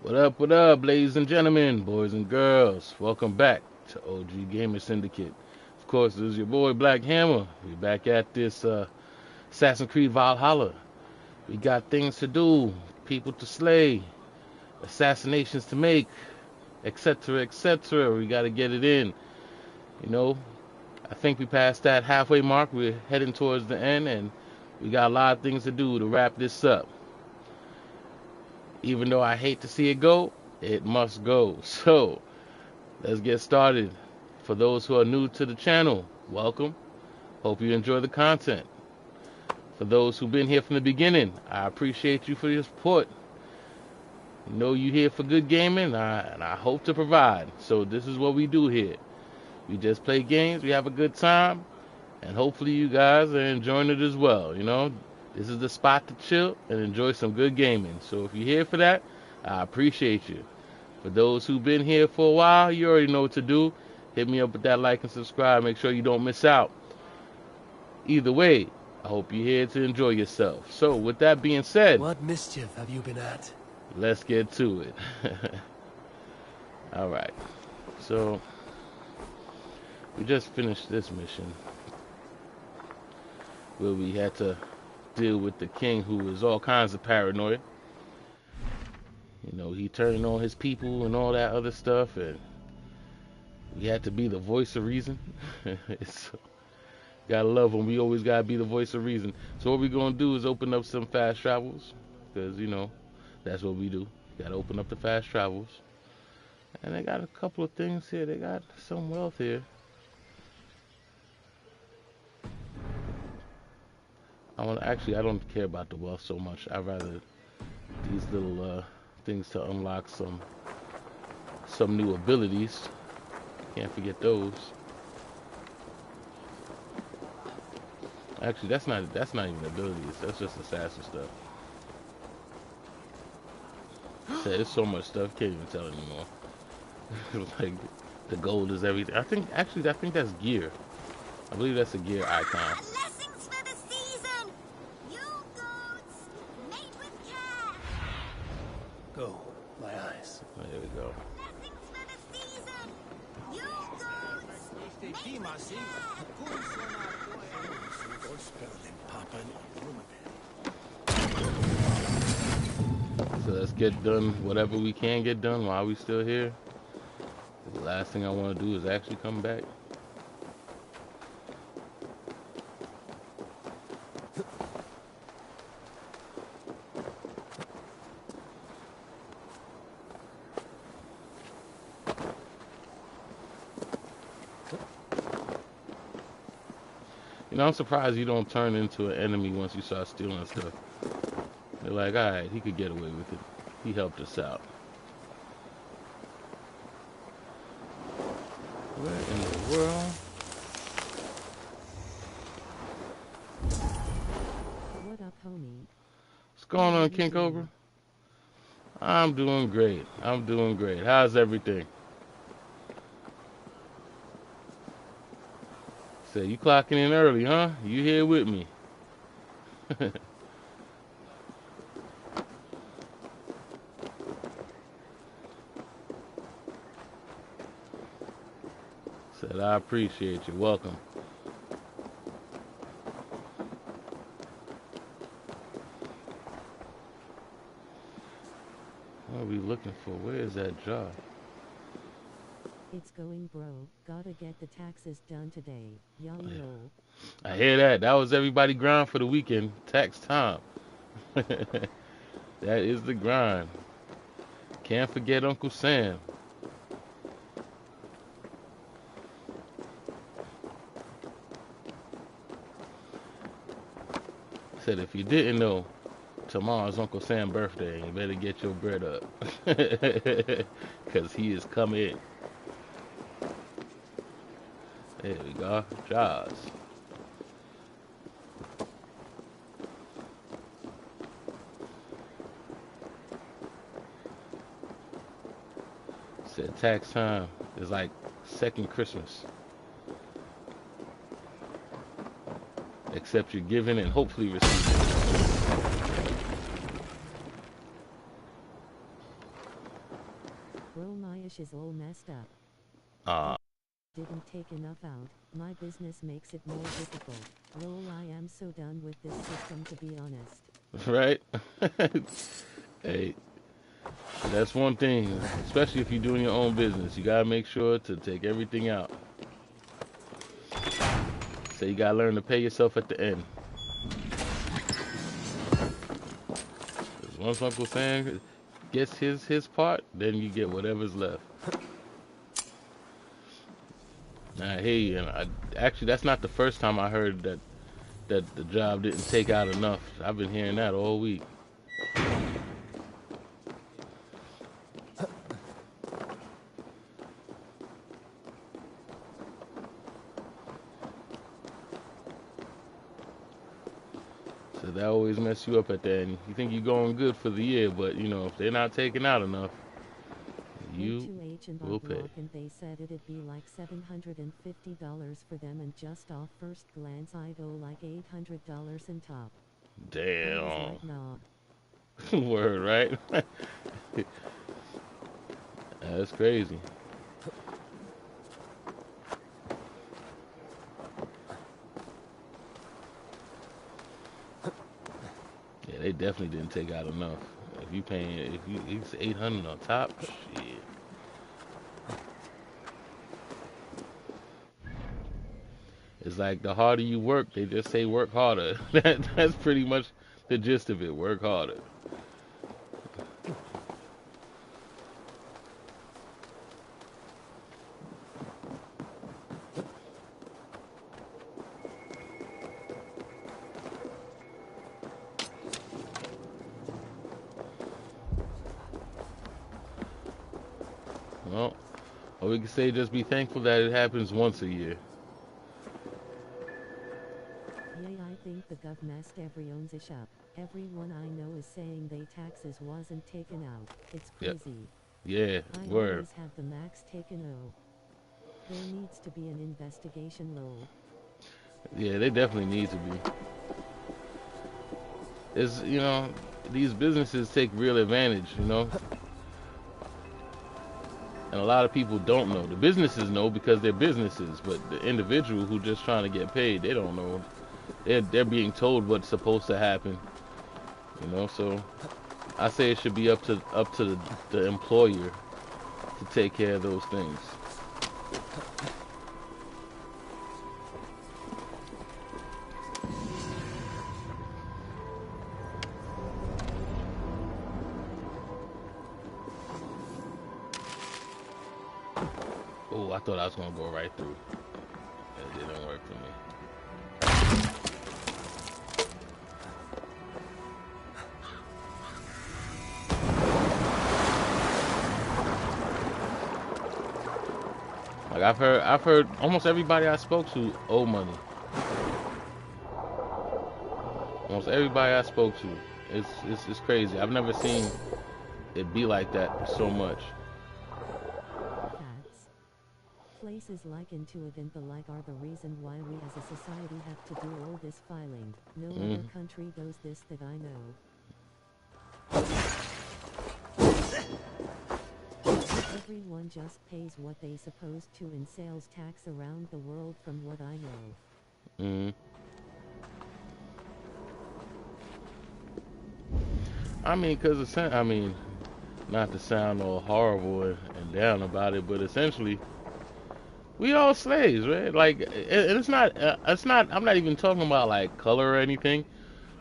What up, ladies and gentlemen, boys and girls? Welcome back to OG Gamer Syndicate. Of course, this is your boy Black Hammer. We back at this Assassin's Creed Valhalla. We got things to do, people to slay, assassinations to make, etc., etc. We got to get it in. You know, I think we passed that halfway mark. We're heading towards the end, and we got a lot of things to do to wrap this up. Even though I hate to see it go, it must go. So, let's get started. For those who are new to the channel, welcome. Hope you enjoy the content. For those who've been here from the beginning, I appreciate you for your support. You know you here for good gaming, and I hope to provide. So this is what we do here. We just play games, we have a good time, and hopefully you guys are enjoying it as well. You know, this is the spot to chill and enjoy some good gaming. So if you're here for that, I appreciate you. For those who've been here for a while, you already know what to do. Hit me up with that like and subscribe. Make sure you don't miss out. Either way, I hope you're here to enjoy yourself. So with that being said, what mischief have you been at? Let's get to it. Alright. So, we just finished this mission where we had to deal with the king who was all kinds of paranoid. You know, he turned on his people and all that other stuff, and we had to be the voice of reason. So, gotta love him. We always gotta be the voice of reason. So what we're gonna do is open up some fast travels, because, you know, that's what we do. Gotta open up the fast travels. And they got a couple of things here. They got some wealth here. I don't care about the wealth so much. I'd rather these little things to unlock some new abilities. Can't forget those. Actually, that's not even abilities. That's just assassin stuff. There's so much stuff, can't even tell anymore. Like the gold is everything. I think that's gear. I believe that's a gear icon. Blessings for the season. You goats made with care. Go, my eyes. Oh, there we go. Blessings for the season. You goats made with So let's get done whatever we can get done while we still here. The last thing I want to do is actually come back. You know, I'm surprised you don't turn into an enemy once you start stealing stuff. They're like, alright, he could get away with it. He helped us out. Where in the world? What up, homie? What's going on, King Cobra? I'm doing great. I'm doing great. How's everything? Say, you clocking in early, huh? You here with me? Said, I appreciate you. Welcome. What are we looking for? Where is that job? It's going, bro. Gotta get the taxes done today. Young lol. I hear that. That was everybody grind for the weekend. Tax time. That is the grind. Can't forget Uncle Sam. Said if you didn't know, tomorrow's Uncle Sam's birthday. You better get your bread up. Because he is coming. There we go. Jaws. Said tax time is like second Christmas. Except you're giving and hopefully receiving. Bro, my ish is all messed up. Ah, Didn't take enough out. My business makes it more difficult. Lol, I am so done with this system, to be honest. right? Hey, that's one thing, especially if you're doing your own business. You gotta make sure to take everything out. So you gotta learn to pay yourself at the end. 'Cause once Uncle Sam gets his part, then you get whatever's left. Now, hey, and actually that's not the first time I heard that the job didn't take out enough. I've been hearing that all week. So that always mess you up at the end. You think you're going good for the year, but you know if they're not taking out enough, Went you to H&R will pay. Block and they said it'd be like $750 for them, and just off first glance I'd owe like $800 in top. I was Damn. like, nah. Word, right? That's crazy. Yeah, they definitely didn't take out enough. If you paying, if you it's 800 on top, shit. It's like the harder you work, they just say work harder. That's pretty much the gist of it. Work harder. Well, or we could say just be thankful that it happens once a year. Yeah, I think the gov messed everyone's ish up. Everyone I know is saying they taxes wasn't taken out. It's Yep. crazy. Yeah. I Word. always have the max taken. Oh, there needs to be an investigation. Lol. Yeah, they definitely need to be. It's these businesses take real advantage, and a lot of people don't know. The businesses know because they're businesses, but the individual who just trying to get paid, they don't know. They're being told what's supposed to happen, So I say it should be up to the employer to take care of those things. Oh, I thought I was gonna go right through. It didn't work for me. Like I've heard almost everybody I spoke to owe money. Almost everybody I spoke to, it's crazy. I've never seen it be like that so much. Facts. Places like Intuit and the like are the reason why we as a society have to do all this filing. No Mm. other country does this that I know. Everyone just pays what they supposed to in sales tax around the world from what I know. Mm. I mean, not to sound all horrible and down about it, but essentially, we all slaves, right? Like, and it's not. I'm not even talking about like color or anything.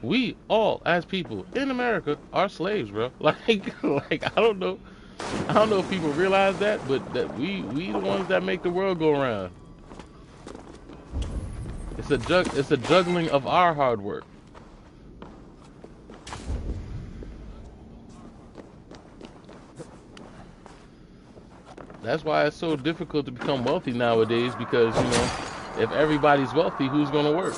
We all, as people in America, are slaves, bro. Like I don't know if people realize that, but that we the ones that make the world go around. It's a juggling of our hard work. That's why it's so difficult to become wealthy nowadays because, if everybody's wealthy, who's going to work?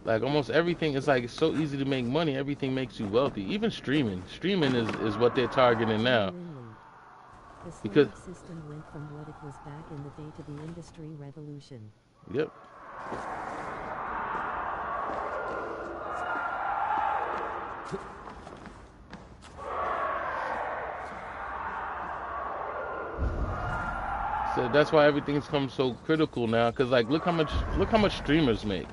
Like almost everything is like it's so easy to make money. Everything makes you wealthy. Even streaming. Streaming is what they're targeting now. Genuinely. The Because, slave system went from what it was back in the day to the industry revolution. yep. So that's why everything's come so critical now. Cause like, look how much streamers make.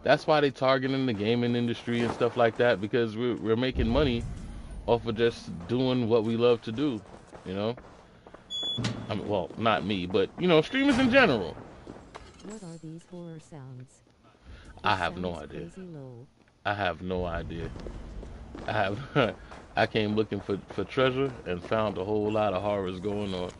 That's why they targeting the gaming industry and stuff like that, because we're making money off of just doing what we love to do, you know. I mean, well, not me, but you know, streamers in general. What are these horror sounds? I This have no sounds idea. crazy low. I have no idea. I have. I came looking for treasure and found a whole lot of horrors going on.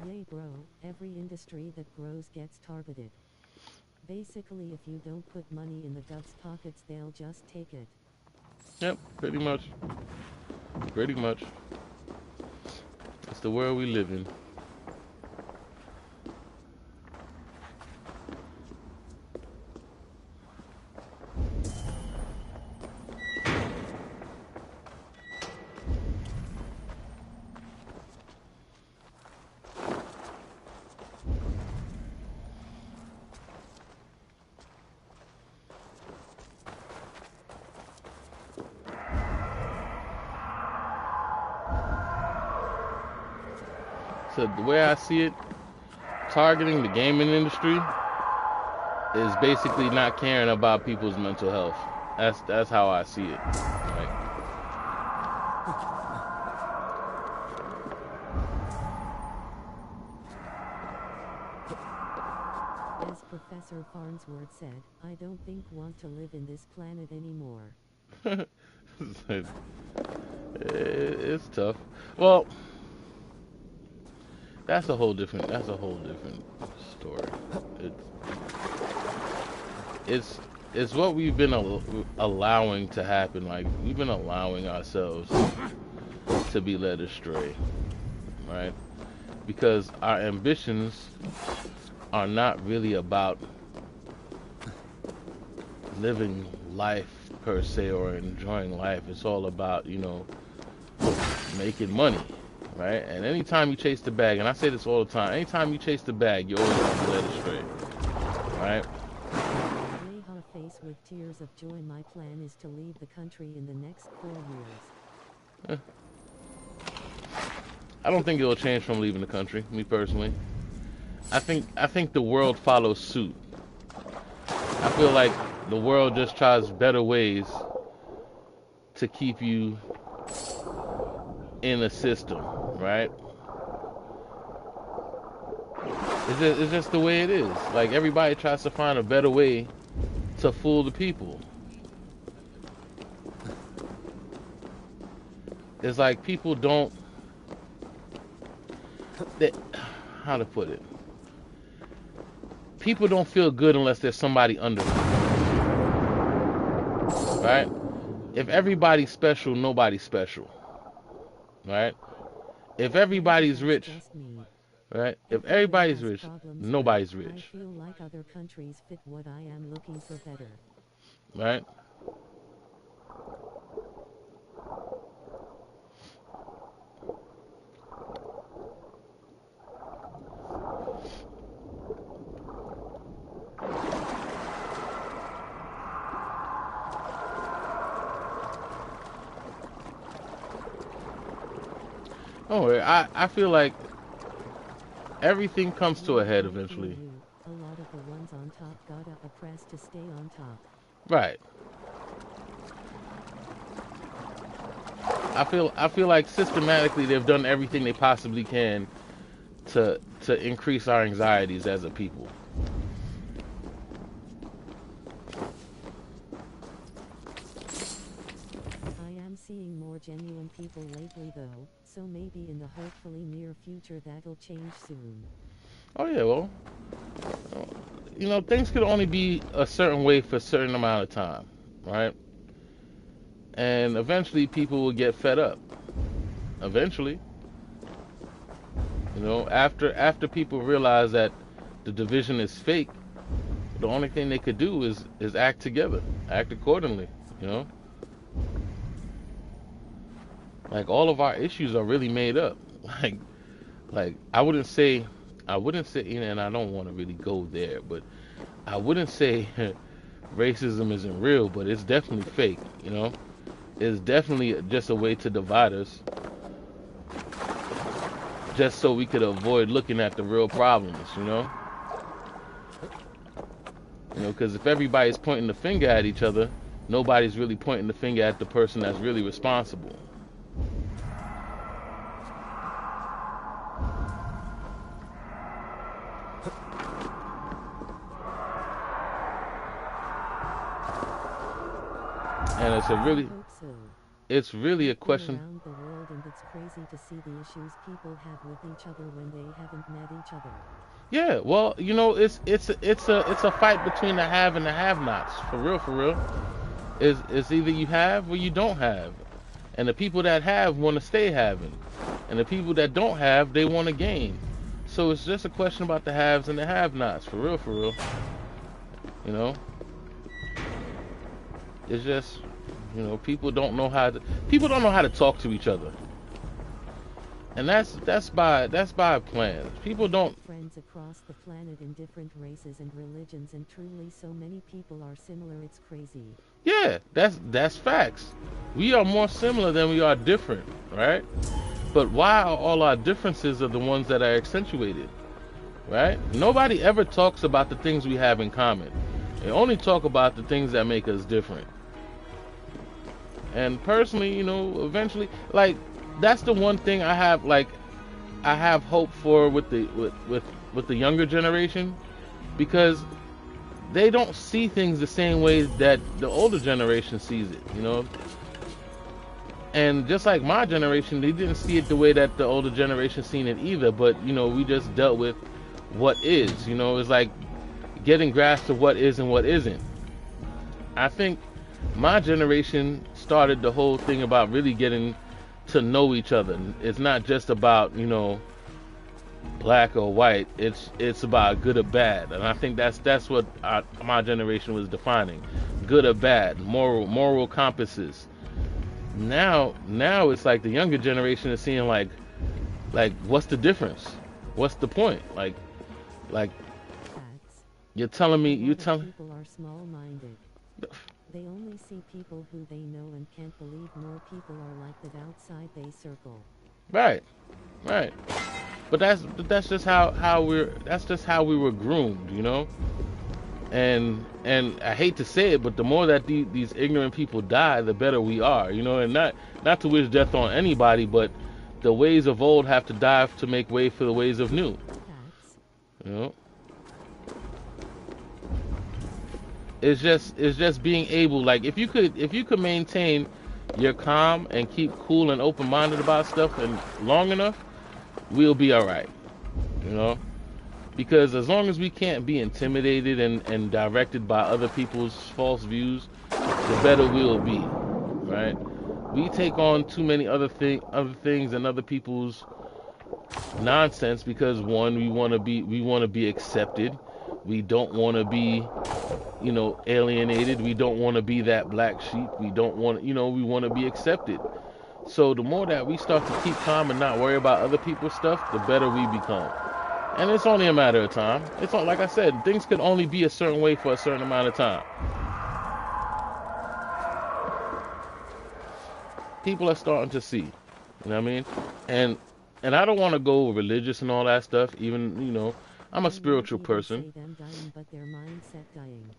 Yay bro, every industry that grows gets targeted. Basically if you don't put money in the gov's pockets they'll just take it. Yep, pretty much. Pretty much. It's the world we live in. So the way I see it, targeting the gaming industry is basically not caring about people's mental health. That's how I see it. Right? As Professor Farnsworth said, I don't think want to live in this planet anymore. It's tough. Well, that's a whole different story. It's what we've been allowing to happen. Like we've been allowing ourselves to be led astray, right? Because our ambitions are not really about living life per se or enjoying life. It's all about, you know, making money, right? And anytime you chase the bag, and I say this all the time, anytime you chase the bag, you're always going to be led astray, right? Leha face with tears of joy. My plan is to leave the country in the next 4 years. I don't think it'll change from leaving the country, me personally. I think the world follows suit. I feel like the world just tries better ways to keep you in a system, right? It's just the way it is. Like everybody tries to find a better way to fool the people. It's like people don't. How to put it? People don't feel good unless there's somebody under them, right? If everybody's special, nobody's special, right? If everybody's rich, right? If everybody's rich, nobody's rich, I feel like other countries fit what I am looking for better. right? Don't worry, I feel like everything comes to a head eventually. A lot of the ones on top gotta oppress to stay on top. Right. I feel like systematically they've done everything they possibly can to increase our anxieties as a people. I am seeing more genuine people lately though, so maybe in the hopefully near future that'll change soon. Oh yeah, well, things could only be a certain way for a certain amount of time, right? And eventually people will get fed up. Eventually, after people realize that the division is fake, the only thing they could do is act together, act accordingly, you know? Like all of our issues are really made up. Like like I wouldn't say, and I don't want to really go there, but I wouldn't say racism isn't real, but it's definitely fake, you know? It's definitely just a way to divide us, just so we could avoid looking at the real problems, you know? Because if everybody's pointing the finger at each other, nobody's really pointing the finger at the person that's really responsible. And it's really a question. Around the world, and it's crazy to see the issues people have with each other when they haven't met each other. Yeah, well, it's a fight between the have and the have-nots. For real, for real. It's either you have or you don't have. And the people that have want to stay having. And the people that don't have, they want to gain. So it's just a question about the haves and the have-nots. For real, for real. You know? It's just, people don't know how to talk to each other. And that's by plan. People don't. Friends across the planet in different races and religions, and truly so many people are similar, it's crazy. Yeah, that's facts. We are more similar than we are different, right? But why are all our differences are the ones that are accentuated, right? Nobody ever talks about the things we have in common. They only talk about the things that make us different. And personally, eventually, like, that's the one thing I have hope for with the younger generation, because they don't see things the same way that the older generation sees it, And just like my generation, they didn't see it the way that the older generation seen it either, but we just dealt with what is, it's like getting grasp of what is and what isn't. I think my generation started the whole thing about really getting to know each other. It's not just about, black or white. It's about good or bad. And I think that's what my generation was defining. Good or bad, moral compasses. Now it's like the younger generation is seeing like what's the difference? What's the point? Like Facts. you're telling me People are small-minded. They only see people who they know and can't believe more people are like that outside they circle. Right. But that's just how we were groomed, And I hate to say it, but the more that these ignorant people die, the better we are, and not to wish death on anybody, but the ways of old have to die to make way for the ways of new. Facts. It's just being able, like, if you could maintain your calm and keep cool and open-minded about stuff and long enough, we'll be all right, because as long as we can't be intimidated and directed by other people's false views, the better we'll be, right? We take on too many other things and other people's nonsense because, one, we want to be accepted. We don't want to be alienated. We don't want to be that black sheep. We don't want, we want to be accepted. So the more that we start to keep calm and not worry about other people's stuff, the better we become. And it's only a matter of time. It's not, like I said, things could only be a certain way for a certain amount of time. People are starting to see, you know what I mean? And I don't want to go religious and all that stuff, even, I'm a spiritual person. Them dying, but their mindset dying.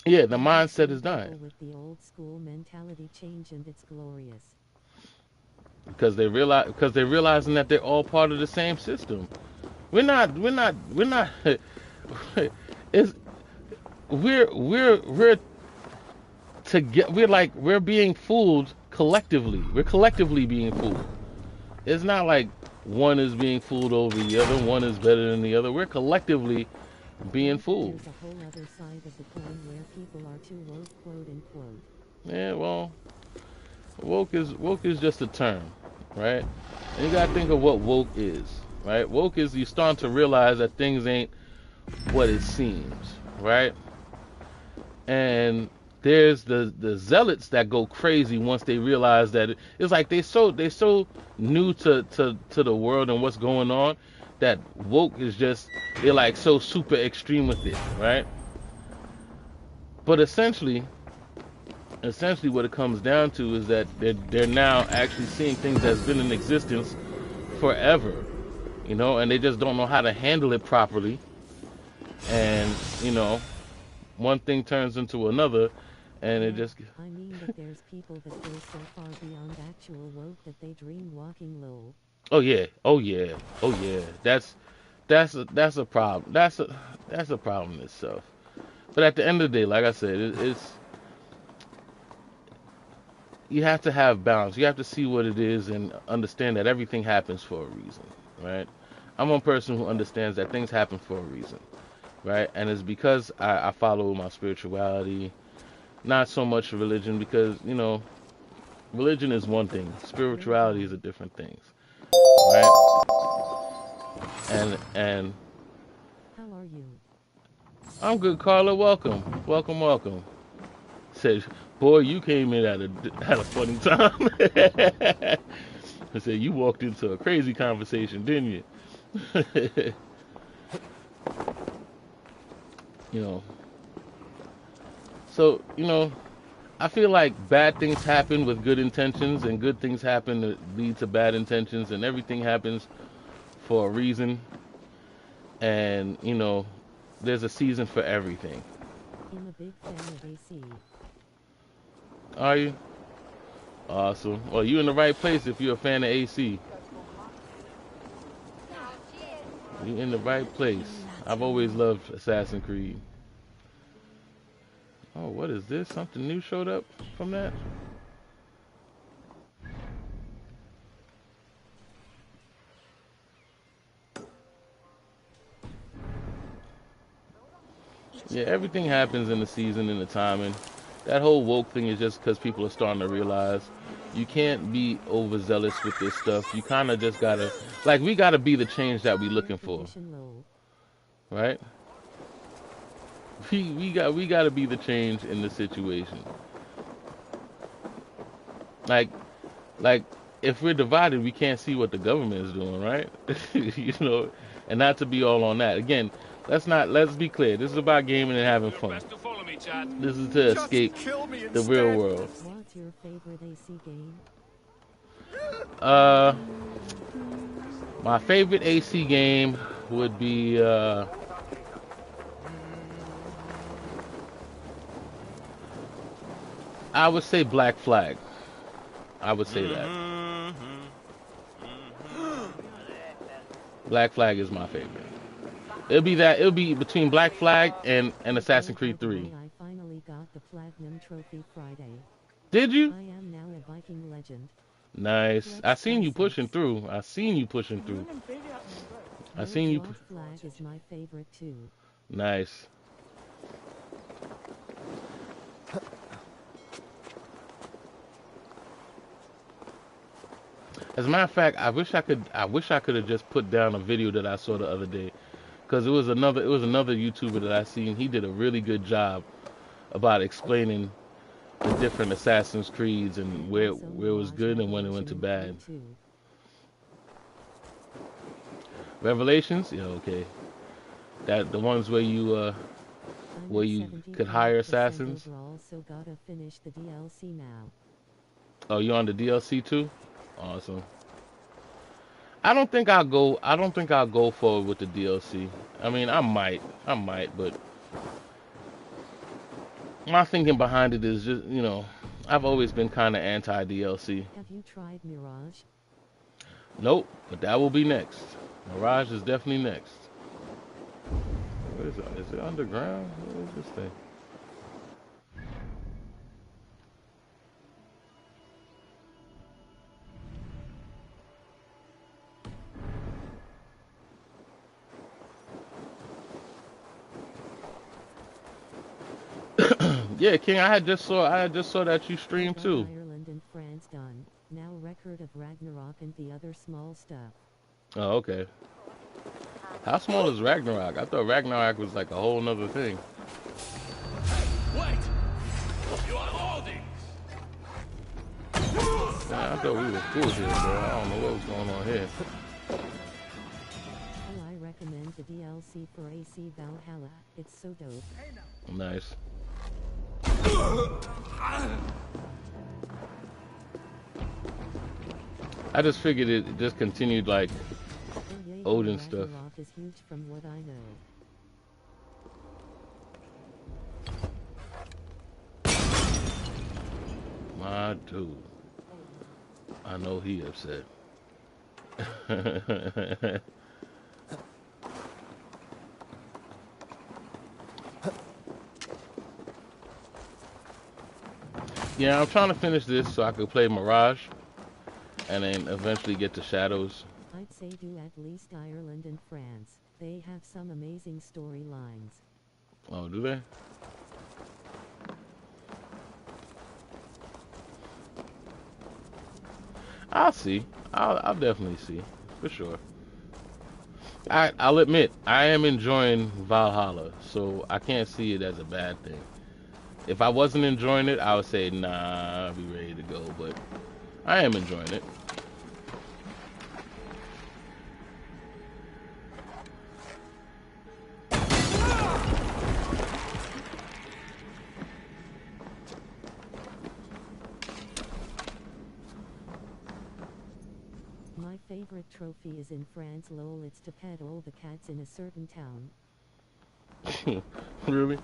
Yeah, the mindset is dying. With the old school mentality change, and it's glorious. Because they're realizing that they're all part of the same system. We're not it's we're being fooled collectively. We're collectively being fooled. It's not like one is being fooled over the other, one is better than the other. We're collectively being fooled. There's a whole other side of the coin where people are too woke, quote unquote. Yeah, well, woke is just a term, right? And you gotta think of what woke is, right? Woke is you starting to realize that things ain't what it seems, right? And there's the zealots that go crazy once they realize that it's like they so new to the world and what's going on that woke is just they're like so super extreme with it, right? But essentially what it comes down to is that they're now actually seeing things that's been in existence forever, you know, and they just don't know how to handle it properly. And you know, one thing turns into another, and it just I mean that there's people that go so far beyond actual woke that they dream walking low. oh yeah, oh yeah, oh yeah. That's a problem. That's a problem in itself. But at the end of the day, like I said, it's you have to have balance. You have to see what it is and understand that everything happens for a reason, right? I'm one person who understands that things happen for a reason, right? And it's because I follow my spirituality, not so much religion, because you know, religion is one thing, spirituality is a different thing, right? And How are you? I'm good, Carla. Welcome, welcome, welcome. Said, boy, you came in at a funny time. I said you walked into a crazy conversation, didn't you? You know, so you know, I feel like bad things happen with good intentions, and good things happen that lead to bad intentions, and everything happens for a reason. And you know, there's a season for everything. I'm a big fan of AC. Are you? Awesome. Well, you're in the right place if you're a fan of AC. You're in the right place. I've always loved Assassin's Creed. Oh, what is this? Something new showed up from that? Yeah, everything happens in the season and the timing. That whole woke thing is just because people are starting to realize you can't be overzealous with this stuff. You kind of just gotta, like, we gotta be the change that we looking for, right? We gotta be the change in the situation. Like like if we're divided, we can't see what the government is doing, right? You know, and not to be all on that. Again, let's be clear. This is about gaming and having fun. This is to escape the real world. What's your favorite AC game? Uh, my favorite AC game would be I would say Black Flag. I would say that. Black Flag is my favorite. It'll be between Black Flag and Assassin's Creed 3. I finally got the platinum trophy Friday. Did you? I am now a Viking legend. Nice. I seen you pushing through. I seen you pushing through. I seen you. Flag is my favorite too. Nice. As a matter of fact, I wish I could have just put down a video that I saw the other day, because it was another YouTuber that I seen. He did a really good job about explaining the different Assassin's Creeds and where it was good and when it went to bad. Revelations, yeah, okay. That the ones where you could hire assassins. Also gotta finish the DLC now. Oh, you on the DLC too? Awesome. I don't think I'll go forward with the DLC. I mean, I might, but my thinking behind it is just, you know, I've always been kind of anti DLC. Have you tried Mirage? Nope, but that will be next. Mirage is definitely next. What is it? Is it underground? What is this thing? Yeah, King, I had just saw that you I streamed got too. Ireland and France done. Now record of Ragnarok and the other small stuff. Oh, okay. How small is Ragnarok? I thought Ragnarok was like a whole nother thing. Wait! You are holding! Man, I thought we were cool here, bro. I don't know what was going on here. Oh, I recommend the DLC for AC Valhalla. It's so dope. Nice. I just figured it just continued like Oh yay, Odin stuff. Ragnarok is huge from what I know. My dude. I know he upset. Yeah, I'm trying to finish this so I could play Mirage and then eventually get to Shadows. I'd say do at least Ireland and France. They have some amazing storylines. Oh, do they? I'll see. I'll definitely see. For sure. I'll admit, I am enjoying Valhalla, so I can't see it as a bad thing. If I wasn't enjoying it, I would say, nah, I'll be ready to go, but I am enjoying it. My favorite trophy is in France lol, it's to pet all the cats in a certain town. Really?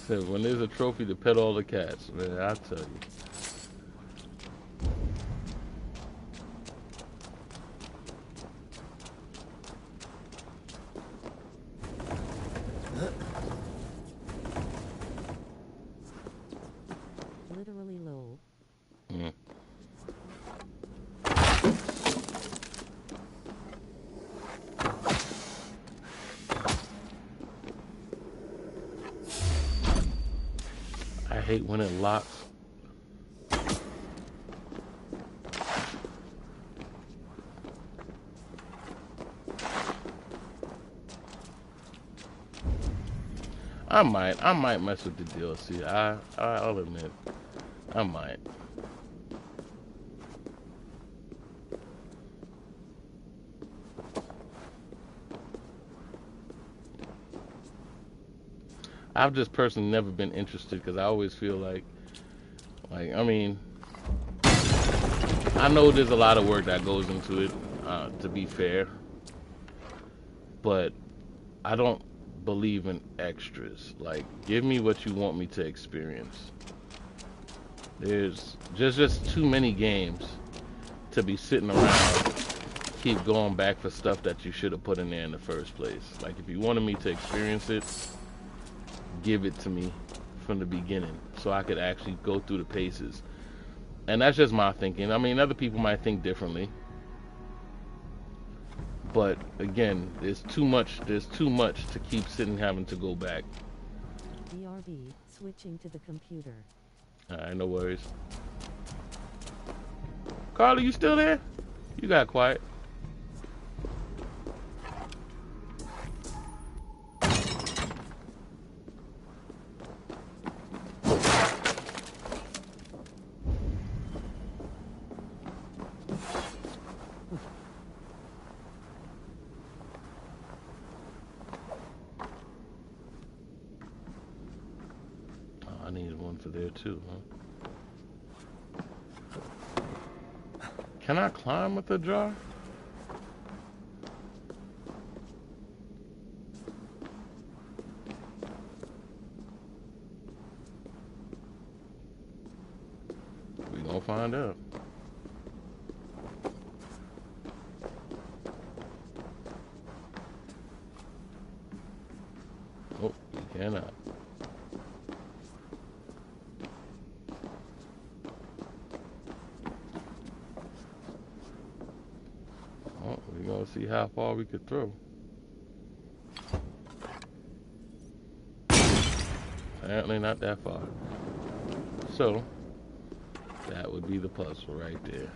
So when there's a trophy to pet all the cats, man, I tell you. Literally lol. Mm. I hate when it locks. I might mess with the DLC. I'll admit, I might. I've just personally never been interested because I always feel I mean, I know there's a lot of work that goes into it, to be fair, but I don't believe in extras. Like, give me what you want me to experience. There's just too many games to be sitting around, keep going back for stuff that you should have put in there in the first place. Like, if you wanted me to experience it, give it to me from the beginning so I could actually go through the paces. And that's just my thinking. I mean, other people might think differently. But again, there's too much to keep sitting having to go back. BRB, switching to the computer. Alright, no worries. Carly, you still there? You got quiet. Oh, I need one for there too, huh? Can I climb with the jar? We gonna find out. Oh, you cannot. Oh, we gonna see how far we could throw. Apparently not that far. So, that would be the puzzle right there.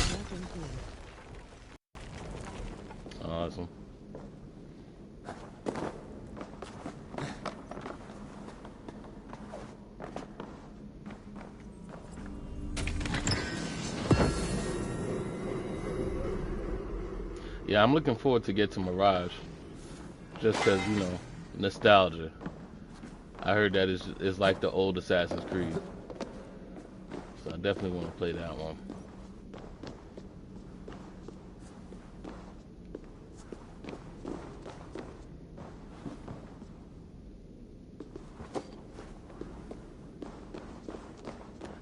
Nothing here. Awesome. Yeah, I'm looking forward to get to Mirage. Just because, you know, nostalgia. I heard that it's like the old Assassin's Creed. So I definitely want to play that one.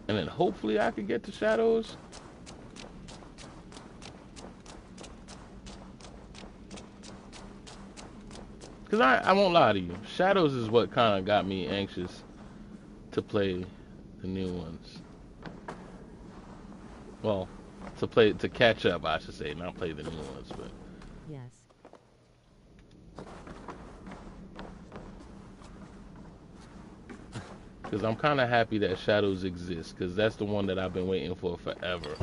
And then hopefully I could get to Shadows. Because I won't lie to you. Shadows is what kind of got me anxious to play the new ones. Well, to catch up, I should say. Not play the new ones, but... Yes. Because I'm kind of happy that Shadows exists. Because that's the one that I've been waiting for forever.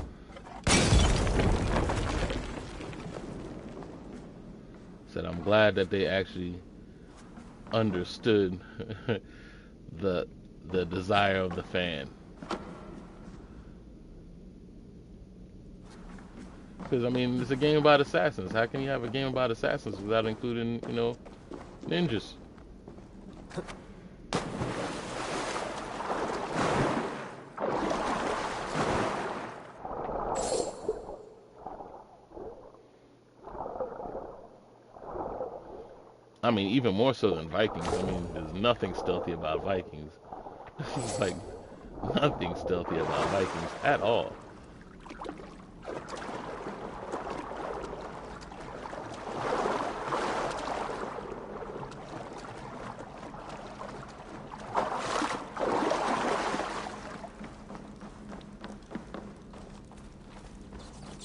Said I'm glad that they actually understood the desire of the fan. Because I mean, it's a game about assassins. How can you have a game about assassins without including, you know, ninjas? I mean, even more so than Vikings. I mean, there's nothing stealthy about Vikings. It's like nothing stealthy about Vikings at all.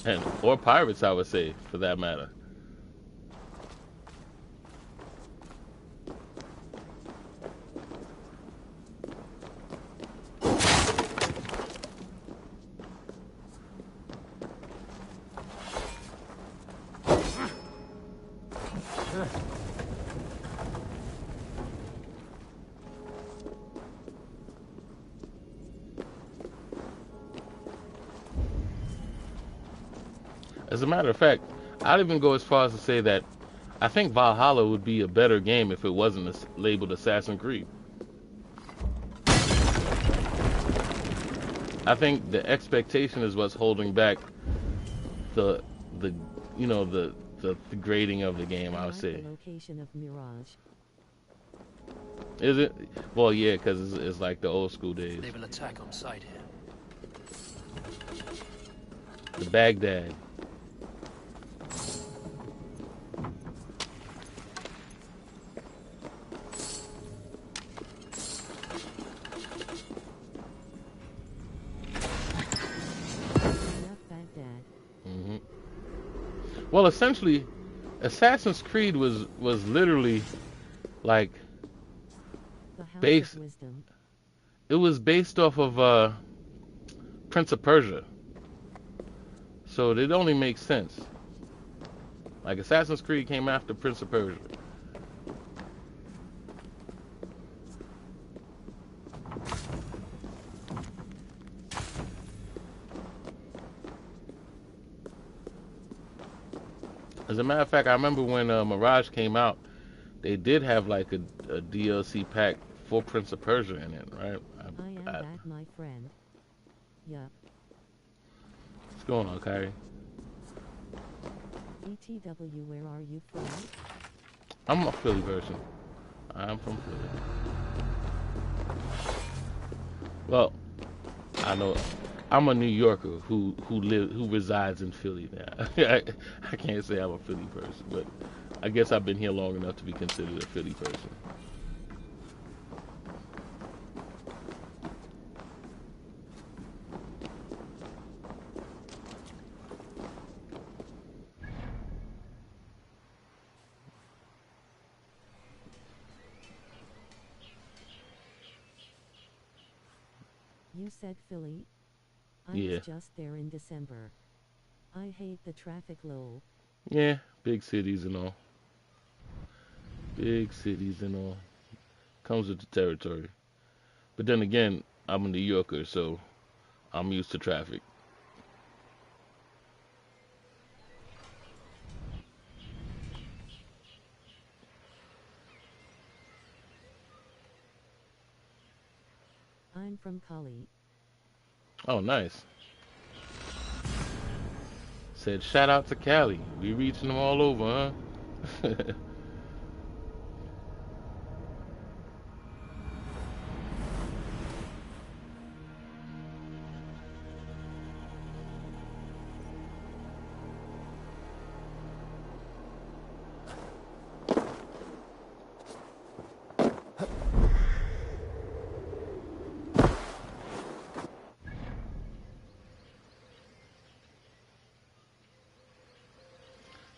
And or pirates, I would say, for that matter. As a matter of fact, I'd even go as far as to say that I think Valhalla would be a better game if it wasn't labeled Assassin's Creed. I think the expectation is what's holding back the you know the grading of the game. I would say. The location of Mirage. Is it? Well, yeah, because it's like the old school days. Naval attack on site here. The Baghdad. Well, essentially, Assassin's Creed was literally like based. It was based off of Prince of Persia, so it only makes sense. Like Assassin's Creed came after Prince of Persia. As a matter of fact, I remember when Mirage came out, they did have like a DLC pack for Prince of Persia in it, right? I am back, my friend. Yup. What's going on, Kyrie? ETW, where are you from? I'm a Philly person. I'm from Philly. Well, I know I'm a New Yorker who resides in Philly now. I can't say I'm a Philly person, but I guess I've been here long enough to be considered a Philly person. You said Philly? I was Yeah, just there in December. I hate the traffic lol. yeah, big cities and all, big cities and all comes with the territory. But then again, I'm a New Yorker, so I'm used to traffic. I'm from Cali. Oh, nice. Said shout out to Cali. We reaching them all over, huh?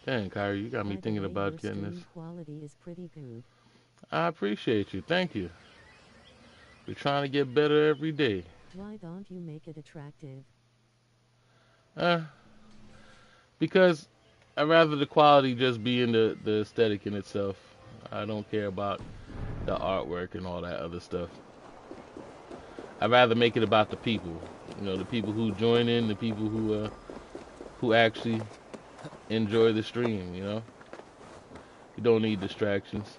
Dang, Kyrie, you got me By the thinking way, about your getting this. stream quality is pretty good. I appreciate you. Thank you. We're trying to get better every day. Why don't you make it attractive? Uh, because I'd rather the quality just be in the aesthetic in itself. I don't care about the artwork and all that other stuff. I'd rather make it about the people. You know, the people who join in, the people who actually enjoy the stream. You know, you don't need distractions.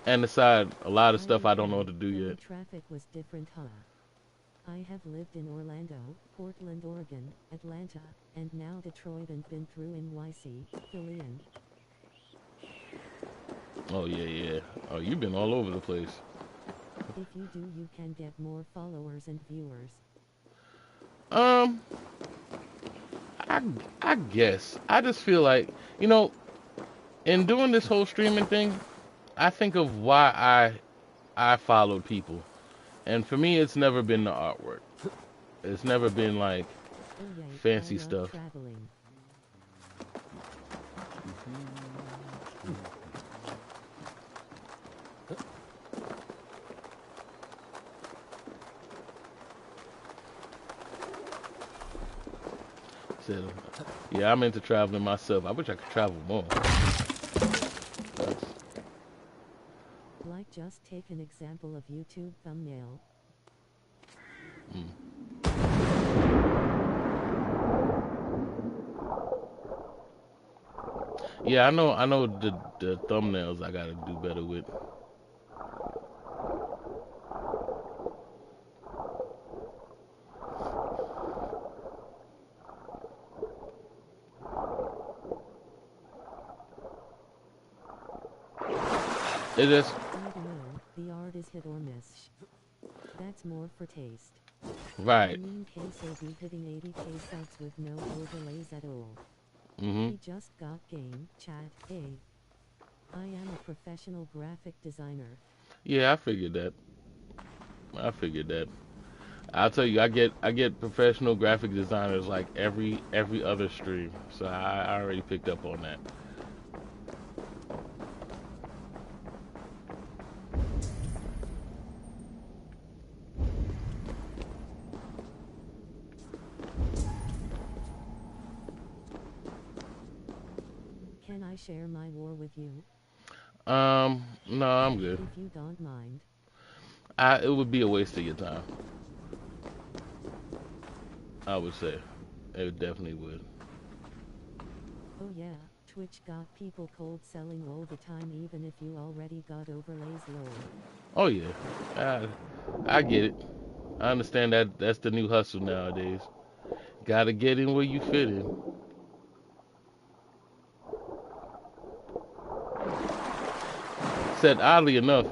And aside, a lot of I stuff I don't know recall, what to do Philly yet. traffic was different, huh? I have lived in Orlando, Portland, Oregon, Atlanta, and now Detroit and been through NYC, Philly and Oh yeah, yeah. Oh, you've been all over the place. if you do you can get more followers and viewers. Um, I I guess I just feel like you know, in doing this whole streaming thing, I think of why I followed people, and for me, it's never been the artwork. It's never been like Oh yay, I fancy love stuff. traveling. Said, yeah, I'm into traveling myself. I wish I could travel more. That's, Like just take an example of YouTube thumbnail. mm. Yeah, I know the thumbnails I gotta do better with. It is I don't know, the art is hit or miss. That's more for taste. I right. mean Queso be hitting 80k subs with no overlays at all. Mhm. He just got game, chat, hey. I am a professional graphic designer. Yeah, I figured that. I figured that. I'll tell you, I get professional graphic designers like every other stream, so I already picked up on that. Can I share my war with you? No, I'm good. If you don't mind. It would be a waste of your time. I would say it definitely would. Oh yeah, Twitch got people cold selling all the time even if you already got overlays lol. Oh yeah, I get it. I understand that that's the new hustle nowadays. Gotta get in where you fit in. said, oddly enough,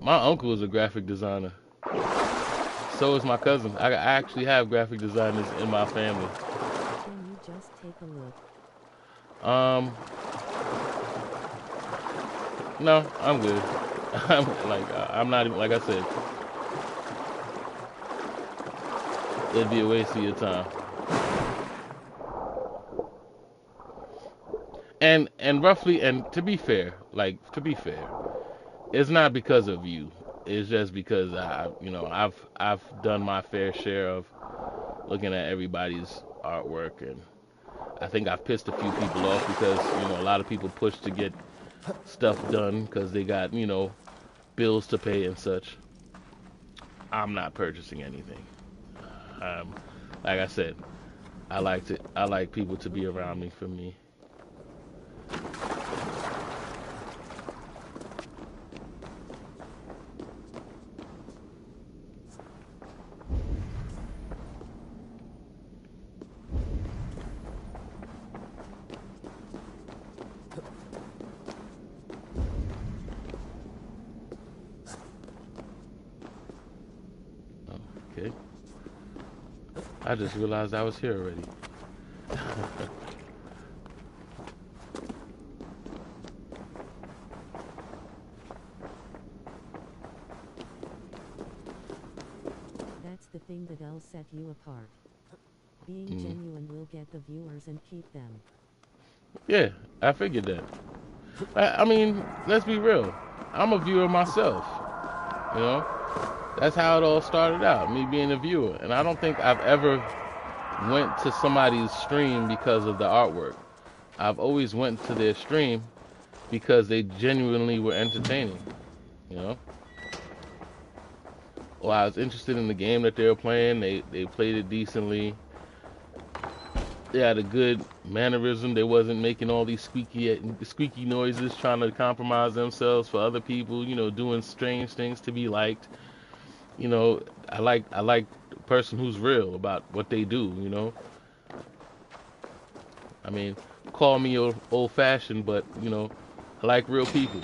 my uncle is a graphic designer. So is my cousin. I actually have graphic designers in my family. Can you just take a look? Um, no, I'm good. I'm not even, like I said, it'd be a waste of your time. And roughly, and to be fair, it's not because of you. It's just because I've done my fair share of looking at everybody's artwork, and I think I've pissed a few people off because a lot of people push to get stuff done because they got bills to pay and such. I'm not purchasing anything. Um, like I said, I like people to be around me for me. Okay. I just realized I was here already. That's the thing that'll set you apart. Being Mm. genuine will get the viewers and keep them. Yeah, I figured that. I mean, let's be real. I'm a viewer myself. You know, that's how it all started out. Me being a viewer, and I don't think I've ever went to somebody's stream because of the artwork. I've always went to their stream because they genuinely were entertaining. You know, or I was interested in the game that they were playing. They played it decently. They had a good mannerism. They wasn't making all these squeaky noises, trying to compromise themselves for other people. Doing strange things to be liked. I like the person who's real about what they do. I mean, call me old fashioned, but I like real people.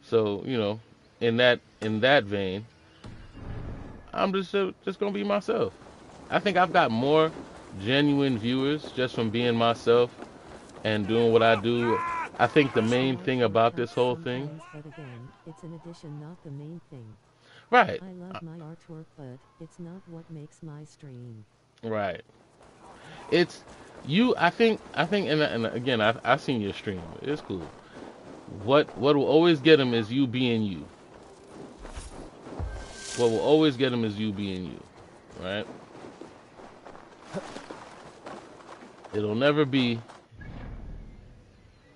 So in that vein, I'm just gonna be myself. I think I've got more genuine viewers just from being myself and doing what I do. I think the The main thing artwork about this helps whole thing, sometimes, but again, it's an addition, not the main thing. right, I love my artwork, but it's not what makes my stream. right. It's you. I think, and again, I've seen your stream. It's cool. What will always get them is you being you. What will always get them is you being you, right? It'll never be.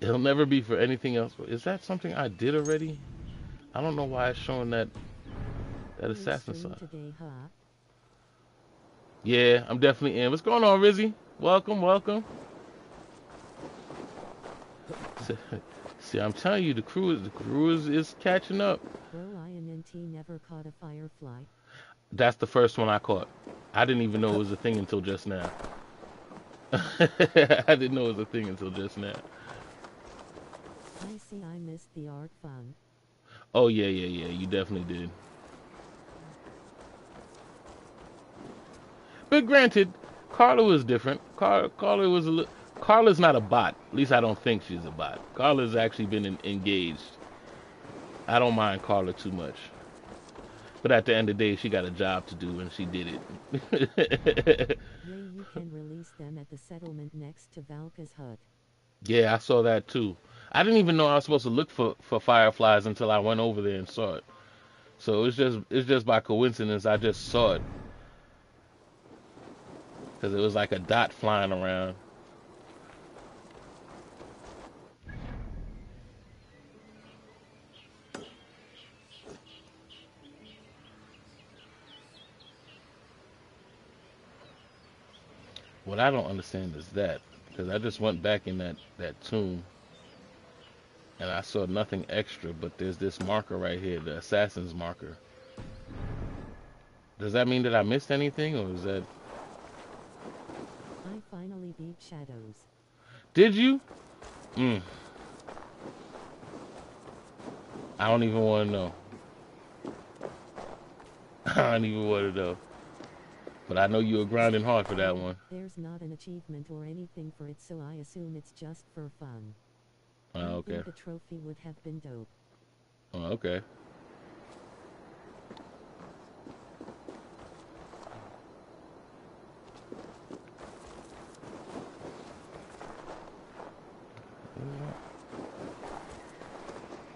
It'll never be for anything else. Is that something I did already? I don't know why it's showing that You assassin stream side. today, huh? Yeah, I'm definitely in. What's going on, Rizzy? Welcome, welcome. See, I'm telling you, the crew is catching up. Bro, INT never caught a firefly. That's the first one I caught. I didn't even know it was a thing until just now. I didn't know it was a thing until just now. I see, I missed the art fun. Oh yeah, yeah, yeah. You definitely did. But granted, Carla was different. Carla was a little. Carla's not a bot. At least I don't think she's a bot. Carla's actually been engaged. I don't mind Carla too much. But at the end of the day, she got a job to do and she did it. Ray, you can release them at the settlement next to Valka's hut. Yeah, I saw that too. I didn't even know I was supposed to look for fireflies until I went over there and saw it. So it's just by coincidence I just saw it because it was like a dot flying around. What I don't understand is that because I just went back in that tomb and I saw nothing extra, but there's this marker right here, the assassin's marker. Does that mean that I missed anything, or is that? I finally beat Shadows. Did you? Mm. I don't even want to know. I don't even want to know. But I know you were grinding hard for that one. There's not an achievement or anything for it, so I assume it's just for fun. Oh, I okay. think a trophy would have been dope. Oh, okay.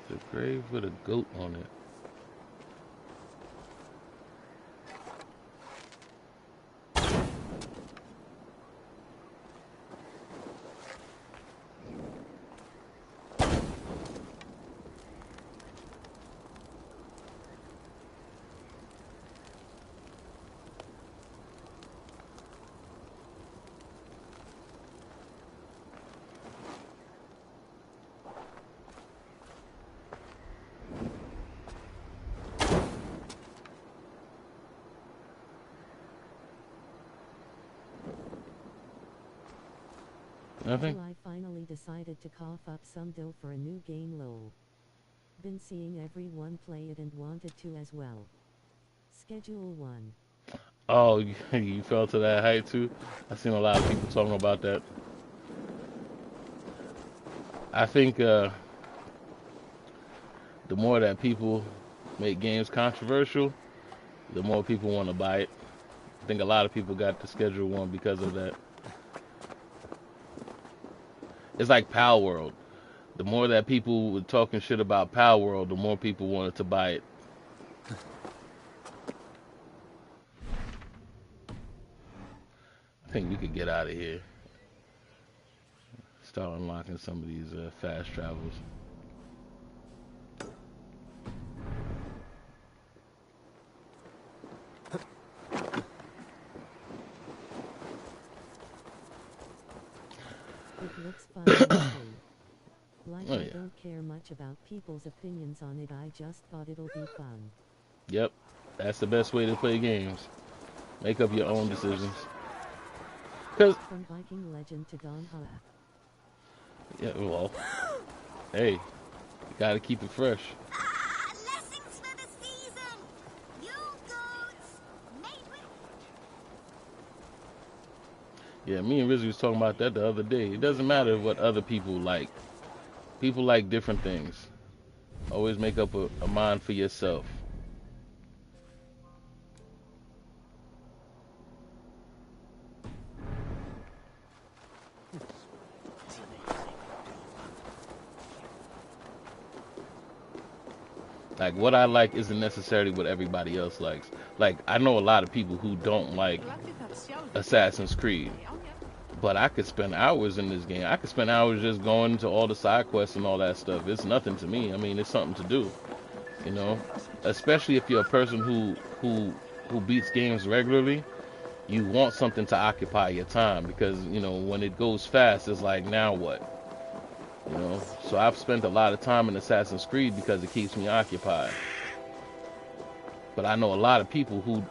It's a grave with a goat on it. Nothing? Until I finally decided to cough up some dough for a new game, lol. Been seeing everyone play it and wanted to as well. Schedule 1. Oh, you fell to that height too? I've seen a lot of people talking about that. I think the more that people make games controversial, the more people want to buy it. I think a lot of people got the Schedule 1 because of that. It's like Pal World. The more that people were talking shit about Pal World, the more people wanted to buy it. I think we could get out of here. Start unlocking some of these fast travels. It looks fun honestly. Like Oh, I yeah. don't care much about people's opinions on it, I just thought it'll be fun. Yep, that's the best way to play games. Make up your own decisions. Cause From Viking legend to Valhalla. yeah, well, hey, you gotta keep it fresh. Ah, lessons for the season. You goats made with Yeah, me and Rizzy was talking about that the other day. It doesn't matter what other people like. People like different things. Always make up a mind for yourself. Like what I like isn't necessarily what everybody else likes. Like I know a lot of people who don't like Assassin's Creed, but I could spend hours in this game. I could spend hours just going to all the side quests and all that stuff. It's nothing to me. I mean, it's something to do, you know. Especially if you're a person who beats games regularly, you want something to occupy your time because you know when it goes fast, it's like now what, you know. So I've spent a lot of time in Assassin's Creed because it keeps me occupied. But I know a lot of people who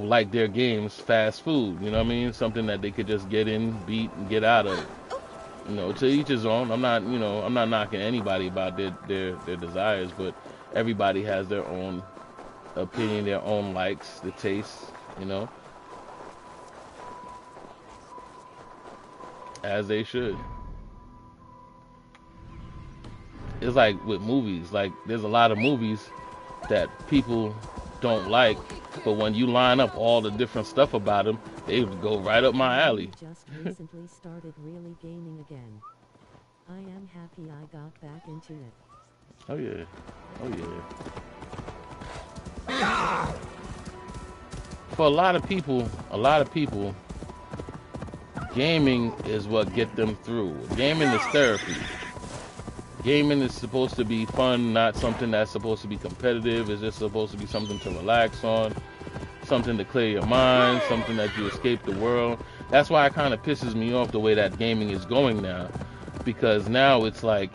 like their games fast food. You know what I mean? Something that they could just get in, beat, and get out of. You know, to each his own. I'm not knocking anybody about their desires, but everybody has their own opinion, their own likes, the tastes. You know, as they should. It's like with movies. Like there's a lot of movies that people don't like, but when you line up all the different stuff about them, they would go right up my I alley. just recently started really gaming again. I am happy I got back into it. Oh yeah, oh yeah. For a lot of people, gaming is what get them through. Gaming is therapy. Gaming is supposed to be fun, not something that's supposed to be competitive. It's just supposed to be something to relax on, something to clear your mind, something that you escape the world. That's why it kind of pisses me off the way that gaming is going now, because now it's like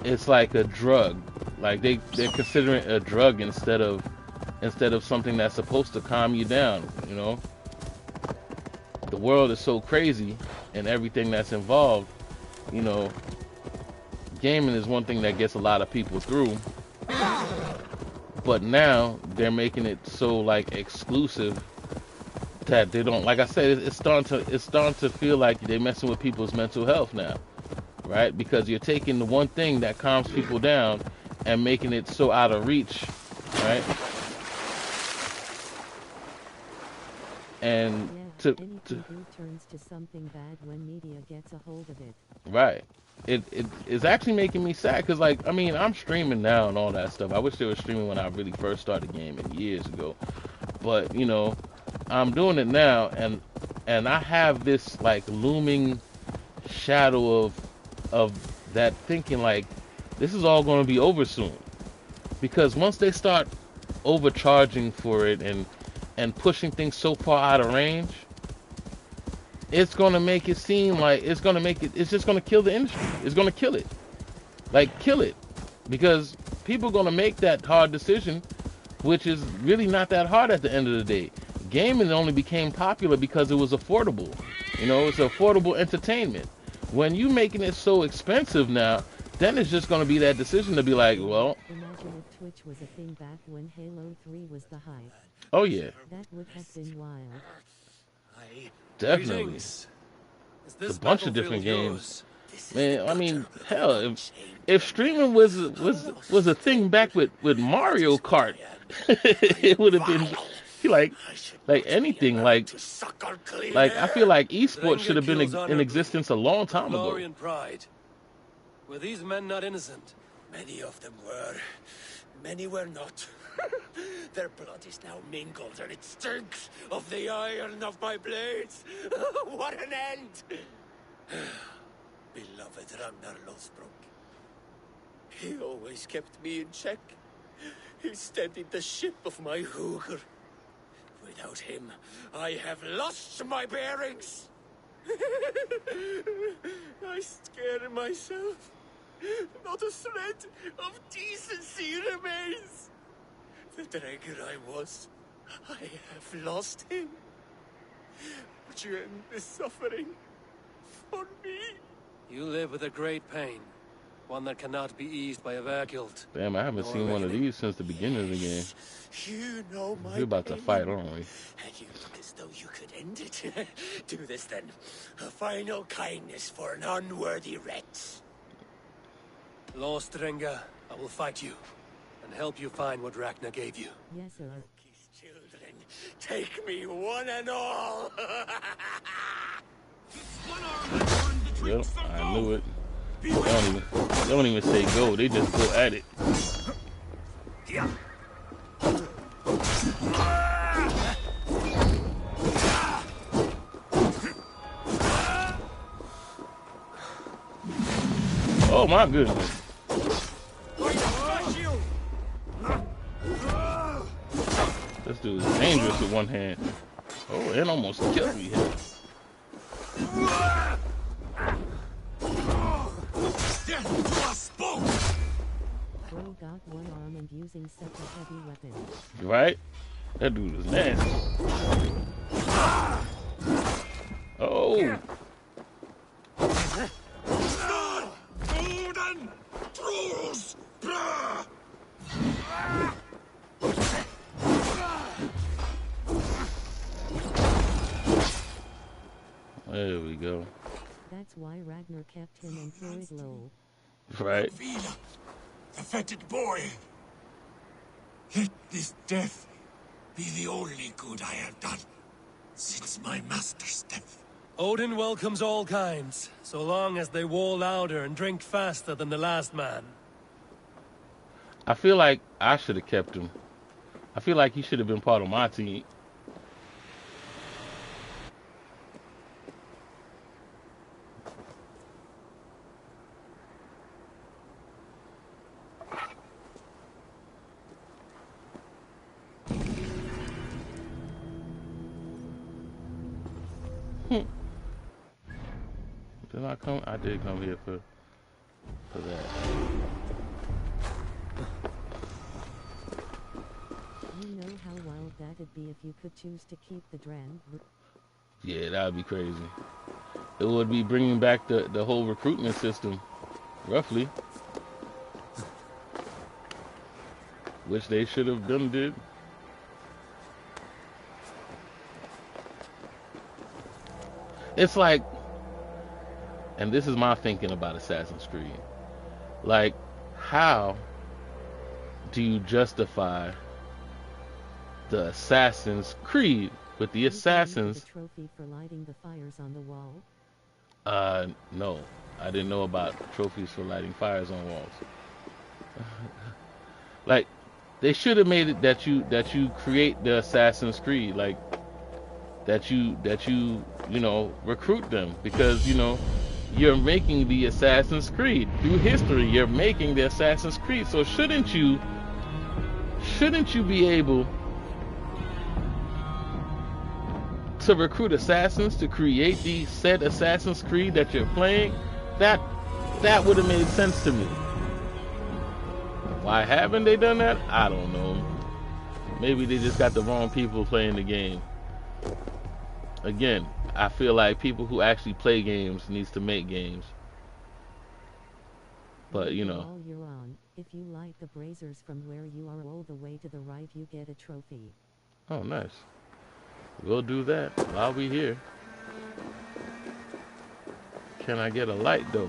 a drug. Like they're considering it a drug instead of something that's supposed to calm you down. You know, the world is so crazy and everything that's involved. You know, gaming is one thing that gets a lot of people through, but now they're making it so like exclusive that they don't. Like I said, it's starting to feel like they're messing with people's mental health now, right? Because you're taking the one thing that calms people down and making it so out of reach, right? And Yeah, to anything good turns to something bad when media gets a hold of it. right. It is actually making me sad because, like, I mean, I'm streaming now and all that stuff. I wish they were streaming when I really first started gaming years ago. But, you know, I'm doing it now, and I have this, like, looming shadow of that thinking, like, this is all going to be over soon. Because once they start overcharging for it and pushing things so far out of range, it's gonna make it seem like it's just gonna kill the industry. It's gonna kill it. Like kill it. Because people are gonna make that hard decision, which is really not that hard at the end of the day. Gaming only became popular because it was affordable. You know, it's affordable entertainment. When you making it so expensive now, then it's just gonna be that decision to be like, well, Imagine if Twitch was a thing back when Halo 3 was the hype. oh yeah, That would have been wild. definitely. Greetings. Is It's this a bunch of battlefield different games. yours? Man, I mean, hell, if streaming was a thing back with Mario Kart, it would have been like anything. Like I feel like esports should have been in existence a long time ago. Glory and pride. Were these men not innocent? Many of them were. Many were not. Their blood is now mingled, and it stinks of the iron of my blades. What an end! Beloved Ragnar Lothbrok. He always kept me in check. He steadied the ship of my Hooger. Without him, I have lost my bearings. I scare myself. Not a thread of decency remains. The dragger I was, I have lost him. Would you end this suffering for me? You live with a great pain, one that cannot be eased by a Vergild. Damn, I haven't seen one of these since the beginning of the game. You know my We're about to pain. fight, aren't we? And you look as though you could end it. Do this then. A final kindness for an unworthy wretch. Lost Renga, I will fight you and help you find what Ragnar gave you. Yes, sir. These children, take me one and all. Yep, I knew it. They don't even say go. They just go at it. Oh my goodness. This dude is dangerous with one hand. Oh, it almost killed me here. Bro got one arm and using such a heavy weapon. Right? That dude is nasty. Oh. Golden trolls! There we go. That's why Ragnar kept him employed low. Right? Vila, the fetid boy. Let this death be the only good I have done since my master's death. Odin welcomes all kinds, so long as they war louder and drink faster than the last man. I feel like I should have kept him. I feel like he should have been part of my team. Did I come? I did come here for that. You know how wild that'd be if you could choose to keep the Dran. Yeah, that would be crazy. It would be bringing back the whole recruitment system. roughly, which they should have done did. It's like, and this is my thinking about Assassin's Creed. Like, how do you justify the Assassin's Creed with the Did you read the assassins? trophy for lighting the fires on the wall? No, I didn't know about trophies for lighting fires on walls. Like, they should have made it that you create the Assassin's Creed, like you know recruit them because you know you're making the Assassin's Creed through history. You're making the Assassin's Creed, so shouldn't you be able to recruit assassins to create the said Assassin's Creed that you're playing? That that would have made sense to me. Why haven't they done that? I don't know. Maybe they just got the wrong people playing the game. Again, I feel like people who actually play games needs to make games. But you know, All you're on. If you light the braziers from where you are all the way to the right, you get a trophy. oh nice. We'll do that while we here. Can I get a light though?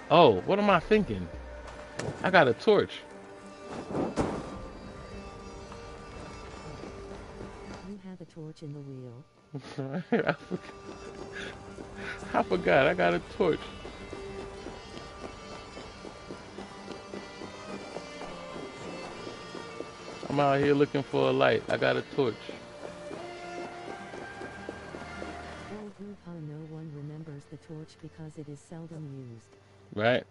Oh, what am I thinking? I got a torch. You have a torch in the wheel. I forgot. I got a torch. I'm out here looking for a light. I got a torch. Oh, hoo-ha, no one remembers the torch because it is seldom used. Right?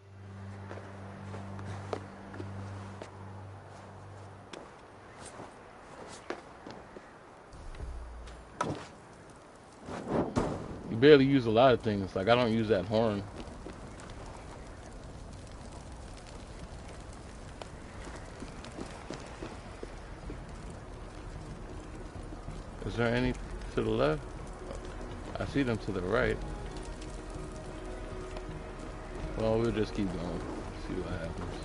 You barely use a lot of things. Like, I don't use that horn. Is there any to the left? I see them to the right. Well, we'll just keep going. See what happens.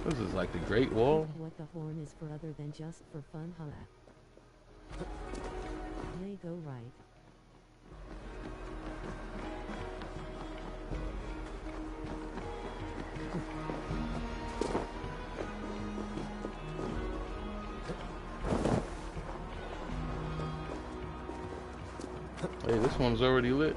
This is like the Great Wall. What the horn is for other than just for fun, huh? They go right. Hey, this one's already lit.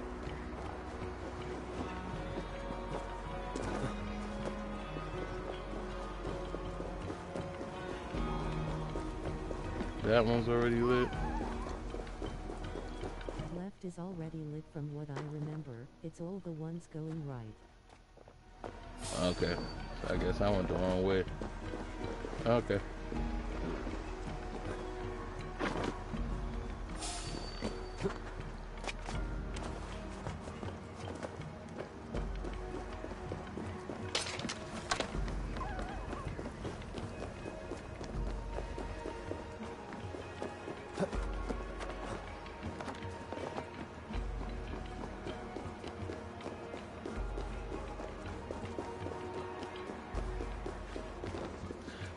That one's already lit. Left is already lit from what I remember. It's all the ones going right. Okay. So I guess I went the wrong way. Okay.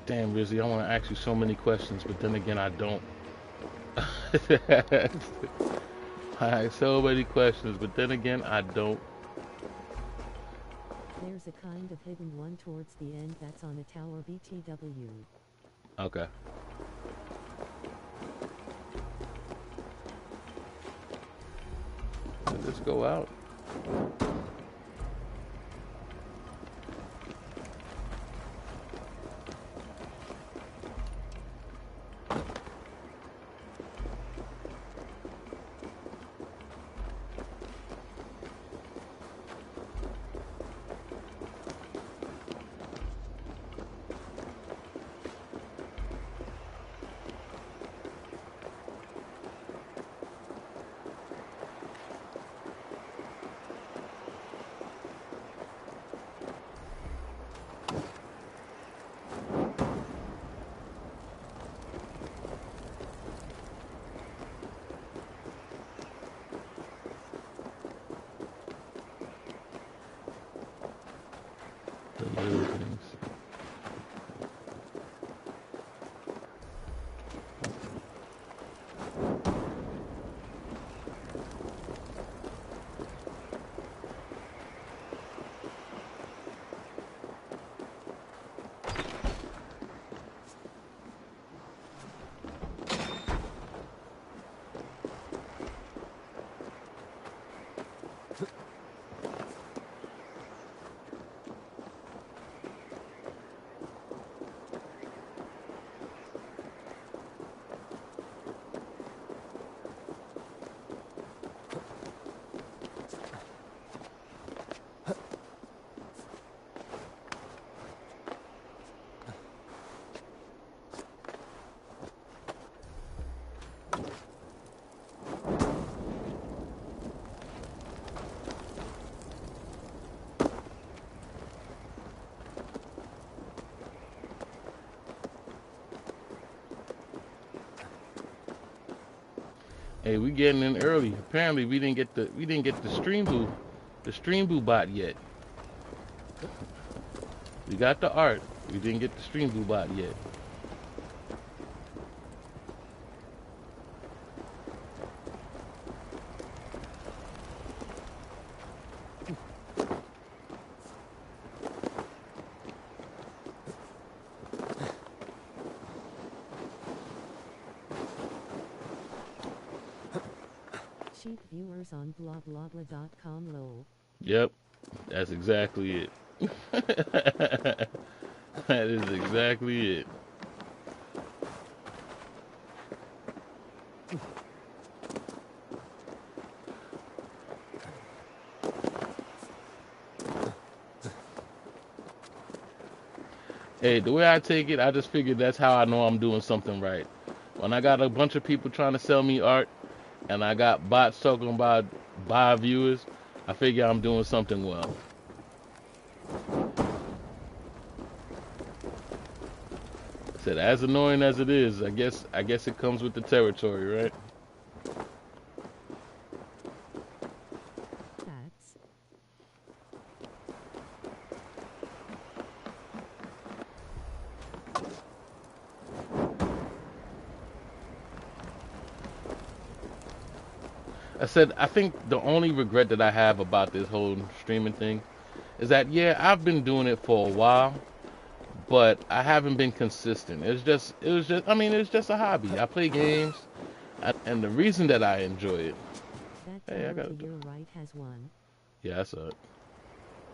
Damn, Rizzy, I want to ask you so many questions, but then again, I don't. I have so many questions, but then again, I don't. There's a kind of hidden one towards the end that's on a tower BTW. Okay. Let's go out. The little things. Hey, we getting in early. Apparently, we didn't get the stream boo bot yet. We got the art. We didn't get the stream boo bot yet. Cheap viewers on bloblogla.com lol. Yep, that's exactly it. That is exactly it. Hey, the way I take it, I just figured that's how I know I'm doing something right. When I got a bunch of people trying to sell me art, and I got bots talking about buy viewers, I figure I'm doing something well. I said, as annoying as it is, I guess it comes with the territory, right? That's I said, I think the only regret that I have about this whole streaming thing is that, yeah, I've been doing it for a while, but I haven't been consistent. I mean, it's just a hobby. I play games, and the reason that I enjoy it, that hey, I tower got to it. your right has one, Yeah, I saw it.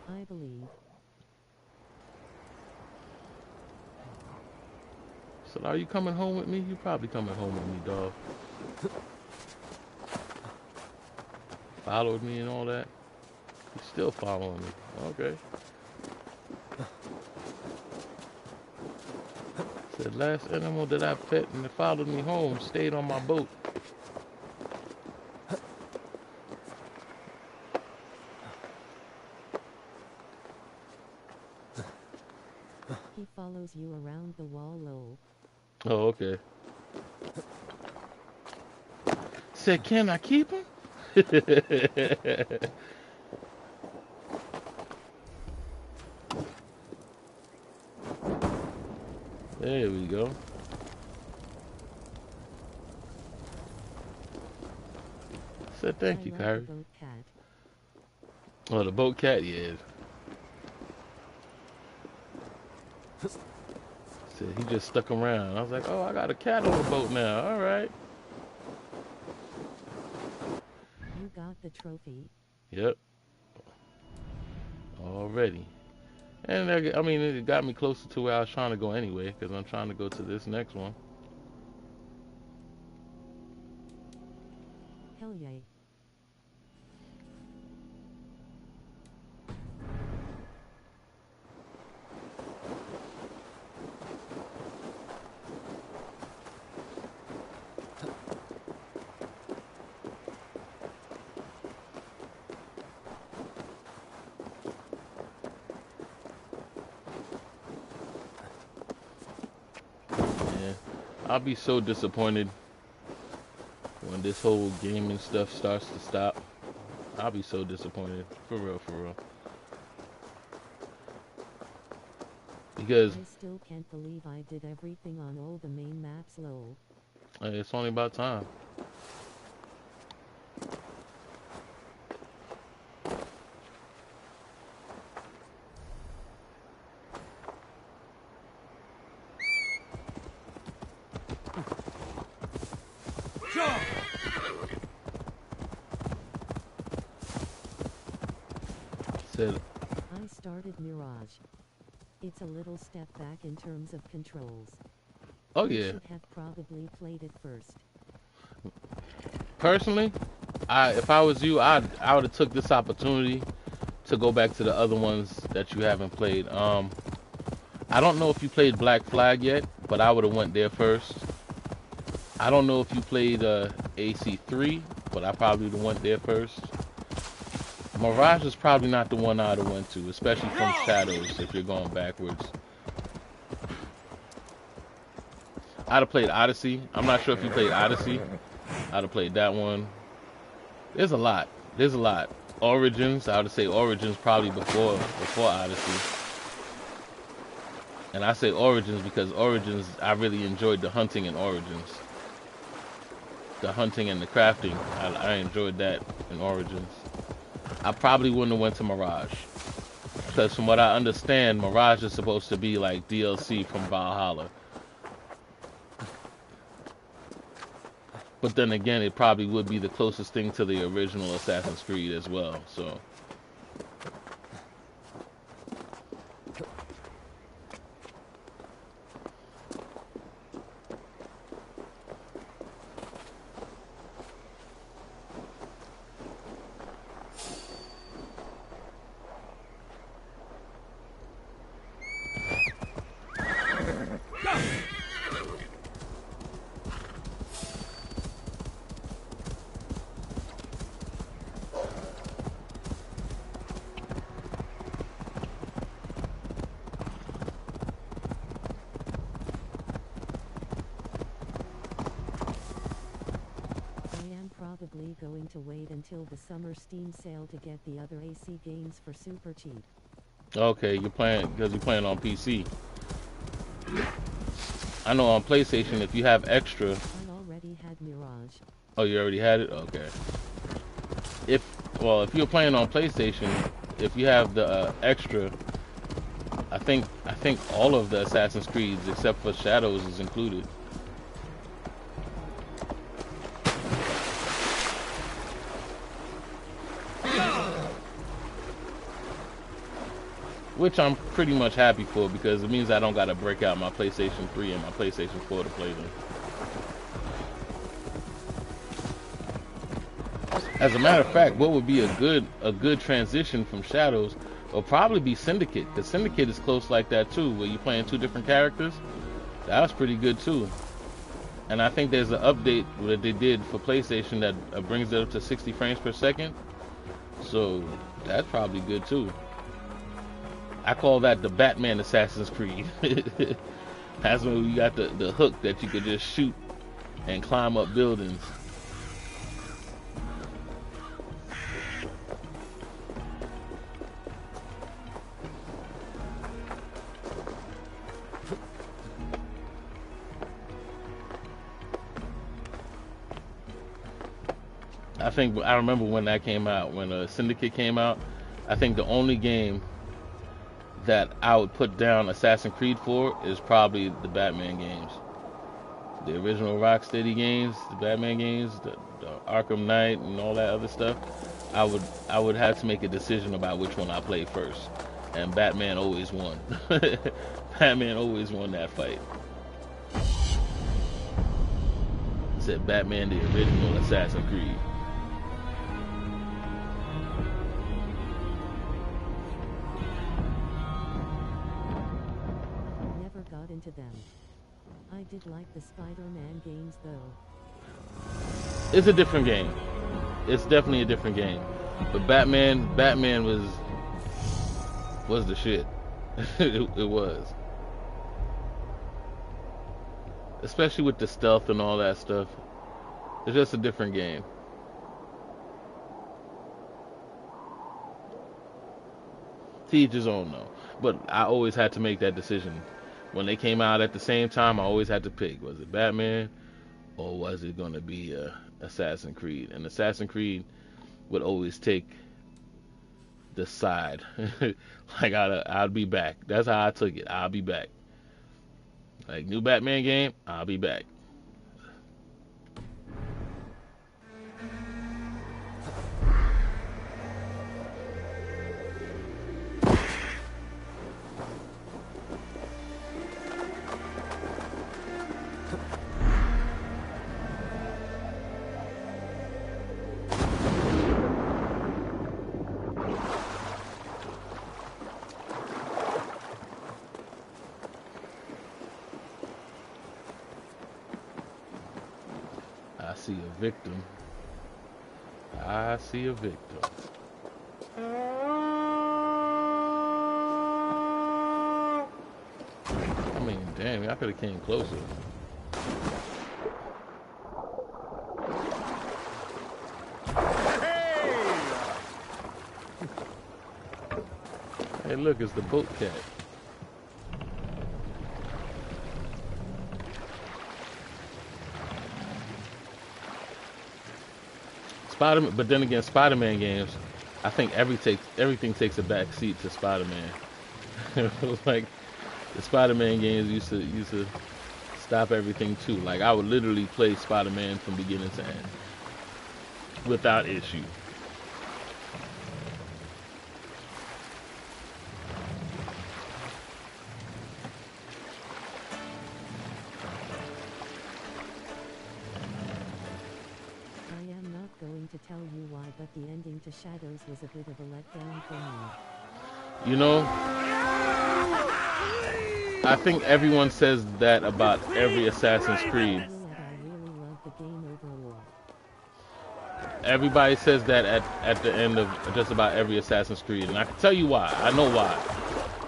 I believe. So, are you coming home with me? You probably coming home with me, dog. Followed me and all that. He's still following me. Okay. Said last animal that I pet and that followed me home stayed on my boat. He follows you around the wall lol. Oh, okay. Said, can I keep him? There we go. Said, I thank you, love the Kyrie. boat cat. Oh, the boat cat, yeah. Said he just stuck around. I was like, oh, I got a cat on the boat now. All right. You got the trophy. Yep. Already. And I mean, it got me closer to where I was trying to go anyway, because I'm trying to go to this next one. Hell yay. Yeah. I'll be so disappointed when this whole gaming stuff starts to stop. I'll be so disappointed. For real, for real. because I still can't believe I did everything on all the main maps, lol. it's only about time. Said, I started Mirage. It's a little step back in terms of controls. oh You yeah. should have probably played it first. Personally, if I was you, I would have took this opportunity to go back to the other ones that you haven't played. I don't know if you played Black Flag yet, but I would have went there first. I don't know if you played AC3, but I probably would have went there first. Mirage is probably not the one I'd have went to, especially from Shadows if you're going backwards. I'd have played Odyssey. I'm not sure if you played Odyssey. I'd have played that one. There's a lot. There's a lot. Origins, I would say Origins probably before Odyssey. And I say Origins because Origins, I really enjoyed the hunting in Origins. The hunting and the crafting, I enjoyed that in Origins. I probably wouldn't have went to Mirage. Because from what I understand, Mirage is supposed to be like DLC from Valhalla. But then again, it probably would be the closest thing to the original Assassin's Creed as well, so. Probably going to wait until the summer Steam sale to get the other AC games for super cheap. Okay, you're playing on PC. I know on PlayStation if you have extra. I already had Mirage. Oh, you already had it? Okay. If you're playing on PlayStation, if you have the extra, I think all of the Assassin's Creeds except for Shadows is included. Which I'm pretty much happy for because it means I don't gotta break out my PlayStation 3 and my PlayStation 4 to play them. As a matter of fact, what would be a good transition from Shadows will probably be Syndicate, because Syndicate is close like that too, where you're playing two different characters. That was pretty good too. And I think there's an update that they did for PlayStation that brings it up to 60 frames per second. So that's probably good too. I call that the Batman Assassin's Creed. That's when you got the hook that you could just shoot and climb up buildings. I remember when that came out, when Syndicate came out. I think the only game that I would put down Assassin's Creed for is probably the Batman games. The original Rocksteady games, the Batman games, the Arkham Knight and all that other stuff. I would have to make a decision about which one I play first. And Batman always won. Batman always won that fight. I said Batman, the original Assassin's Creed. Got into them. I did like the Spider-Man games though. It's a different game. It's definitely a different game. But Batman was the shit. It was. Especially with the stealth and all that stuff. It's just a different game. To each his own though. But I always had to make that decision. When they came out at the same time, I always had to pick. Was it Batman or was it going to be Assassin's Creed? And Assassin's Creed would always take the side. Like I'd be back. That's how I took it. I'll be back. Like new Batman game, I'll be back. I see a victim. I see a victim. I mean, damn, I could have came closer. Hey, look, it's the boat cat. Spider-Man, but then again, Spider-Man games, I think everything takes a back seat to Spider-Man. It was like the Spider-Man games used to stop everything too. Like I would literally play Spider-Man from beginning to end without issue. Going to tell you why, but the ending to Shadows was a bit of a letdown for me. You know, I think everyone says that about every Assassin's Creed. I really love the game overall. Everybody says that at the end of just about every Assassin's Creed, and I can tell you why. I know why.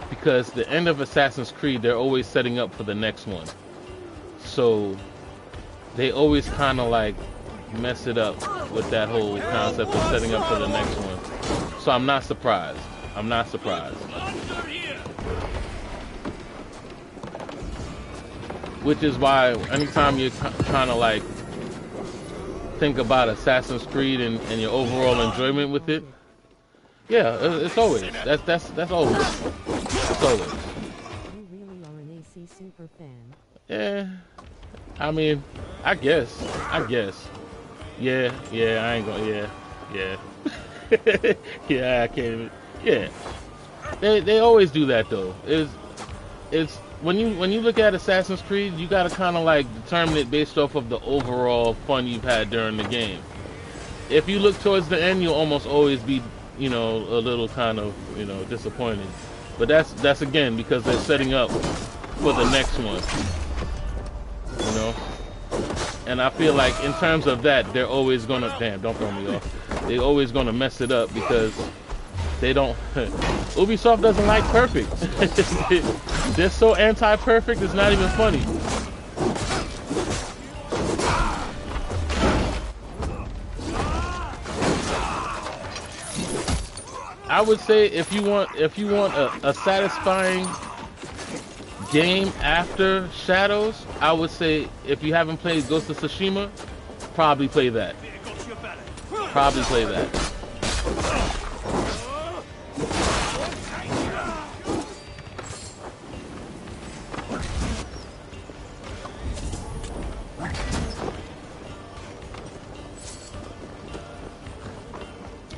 Because the end of Assassin's Creed, they're always setting up for the next one. So they always kind of like mess it up with that whole concept of setting up for the next one. So I'm not surprised. I'm not surprised. Which is why anytime you're trying to like think about Assassin's Creed and your overall enjoyment with it, yeah, it's always that's always. It's always. You really are an AC super fan. Yeah, I mean, I guess. Yeah, I ain't gonna. Yeah. Yeah, I can't even. Yeah, they always do that though. It's when you look at Assassin's Creed, you gotta kind of like determine it based off of the overall fun you've had during the game. If you look towards the end, you'll almost always be, a little kind of, disappointed. But that's again because they're setting up for the next one. And I feel like in terms of that, they're always gonna don't throw me off. They're always gonna mess it up because they don't. Ubisoft doesn't like perfect. They're so anti-perfect. It's not even funny. I would say if you want a satisfying game after Shadows, I would say if you haven't played Ghost of Tsushima, probably play that. Probably play that.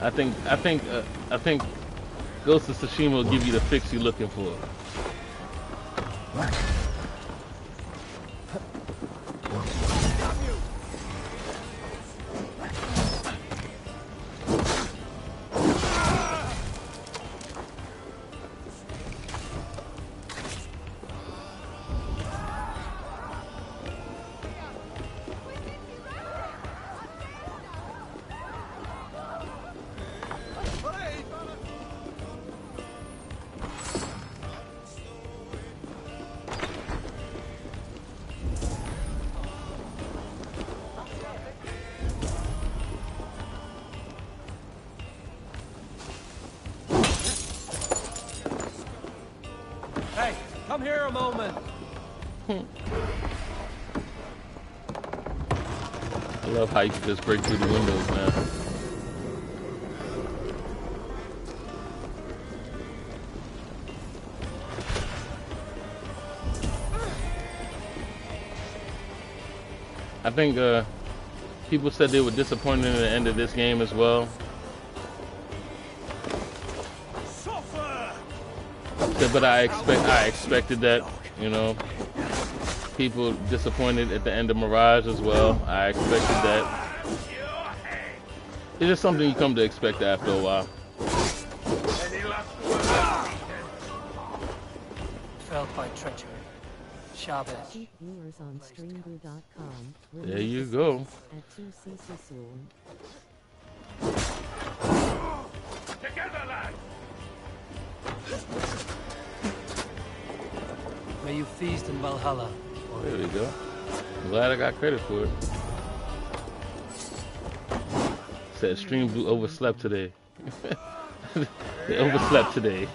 I think Ghost of Tsushima will give you the fix you're looking for. Hey, come here a moment. I love how you can just break through the windows now. I think people said they were disappointed in the end of this game as well. But I expected that, you know. People disappointed at the end of Mirage as well. I expected that. It's just something you come to expect after a while. Felt by treachery. Chavez. Keep viewers on streamboo.com. There you go. At 2cc soon. Together, lad! May you feast in Valhalla. There we go. I'm glad I got credit for it. Said Stream Blue overslept today. They overslept today.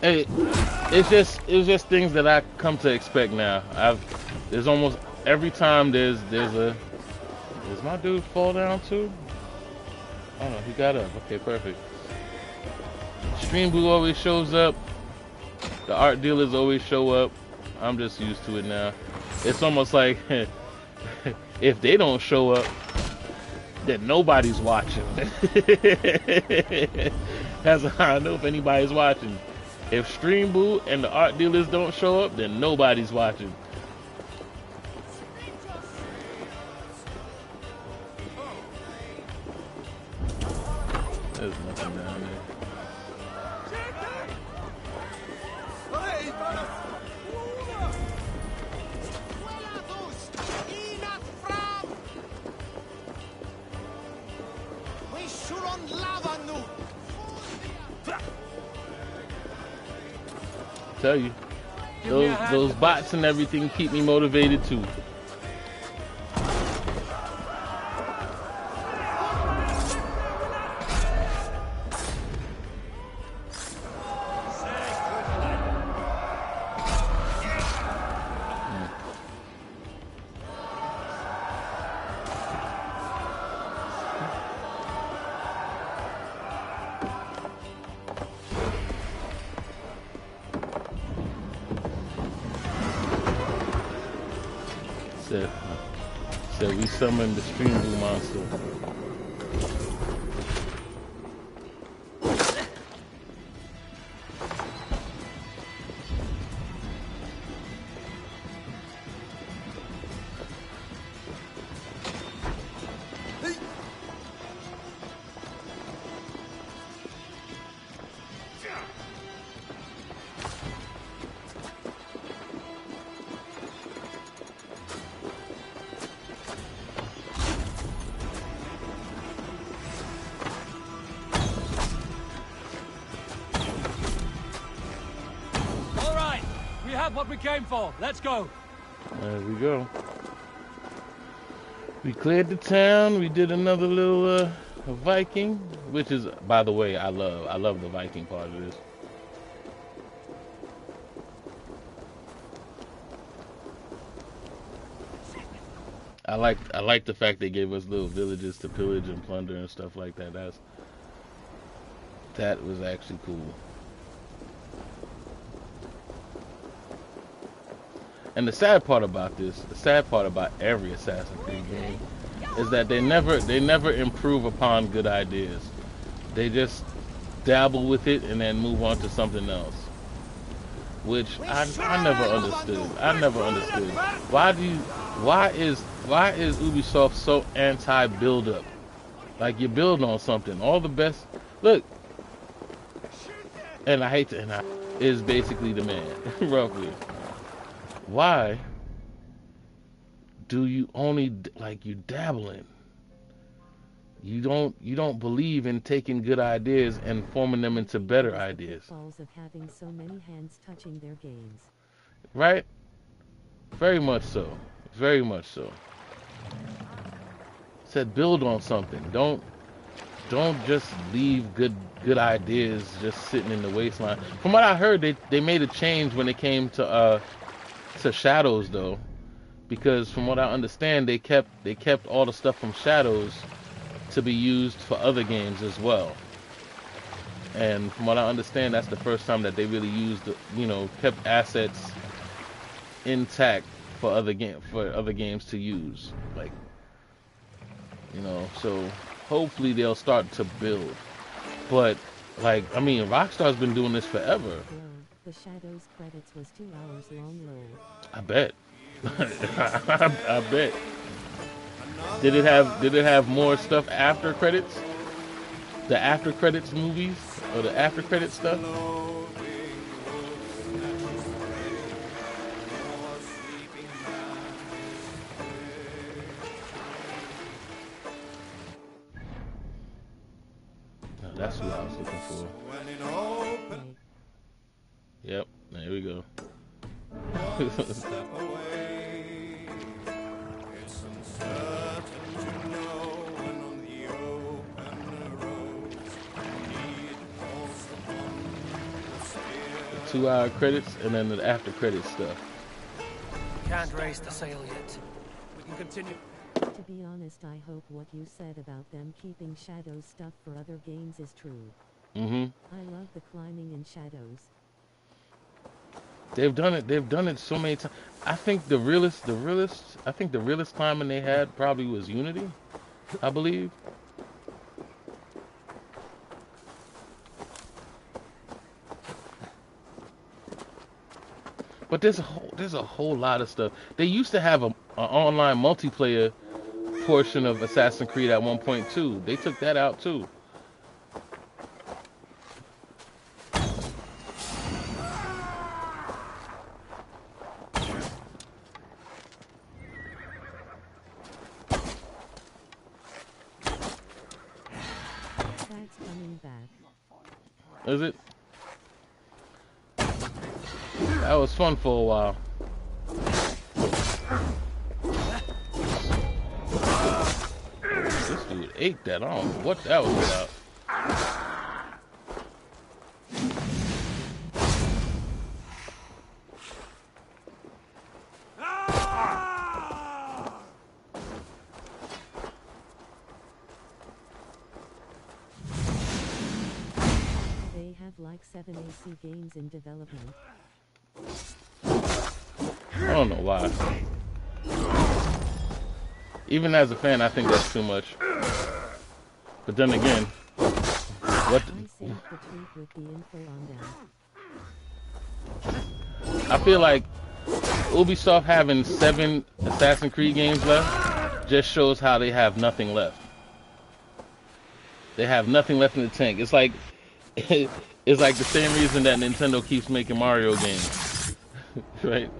Hey, it's just things that I come to expect now. There's almost every time there's does my dude fall down too? Oh no, he got up. Okay, perfect. Stream Blue always shows up. The art dealers always show up. I'm just used to it now. It's almost like if they don't show up, then nobody's watching. That's how I know if anybody's watching. If Stream Boot and the art dealers don't show up, then nobody's watching. There's nothing down there. Tell you, those bots and everything keep me motivated too. Said we summoned the Stream Blue monster. What we came for. Let's go. There we go. We cleared the town. We did another little Viking, which is, by the way, I love the Viking part of this. I like the fact they gave us little villages to pillage and plunder and stuff like that. That was actually cool. And the sad part about this, the sad part about every Assassin's Creed game, is that they never improve upon good ideas. They just dabble with it and then move on to something else. Which I never understood. I never understood. Why is Ubisoft so anti-build-up? Like, you build on something. All the best. Look. And I hate to, is basically the man, roughly. Why do you only, like, you dabbling? you don't believe in taking good ideas and forming them into better Realize the ideas, pitfalls of having so many hands touching their games. right? Very much so. Very much so. Said build on something. Don't just leave good ideas just sitting in the wasteland. From what I heard, they made a change when it came to Shadows though, because from what I understand, they kept all the stuff from Shadows to be used for other games as well. And from what I understand, that's the first time that they really used, kept assets intact for other games to use. Like, so hopefully they'll start to build. But like, I mean, Rockstar's been doing this forever. Bro, the Shadows credits was 2 hours long lol. I bet. I bet. Did it have more stuff after credits? The after credits movies or the after credits stuff? No, that's who I was looking for. Hey, Yep, there we go. The 2 hour credits and then the after credits stuff. Can't raise the sail yet. We can continue. to be honest, I hope what you said about them keeping Shadows stuff for other games is true. Mm-hmm. I love the climbing in Shadows. They've done it. They've done it so many times. I think the realest climbing they had probably was Unity, I believe. But there's a whole lot of stuff. They used to have an online multiplayer portion of Assassin's Creed at 1.2. They took that out too. That's coming back. Is it? That was fun for a while. This dude ate that. I don't know what that was about. They have like 7 AC games in development. I don't know why. Even as a fan, I think that's too much. But then again, what? I saved the tweet with the info on them. I feel like Ubisoft having 7 Assassin's Creed games left just shows how they have nothing left. They have nothing left in the tank. It's like it's like the same reason that Nintendo keeps making Mario games, right?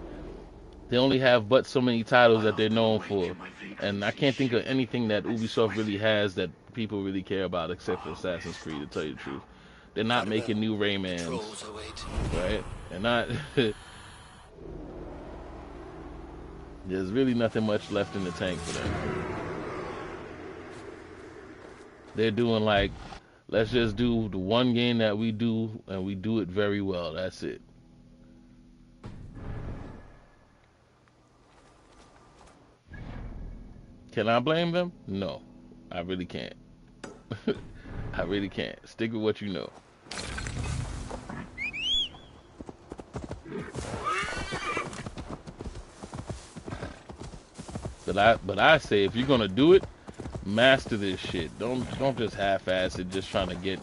They only have but so many titles that they're known for, and I can't think of anything that Ubisoft really has that people really care about except for Assassin's Creed. To tell you the truth, they're not making new Raymans, Trolls await. right? They're not. There's really nothing much left in the tank for them. They're doing like, let's just do the one game that we do, and we do it very well. That's it. Can I blame them? No, I really can't. I really can't. Stick with what you know. But I say if you're gonna do it, master this shit. Don't just half-ass it, just trying to get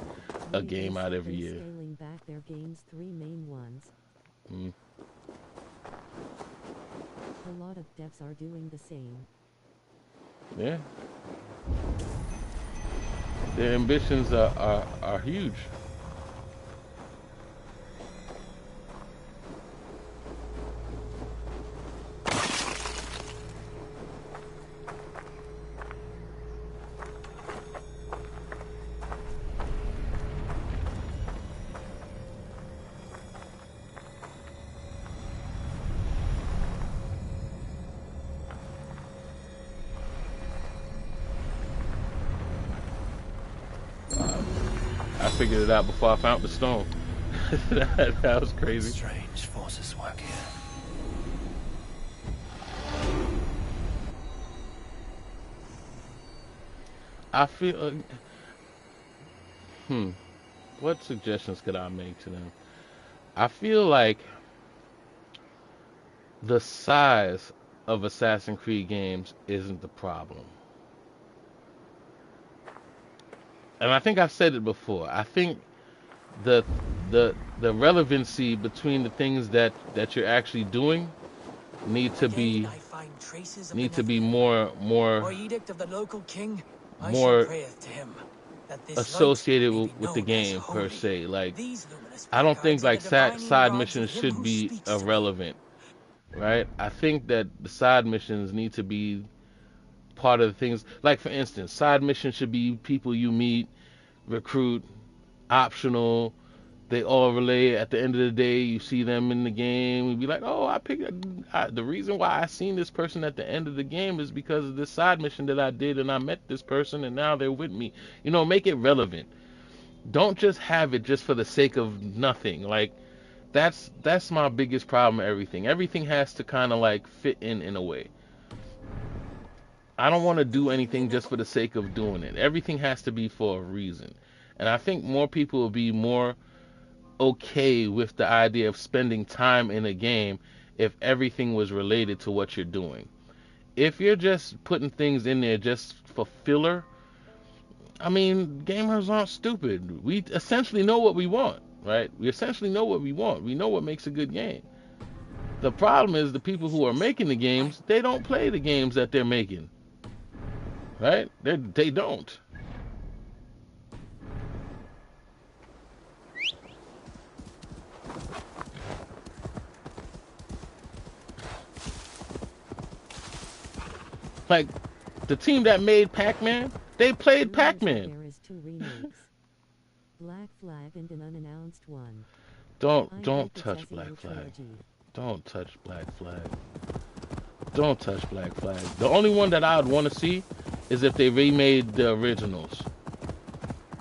a game out every year. Scaling back their games, 3 main ones. Mm. A lot of devs are doing the same. Yeah. Their ambitions are huge. figured it out before I found the stone. That was crazy. Strange forces work here. I feel. What suggestions could I make to them? I feel like the size of Assassin's Creed games isn't the problem. And I think I've said it before. I think the the relevancy between the things that you're actually doing need to be I find traces of need the to be Netherlands. more Or edict of the local king, I shall more prayeth to him that this associated light may be with the known as game per holy. se. Like These luminous I don't think placards are like the divining side rods of missions him should who be speaks to me. irrelevant, right? I think that the side missions need to be part of the things. Like for instance, side missions should be people you meet, recruit, optional. They all relate. At the end of the day, you see them in the game. You'd be like, oh, the reason why I seen this person at the end of the game is because of this side mission that I did, and I met this person, and now they're with me. You know, make it relevant. Don't just have it just for the sake of nothing. Like that's my biggest problem with everything. Everything has to kind of like fit in a way. I don't want to do anything just for the sake of doing it. Everything has to be for a reason. And I think more people will be more okay with the idea of spending time in a game if everything was related to what you're doing. If you're just putting things in there just for filler, I mean, gamers aren't stupid. We essentially know what we want, right? We essentially know what we want. We know what makes a good game. The problem is the people who are making the games, they don't play the games that they're making, right? They don't. Like the team that made Pac-Man, they played Pac-Man. There is 2 remakes. Black Flag and an unannounced one. Don't touch Black Flag. Don't touch Black Flag. Don't touch Black Flag. The only one that I would want to see is if they remade the originals,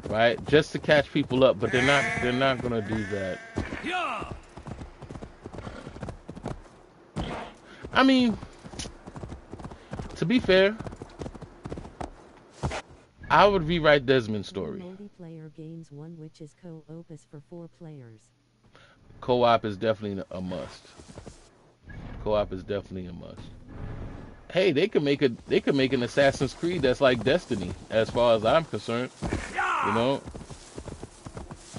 right? Just to catch people up, but they're not gonna do that. I mean, to be fair, I would rewrite Desmond's story. Multiplayer games, one which is co-op is for 4 players. Co-op is definitely a must. Co-op is definitely a must. Hey, they could make an Assassin's Creed that's like Destiny, as far as I'm concerned. You know,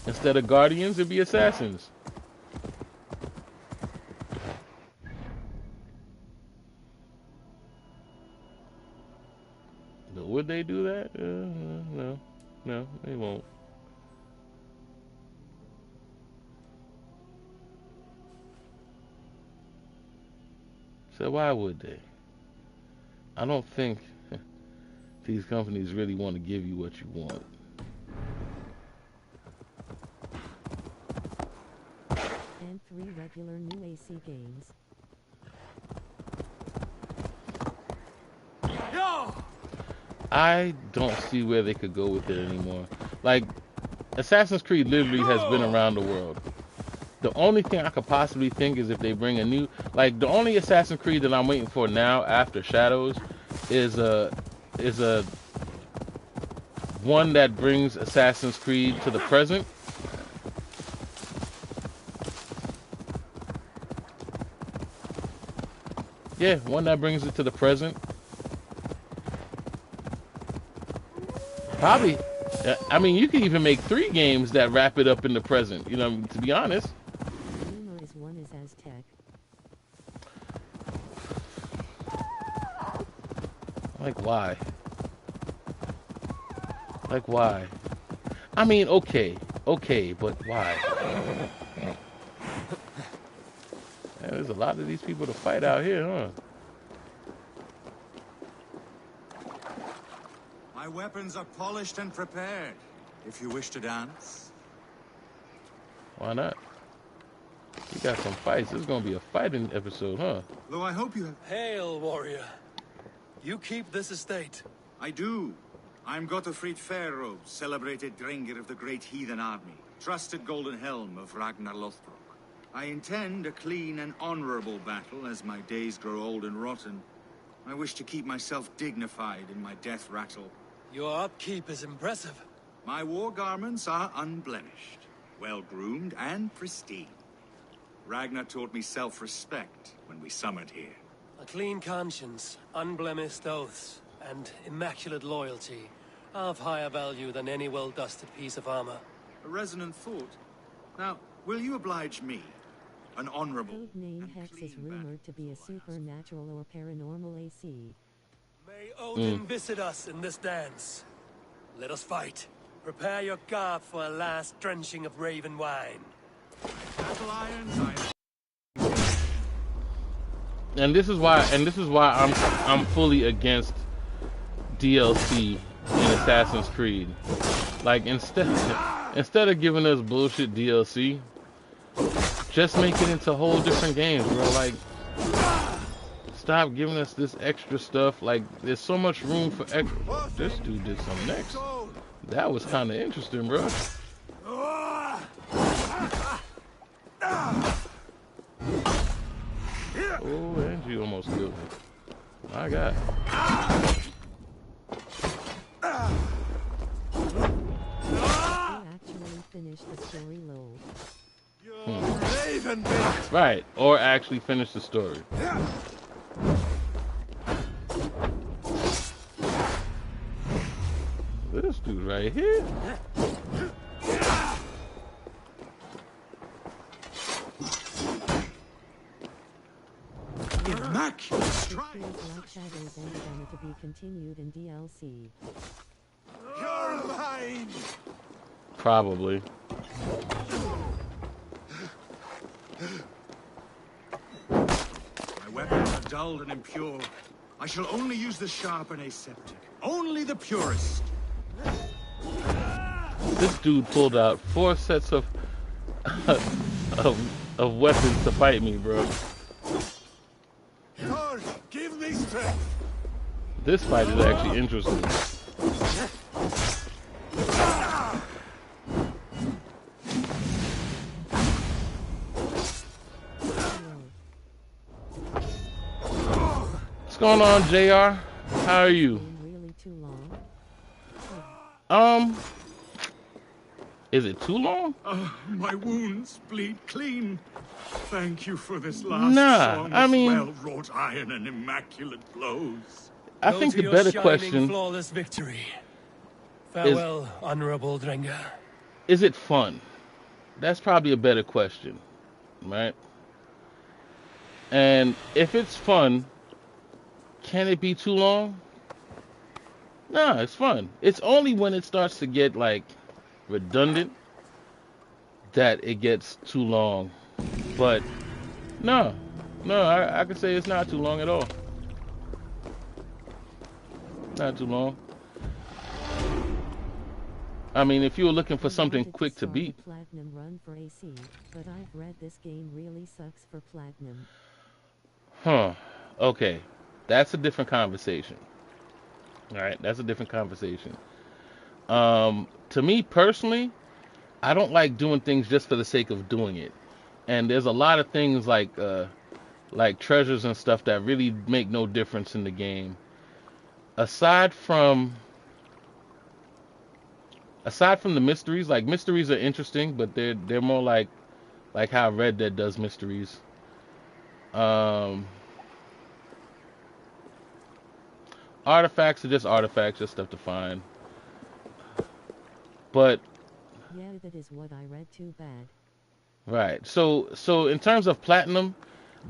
instead of Guardians, it'd be Assassins. But would they do that? No, they won't. So why would they? I don't think these companies really want to give you what you want. And 3 regular new AC games. I don't see where they could go with it anymore. Like, Assassin's Creed literally has been around the world. The only thing I could possibly think is if they bring a new, like the only Assassin's Creed that I'm waiting for now after Shadows is a one that brings Assassin's Creed to the present. Yeah, one that brings it to the present. Probably, I mean, you can even make 3 games that wrap it up in the present, you know, to be honest. Numerous one is Aztec. Like, why? Like, why? I mean, okay, but why? Man, there's a lot of these people to fight out here, huh? My weapons are polished and prepared, if you wish to dance. Why not? We got some fights. This is gonna be a fighting episode, huh? Though I hope you have... Hail, warrior. You keep this estate. I do. I'm Gottfried Fairrobes, celebrated Drengr of the Great Heathen Army, trusted Golden Helm of Ragnar Lothbrok. I intend a clean and honorable battle as my days grow old and rotten. I wish to keep myself dignified in my death rattle. Your upkeep is impressive. My war garments are unblemished, well-groomed and pristine. Ragnar taught me self-respect when we summoned here. A clean conscience, unblemished oaths, and immaculate loyalty are of higher value than any well-dusted piece of armor. A resonant thought. Now, will you oblige me? An honorable Codename and Hex is clean rumored to be a battle. supernatural or paranormal AC. May Odin visit us in this dance. Let us fight. Prepare your garb for a last drenching of raven wine. Battle irons, And this is why I'm fully against DLC in Assassin's Creed. Like instead of giving us bullshit DLC, just make it into whole different games, bro. Like stop giving us this extra stuff. Like there's so much room for extra. This dude did some next. That was kind of interesting, bro. Oh, and you almost killed me. My God. Or actually finish the story lol. Right, or actually finish the story. This dude right here. immaculate It strike. feels like Shadow's Endgame to be continued in DLC. You're mine! Probably. My weapons are dulled and impure. I shall only use the sharp and aseptic. Only the purest. This dude pulled out 4 sets of of weapons to fight me, bro. Lord, give me strength! This fight is actually interesting. What's going on, JR? How are you? Really too long? Is it too long? My wounds bleed clean. Thank you for this last Nah, song I of mean- well-wrought iron and immaculate blows. I Go think to the your better shining, question flawless victory. Farewell, honorable Drenga. is it fun? That's probably a better question, right? And if it's fun, can it be too long? No, it's fun. It's only when it starts to get like redundant that it gets too long. But no, I could say it's not too long at all. Not too long. I mean, if you were looking for I something wanted quick to start a beat, platinum run for AC, but I've read this game really sucks for platinum. huh? Okay, that's a different conversation. All right, that's a different conversation. To me personally, I don't like doing things just for the sake of doing it. And there's a lot of things like treasures and stuff that really make no difference in the game. Aside from the mysteries, like mysteries are interesting, but they're more like how Red Dead does mysteries. Artifacts are just artifacts, just stuff to find. But Yeah, that is what I read, too bad. right, so in terms of platinum,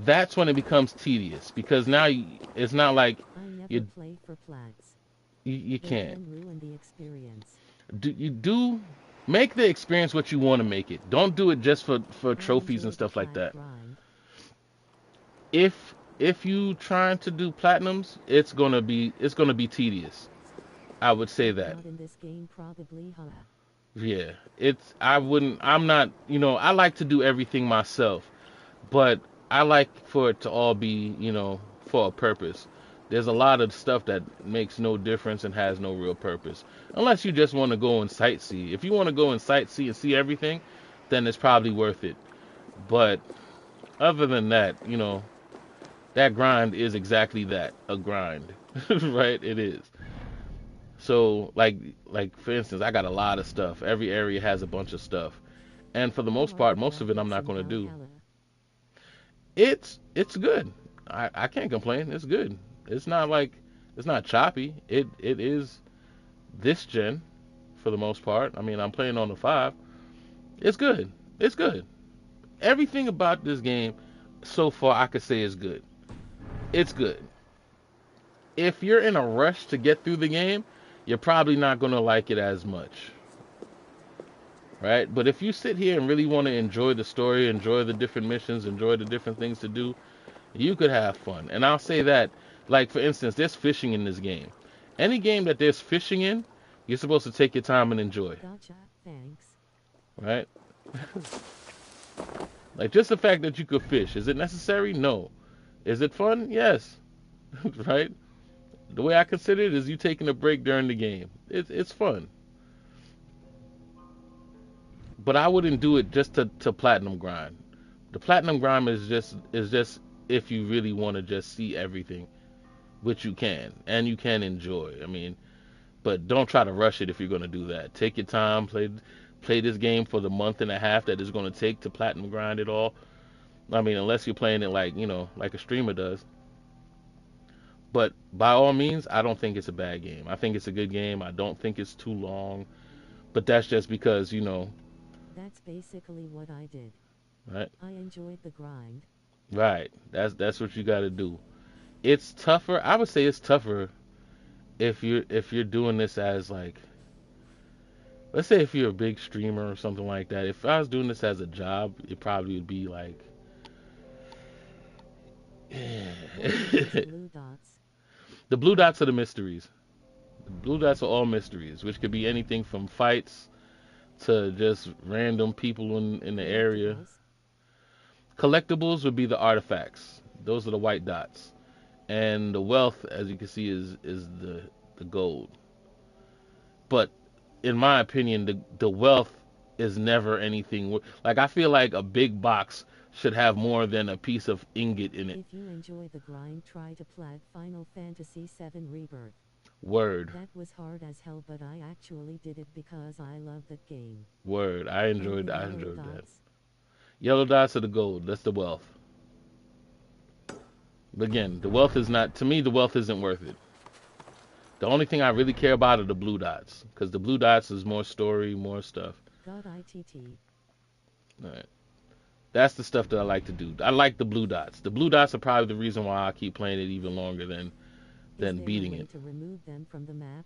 that's when it becomes tedious because now it's not like I never you play for plats. you They can't. can ruin the experience. Do make the experience what you want to make it. Don't do it just for I trophies enjoy and the stuff like plat that. grind. If you trying to do platinums, it's gonna be tedious. I would say that. Not in this game, probably, huh? Yeah, I'm not, I like to do everything myself, but I like for it to all be, for a purpose. There's a lot of stuff that makes no difference and has no real purpose. Unless you just want to go and sightsee. If you want to go and sightsee and see everything, then it's probably worth it. But other than that, that grind is exactly that, a grind. Right? It is. So like for instance, I got a lot of stuff. Every area has a bunch of stuff. And for the How most are part, the most of it I'm graphics not in going to do. Valhalla? It's good. I can't complain. It's good. It's not like it's not choppy. It is this gen for the most part. I mean, I'm playing on the 5. It's good. It's good. Everything about this game so far I could say is good. It's good. If you're in a rush to get through the game, you're probably not going to like it as much. Right? But if you sit here and really want to enjoy the story, enjoy the different missions, enjoy the different things to do, you could have fun. And I'll say that, like for instance, there's fishing in this game. Any game that there's fishing in, you're supposed to take your time and enjoy. Gotcha, thanks. Right? Like just the fact that you could fish, is it necessary? No. Is it fun? Yes. Right? The way I consider it is you taking a break during the game. It's fun. But I wouldn't do it just to platinum grind. The platinum grind is just if you really want to just see everything, which you can and you can enjoy. I mean, but don't try to rush it if you're gonna do that. Take your time, play this game for the month and a half that it's gonna take to platinum grind it all. I mean, unless you're playing it like like a streamer does. But by all means, I don't think it's a bad game. I think it's a good game. I don't think it's too long. But that's just because, That's basically what I did. right? I enjoyed the grind. Right. That's what you got to do. It's tougher. I would say it's tougher if you're doing this as like, let's say if you're a big streamer or something like that. If I was doing this as a job, it probably would be like Blue dots. the blue dots are the mysteries. The blue dots are all mysteries, which could be anything from fights to just random people in the area. Collectibles would be the artifacts. Those are the white dots. And the wealth, as you can see, is the gold. But in my opinion, the wealth is never anything. Like I feel like a big box should have more than a piece of ingot in it. If you enjoy the grind, try to play Final Fantasy VII Rebirth. Word. That was hard as hell, but I actually did it because I love that game. Word. I And enjoyed the that. yellow dots. Yellow dots are the gold. That's the wealth. But again, the wealth is not, to me, the wealth isn't worth it. The only thing I really care about are the blue dots. Because the blue dots is more story, more stuff. God ITT. Alright. That's the stuff that I like to do. I like the blue dots. The blue dots are probably the reason why I keep playing it even longer than beating it. Is there a way to remove them from the map?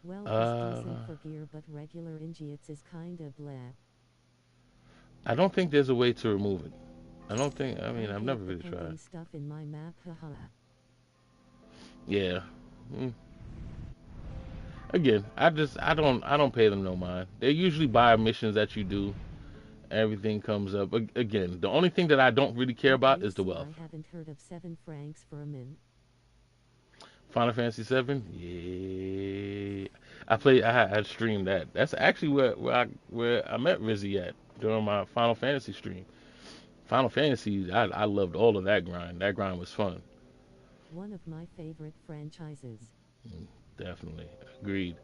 Well, it's decent for gear, but regular ingots is kind of bleh. I don't think there's a way to remove it. I mean, I've never really Pending tried. stuff in my map, haha. Yeah. Again, I don't pay them no mind. They usually buy missions that you do. Everything comes up. Again, the only thing that I don't really care about is the wealth. I haven't heard of 7 francs for a min. Final Fantasy 7? Yeah. I had streamed that. That's actually where I met Rizzy at during my Final Fantasy stream. Final Fantasy, I loved all of that grind. That grind was fun. One of my favorite franchises. Definitely. Agreed.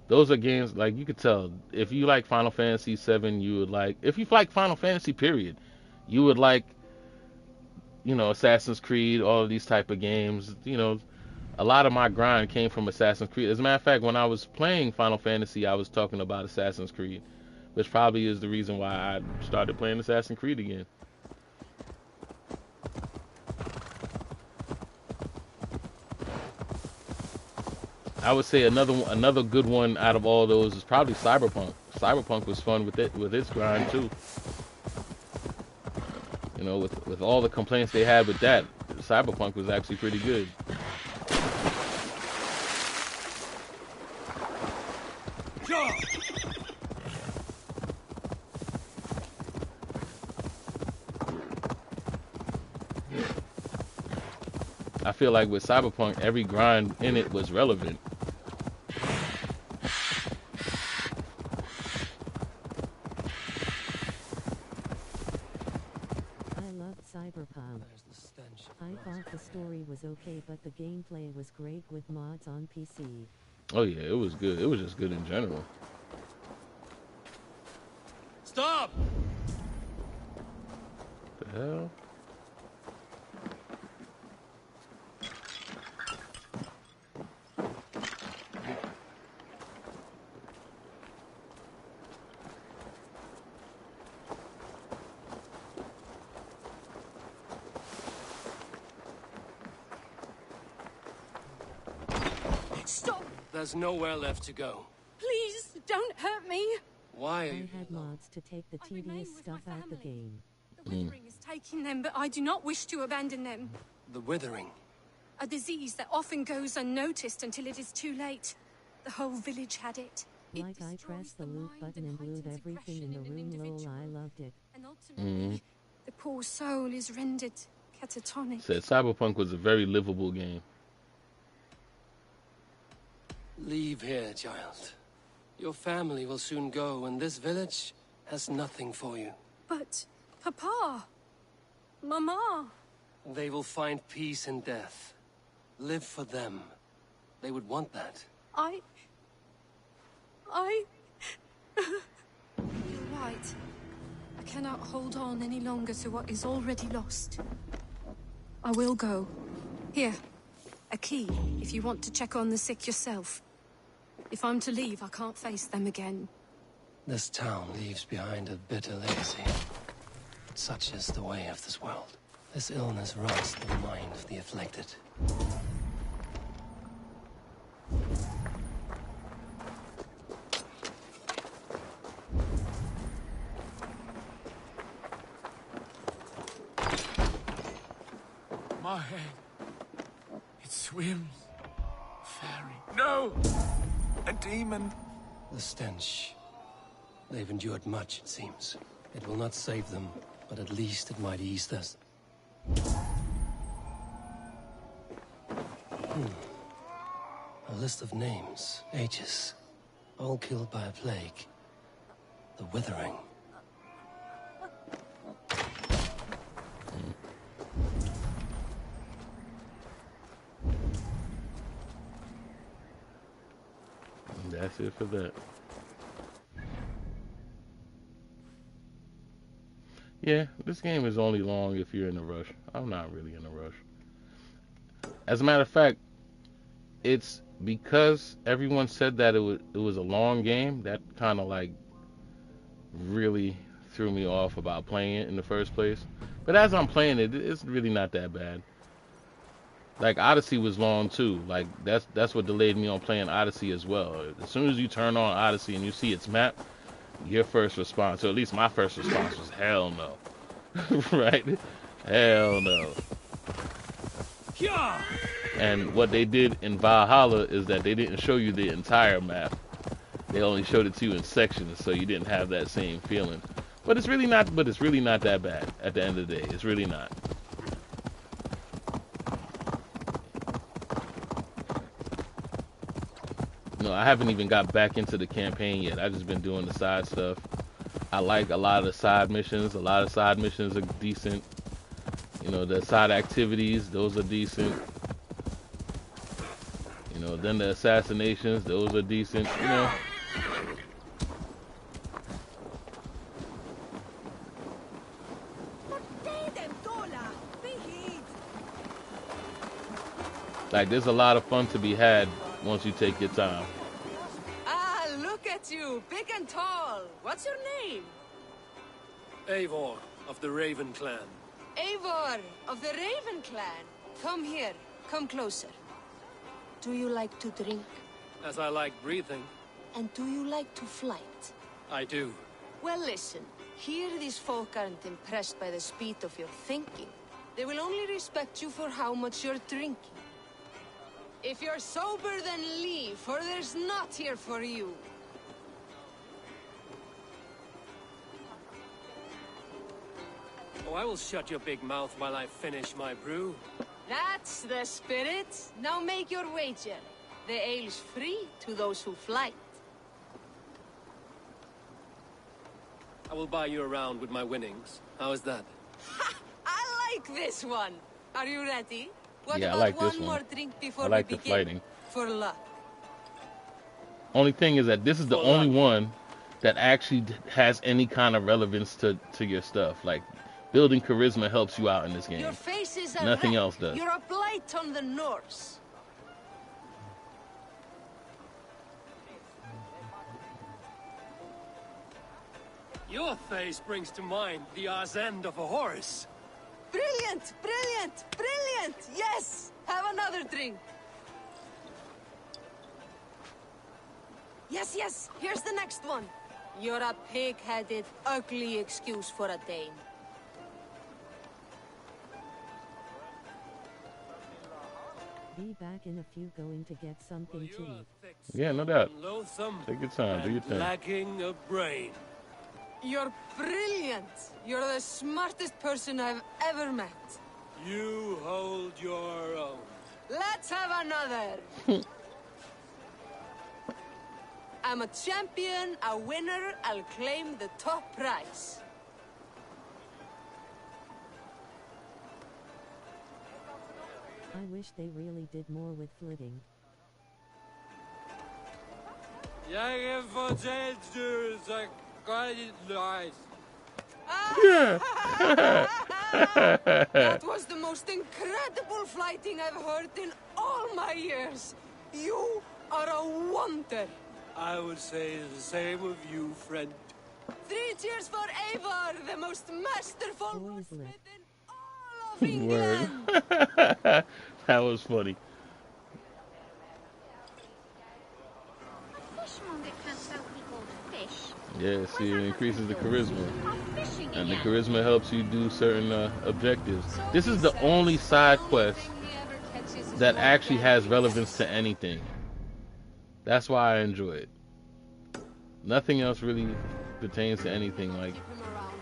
Those are games, like, you could tell, if you like Final Fantasy 7, you would like, if you like Final Fantasy, period, you would like, Assassin's Creed, all of these type of games. A lot of my grind came from Assassin's Creed. As a matter of fact, when I was playing Final Fantasy, I was talking about Assassin's Creed, which probably is the reason why I started playing Assassin's Creed again. I would say another good one out of all those is probably Cyberpunk. Cyberpunk was fun with its grind too. With all the complaints they had with that, Cyberpunk was actually pretty good. I feel like with Cyberpunk, every grind in it was relevant. I loved Cyberpunk. There's the stench. I thought the story was okay, but the gameplay was great with mods on PC. Oh yeah, it was good. It was just good in general. Stop! The hell? Stop! There's nowhere left to go. Please, don't hurt me. Why are I you had mods to take the I remain tedious with stuff my out the family. game. The Withering is taking them, but I do not wish to abandon them. the Withering? A disease that often goes unnoticed until it is too late. The whole village had it. It Like I destroys pressed the the loot mind button and loot heightens everything in the aggression room, an lol, individual. I loved it. And ultimately, the poor soul is rendered catatonic. Said Cyberpunk was a very livable game. Leave here, child. Your family will soon go, and this village has nothing for you. But, Papa, Mama, They will find peace in death. Live for them. They would want that. You're right. I cannot hold on any longer to what is already lost. I will go. Here, a key, if you want to check on the sick yourself. If I'm to leave, I can't face them again. This town leaves behind a bitter legacy. But such is the way of this world. This illness rots the mind of the afflicted. My head. It swims. Fairy. No! A demon. The stench. They've endured much, it seems. It will not save them, but at least it might ease this. A list of names, ages, all killed by a plague. The Withering. And that's it for that. Yeah, this game is only long if you're in a rush. I'm not really in a rush. As a matter of fact, it's because everyone said that it was a long game that kind of like really threw me off about playing it in the first place. But as I'm playing it, it's really not that bad. Like Odyssey was long too. Like that's what delayed me on playing Odyssey as well. As soon as you turn on Odyssey and you see its map, your first response, or at least my first response, was hell no. Right? Hell no. And what they did in Valhalla is that they didn't show you the entire map. They only showed it to you in sections, so you didn't have that same feeling. But it's really not that bad at the end of the day. It's really not. No, I haven't even got back into the campaign yet. I've just been doing the side stuff. I like a lot of the side missions. A lot of side missions are decent. You know, the side activities, those are decent. You know, then the assassinations, those are decent. You know. Like, there's a lot of fun to be had once you take your time. Ah, look at you, big and tall. What's your name? Eivor of the Raven clan. Eivor of the Raven clan. Come here, come closer. Do you like to drink? As I like breathing, And do you like to flight? I do. Well, listen. Here these folk aren't impressed by the speed of your thinking. They will only respect you for how much you're drinking. If you're sober, then leave, for there's naught here for you. Oh, I will shut your big mouth while I finish my brew. That's the spirit. Now make your wager. The ale's free to those who flight. I will buy you around with my winnings. How is that? I like this one. Are you ready? What Yeah, I about like this one one. more drink before I like we the begin? fighting. For luck. Only thing is that this is the For only luck. one that actually has any kind of relevance to your stuff. Like, building charisma helps you out in this Your game. face is a Nothing wreck. else does. You're a blight on the Norse. Your face brings to mind the arse end of a horse. Brilliant! Brilliant! Brilliant! Yes! Have another drink. Yes, yes! Here's the next one. You're a pig-headed, ugly excuse for a Dane. Be back in a few, going to get something to eat. Yeah, no doubt. Loathsome Take your time. Do your and thing. lacking a brain. You're brilliant! You're the smartest person I've ever met. You hold your own. Let's have another! I'm a champion, a winner, I'll claim the top prize. I wish they really did more with flitting. Jag fortalt du så godt løs. That was the most incredible fighting I've heard in all my years. You are a wonder. I would say the same of you, friend. 3 cheers for Eivor, the most masterful Boys woodsmith left. in all of Word. England. That was funny. Fishmonger can't sell people fish. Yeah, see, it increases the charisma. I'm fishing And the again. charisma helps you do certain objectives. This is the only side quest that actually has relevance to anything. That's why I enjoy it. Nothing else really pertains to anything.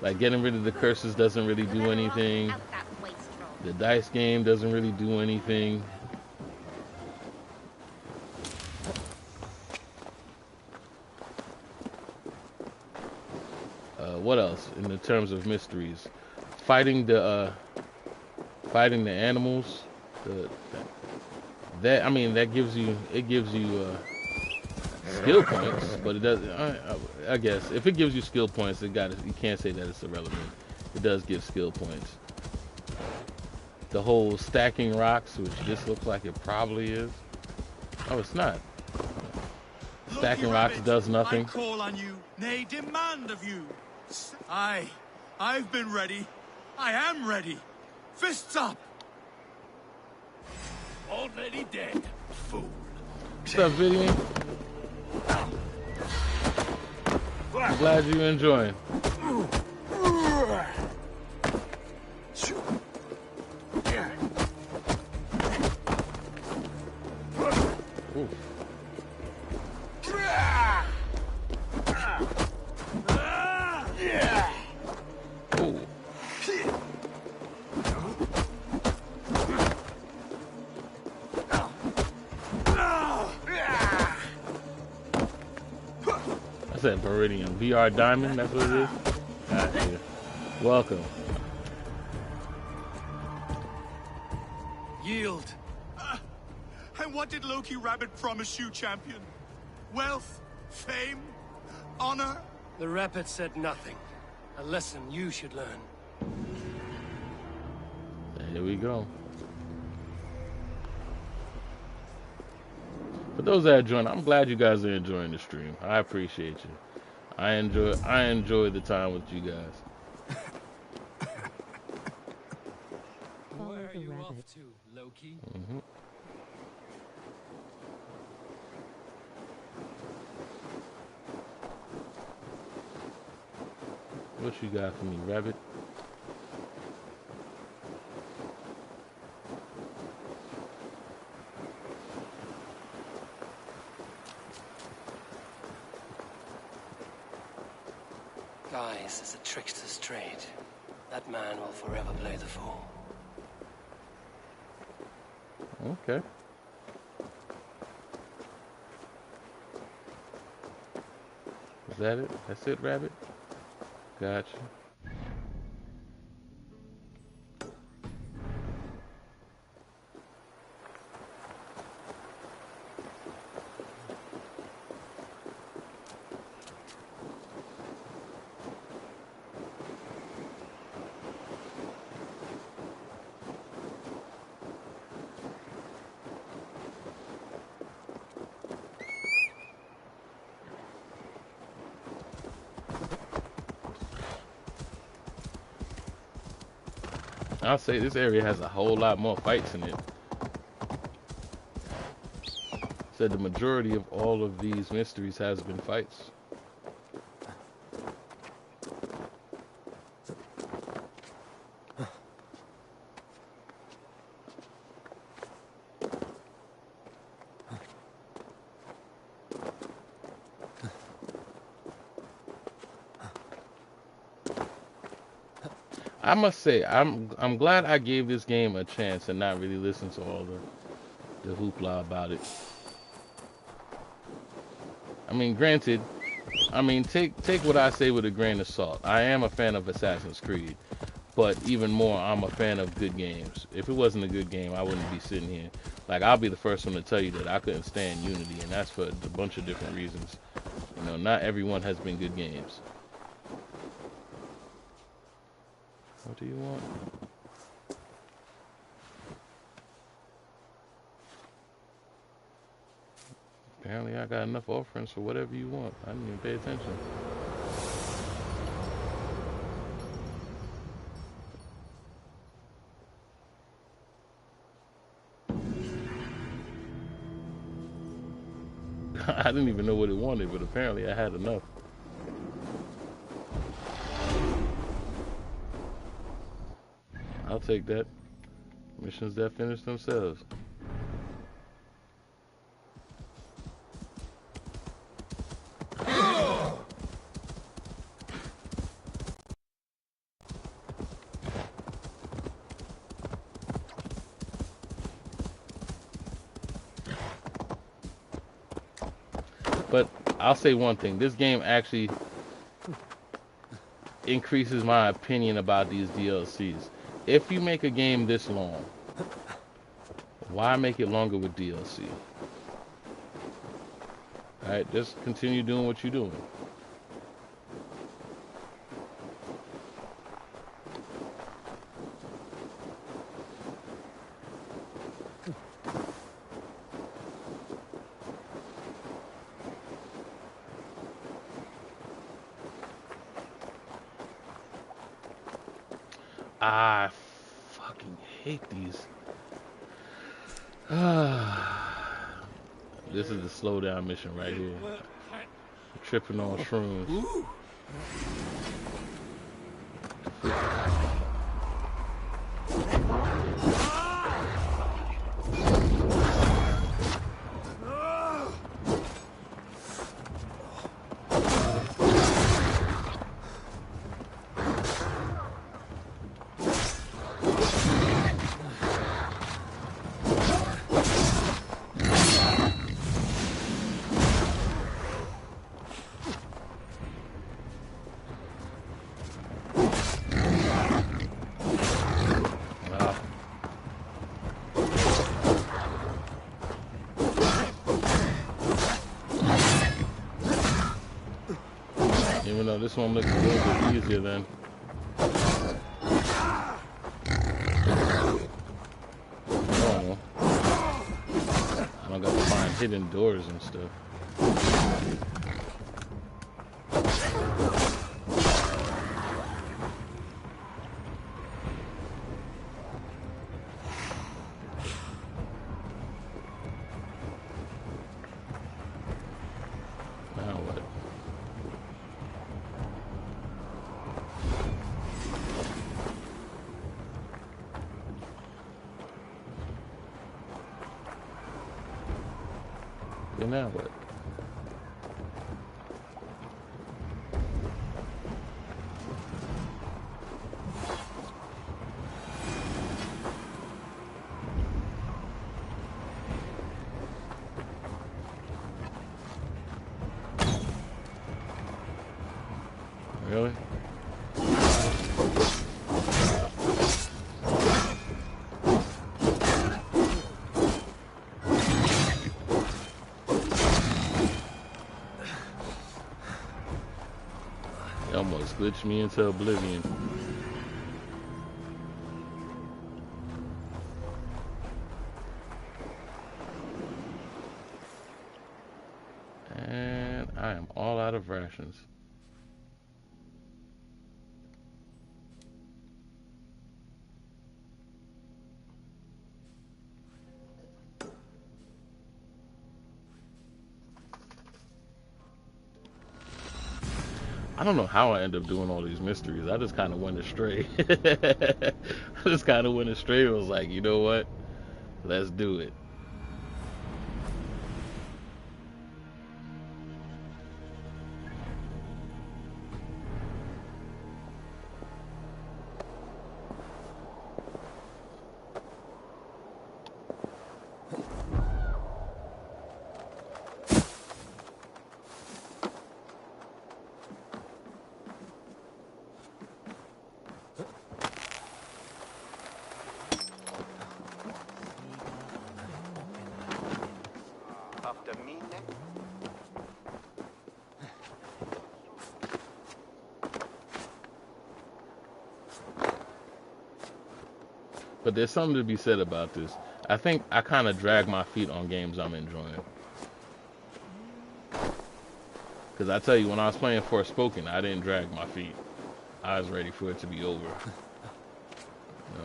Like getting rid of the curses doesn't really do anything. Out that wastrel. The dice game doesn't really do anything. What else in the terms of mysteries? Fighting the animals. That gives you skill points, but it doesn't. I guess if it gives you skill points, you can't say that it's irrelevant. It does give skill points. The whole stacking rocks, which this looks like it probably is. Oh, it's not. Stacking rocks does nothing. I call on you, nay, demand of you. I've been ready. I am ready. Fists up. Already dead, fool. What's up, Vivian? I'm glad you're enjoying. Ooh. Ooh. I said Viridian. VR Diamond, that's what it is? Gotcha. Welcome. Yield. And what did Loki Rabbit promise you, champion? Wealth? Fame? Honor? The rabbit said nothing. A lesson you should learn. Here we go. For those that joined, I'm glad you guys are enjoying the stream. I appreciate you. I enjoy the time with you guys. Follow Where are the you rabbit. off to, Loki? What you got for me, rabbit? Guys is a trickster's trade. That man will forever play the fool. Okay. Is that it? That's it, rabbit? Gotcha. I'll say this area has a whole lot more fights in it. Said the majority of all of these mysteries has been fights. I must say, I'm glad I gave this game a chance and not really listen to all the hoopla about it. I mean, granted, I mean take what I say with a grain of salt. I am a fan of Assassin's Creed, but even more, I'm a fan of good games. If it wasn't a good game, I wouldn't be sitting here. Like, I'll be the first one to tell you that I couldn't stand Unity, and that's for a bunch of different reasons. You know, not everyone has been good games. What do you want? Apparently I got enough offerings for whatever you want. I didn't even pay attention. I didn't even know what it wanted, but apparently I had enough. I'll take that. Missions that finish themselves. But I'll say one thing. This game actually increases my opinion about these DLCs. If you make a game this long, why make it longer with DLC? Alright, just continue doing what you're doing. I fucking hate these. This is the slowdown mission right here. Tripping on shrooms. Even though this one looks a little bit easier than. Oh, I don't got to find hidden doors and stuff. Now what? And now what? Really? It almost glitched me into oblivion. And I am all out of rations. I don't know how I end up doing all these mysteries. I just kind of went astray. I just kind of went astray. I was like, you know what? Let's do it. But there's something to be said about this. I think I kind of drag my feet on games I'm enjoying. Because I tell you, when I was playing Forspoken, I didn't drag my feet. I was ready for it to be over. No.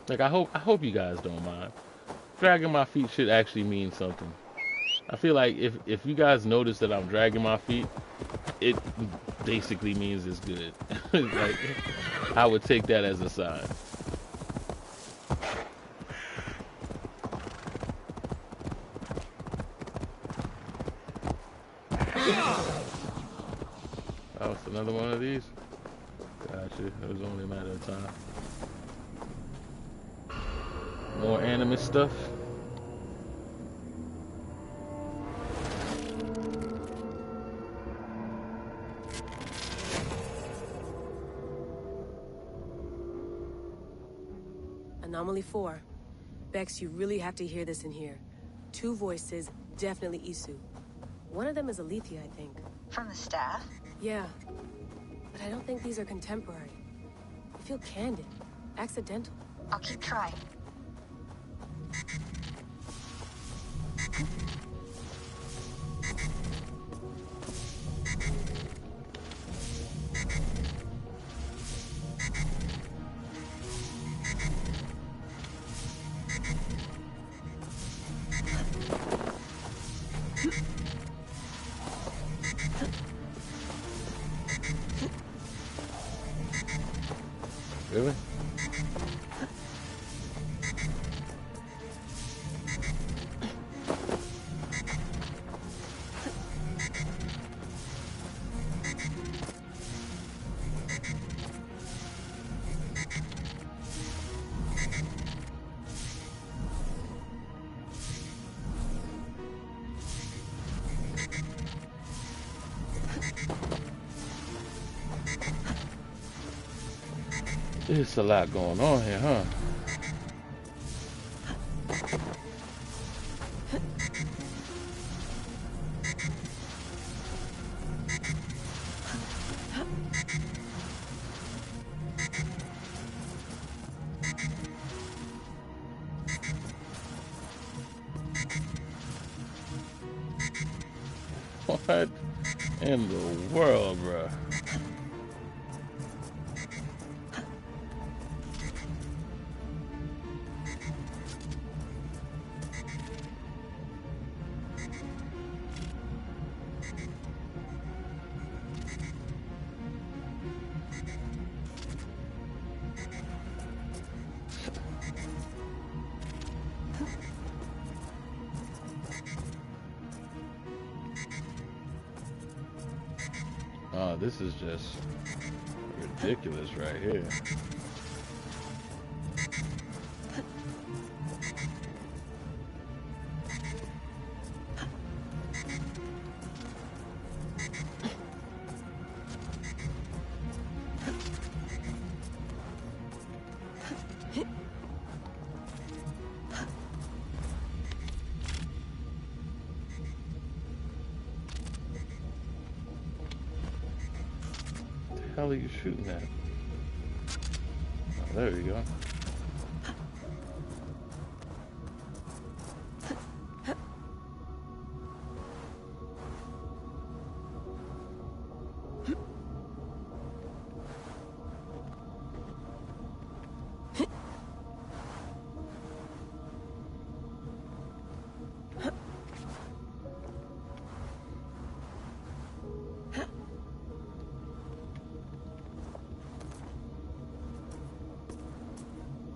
Like, I hope you guys don't mind. Dragging my feet should actually mean something. I feel like if you guys notice that I'm dragging my feet, it basically means it's good. Like, I would take that as a sign. Oh, it's another one of these? Gotcha. It was only a matter of time. More animus stuff. Anomaly 4. Bex, you really have to hear this in here. 2 voices, definitely Isu. One of them is Alethea, I think. From the staff? Yeah. But I don't think these are contemporary. They feel candid. Accidental. I'll keep trying. Really? There's a lot going on here, huh? What in the world, bruh? Oh, this is just ridiculous right here. What the hell are you shooting at? Oh, there you go.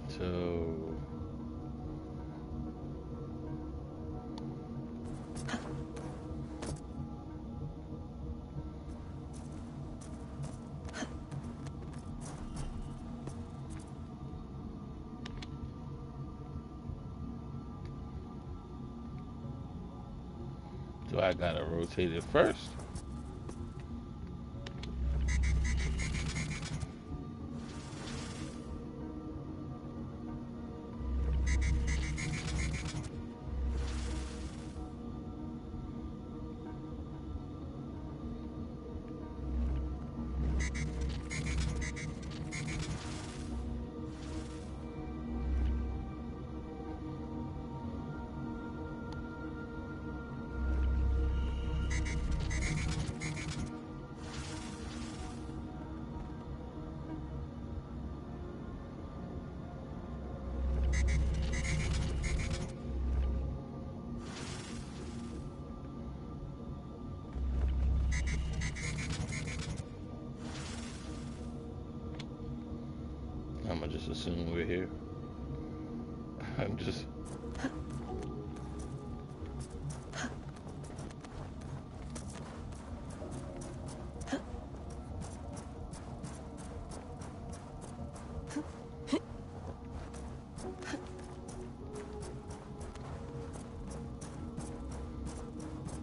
So do I gotta rotate it first? I'm gonna just assume we're here. I'm just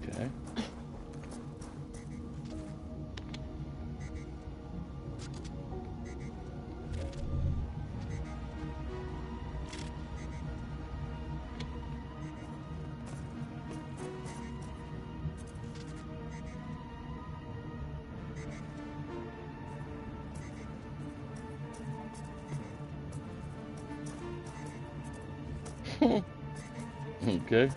okay. Okay.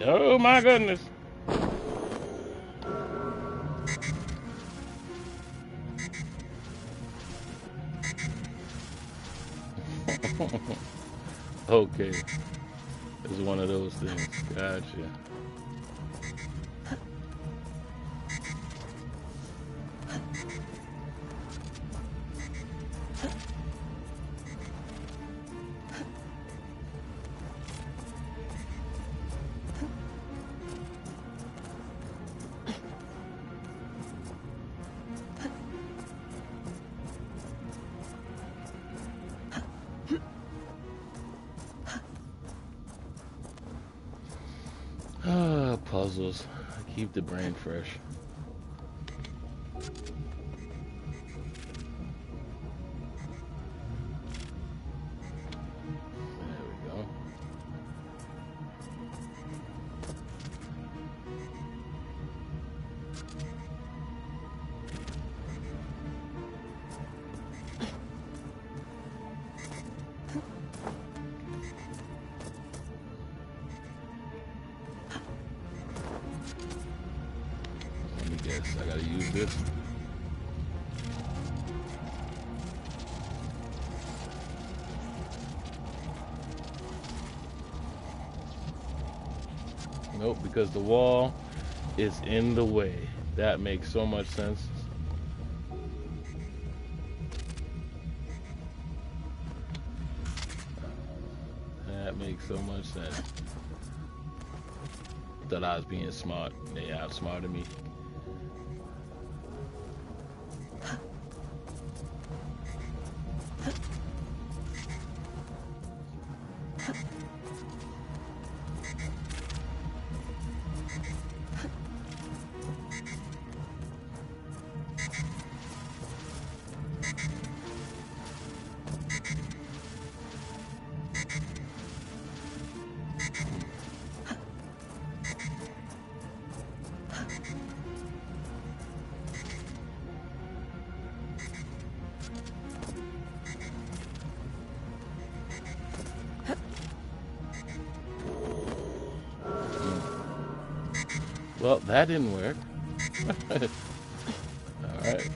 Oh my goodness. Okay. It's one of those things. Gotcha. Ah, puzzles. Keep the brain fresh. There we go. this. Nope, because the wall is in the way. That makes so much sense. That makes so much sense. Thought I was being smart. They outsmarted me. Well, that didn't work. Alright.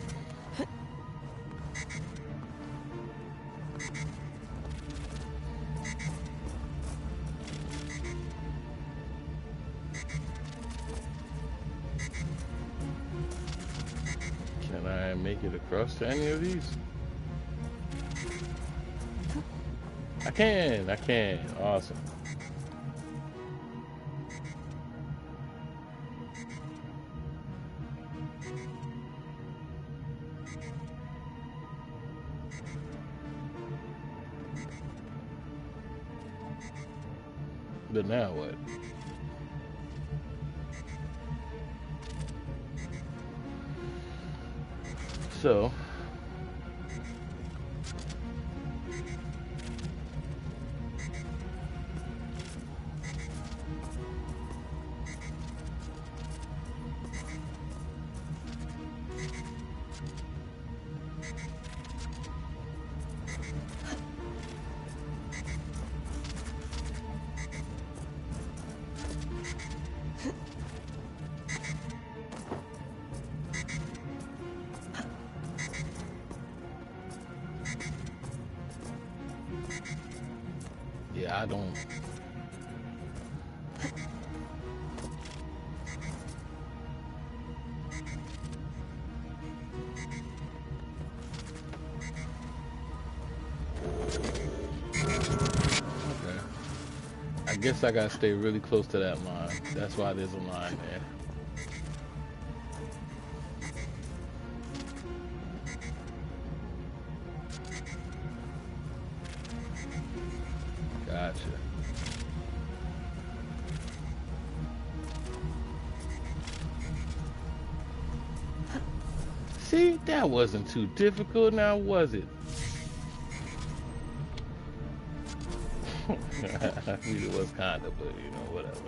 Can I make it across to any of these? I can. Awesome. But now what? So, yeah, I don't. Okay. I guess I gotta stay really close to that line. That's why there's a line there. Gotcha. See, that wasn't too difficult now, was it? I mean, it was kinda, but you know, whatever.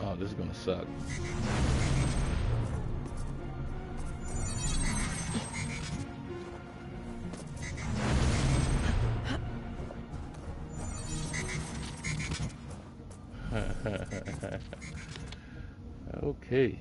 Oh, this is gonna suck. Okay.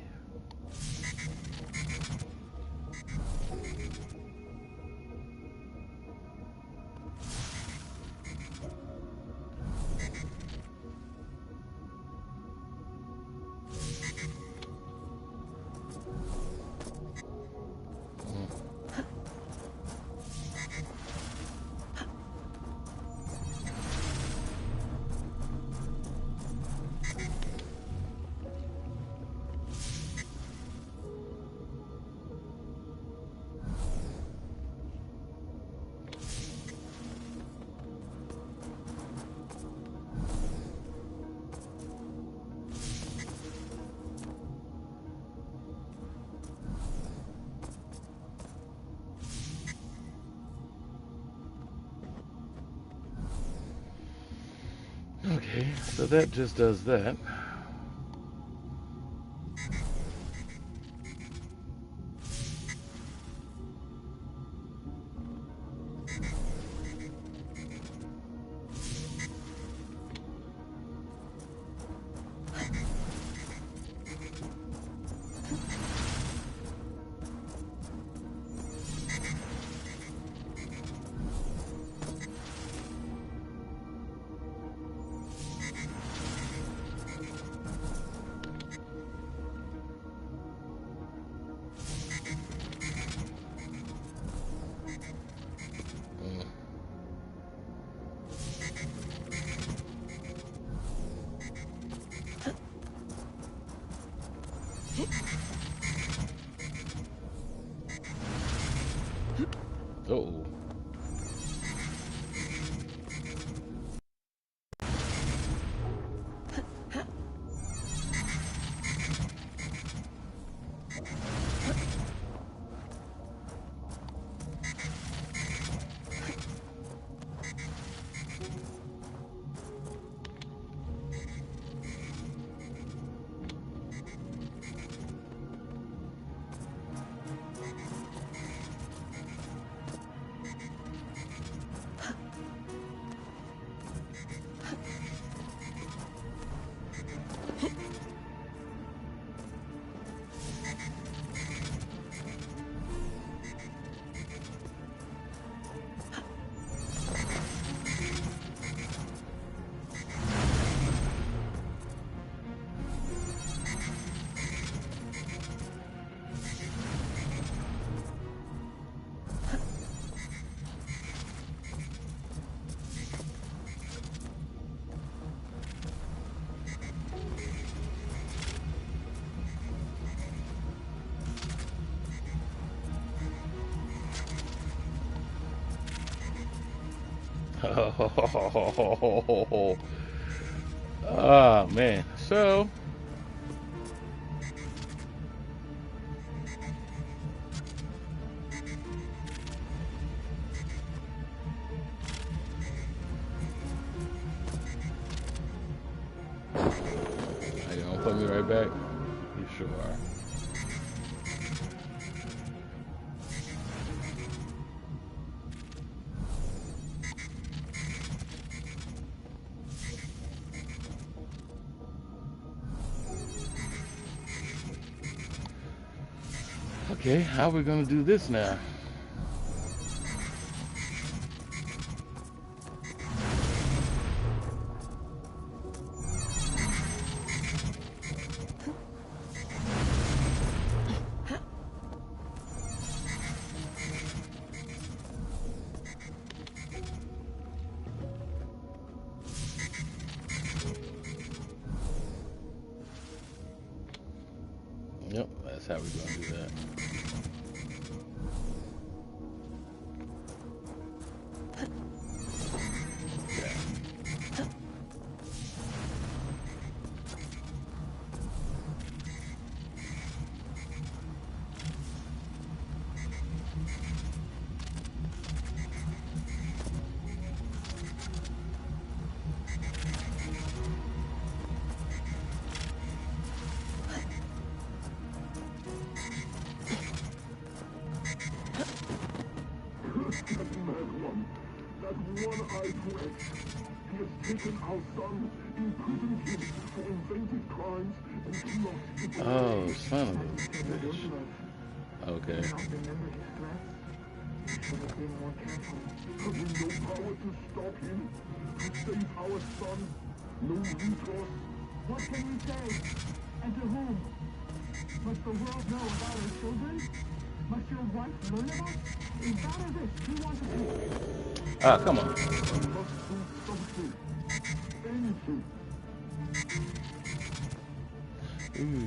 Okay, so that just does that. Uh-oh. Oh man. So are you gonna put me right back? You sure are. Okay, how are we gonna do this now? Yep, that's how we're gonna do that. That one-eyed wretch. He has taken our son, imprisoned him for invented crimes, and lost him. Oh, son of a bitch. Okay. Have we no power to stop him? To save our son? No recourse? What can we say? And to whom? Must the world know about our children? Must your wife learn of us? Is that a risk you want to take? Ah, come on. We must do something. Anything. Ooh.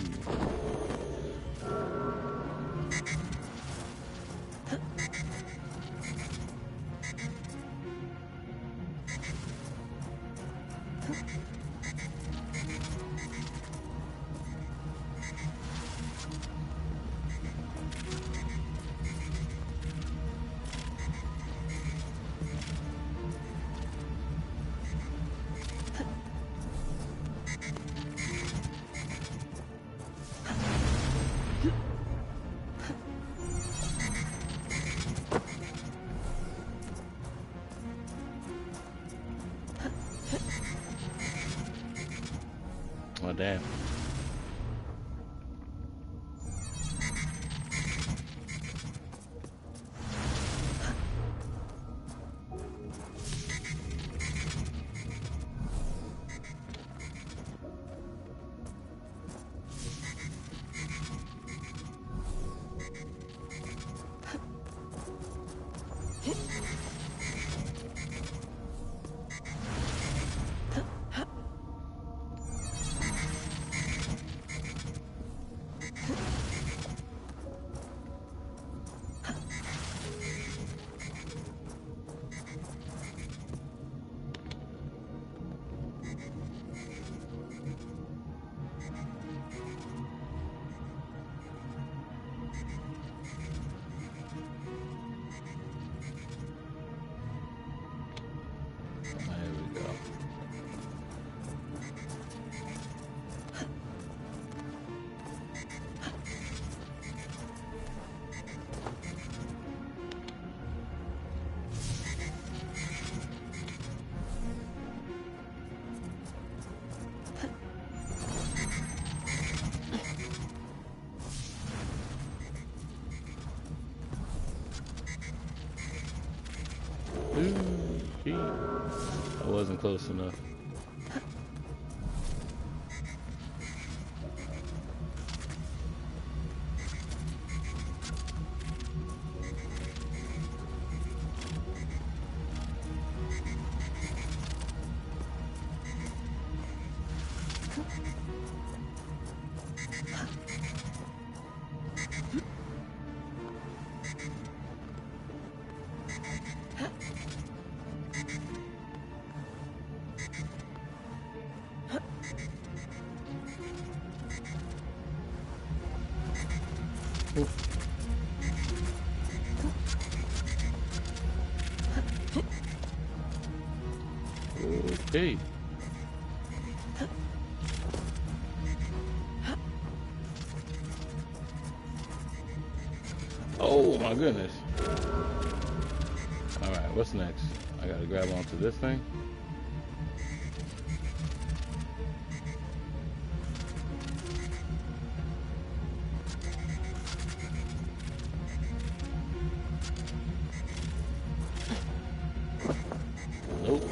wasn't close enough. Okay. Oh my goodness. Alright, what's next? I gotta grab onto this thing. Nope.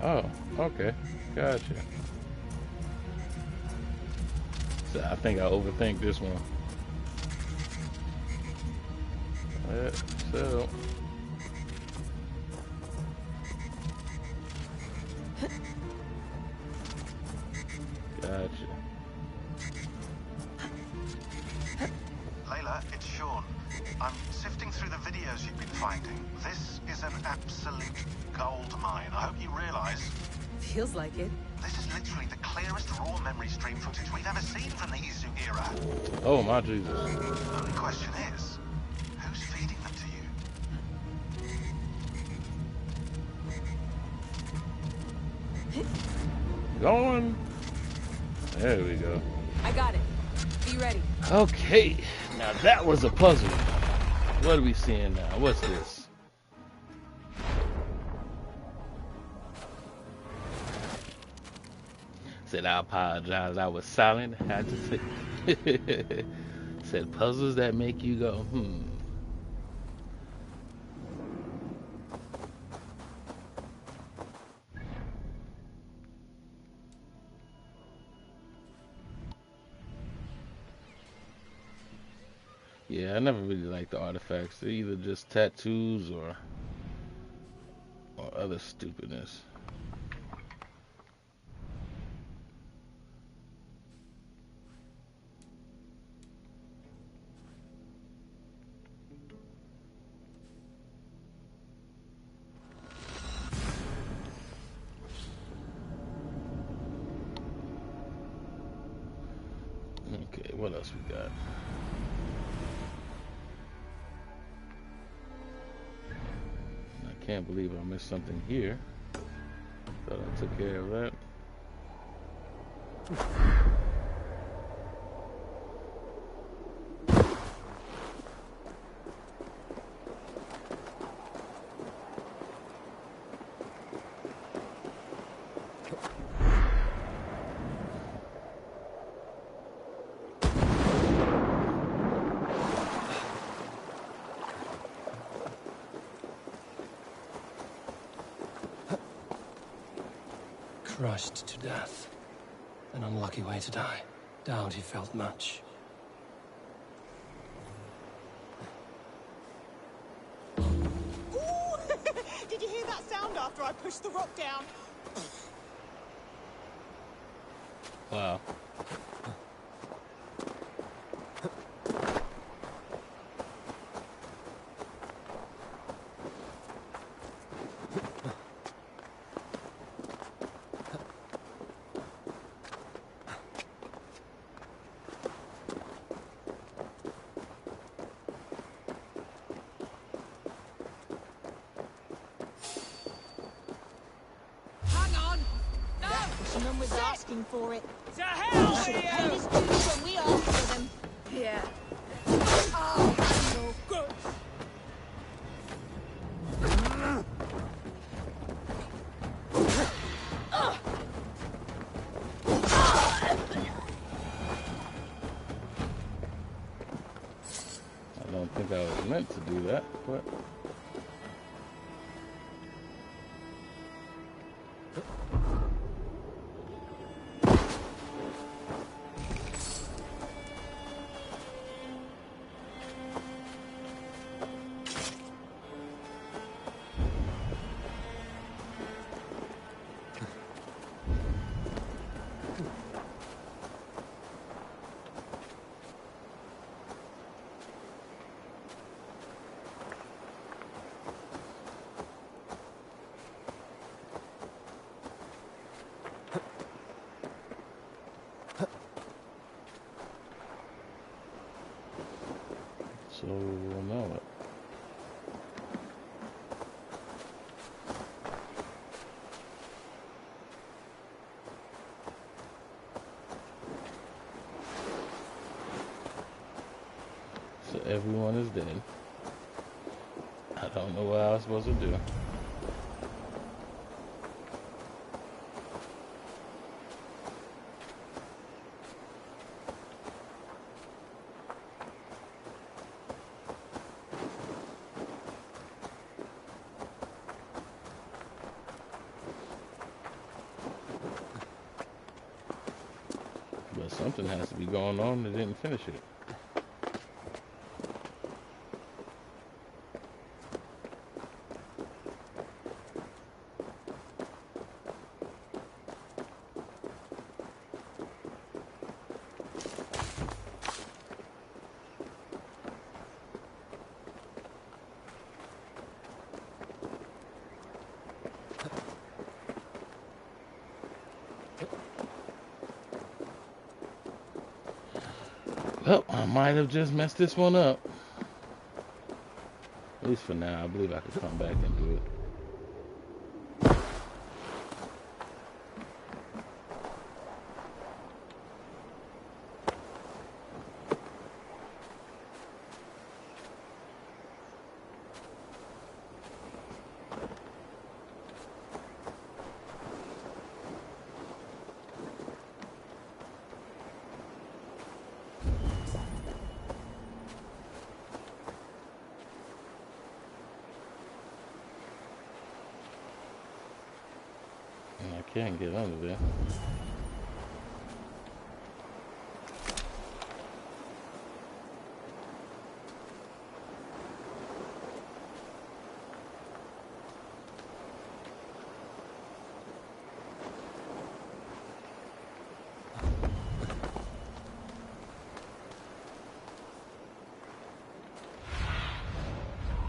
Oh, okay. Gotcha. So I think I overthink this one. So. Gotcha. Layla, it's Sean. I'm sifting through the videos you've been finding. This is an absolute gold mine. I hope you realize. Feels like it. This is literally the clearest raw memory stream footage we've ever seen from the Isu era. Oh my Jesus. The only question is, who's feeding them to you? Going. There we go. I got it. Be ready. Okay. Now that was a puzzle. What are we seeing now? What's this? Said I apologize. I was silent. Had to say. Said puzzles that make you go, Yeah, I never really liked the artifacts. They're either just tattoos or other stupidness. Okay, what else we got? I can't believe I missed something here. Thought I took care of that. Crushed to death. An unlucky way to die. Doubt he felt much. Ooh! Did you hear that sound after I pushed the rock down? Wow. was asking for it. To hell He should with have paid you! his dues when we asked for them. Yeah. Oh, that's no good. I don't think I was meant to do that, but so now what? So everyone is dead. I don't know what I was supposed to do. But something has to be going on that didn't finish it. Well, I might have just messed this one up. At least for now, I believe I could come back and do it. And I can't get under there.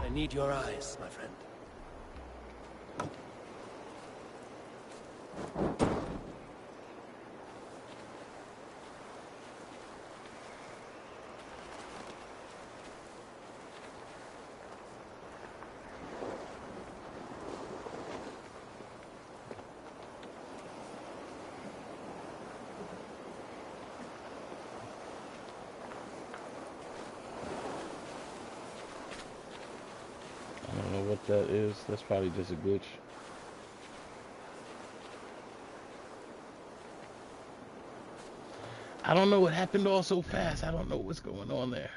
I need your eyes, my friend. I don't know what that is. That's probably just a glitch. I don't know what happened all so fast. I don't know what's going on there.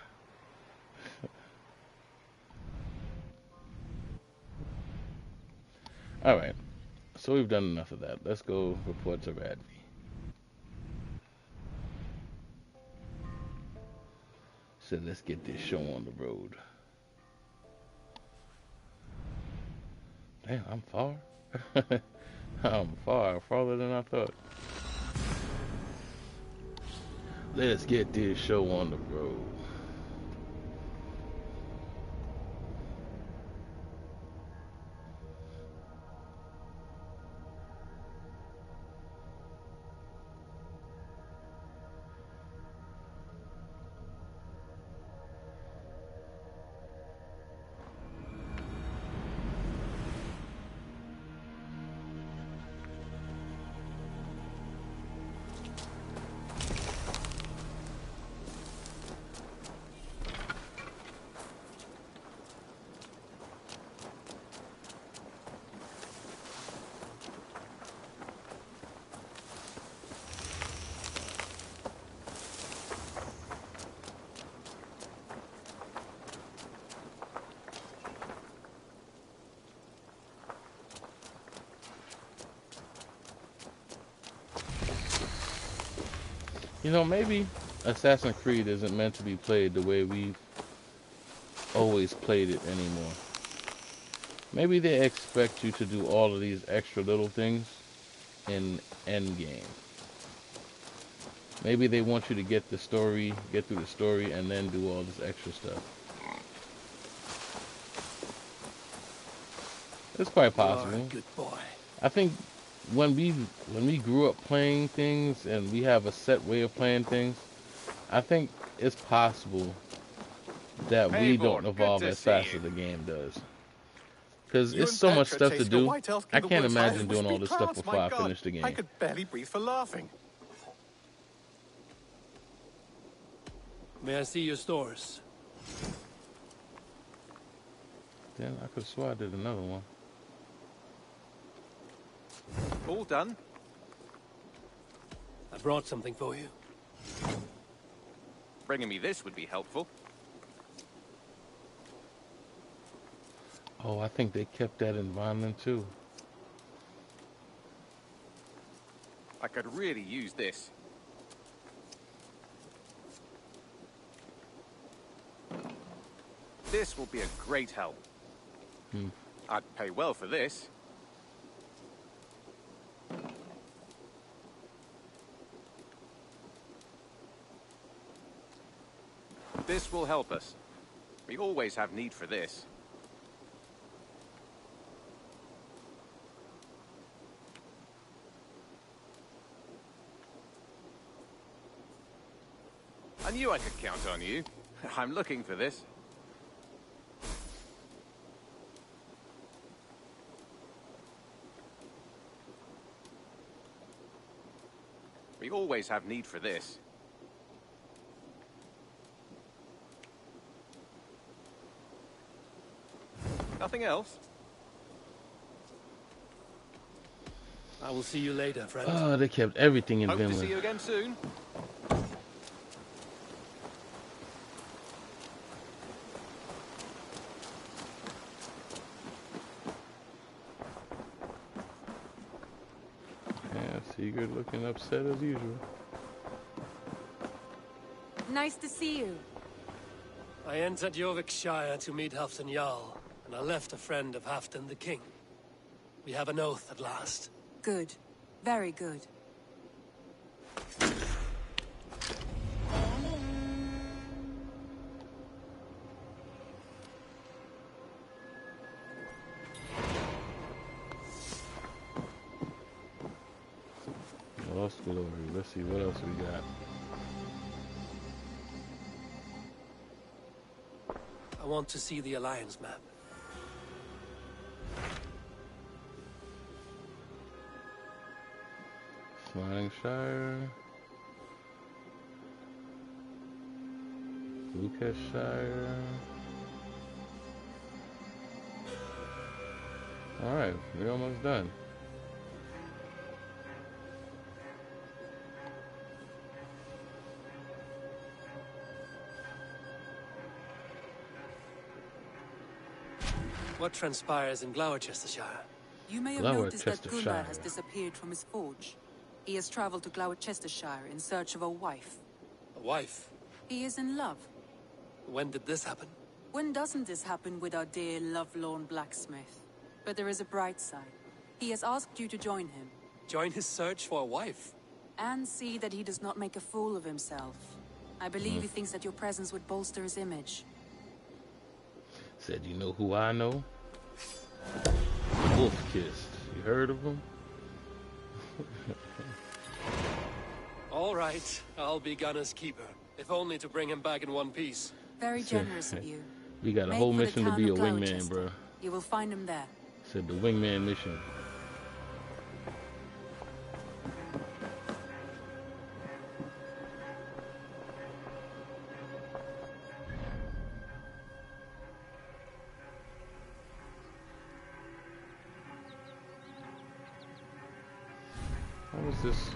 Alright. So we've done enough of that. Let's go report to Radvi. So let's get this show on the road. Damn, I'm far. I'm farther than I thought. Let's get this show on the road. You know, maybe Assassin's Creed isn't meant to be played the way we've always played it anymore. Maybe they expect you to do all of these extra little things in Endgame. Maybe they want you to get the story, get through the story, and then do all this extra stuff. It's quite possible. Good boy. I think when we grew up playing things and we have a set way of playing things, I think it's possible that we don't evolve as fast as the game does. Because it's so much stuff to do. I can't imagine doing all this stuff before I finish the game. I could barely breathe for laughing. May I see your stores? Then I could have sworn I did another one. All done. I brought something for you. Bringing me this would be helpful. Oh, I think they kept that in Vineland too. I could really use this. This will be a great help. I'd pay well for this. This will help us. We always have need for this. I knew I could count on you. I'm looking for this. We always have need for this. Nothing else? I will see you later, friend. Oh, they kept everything in Hope to Vinland. see you again soon. Yeah, Sigurd looking upset as usual. Nice to see you. I entered Jorvikshire to meet Halfdan Jarl, and I left a friend of Halfdan the King. We have an oath at last. Good. Very good. Lost glory. Let's see what else we got. I want to see the Alliance map. Shire, Lucasshire. Alright, we're almost done. What transpires in Gloucestershire? You may have noticed that Gunnar has disappeared from his forge. He has traveled to Gloucestershire in search of a wife. A wife? He is in love. When did this happen? When doesn't this happen with our dear lovelorn blacksmith? But there is a bright side. He has asked you to join him. Join his search for a wife? And see that he does not make a fool of himself. I believe he thinks that your presence would bolster his image. Said, you know who I know? Wolf Kiss. You heard of him? All right, I'll be Gunner's keeper, if only to bring him back in one piece. Very generous of you. We got a whole mission to be a wingman, bro. You will find him there. Said the wingman mission. What was this?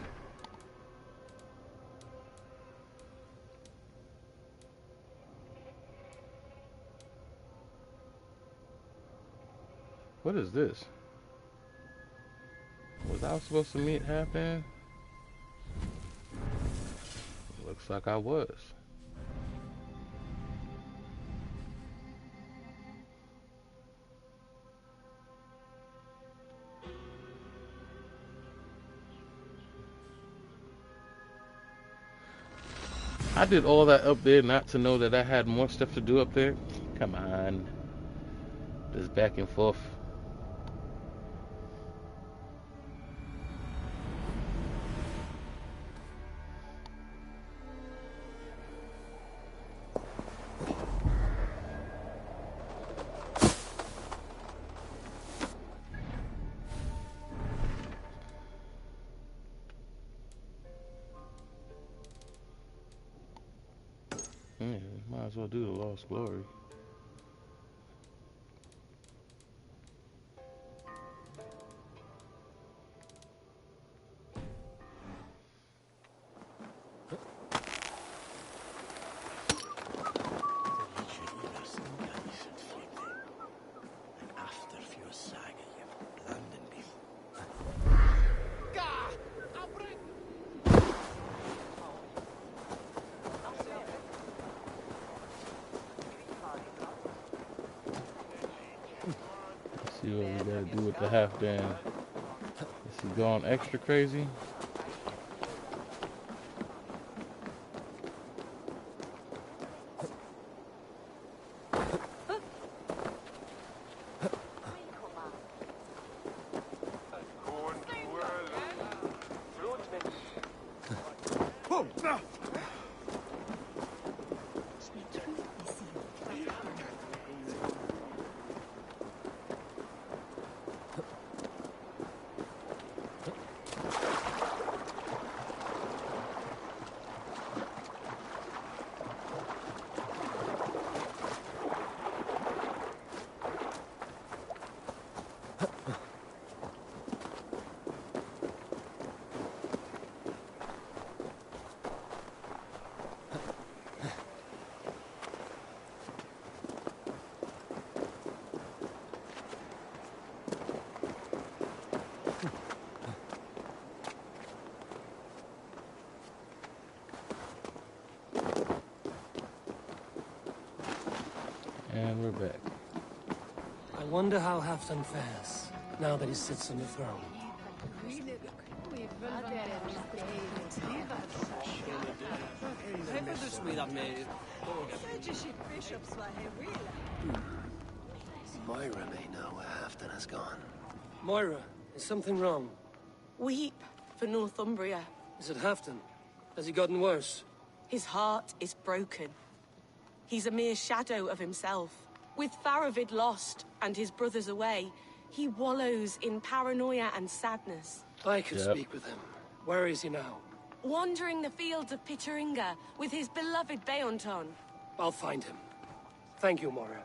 What is this? Was I supposed to meet happen? Looks like I was. I did all that up there not to know that I had more stuff to do up there. Come on. Just back and forth. Yeah, might as well do the Lost Glory. See what we gotta do with the half dam. Is he going extra crazy? And we're back. I wonder how Halfdan fares, now that he sits on the throne. Moira may know where Halfdan has gone. Moira, is something wrong? Weep for Northumbria. Is it Halfdan? Has he gotten worse? His heart is broken. He's a mere shadow of himself. With Faravid lost and his brothers away, he wallows in paranoia and sadness. I could speak with him. Where is he now? Wandering the fields of Pitteringa with his beloved Beonton. I'll find him. Thank you, Moira.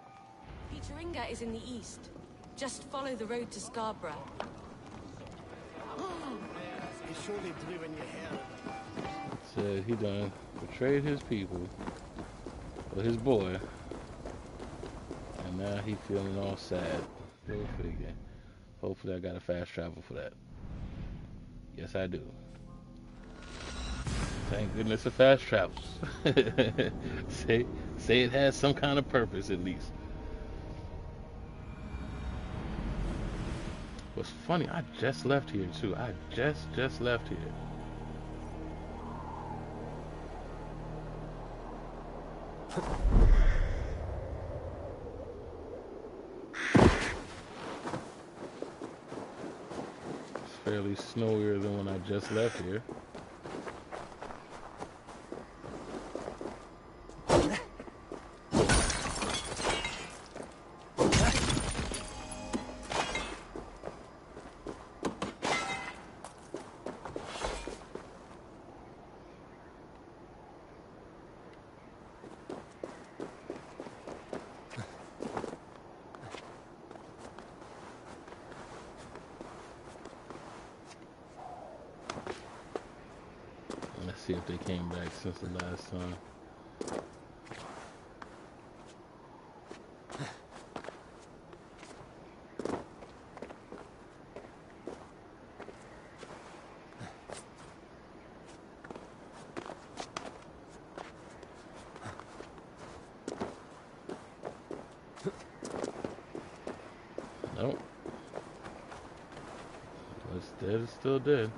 Pitteringa is in the east. Just follow the road to Scarborough. He's surely driven your hair. Said he done betrayed his people, or his boy, and now he feeling all sad. Go figure. Hopefully I got a fast travel for that. Yes, I do. Thank goodness for fast travels. say it has some kind of purpose at least. What's funny, I just left here too. I just left here. It's fairly snowier than when I just left here. Let's see if they came back since the last time. Nope. What's dead is still dead.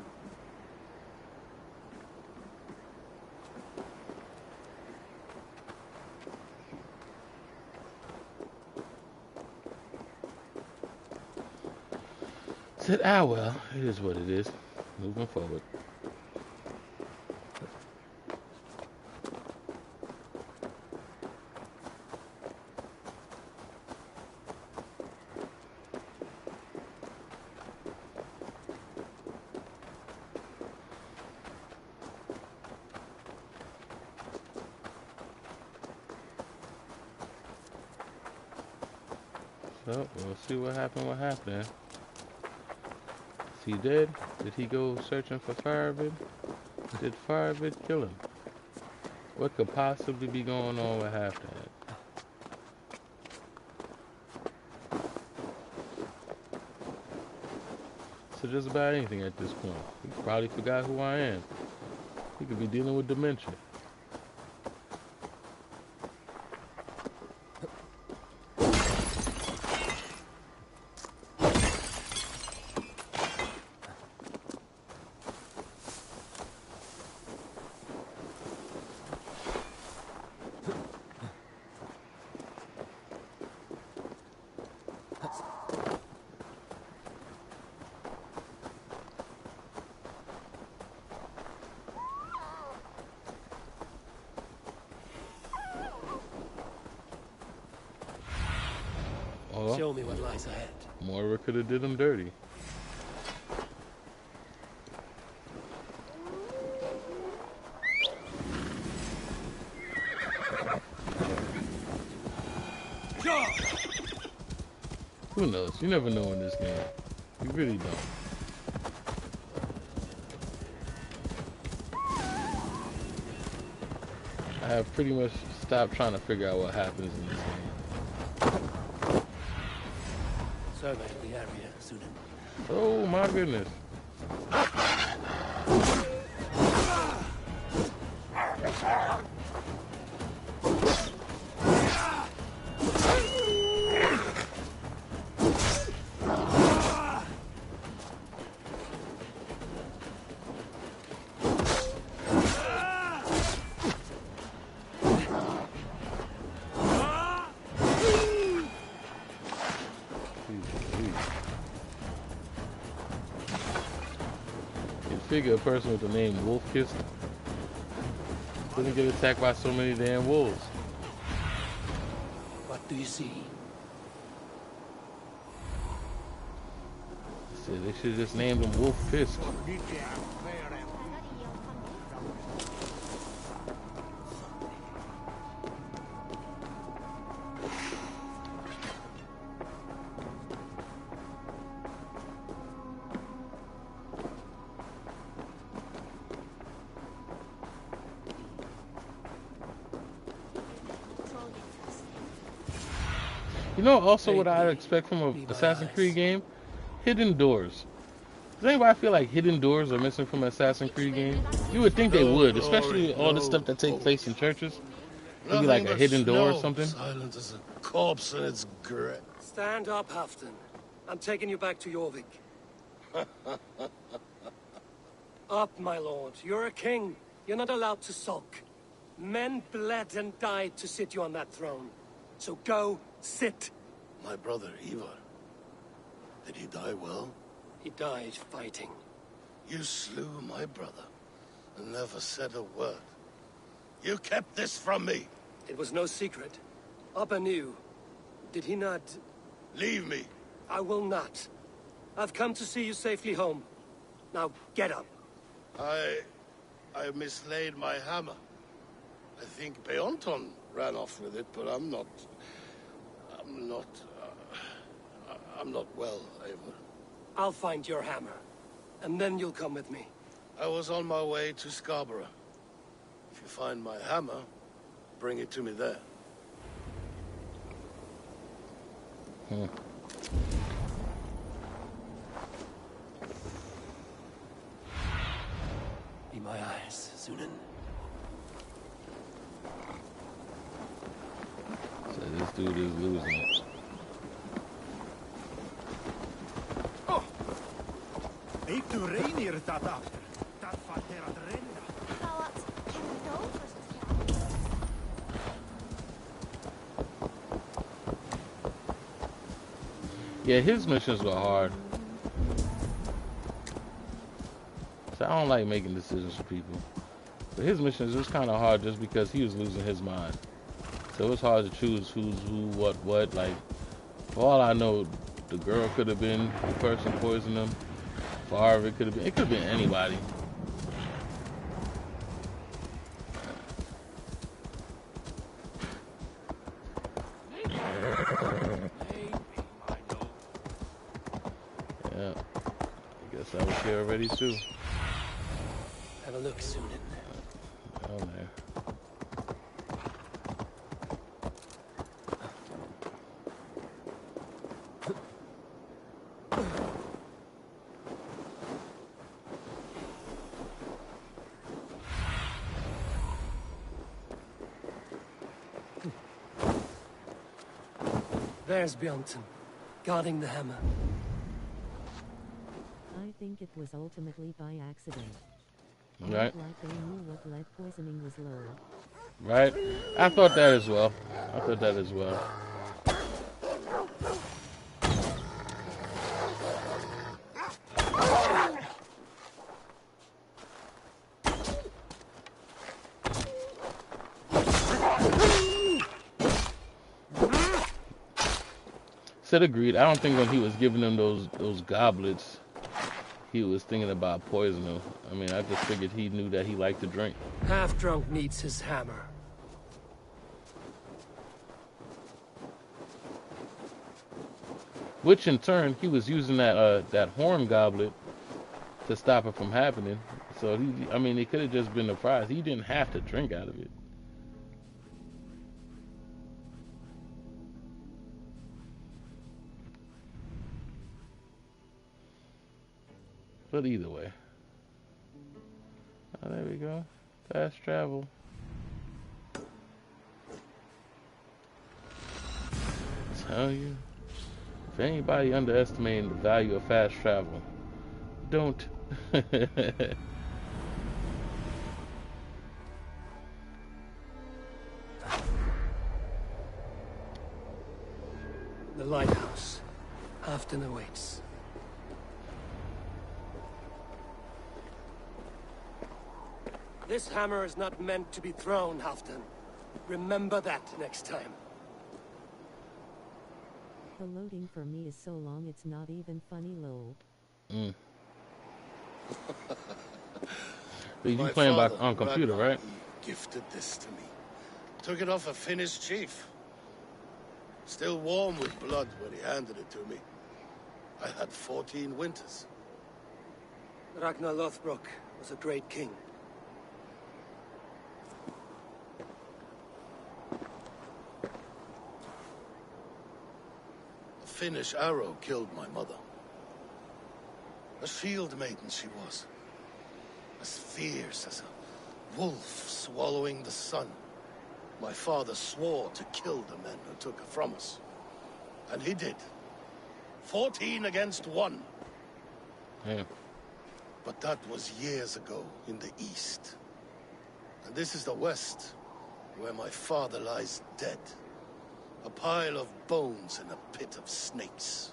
Said, ah, well, it is what it is. Moving forward. So, we'll see what happened with Halfdan. Is he dead? Did he go searching for Firevid? Did Firevid kill him? What could possibly be going on with Halfdan? So just about anything at this point. He probably forgot who I am. He could be dealing with dementia. Show me what lies ahead. Moira could have did him dirty. Who knows? You never know in this game. You really don't. I have pretty much stopped trying to figure out what happens in this game. Survey the area, Sunan. Oh my goodness. Figure a person with the name Wolf-Kissed couldn't get attacked by so many damn wolves. What do you see? So they should have just named him Wolf-Fist. You know, also what I expect from an Assassin's Creed game? Hidden doors. Does anybody feel like hidden doors are missing from an Assassin's Creed game? You would think they would, especially all the stuff that takes place in churches. Maybe like a hidden door or something. Silent as a corpse in its grave. Stand up, Halfdan. I'm taking you back to Jorvik. Up, my lord. You're a king. You're not allowed to sulk. Men bled and died to sit you on that throne. So go, sit. My brother, Ivar. Did he die well? He died fighting. You slew my brother and never said a word. You kept this from me. It was no secret. Abba knew. Did he not? Leave me. I will not. I've come to see you safely home. Now, get up. I mislaid my hammer. I think Beonton ran off with it, but I'm not well, Eivor. I'll find your hammer, and then you'll come with me. I was on my way to Scarborough. If you find my hammer, bring it to me there. Be my eyes, Sunan. So this dude is losing it. Du Reinir dat after. Dat fatter at renna. Wat kan we doen voor Yeah, his missions were hard. So I don't like making decisions for people. But his missions was kind of hard just because he was losing his mind. So it was hard to choose who's who, what. Like, for all I know, the girl could have been the person poisoning him. Favre, it could have been anybody. Yeah, I guess I was here already too. Have a look soon. Oh man. There's Bjornson, guarding the hammer. I think it was ultimately by accident. Right. Like they knew what lead poisoning was low. Right? I thought that as well. Said agreed. I don't think when he was giving them those goblets, he was thinking about poisoning. I mean, I just figured he knew that he liked to drink. Half-drunk needs his hammer. Which in turn, he was using that horn goblet to stop it from happening. So it could have just been a prize. He didn't have to drink out of it. But either way. Oh, there we go. Fast travel. Tell you. If anybody underestimating the value of fast travel, don't. The lighthouse. Afton awaits. This hammer is not meant to be thrown, Halfdan. Remember that next time. The loading for me is so long it's not even funny, lol. But you playing on computer, right? He gifted this to me. Took it off a Finnish chief. Still warm with blood when he handed it to me. I had 14 winters. Ragnar Lothbrok was a great king. A Finnish arrow killed my mother. A shield maiden she was. As fierce as a wolf swallowing the sun. My father swore to kill the men who took her from us. And he did. 14 against 1. Yeah. But that was years ago in the east. And this is the west, where my father lies dead. A pile of bones in a pit of snakes.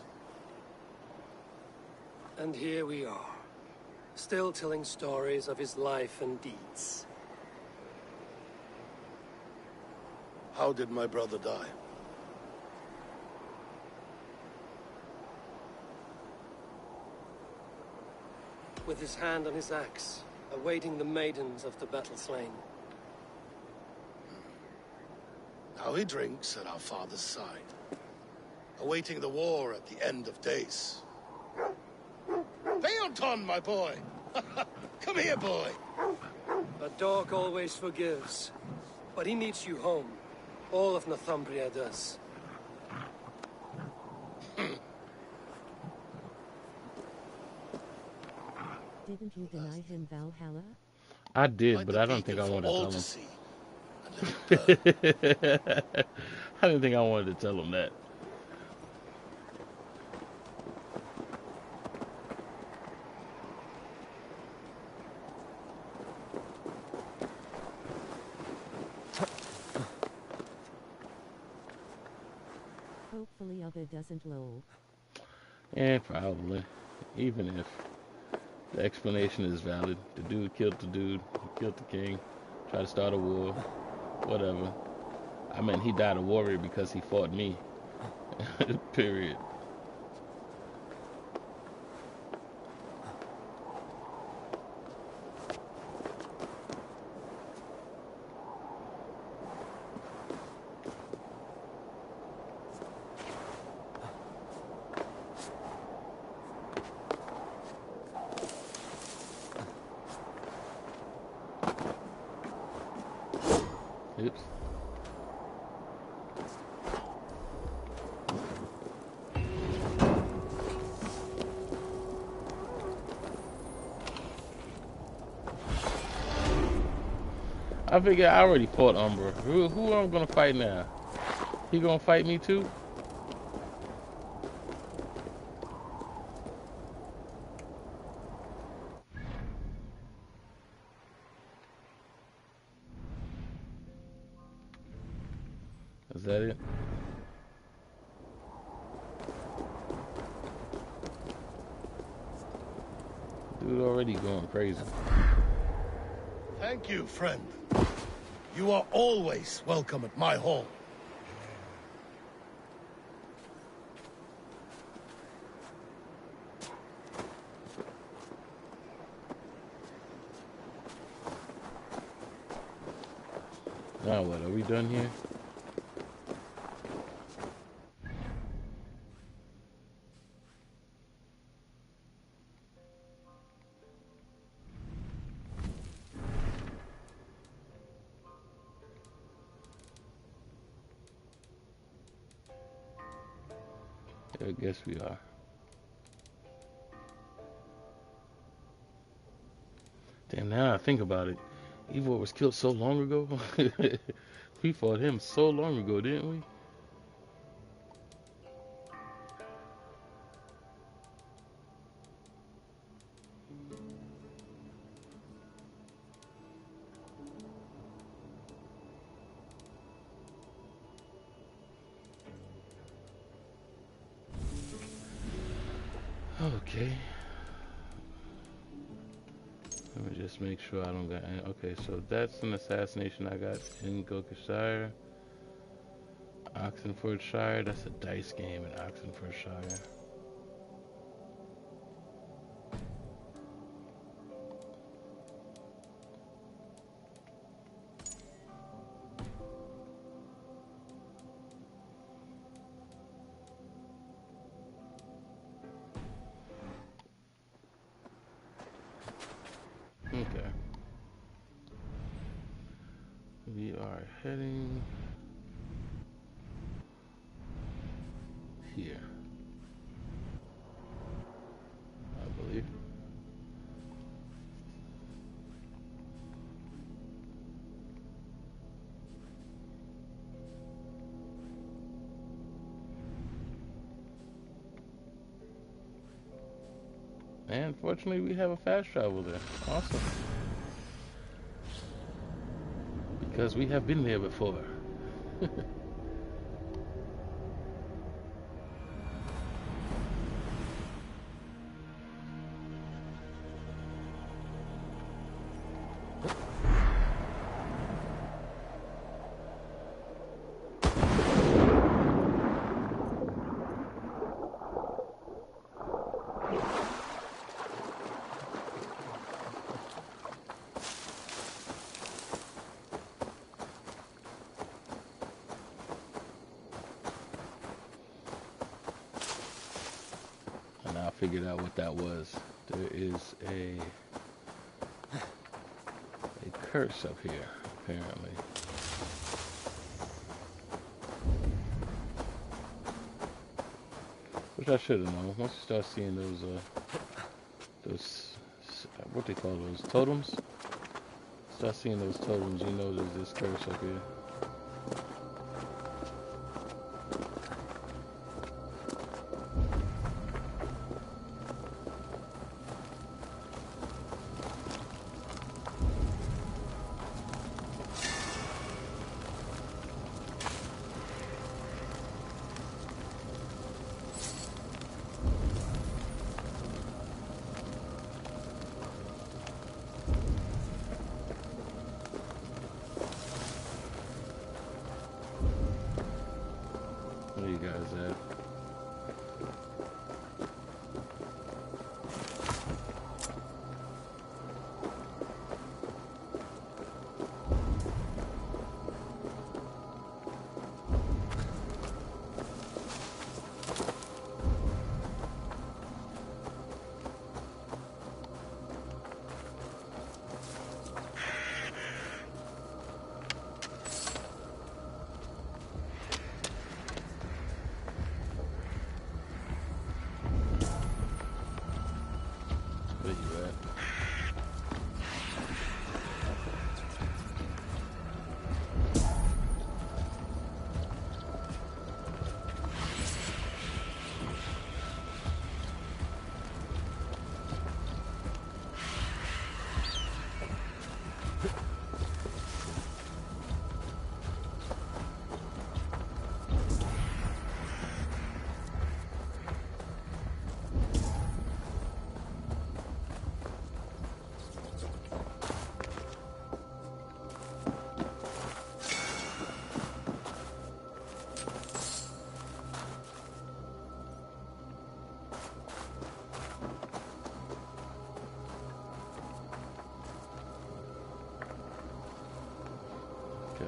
And here we are, still telling stories of his life and deeds. How did my brother die? With his hand on his axe, awaiting the maidens of the battle slain. Now he drinks at our father's side, awaiting the war at the end of days. Beorton, my boy! Come here, boy! A dog always forgives, but he needs you home. All of Northumbria does. Didn't you deny him Valhalla? I did, but I don't think I wanted to tell him. I didn't think I wanted to tell him that. saga doesn't lol. And probably. Even if the explanation is valid. The dude killed the dude. He killed the king. Tried to start a war. Whatever. I mean, he died a warrior because he fought me. Period. Oops. I figure I already fought Umbra. Who am I gonna fight now? He gonna fight me too? Is that it? Dude already going crazy. Thank you, friend. You are always welcome at my hall. Now what? Are we done here? I guess we are. Damn, now I think about it. Eivor was killed so long ago. We fought him so long ago, didn't we? Okay. Let me just make sure I don't got any. Okay, so that's an assassination I got in Gloucestershire. Oxenfordshire, that's a dice game in Oxenfordshire. Okay. We are heading here, I believe. And fortunately, we have a fast travel there. Awesome. Because we have been there before. And I figured out what that was. There is a curse up here, apparently. Which I should have known. Once you start seeing those, what they call those, totems? Start seeing those totems, you know there's this curse up here.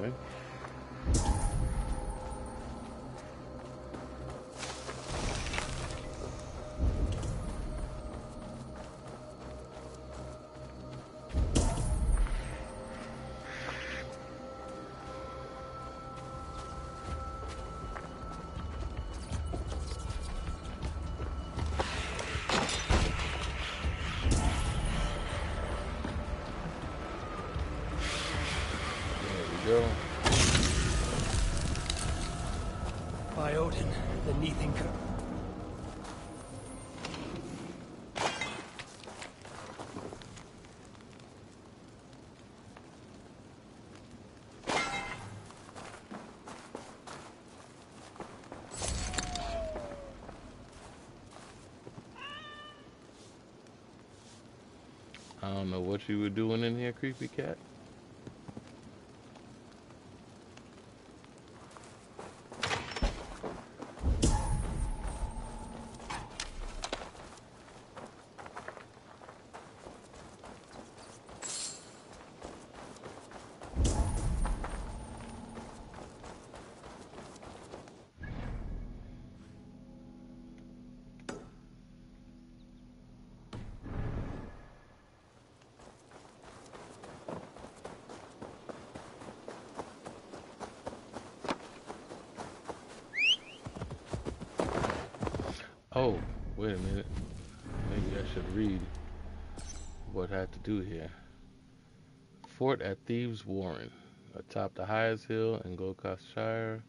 Okay. Go. By Odin, the Neethinker. I don't know what you were doing in here, creepy cat. Oh, wait a minute. Maybe I should read what I had to do here. Fort at Thieves' Warren, atop the highest hill in Gloucestershire,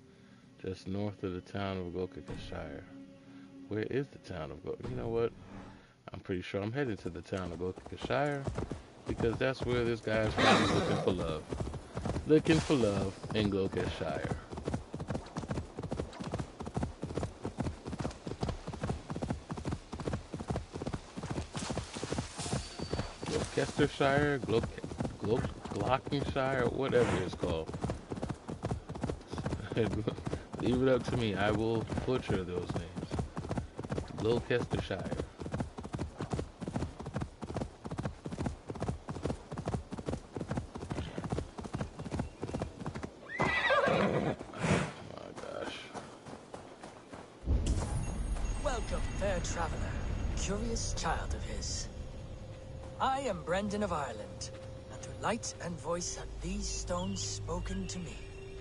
just north of the town of Gloucestershire. Where is the town of Gloucestershire? You know what? I'm pretty sure I'm headed to the town of Gloucestershire because that's where this guy is probably looking for love. Looking for love in Gloucestershire. Gloucestershire, Glockenshire, whatever it's called. Leave it up to me. I will butcher those names. Gloucestershire. Welcome, fair traveler, curious child of his. I am Brendan of Ireland, and through light and voice have these stones spoken to me.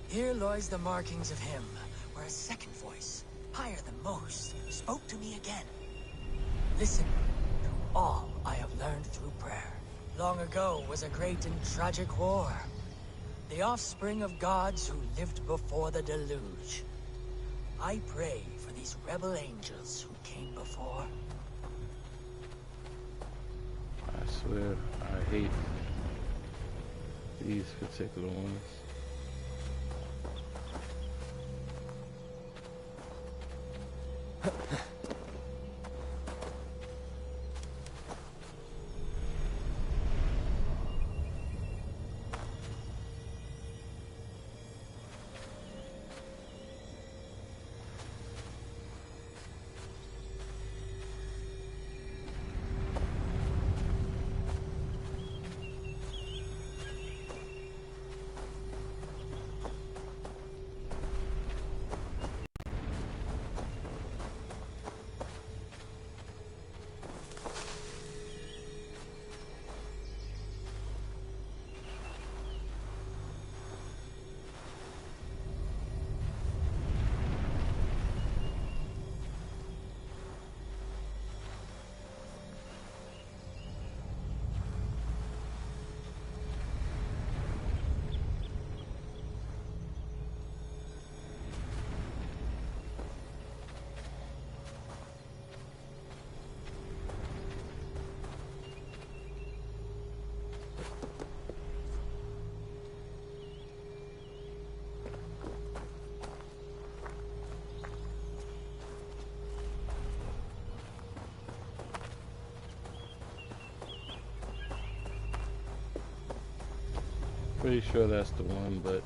Here lies the markings of him, where a second voice, higher than most, spoke to me again. Listen to all I have learned through prayer. Long ago was a great and tragic war. The offspring of gods who lived before the deluge. I pray for these rebel angels who came before. I swear, I hate these particular ones. Pretty sure that's the one, but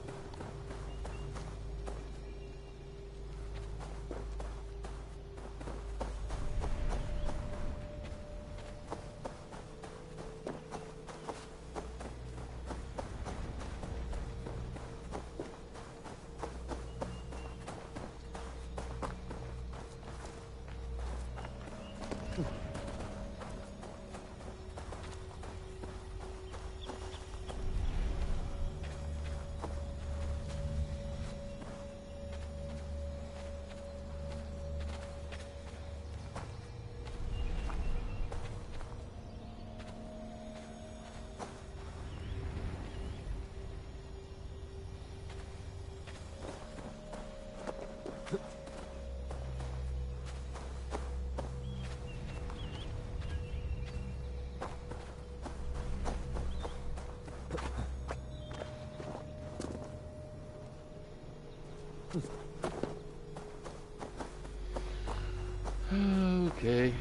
Okay.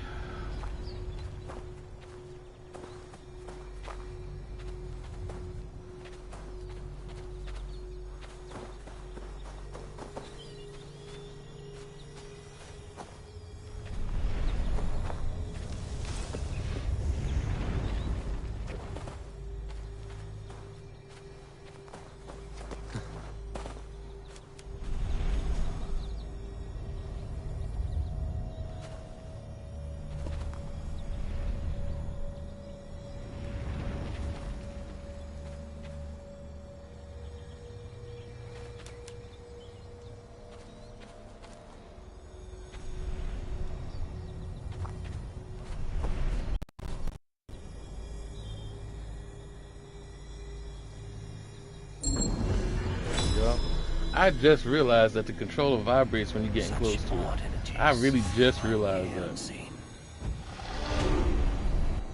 I just realized that the controller vibrates when you're getting close to it. I really just realized that.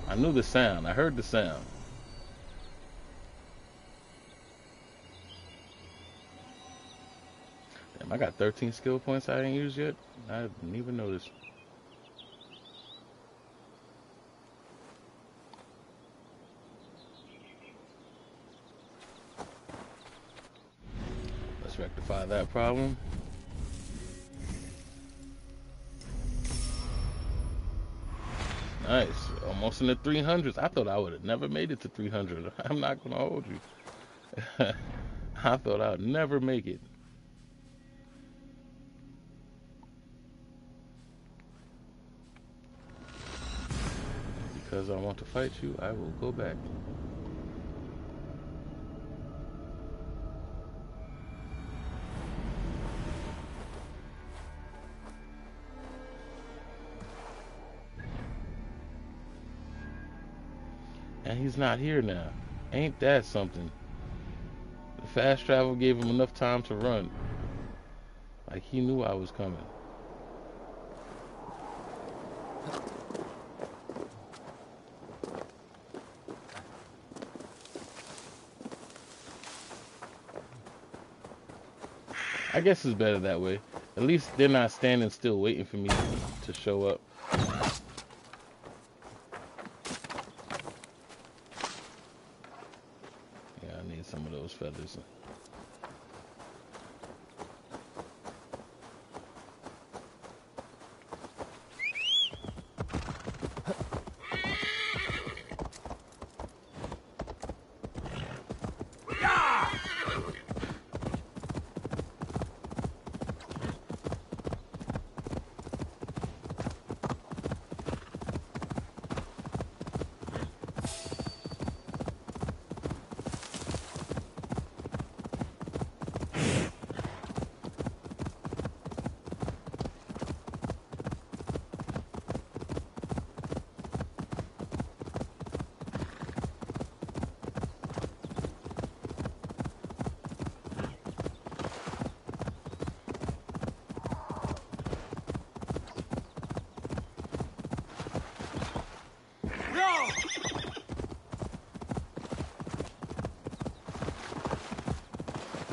I knew the sound. I heard the sound. Damn, I got 13 skill points I ain't used yet. I didn't even notice. Let's rectify that problem. Nice. Almost in the 300s. I thought I would have never made it to 300. I'm not going to hold you. I thought I would never make it. Because I want to fight you, I will go back. And he's not here now. Ain't that something? The fast travel gave him enough time to run. Like he knew I was coming. I guess it's better that way. At least they're not standing still waiting for me to show up. Yeah, I need some of those feathers.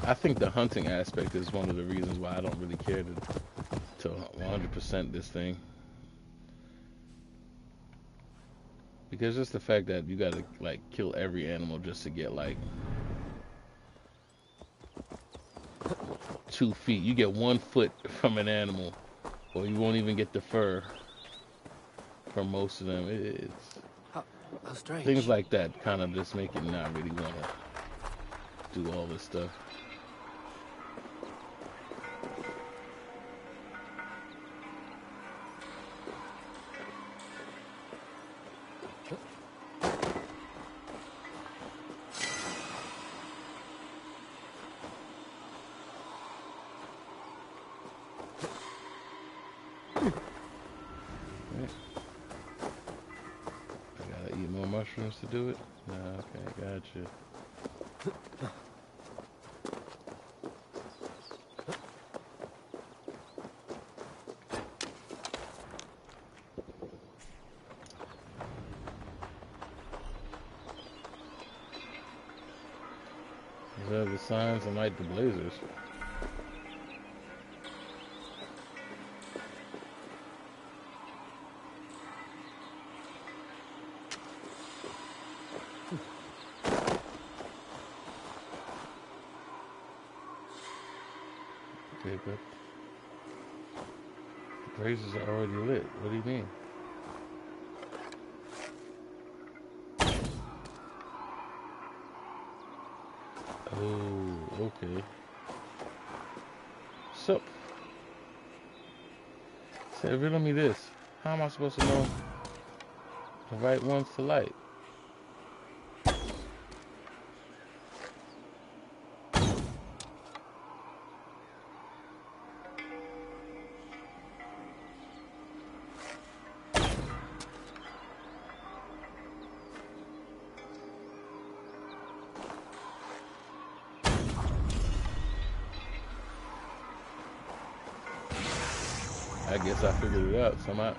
I think the hunting aspect is one of the reasons why I don't really care to 100% this thing. Because just the fact that you gotta like kill every animal just to get like 2 feet. You get 1 foot from an animal, or you won't even get the fur from most of them. It's how strange. Things like that kind of just make it not really want to do all this stuff. Mushrooms to do it? No, okay, gotcha. These are the signs and light the blazers. Okay, but the braziers are already lit. What do you mean? Oh, okay. So, riddle me this. How am I supposed to know the right ones to light? I guess I figured it out somehow.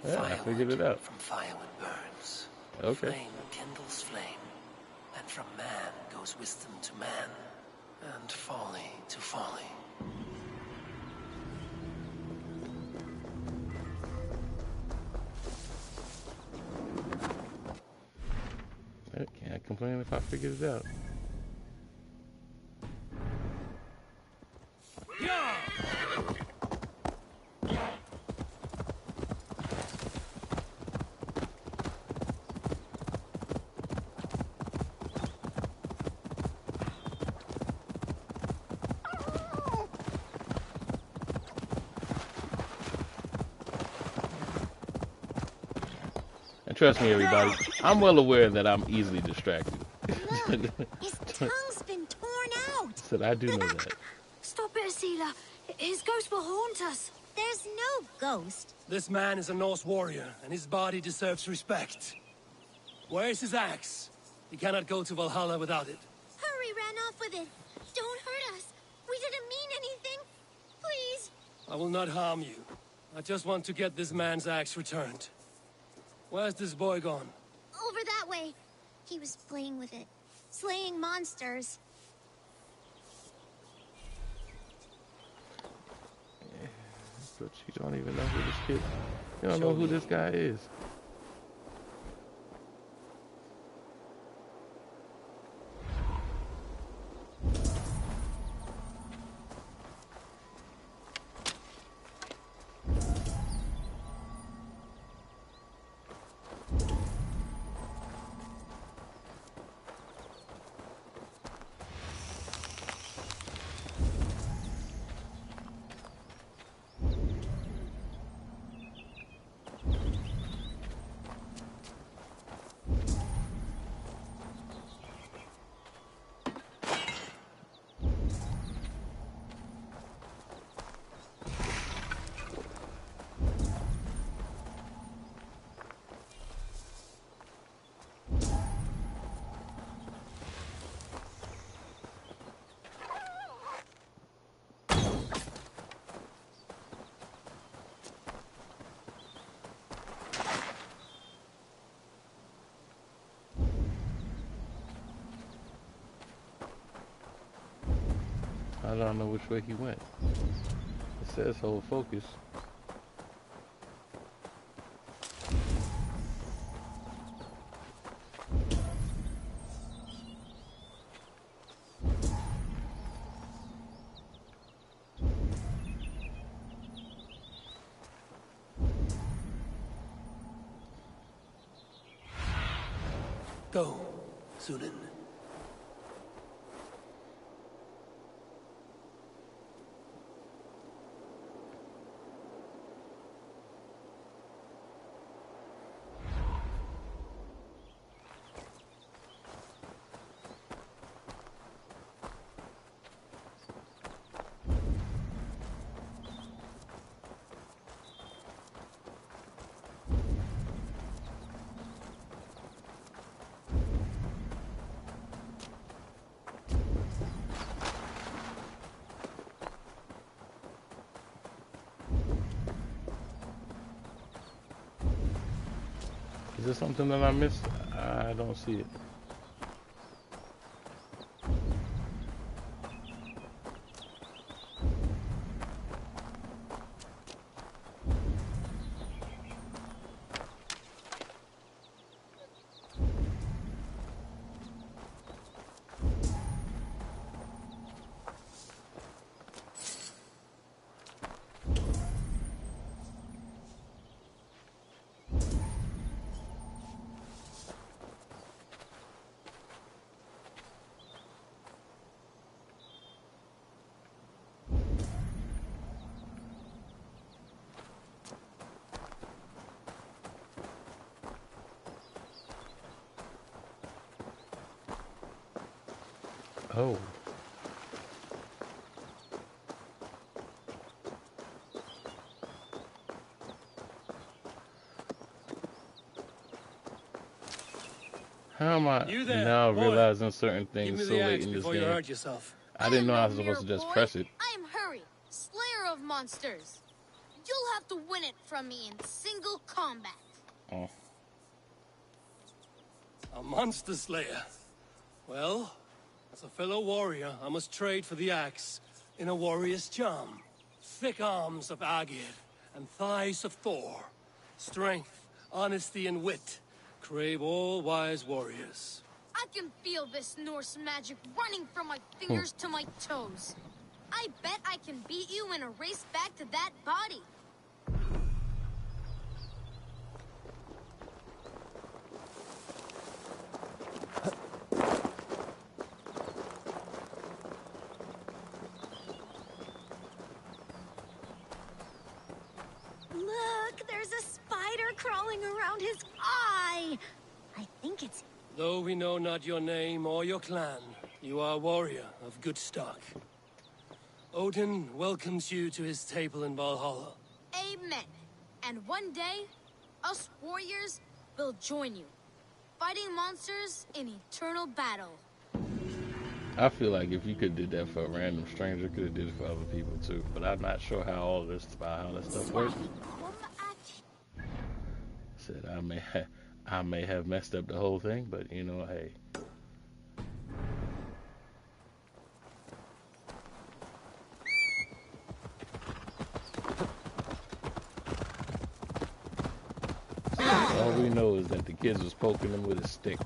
Yeah, I figured it out. From firewood burns. Okay. Flame kindles flame. And from man goes wisdom to man. And folly to folly. I can't complain if I figured it out. And trust me, everybody, I'm well aware that I'm easily distracted. Look, his tongue's been torn out. Said I do know that. Stop it, Asila. His ghost will haunt us. There's no ghost. This man is a Norse warrior, and his body deserves respect. Where's his axe? He cannot go to Valhalla without it. Hurry ran off with it. Don't hurt us. We didn't mean anything. Please. I will not harm you. I just want to get this man's axe returned. Where's this boy gone? Over that way. He was playing with it. Slaying monsters. But you don't even know who this kid. You don't know who this guy is. I don't know which way he went. It says hold focus. Go, Sunan. Is there something that I missed? I don't see it. Oh. How am I You there, now boy. realizing certain Give things me so the late axe in this before you game? hurt yourself. I didn't know I was mere supposed to just boy. press it. I am Hurry, slayer of monsters. You'll have to win it from me in single combat. Oh. A monster slayer. Well, as a fellow warrior, I must trade for the axe in a warrior's charm. Thick arms of Agir and thighs of Thor. Strength, honesty, and wit crave all wise warriors. I can feel this Norse magic running from my fingers to my toes. I bet I can beat you in a race back to that body. Look, there's a spider crawling around his eye. I think it's... Though we know not your name or your clan, you are a warrior of good stock. Odin welcomes you to his table in Valhalla. Amen. And one day, us warriors will join you, fighting monsters in eternal battle. I feel like if you could did that for a random stranger, could have did it for other people too. But I'm not sure how all this stuff works. Said I may have messed up the whole thing, but you know, hey. All we know is that the kids was poking him with a stick.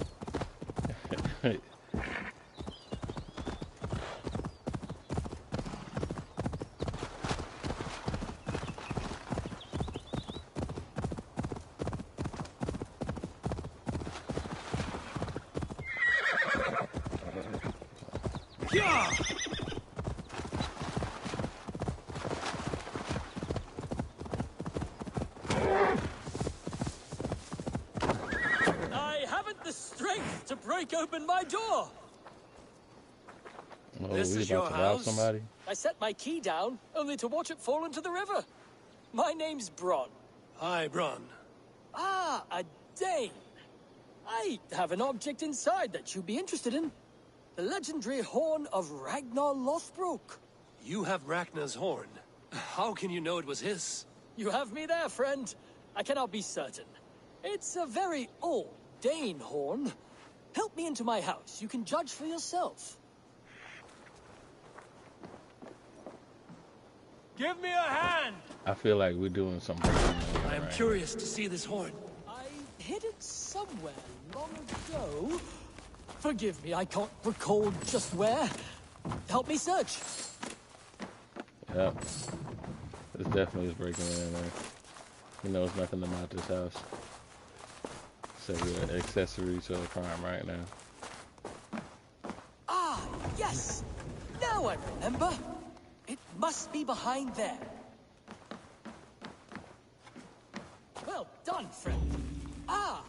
I haven't the strength to break open my door. Oh, This we is about your to rob house? somebody? I set my key down, only to watch it fall into the river. My name's Bron. Hi, Bron. Ah, a Dane. I have an object inside that you'd be interested in. The legendary horn of Ragnar Lothbrok. You have Ragnar's horn. How can you know it was his? You have me there, friend. I cannot be certain. It's a very old Dane horn. Help me into my house. You can judge for yourself. Give me a hand! I feel like we're doing something. I am curious to see this horn. I hid it somewhere long ago. Forgive me, I can't recall just where. Help me search. Yep. This definitely is breaking in there. He knows nothing about this house. So we're an accessory to a crime right now. Ah, yes! Now I remember. It must be behind there. Well done, friend. Ah,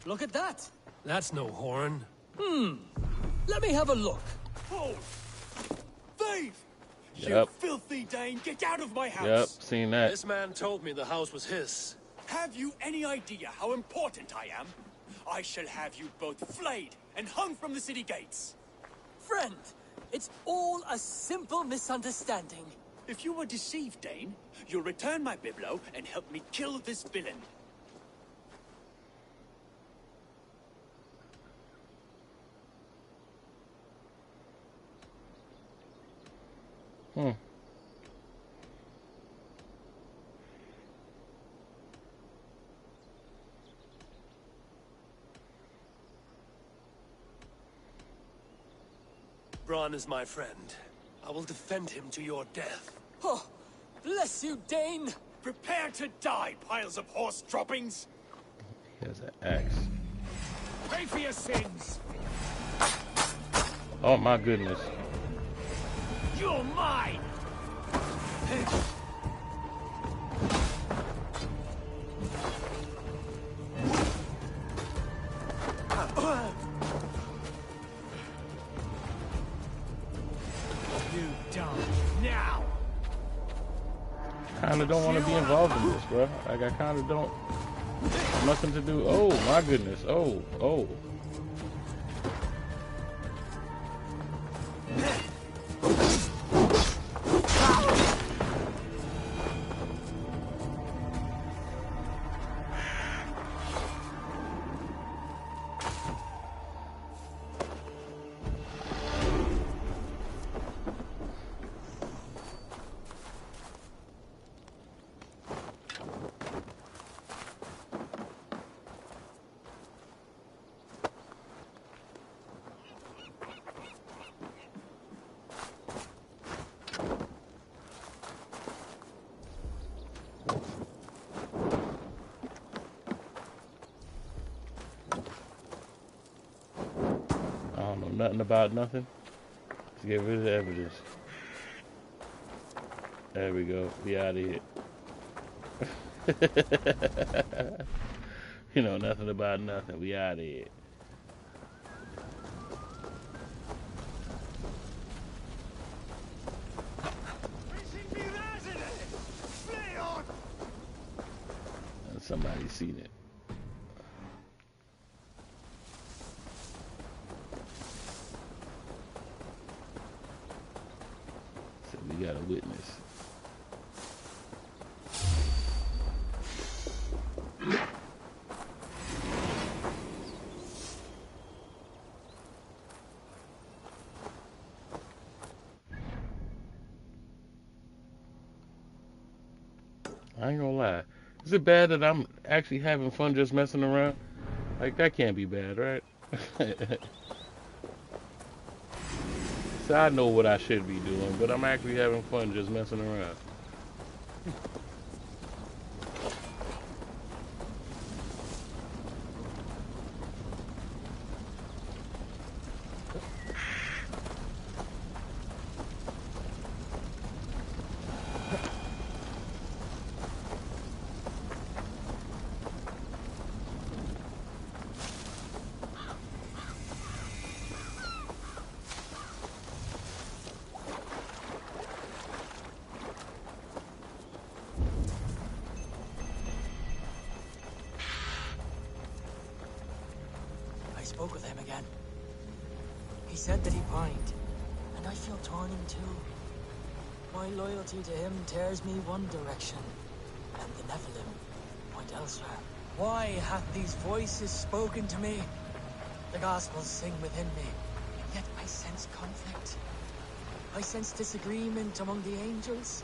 look at that. That's no horn. Let me have a look. Oh! Thief! You Yep. filthy Dane, get out of my house! Yep, seen that. This man told me the house was his. Have you any idea how important I am? I shall have you both flayed and hung from the city gates. Friend, it's all a simple misunderstanding. If you were deceived, Dane, you'll return my biblo and help me kill this villain. Bron is my friend. I will defend him to your death. Oh, bless you, Dane. Prepare to die, piles of horse droppings! He has an axe. Pay for your sins! Oh my goodness. You're mine! kind of don't want to be involved in this, bro. Like, I kind of don't. Nothing to do. Oh, my goodness. Oh, oh. I don't know nothing about nothing. Let's get rid of the evidence. There we go. We out of here. You know nothing about nothing. We out of here. And somebody's seen it. So we got a witness. I ain't gonna lie. Is it bad that I'm actually having fun just messing around? Like, that can't be bad, right? So I know what I should be doing, but I'm actually having fun just messing around. I spoke with him again. He said that he pined, and I feel torn in two. My loyalty to him tears me one direction, and the Nephilim point elsewhere. Why hath these voices spoken to me? The Gospels sing within me, and yet I sense conflict. I sense disagreement among the angels.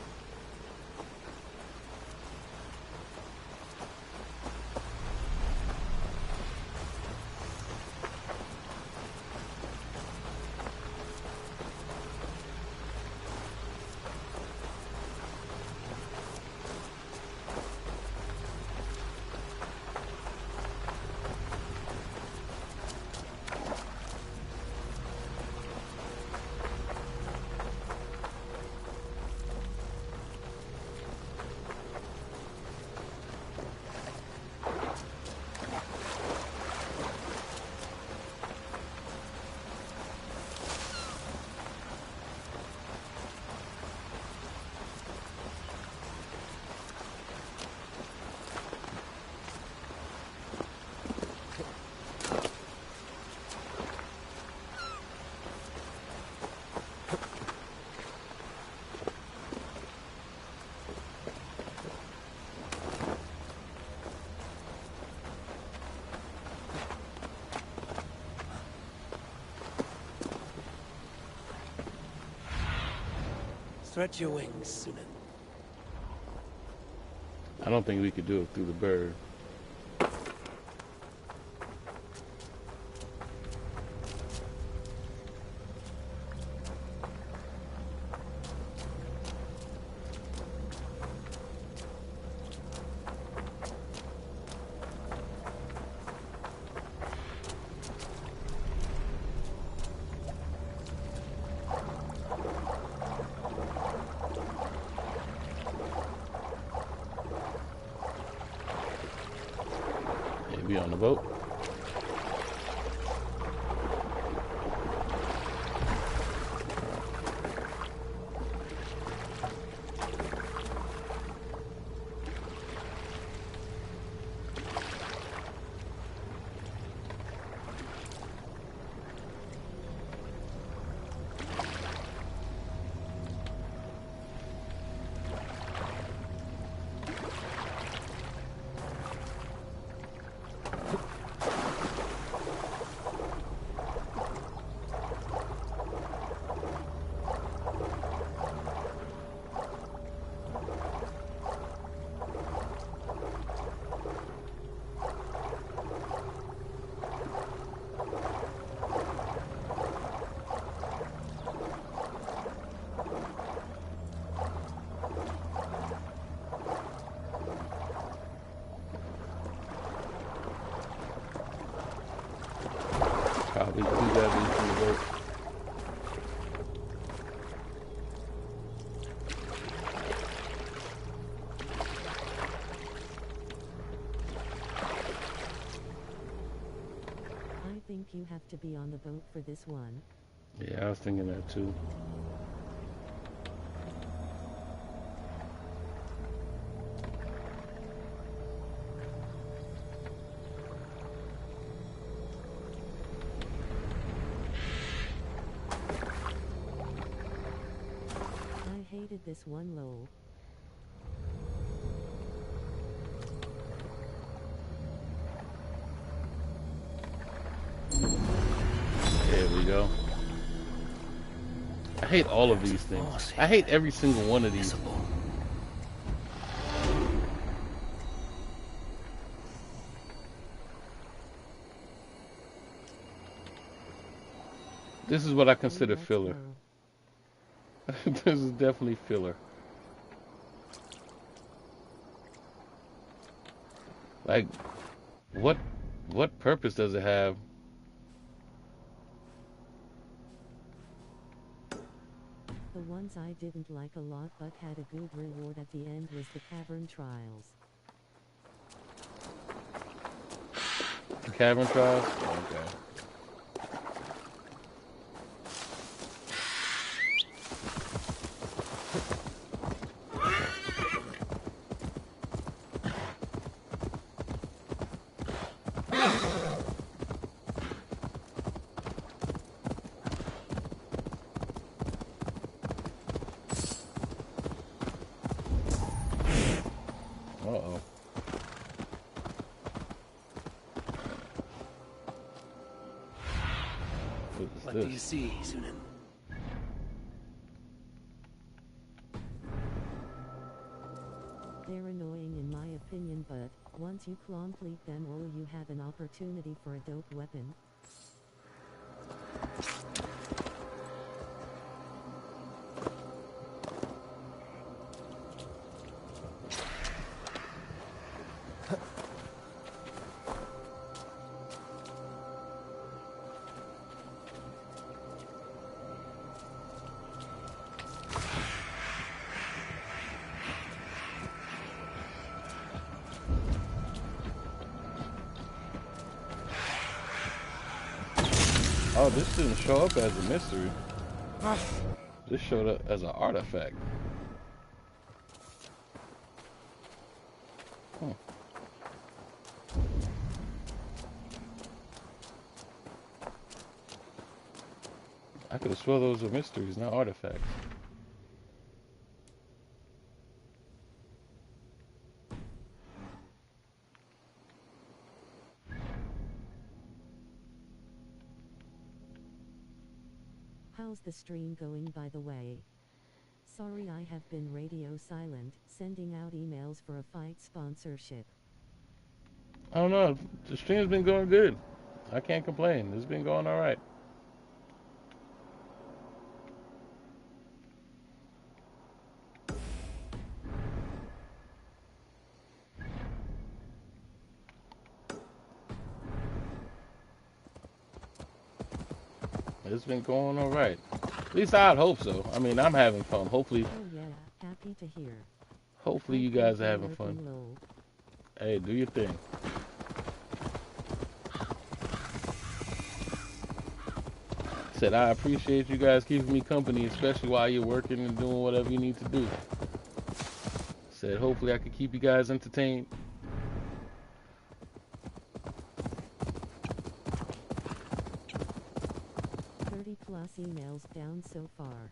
Stretch your wings, Sunan. I don't think we could do it through the bird. Be on the boat. We got these from the work. I think you have to be on the boat for this one. Yeah, I was thinking that too. I hated this one, lol. There we go. I hate all of these things. I hate every single one of these. This is what I consider filler. This is definitely filler. Like, what purpose does it have? The ones I didn't like a lot but had a good reward at the end was the Cavern Trials. The Cavern Trials? Okay. Uh-oh. What do you see, Sunan? They're annoying in my opinion, but once you complete them all you have an opportunity for a dope weapon. Oh, this didn't show up as a mystery. This showed up as an artifact. Huh. I could have sworn those were mysteries, not artifacts. How's the stream going, by the way? Sorry I have been radio silent, sending out emails for a fight sponsorship. I don't know. The stream's been going good. I can't complain. It's been going all right. It's been going all right. At least I'd hope so. I mean, I'm having fun. Hopefully. Oh yeah, happy to hear. Hopefully you guys are having fun. Hey, do your thing. Said I appreciate you guys keeping me company, especially while you're working and doing whatever you need to do. Said hopefully I could keep you guys entertained. Plus emails down so far.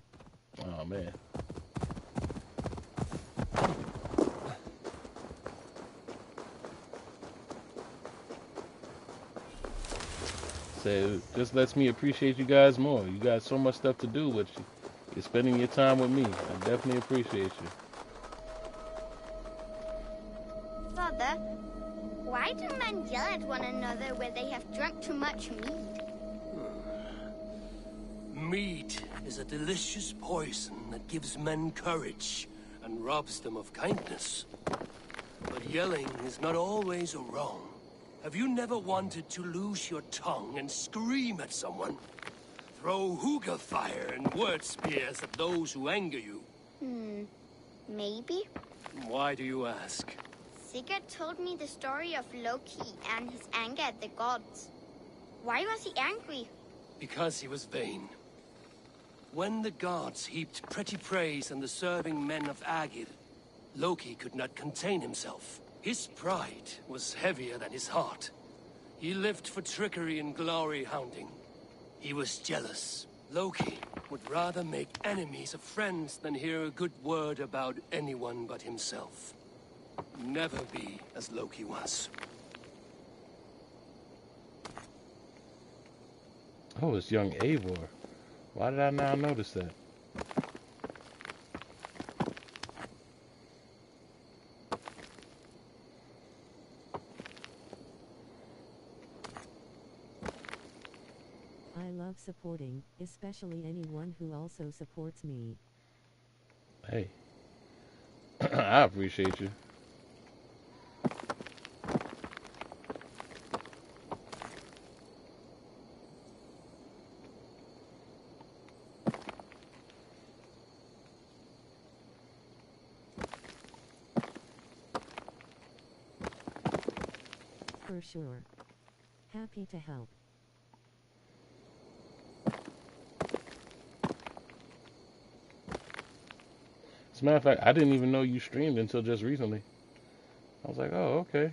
Oh man. So just lets me appreciate you guys more. You got so much stuff to do, but you're spending your time with me. I definitely appreciate you. Father, why do men yell at one another when they have drunk too much mead? Mead is a delicious poison that gives men courage and robs them of kindness. But yelling is not always a wrong. Have you never wanted to lose your tongue and scream at someone? Throw hookah fire and word spears at those who anger you? Maybe? Why do you ask? Sigurd told me the story of Loki and his anger at the gods. Why was he angry? Because he was vain. When the gods heaped pretty praise on the serving men of Agir, Loki could not contain himself. His pride was heavier than his heart. He lived for trickery and glory hounding. He was jealous. Loki would rather make enemies of friends than hear a good word about anyone but himself. Never be as Loki was. Oh, it's young Eivor. Why did I now notice that? I love supporting, especially anyone who also supports me. Hey. I appreciate you. For sure. Happy to help. As a matter of fact, I didn't even know you streamed until just recently. I was like, oh, okay.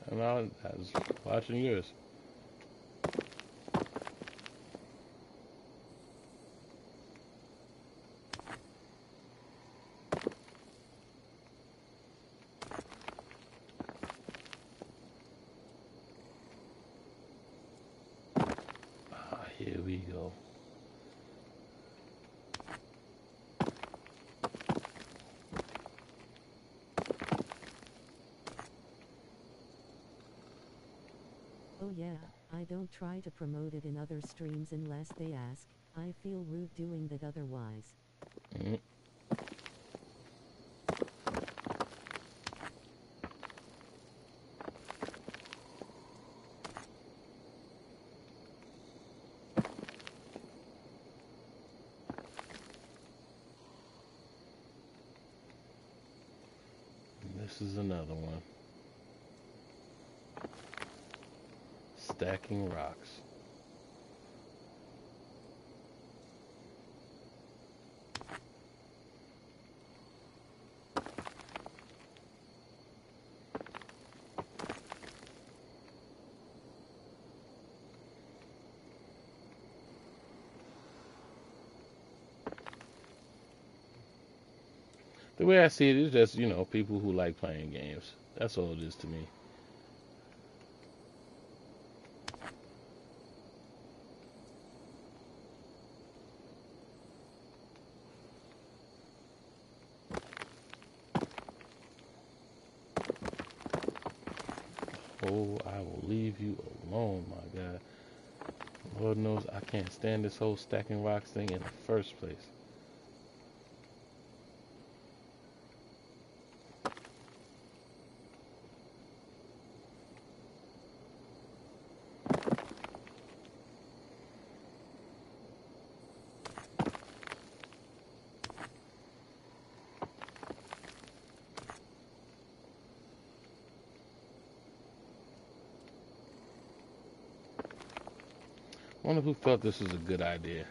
And I was watching yours. Here we go. Oh yeah, I don't try to promote it in other streams unless they ask. I feel rude doing that otherwise. This is another one. Stacking rocks. The way I see it is just, people who like playing games. That's all it is to me. Oh, I will leave you alone, my God. Lord knows I can't stand this whole stacking rocks thing in the first place. I wonder who thought this was a good idea.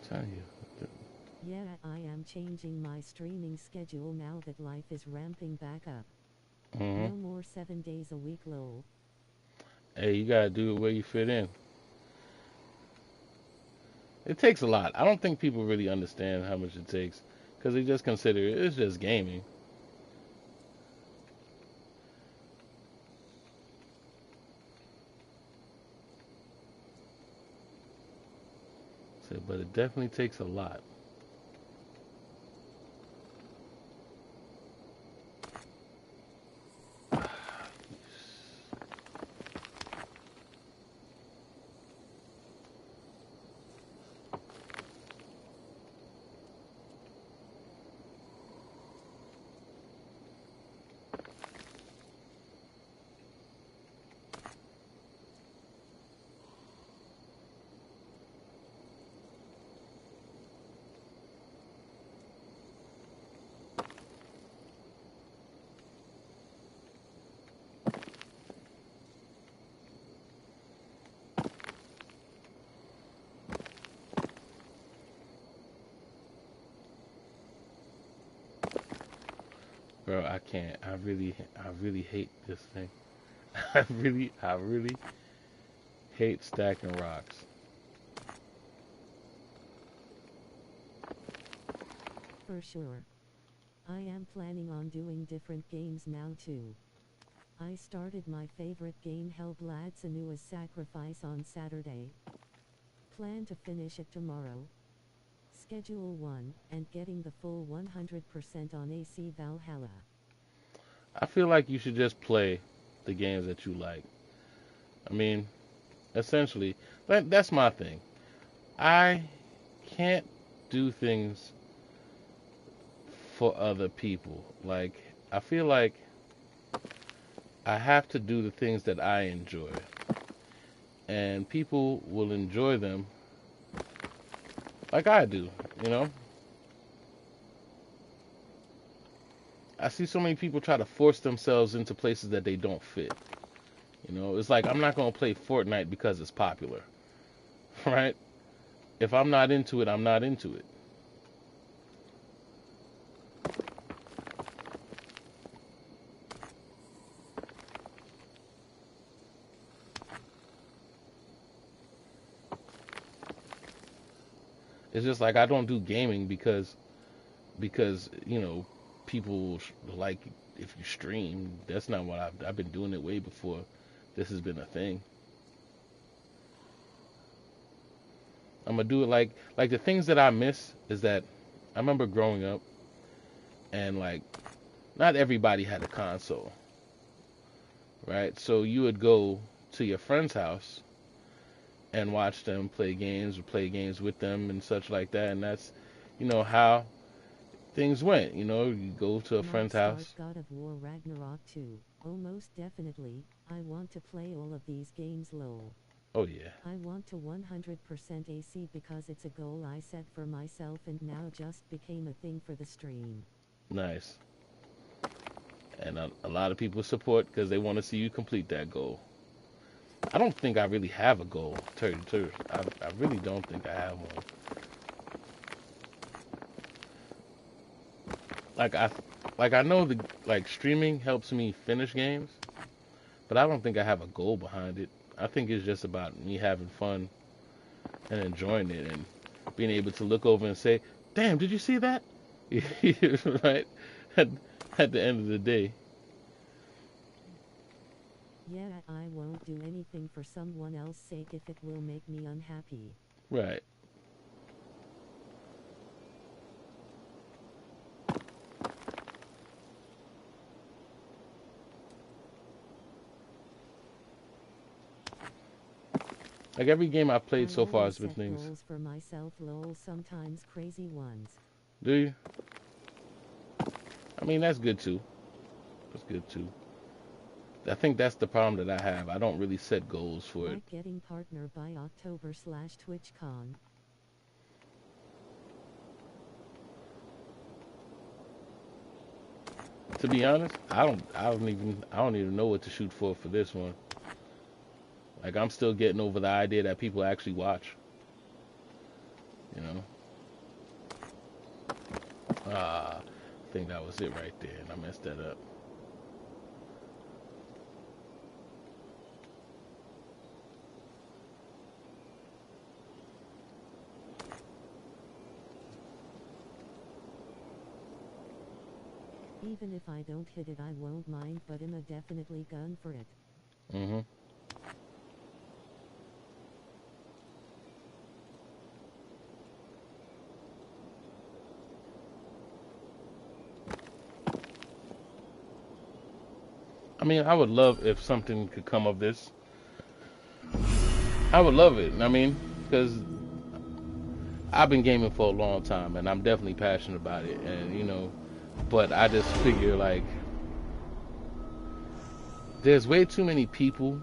tell you. Yeah, I am changing my streaming schedule now that life is ramping back up. No more 7 days a week, lol. Hey, you gotta do it where you fit in. It takes a lot. I don't think people really understand how much it takes because they just consider it's just gaming. So, but it definitely takes a lot. Bro, I can't. I really hate this thing. I really hate stacking rocks. For sure. I am planning on doing different games now too. I started my favorite game Hellblad's Anua's Sacrifice on Saturday. Plan to finish it tomorrow. Schedule 1, and getting the full 100% on AC Valhalla. I feel like you should just play the games that you like. I mean, essentially, that's my thing. I can't do things for other people. Like, I feel like I have to do the things that I enjoy. And people will enjoy them like I do, you know? I see so many people try to force themselves into places that they don't fit. You know, it's like I'm not going to play Fortnite because it's popular. Right? If I'm not into it, I'm not into it. It's just like I don't do gaming because you know, people like if you stream. That's not what I've been doing it way before this has been a thing. I'm gonna do it like the things that I miss is that I remember growing up and like not everybody had a console, right? So you would go to your friend's house and watch them play games or play games with them and such like that, and that's how things went. You go to a friend's house. God of War Ragnarok 2. Oh, most definitely. I want to play all of these games, lol. Oh yeah. I want to 100% AC because it's a goal I set for myself and now just became a thing for the stream. Nice. And a lot of people support because they want to see you complete that goal. I don't think I really have a goal, I really don't think I have one. I know streaming helps me finish games, but I don't think I have a goal behind it. I think it's just about me having fun and enjoying it and being able to look over and say, "Damn, did you see that?" Right? At the end of the day. Yeah, I won't do anything for someone else's sake if it will make me unhappy. Right. Like every game I've played so far has been things. Goals for myself, lol, sometimes crazy ones. Do you? I mean, that's good too. That's good too. I think that's the problem that I have. I don't really set goals for it. Getting partner by October/TwitchCon. To be honest, I don't even know what to shoot for this one. Like I'm still getting over the idea that people actually watch. I think that was it right there, and I messed that up. Even if I don't hit it, I won't mind, but I'm a definitely gun for it. Mm-hmm. I mean, I would love if something could come of this. I would love it. I mean, because I've been gaming for a long time, and I'm definitely passionate about it. And but I just figure like there's way too many people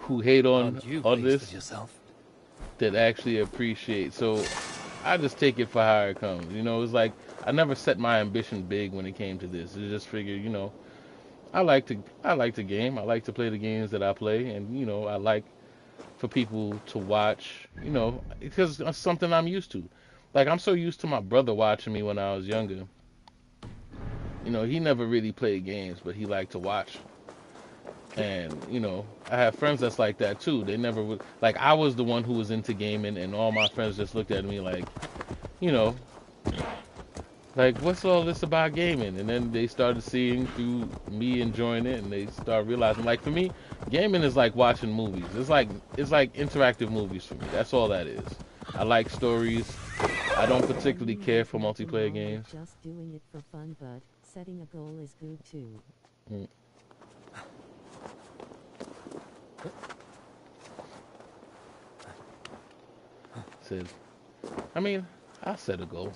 who hate on this that actually appreciate. So I just take it for how it comes. It's like I never set my ambition big when it came to this. I just figured, I like to game. I like to play the games that I play, and I like for people to watch, because it's something I'm used to. Like I'm so used to my brother watching me when I was younger. He never really played games, but he liked to watch. And I have friends that's like that too. They never would like I was the one who was into gaming, and all my friends just looked at me like, you know, like what's all this about gaming? And then they started seeing through me enjoying it, and they start realizing like for me, gaming is like watching movies. It's like interactive movies for me. That's all that is. I like stories. I don't particularly care for multiplayer games. Just doing it for fun, but setting a goal is good too. Mm. Said, I mean, I'll set a goal.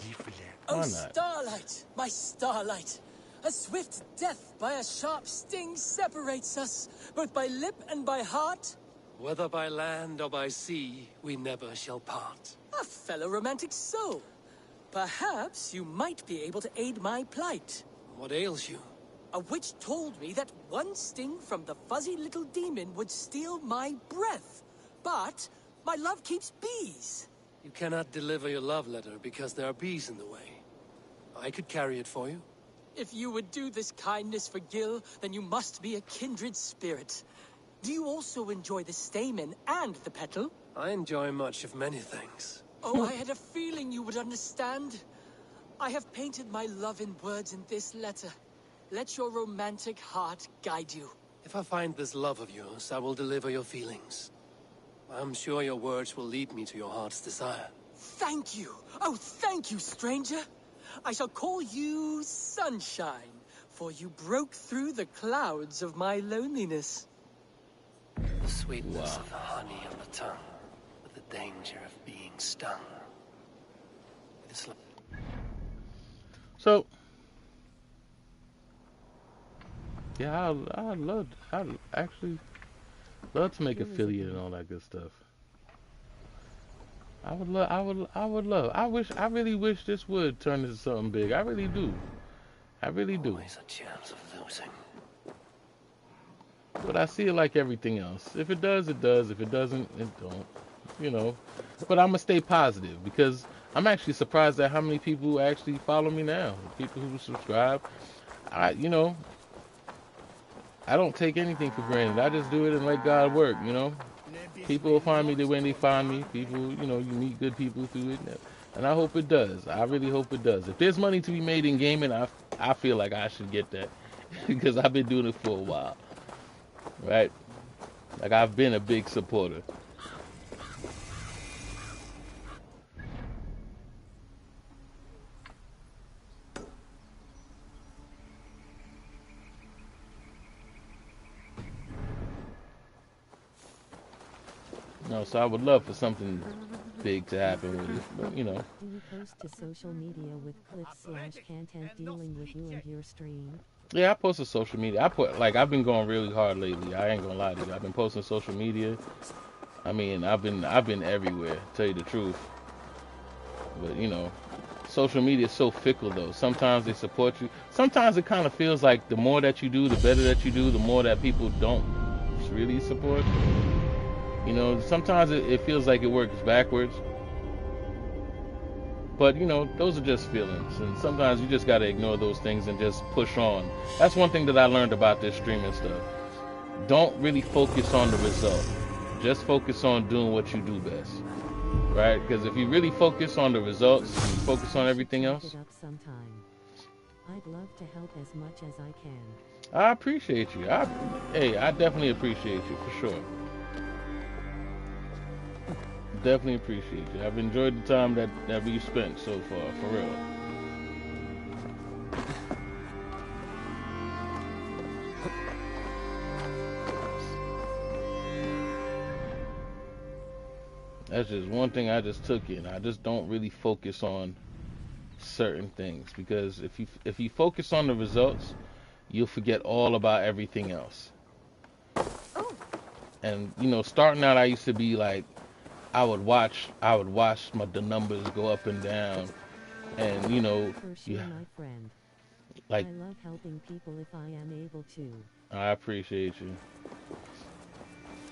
Why Oh, not? starlight, my starlight! A swift death by a sharp sting separates us, both by lip and by heart. Whether by land or by sea, we never shall part. A fellow romantic soul. Perhaps you might be able to aid my plight. What ails you? A witch told me that one sting from the fuzzy little demon would steal my breath. But my love keeps bees. You cannot deliver your love letter because there are bees in the way. I could carry it for you. If you would do this kindness for Gil, then you must be a kindred spirit. Do you also enjoy the stamen and the petal? I enjoy much of many things. Oh, I had a feeling you would understand. I have painted my love in words in this letter. Let your romantic heart guide you. If I find this love of yours, I will deliver your feelings. I'm sure your words will lead me to your heart's desire. Thank you. Oh, thank you, stranger. I shall call you Sunshine, for you broke through the clouds of my loneliness. The sweetness of the honey on the tongue, with the danger of being stung. It's like... So, yeah, I'd actually love to make affiliate and all that good stuff. I really wish this would turn into something big. I really do. I really do. Always a chance of losing. But I see it like everything else. If it does, it does. If it doesn't, it don't. But I'm gonna stay positive because I'm actually surprised at how many people actually follow me now. People who subscribe. I don't take anything for granted. I just do it and let God work, People will find me the way they find me. People, you meet good people through it. And I hope it does. I really hope it does. If there's money to be made in gaming, I feel like I should get that because I've been doing it for a while. Right? Like I've been a big supporter. So I would love for something big to happen with it, but Do you post to social media with clips/content dealing with you and your stream? Yeah, I post to social media. I've been going really hard lately. I ain't gonna lie to you. I've been posting social media. I mean, I've been everywhere, to tell you the truth. But social media is so fickle though. Sometimes they support you. Sometimes it kind of feels like the more that you do, the better that you do, the more that people don't really support. Sometimes it feels like it works backwards. But you know, those are just feelings, and sometimes you just gotta ignore those things and just push on. That's one thing that I learned about this streaming stuff. Don't really focus on the result. Just focus on doing what you do best, right? Because if you really focus on the results and you focus on everything else, I'd love to help as much as I can. I appreciate you. I definitely appreciate you for sure. Definitely appreciate you. I've enjoyed the time that we've spent so far, for real. That's just one thing I just took in. I just don't really focus on certain things because if you focus on the results, you'll forget all about everything else. And you know, starting out, I used to be like, I would watch the numbers go up and down, and you know, My friend. like I love helping people if I am able to. I appreciate you.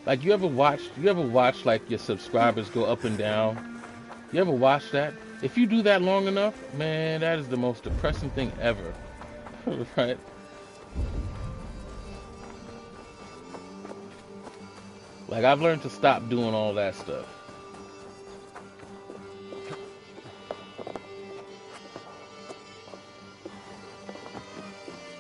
Like you ever watch like your subscribers go up and down? You ever watch that? If you do that long enough, man, that is the most depressing thing ever. Right? Like I've learned to stop doing all that stuff.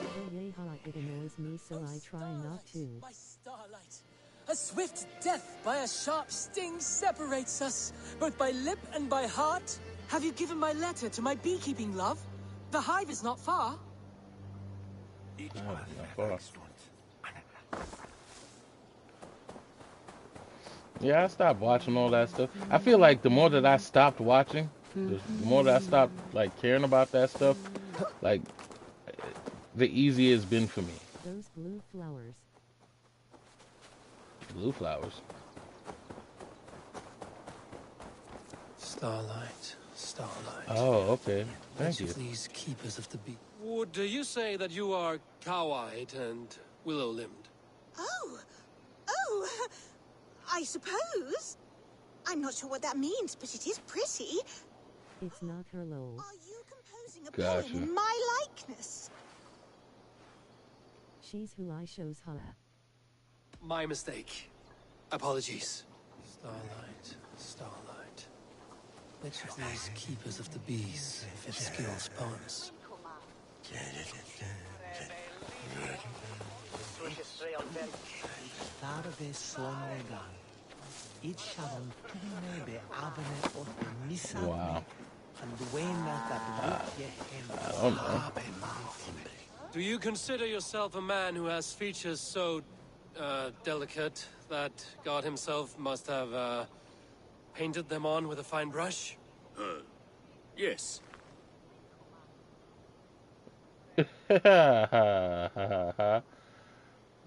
Oh yay, it annoys me, so I try not to. My starlight. A swift death by a sharp sting separates us, both by lip and by heart. Have you given my letter to my beekeeping love? The hive is not far. Yeah, I stopped watching all that stuff. I feel like the more that I stopped watching, the more that I stopped like caring about that stuff, like the easier it's been for me. Those blue flowers. Blue flowers. Starlight, starlight. Oh, okay. Thank you. These keepers of the beat. Would you say that you are cow-eyed and willow-limbed? Oh, I suppose. I'm not sure what that means, but it is pretty. It's not her lol. Are you composing a Gotcha. poem in my likeness? She's who I shows her. My mistake. Apologies. Starlight, starlight. Which of these keepers of the bees fit skill's poems? Wow. I don't know. Do you consider yourself a man who has features so, delicate that God himself must have, painted them on with a fine brush? Yes.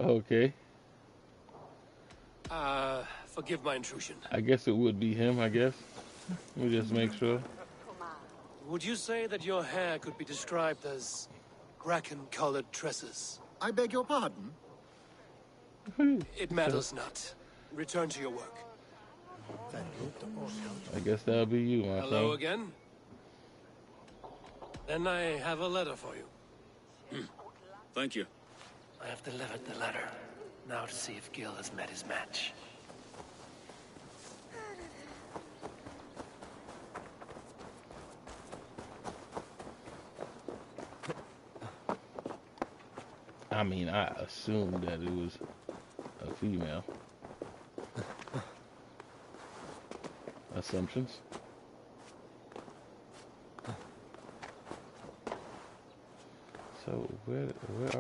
Okay. Forgive my intrusion. I guess it would be him, I guess. Let me just make sure. Would you say that your hair could be described as bracken-colored tresses? I beg your pardon? It matters not. Return to your work. I guess that'll be you, my Hello friend. again? Then I have a letter for you. Thank you. I have delivered the letter. Now to see if Gil has met his match. I mean, I assumed that it was a female. Assumptions. So where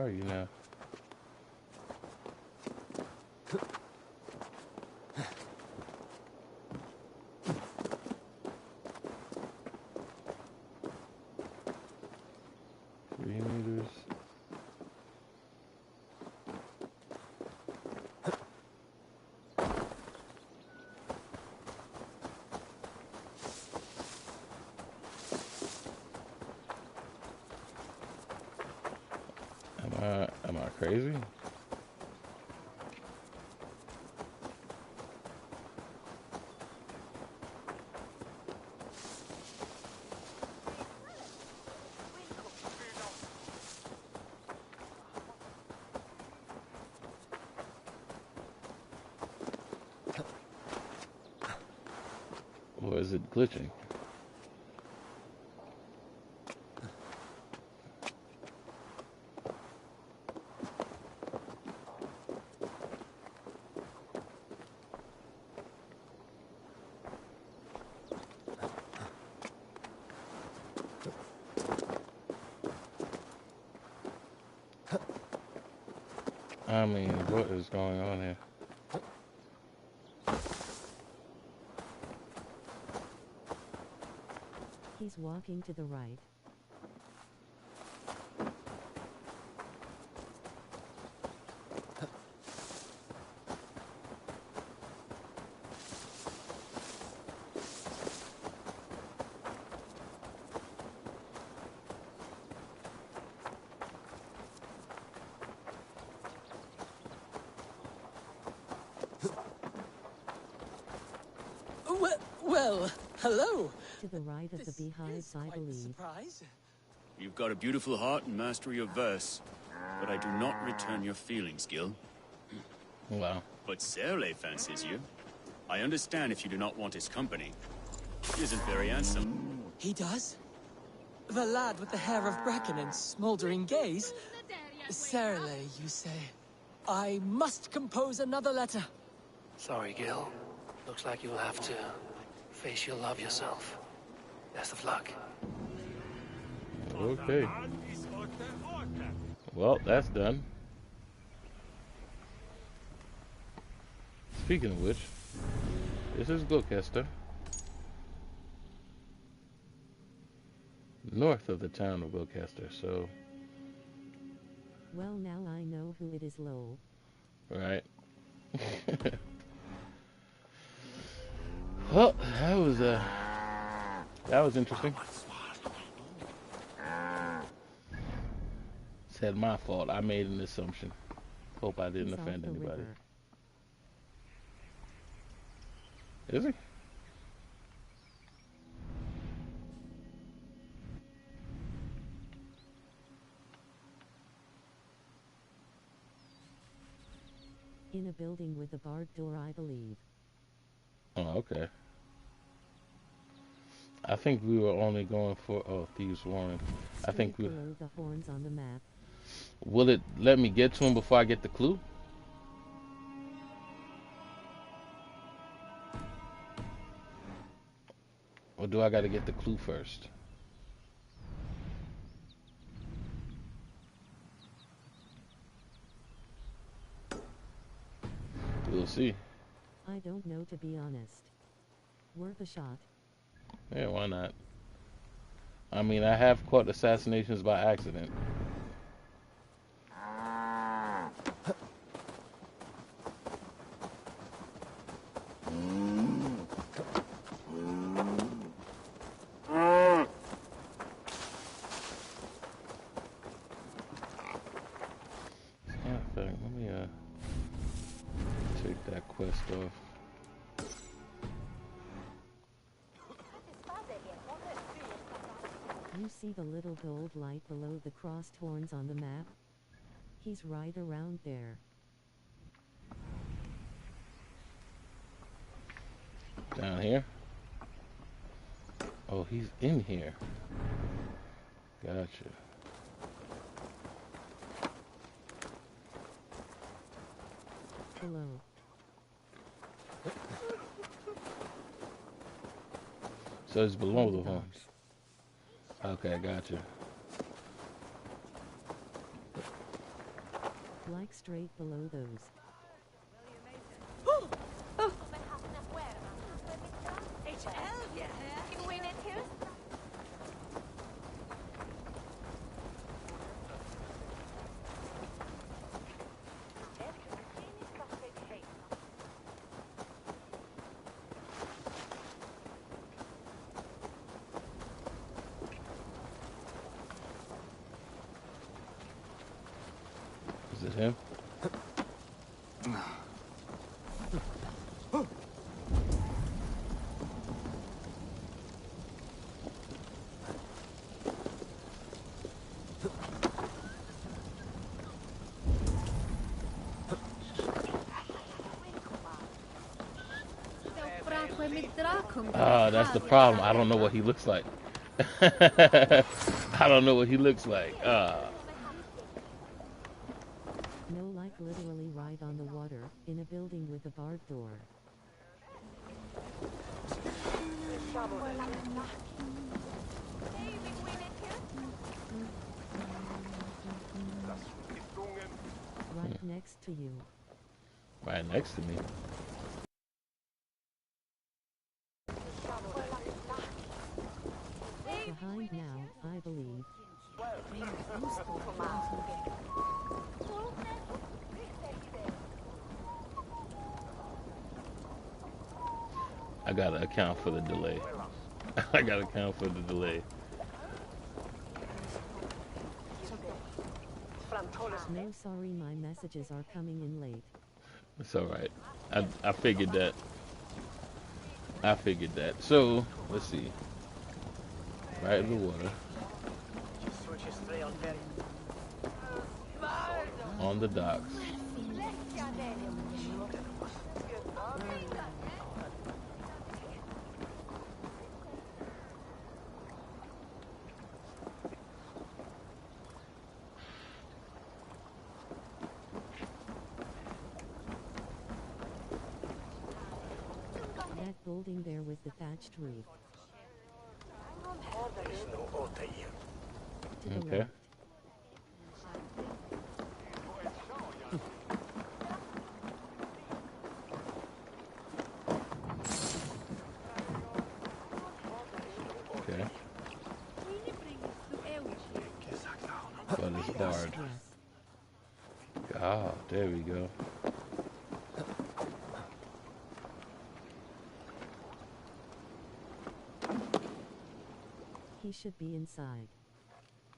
are you now? $3 meters. Am I crazy? is it glitching? I mean, what is going on here? He's walking to the right. Well, hello. To the right of the beehives, I believe. Surprise. You've got a beautiful heart and mastery of verse, but I do not return your feelings, Gil. Wow. But Serle fancies you. I understand if you do not want his company. He isn't very handsome. He does? The lad with the hair of bracken and smoldering gaze? Serle, you say? I must compose another letter. Sorry, Gil. Looks like you'll have to face your love yourself. Best of luck. Okay. Well, that's done. Speaking of which, this is Gloucester, north of the town of Gloucester, so... Well, now I know who it is, lol. Right. Well, that was interesting. Said my fault. I made an assumption. Hope I didn't offend anybody. Is he? In a building with a barred door, I believe. Oh, okay. I think we were only going for Thieves' Warren. I think we. Below the horns on the map. Will it let me get to him before I get the clue? Or do I got to get the clue first? We'll see. I don't know, to be honest. Worth a shot. Yeah, why not? I mean, I have caught assassinations by accident. Let me take that quest off. You see the little gold light below the crossed horns on the map? He's right around there. Down here? Oh, he's in here. Gotcha. Below. So it's below the horns. Okay, gotcha. Like straight below those. Is it him? Ah, that's the problem. I don't know what he looks like. I don't know what he looks like. No, like literally right on the water, in a building with a barred door. Right next to you. Right next to me. Behind now, I believe. I gotta account for the delay. I gotta account for the delay. No, sorry, my messages are coming in late. It's alright. I figured that. I figured that. So, let's see. Right in the water. On the docks. That building there with the thatched roof. To the Okay. left. Okay. But it's barred. Ah, there we go. He should be inside.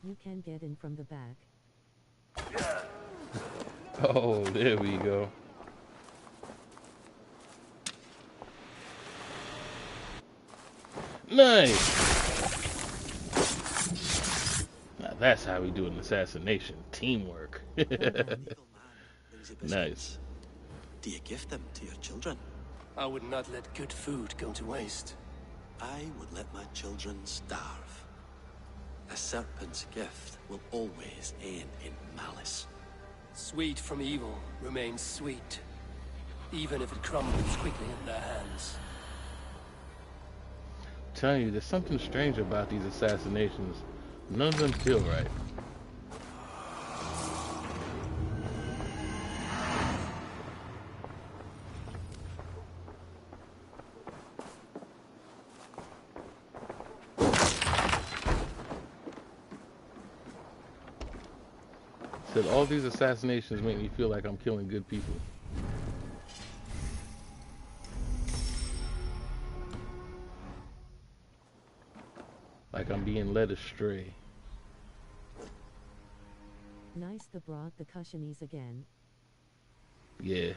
You can get in from the back. Oh, there we go. Nice. Now that's how we do an assassination. Teamwork. Nice. Do you give them to your children? I would not let good food go to waste. I would let my children starve. A serpent's gift will always end in malice. Sweet from evil remains sweet, even if it crumbles quickly in their hands. I'm telling you, there's something strange about these assassinations. None of them feel right. Said all these assassinations make me feel like I'm killing good people. Like I'm being led astray. Nice, the brought the cushionies again. Yeah.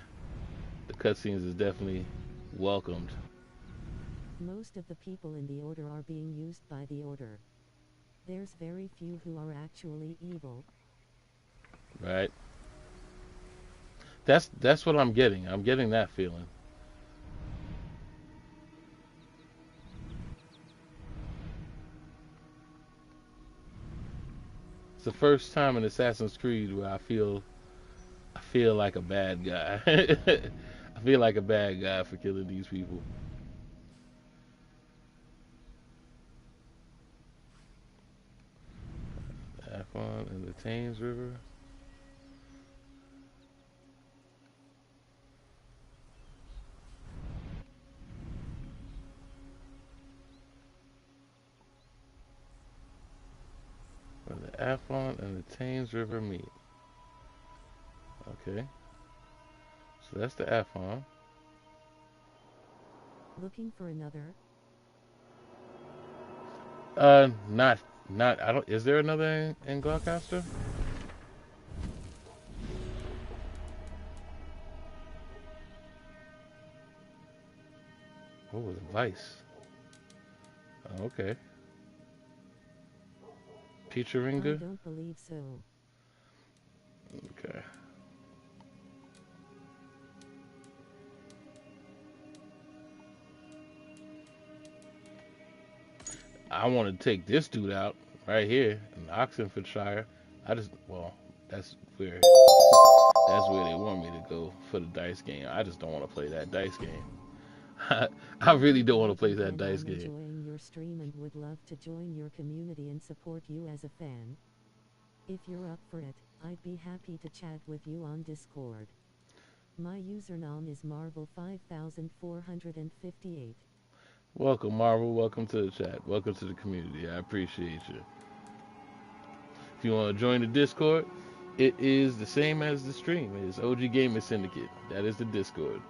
The cutscenes is definitely welcomed. Most of the people in the Order are being used by the Order. There's very few who are actually evil. Right? That's what I'm getting. I'm getting that feeling. It's the first time in Assassin's Creed where I feel like a bad guy. I feel like a bad guy for killing these people. Afon and the Thames River. Where the Afon and the Thames River meet. Okay. So that's the Afon. Looking for another? Not, I don't, is there another in Gloucester? What was it? Vice. Oh, okay. I Picheringa? don't believe so. Okay. I want to take this dude out right here in Oxfordshire. I just, well, that's where that's where they want me to go for the dice game. I just don't want to play that dice game. I really don't want to play that dice I'm game. enjoying your stream and would love to join your community and support you as a fan. If you're up for it, I'd be happy to chat with you on Discord. My username is Marvel5458. Welcome, Marvel. Welcome to the chat. Welcome to the community. I appreciate you. If you want to join the Discord, it is the same as the stream. It is OG Gamer Syndicate. That is the Discord.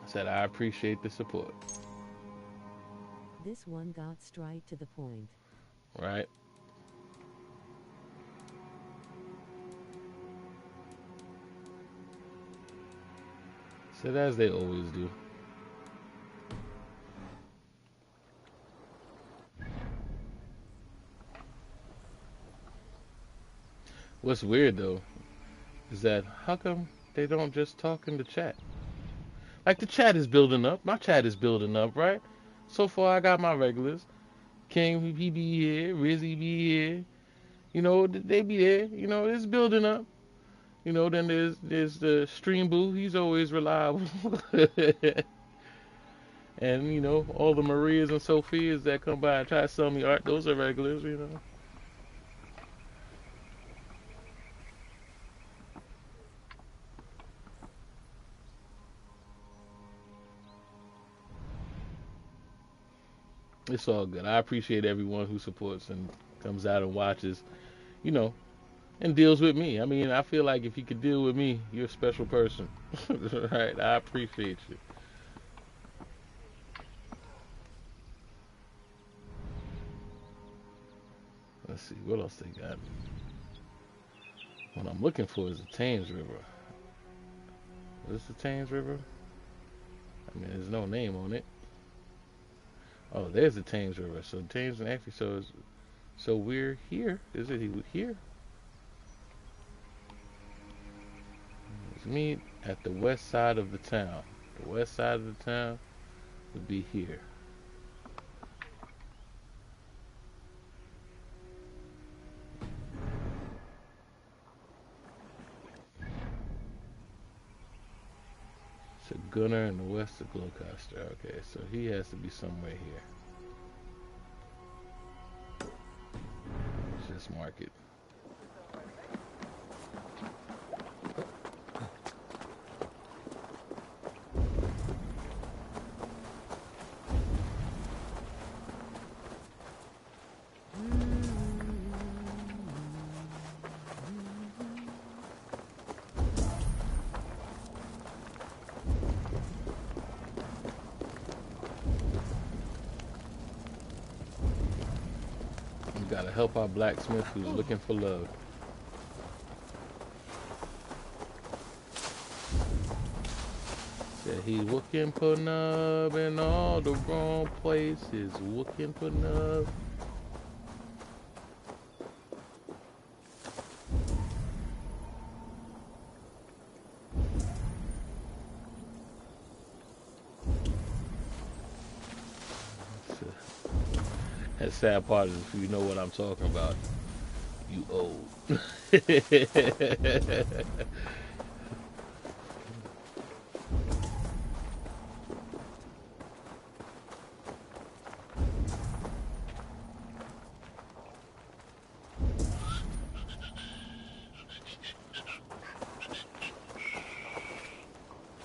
I said I appreciate the support. This one got straight to the point. Right? Said as they always do. What's weird though is that how come they don't just talk in the chat? Like the chat is building up. My chat is building up, right? So far I got my regulars. King, he be here. Rizzy be here. You know, they be there. You know, it's building up. You know, then there's the stream boo. He's always reliable. And, you know, all the Marias and Sophias that come by and try to sell me art, those are regulars, you know. It's all good. I appreciate everyone who supports and comes out and watches, you know, and deals with me. I mean, I feel like if you could deal with me, you're a special person. Right? I appreciate you. Let's see, what else they got? What I'm looking for is the Thames River. Is this the Thames River? I mean, there's no name on it. Oh, there's the Thames River. So Thames and actually, so we're here. Is it here? Let's meet at the west side of the town. The west side of the town would be here. So Gunner and the west of Gloucester. Okay, so he has to be somewhere here. Let's just mark it. We gotta help our blacksmith who's looking for love. Said he's looking for love in all the wrong places. Looking for love. That sad part is if you know what I'm talking about, you old. What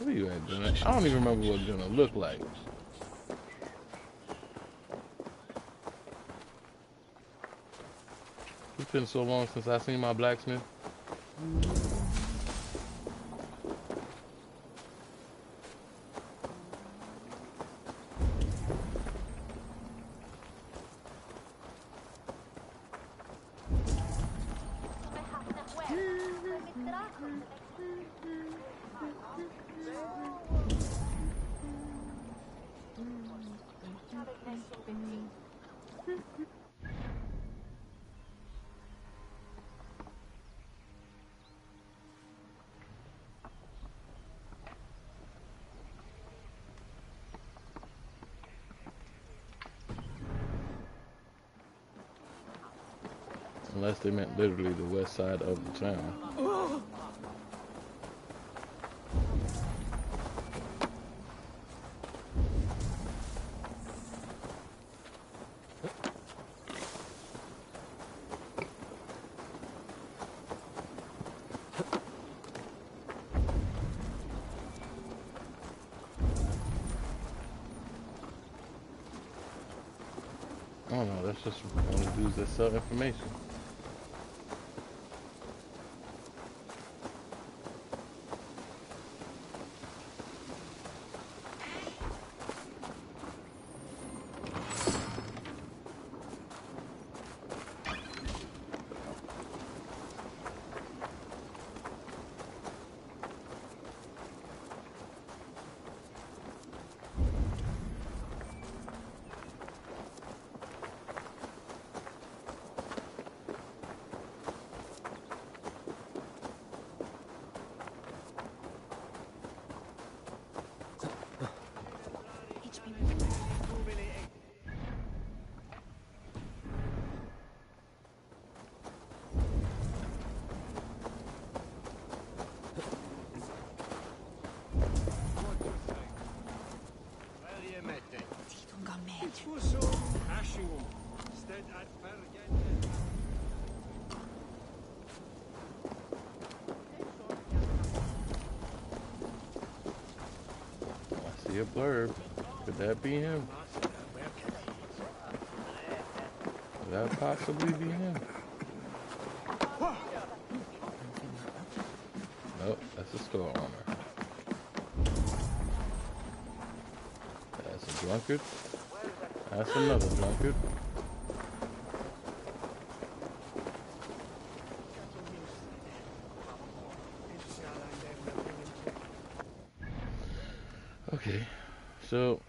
are you at, doing? I don't even remember what it's gonna look like. It's been so long since I seen my blacksmith. Unless they meant literally the west side of the town. Oh no, that's just one of the dudes that sell information. I see a blurb. Could that be him? Could that possibly be him? Nope, that's a store owner. That's a drunkard. That's another drunkard. Okay, so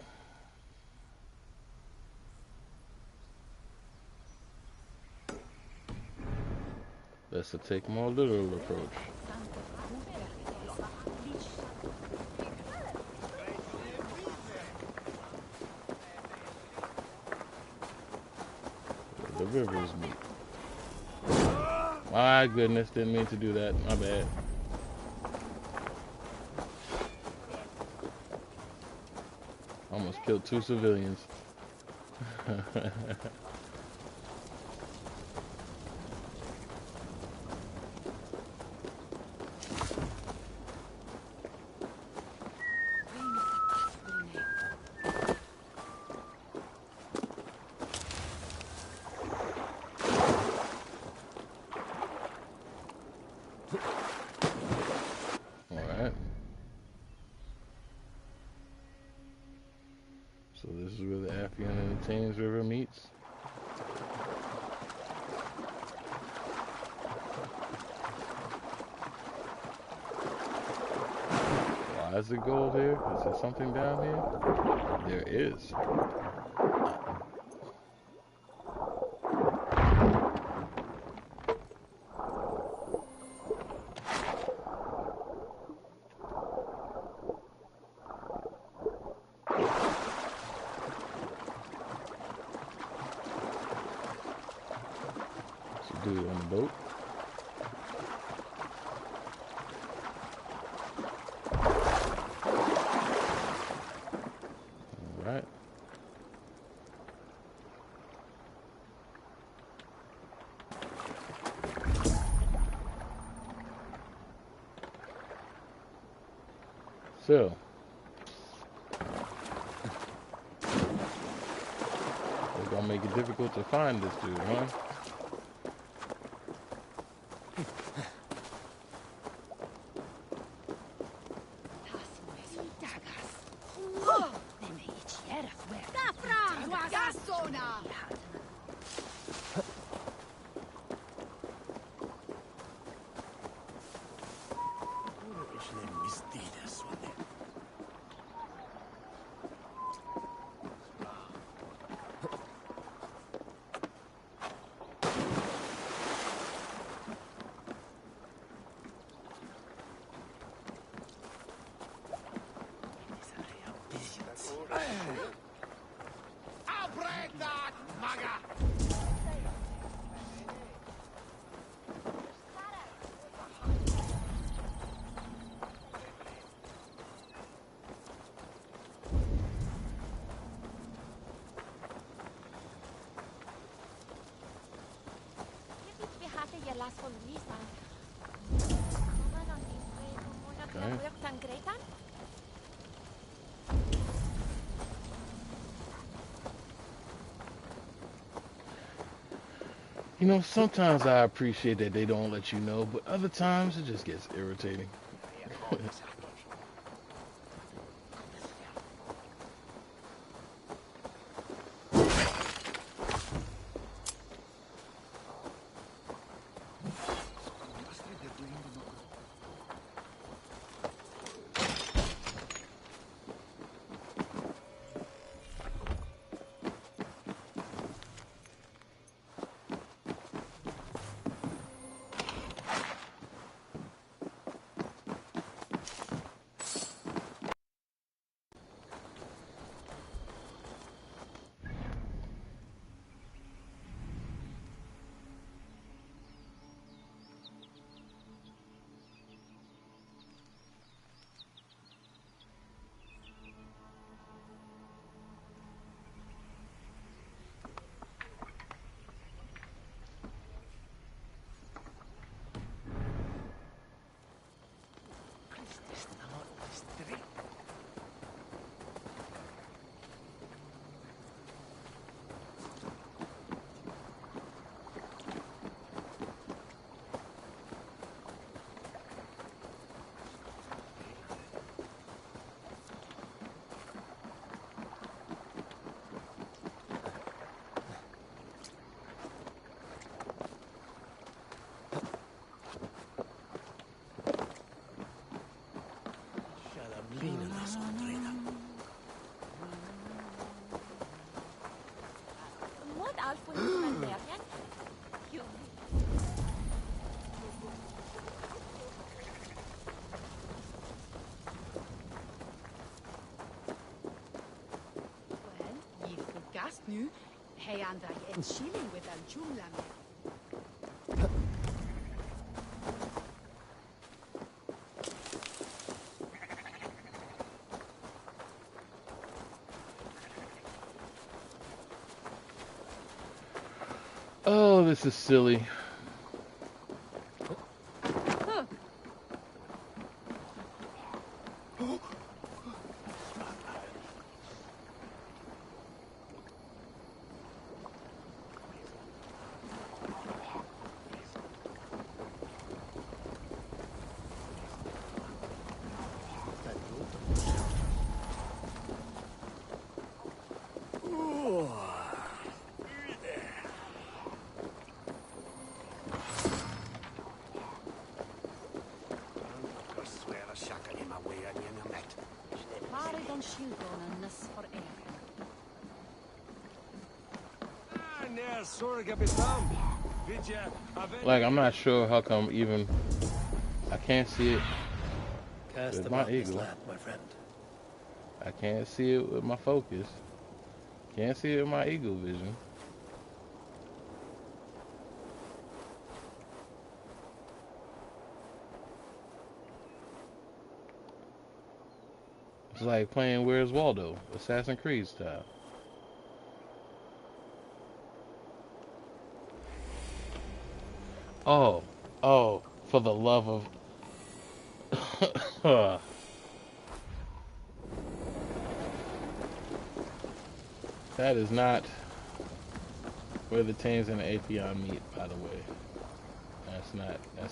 let's take a more literal approach. The rivers meet. My goodness, didn't mean to do that. My bad. Almost killed 2 civilians. Alright. So this is where the Affian and the Thames River meets. Why is there gold here? Is there something down here? There is. Dude on the boat. All right. So, it's gonna make it difficult to find this dude, huh? You know, sometimes I appreciate that they don't let you know, but other times it just gets irritating. Gast nu, hij aan de en chilling with al jumla. Oh, this is silly. Like, I'm not sure how come even I can't see it with my eagle. My friend. I can't see it with my focus. Can't see it with my eagle vision. It's like playing Where's Waldo, Assassin's Creed style. Oh, oh, for the love of... That is not where the Thames and the Apion meet, by the way. That's not that.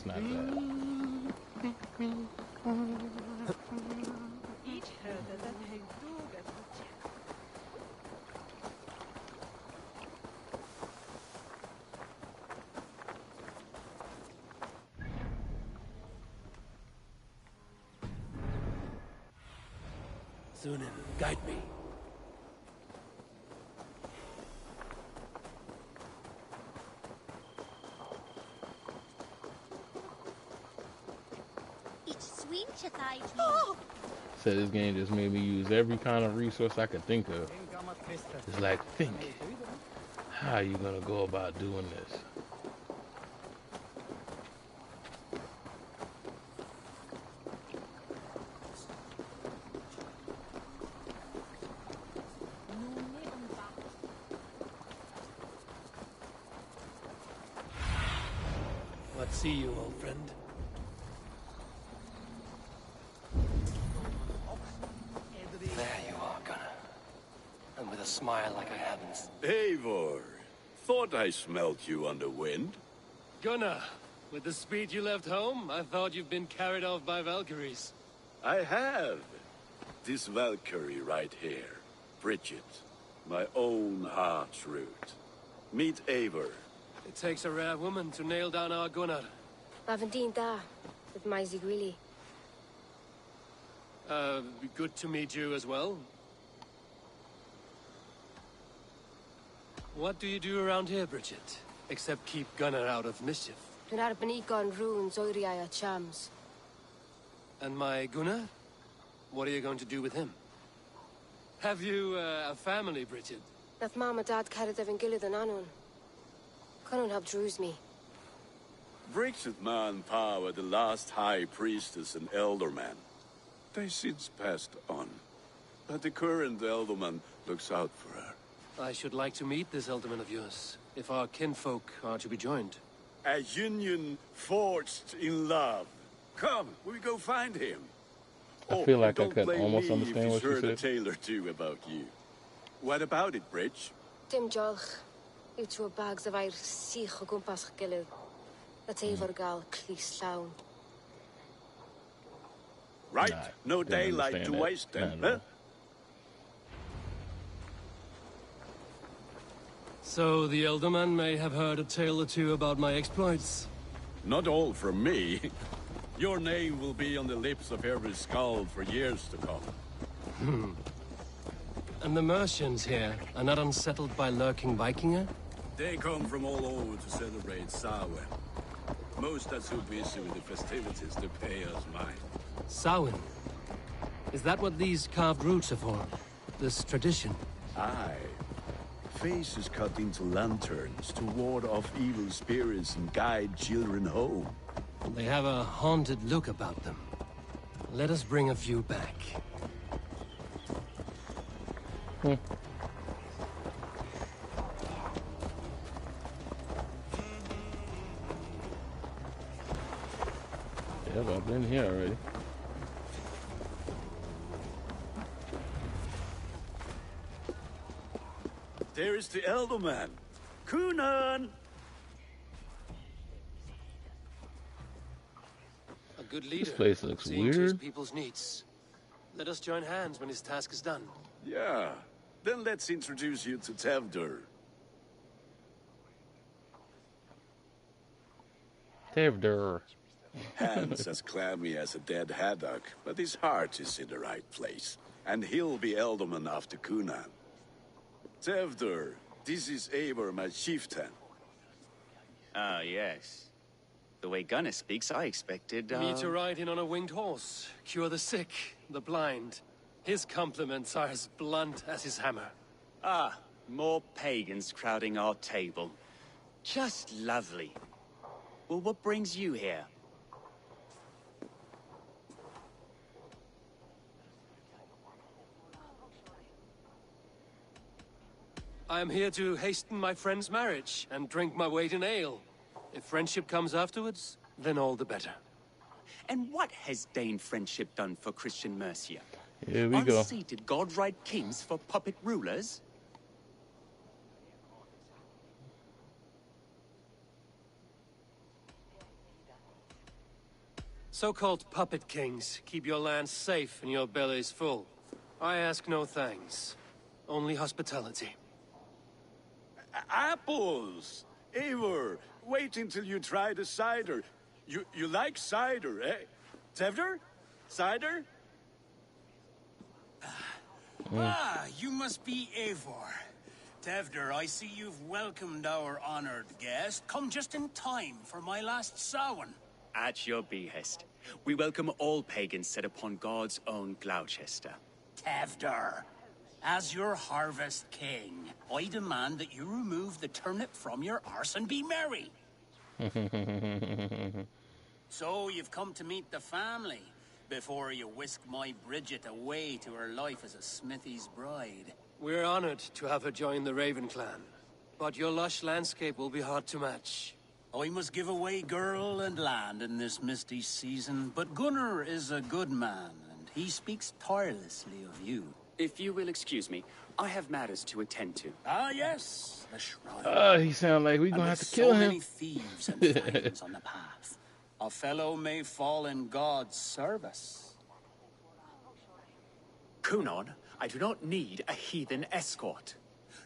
Sunan, guide me. So this game just made me use every kind of resource I could think of. It's like, think, how are you gonna go about doing this? see you, old friend. There you are, Gunnar. And with a smile like I haven't. Eivor, thought I smelt you on the wind. Gunnar, with the speed you left home, I thought you've been carried off by Valkyries. I have. This Valkyrie right here, Bridget, my own heart's root. Meet Eivor. It takes a rare woman to nail down our Gunnar. Lavendine da, with my Zigrili. Good to meet you as well. What do you do around here, Bridget? Except keep Gunnar out of mischief. Gunnar Benikon runes Oiriaya Chams. And my Gunnar? What are you going to do with him? Have you a family, Bridget? Nath Mama Dad carried Evan Gillid and Anun. Conun helped druise me. Bridget Man Pa were the last high priestess and elderman. They since passed on. But the current elderman looks out for her. I should like to meet this elderman of yours, if our kinfolk are to be joined. A union forged in love. Come, we go find him. I feel like I don't could blame almost me understand if what he's you heard a said. tale or two about you. What about it, Bridge? Dim Jolch. You two bags of air sich o gwmpas gilydd. That Eivor gal clis llawn. Right, Nah, no didn't daylight understand to that. waste then, Not at huh? all. So the elderman may have heard a tale or two about my exploits. Not all from me. Your name will be on the lips of every skald for years to come. And the Mercians here are not unsettled by lurking Vikinger? They come from all over to celebrate Samhain. Most are too busy with the festivities to pay us mind. Samhain? Is that what these carved roots are for? This tradition? Aye. Faces cut into lanterns to ward off evil spirits and guide children home. They have a haunted look about them. Let us bring a few back. Yeah, I've been here already. There is the Elderman. Kunan! A good leader. This place looks seeing to his weird. people's needs. Let us join hands when his task is done. Yeah. Then let's introduce you to Tevdur. Oh, Tevdur. Hands as clammy as a dead haddock, but his heart is in the right place. And he'll be Elderman after Kunan. Tevdur, this is Eivor, my chieftain. Ah, yes. The way Gunnar speaks, I expected, Me to ride in on a winged horse, cure the sick, the blind. His compliments are as blunt as his hammer. Ah, more pagans crowding our table. Just lovely. Well, what brings you here? I am here to hasten my friend's marriage and drink my weight in ale. If friendship comes afterwards, then all the better. And what has Dane friendship done for Christian Mercia? Here we go. Unseated godright kings for puppet rulers? So-called puppet kings keep your lands safe and your bellies full. I ask no thanks, only hospitality. Apples! Eivor, wait until you try the cider. You like cider, eh? Tevdur? Cider? Ah, you must be Eivor. Tevdur, I see you've welcomed our honored guest. Come just in time for my last Samhain. At your behest. We welcome all pagans set upon God's own Gloucester. Tevdur, as your harvest king, I demand that you remove the turnip from your arse and be merry. So you've come to meet the family before you whisk my Bridget away to her life as a smithy's bride. We're honored to have her join the Raven clan, but your lush landscape will be hard to match. I must give away girl and land in this misty season, but Gunnar is a good man, and he speaks tirelessly of you. If you will excuse me, I have matters to attend to. Ah, yes, the shrine. He sound like we And gonna with have to kill so him. many thieves and flames on the path, a fellow may fall in God's service. Kunon, I do not need a heathen escort.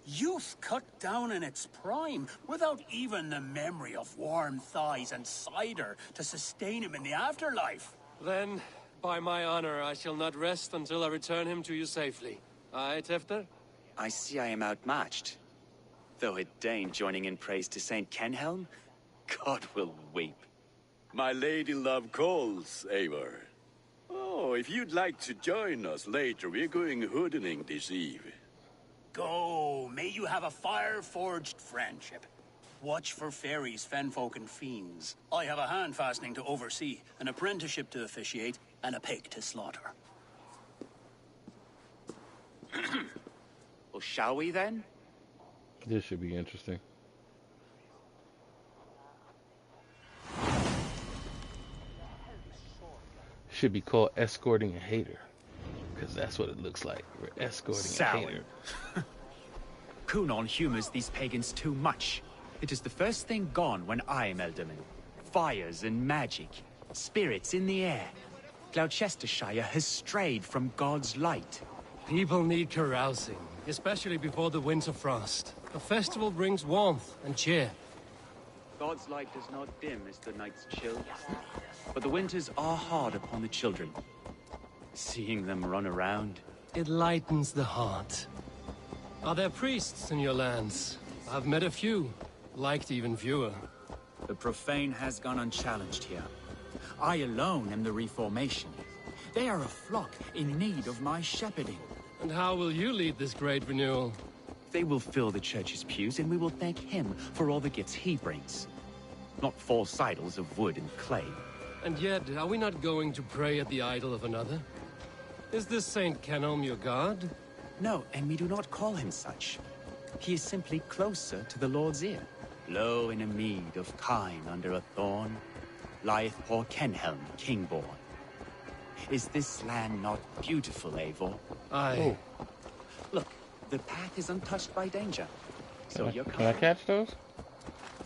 Youth cut down in its prime, without even the memory of warm thighs and cider to sustain him in the afterlife. Then, by my honor, I shall not rest until I return him to you safely. Aye, Tefter? I see I am outmatched. Though a Dane joining in praise to Saint Kenhelm, God will weep. My lady love calls, Eivor. Oh, if you'd like to join us later, we're going hoodening this eve. Go, may you have a fire-forged friendship. Watch for fairies, fenfolk, and fiends. I have a hand fastening to oversee, an apprenticeship to officiate, and a pig to slaughter. Well, shall we then? This should be interesting. Should be called escorting a hater, because that's what it looks like. We're escorting a hater. Kunon humors these pagans too much. It is the first thing gone when I am Elderman. Fires and magic, spirits in the air. Gloucestershire has strayed from God's light. People need carousing, especially before the winter frost. A festival brings warmth and cheer. God's light does not dim as the nights chill, but the winters are hard upon the children. Seeing them run around, it lightens the heart. Are there priests in your lands? I've met a few, liked even fewer. The profane has gone unchallenged here. I alone am the Reformation. They are a flock in need of my shepherding. And how will you lead this great renewal? they will fill the church's pews, and we will thank him for all the gifts he brings. Not false idols of wood and clay. And yet, are we not going to pray at the idol of another? Is this Saint Kenelm your god? No, and we do not call him such. He is simply closer to the Lord's ear. Low in a mead of kine under a thorn, lieth poor Kenhelm, king-born. Is this land not beautiful, Eivor? Aye. Oh. Look, the path is untouched by danger. So you're Can I catch those?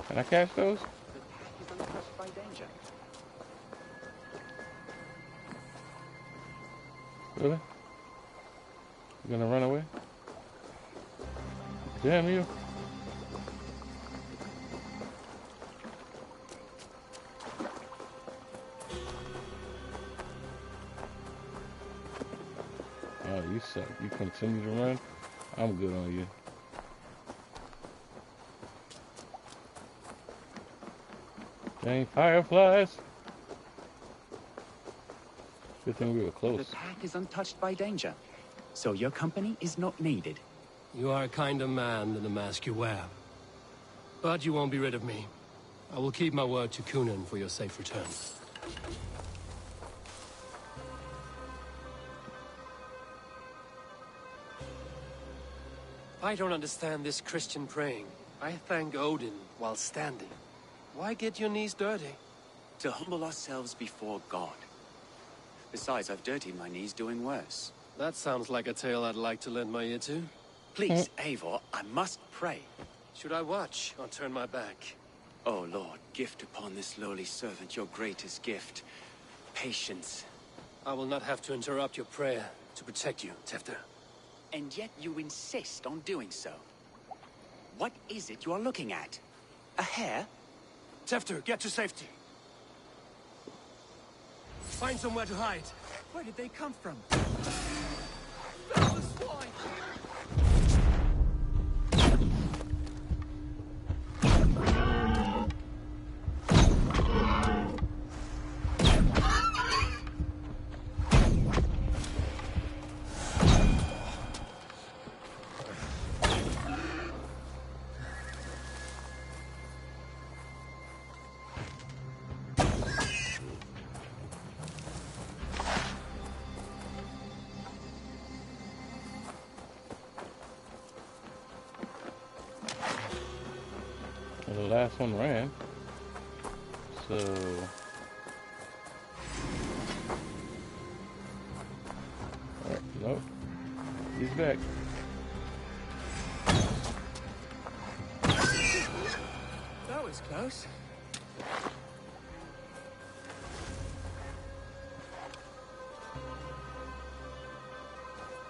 Can I catch those? The path is untouched by danger. Really? You gonna run away? Damn you. Oh, you suck. You continue to run? I'm good on you. Dang fireflies. Good thing we were close. The path is untouched by danger. So your company is not needed. You are a kinder man than the mask you wear. But you won't be rid of me. I will keep my word to Kunan for your safe return. I don't understand this Christian praying. I thank Odin while standing. Why get your knees dirty? To humble ourselves before God. Besides, I've dirtied my knees doing worse. That sounds like a tale I'd like to lend my ear to. Please, Eivor, I must pray. Should I watch or turn my back? Oh, Lord, gift upon this lowly servant your greatest gift. Patience. I will not have to interrupt your prayer to protect you, Tefter. And yet you insist on doing so. What is it you are looking at? A hare? Tefter, get to safety. Find somewhere to hide. Where did they come from? The last one ran. So... nope. He's back. That was close.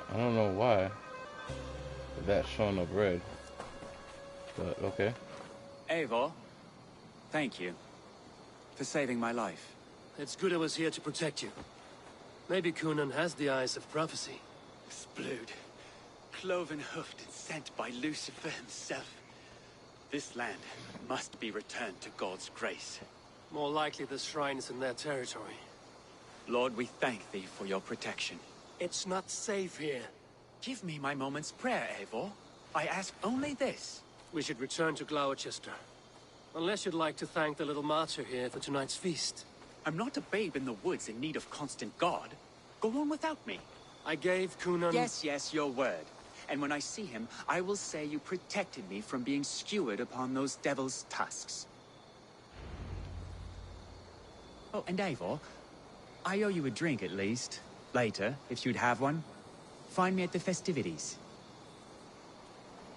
I don't know why that's showing up red, but okay. Eivor, thank you for saving my life. It's good I was here to protect you. Maybe Conan has the eyes of prophecy. This blood, cloven-hoofed and sent by Lucifer himself. This land must be returned to God's grace. More likely the shrine is in their territory. Lord, we thank thee for your protection. It's not safe here. Give me my moment's prayer, Eivor. I ask only this. We should return to Gloucester. Unless you'd like to thank the little martyr here for tonight's feast. I'm not a babe in the woods in need of constant guard. Go on without me. I gave Conan... Yes, your word. And when I see him, I will say you protected me from being skewered upon those devil's tusks. Oh, and Eivor, I owe you a drink at least. Later, if you'd have one. Find me at the festivities.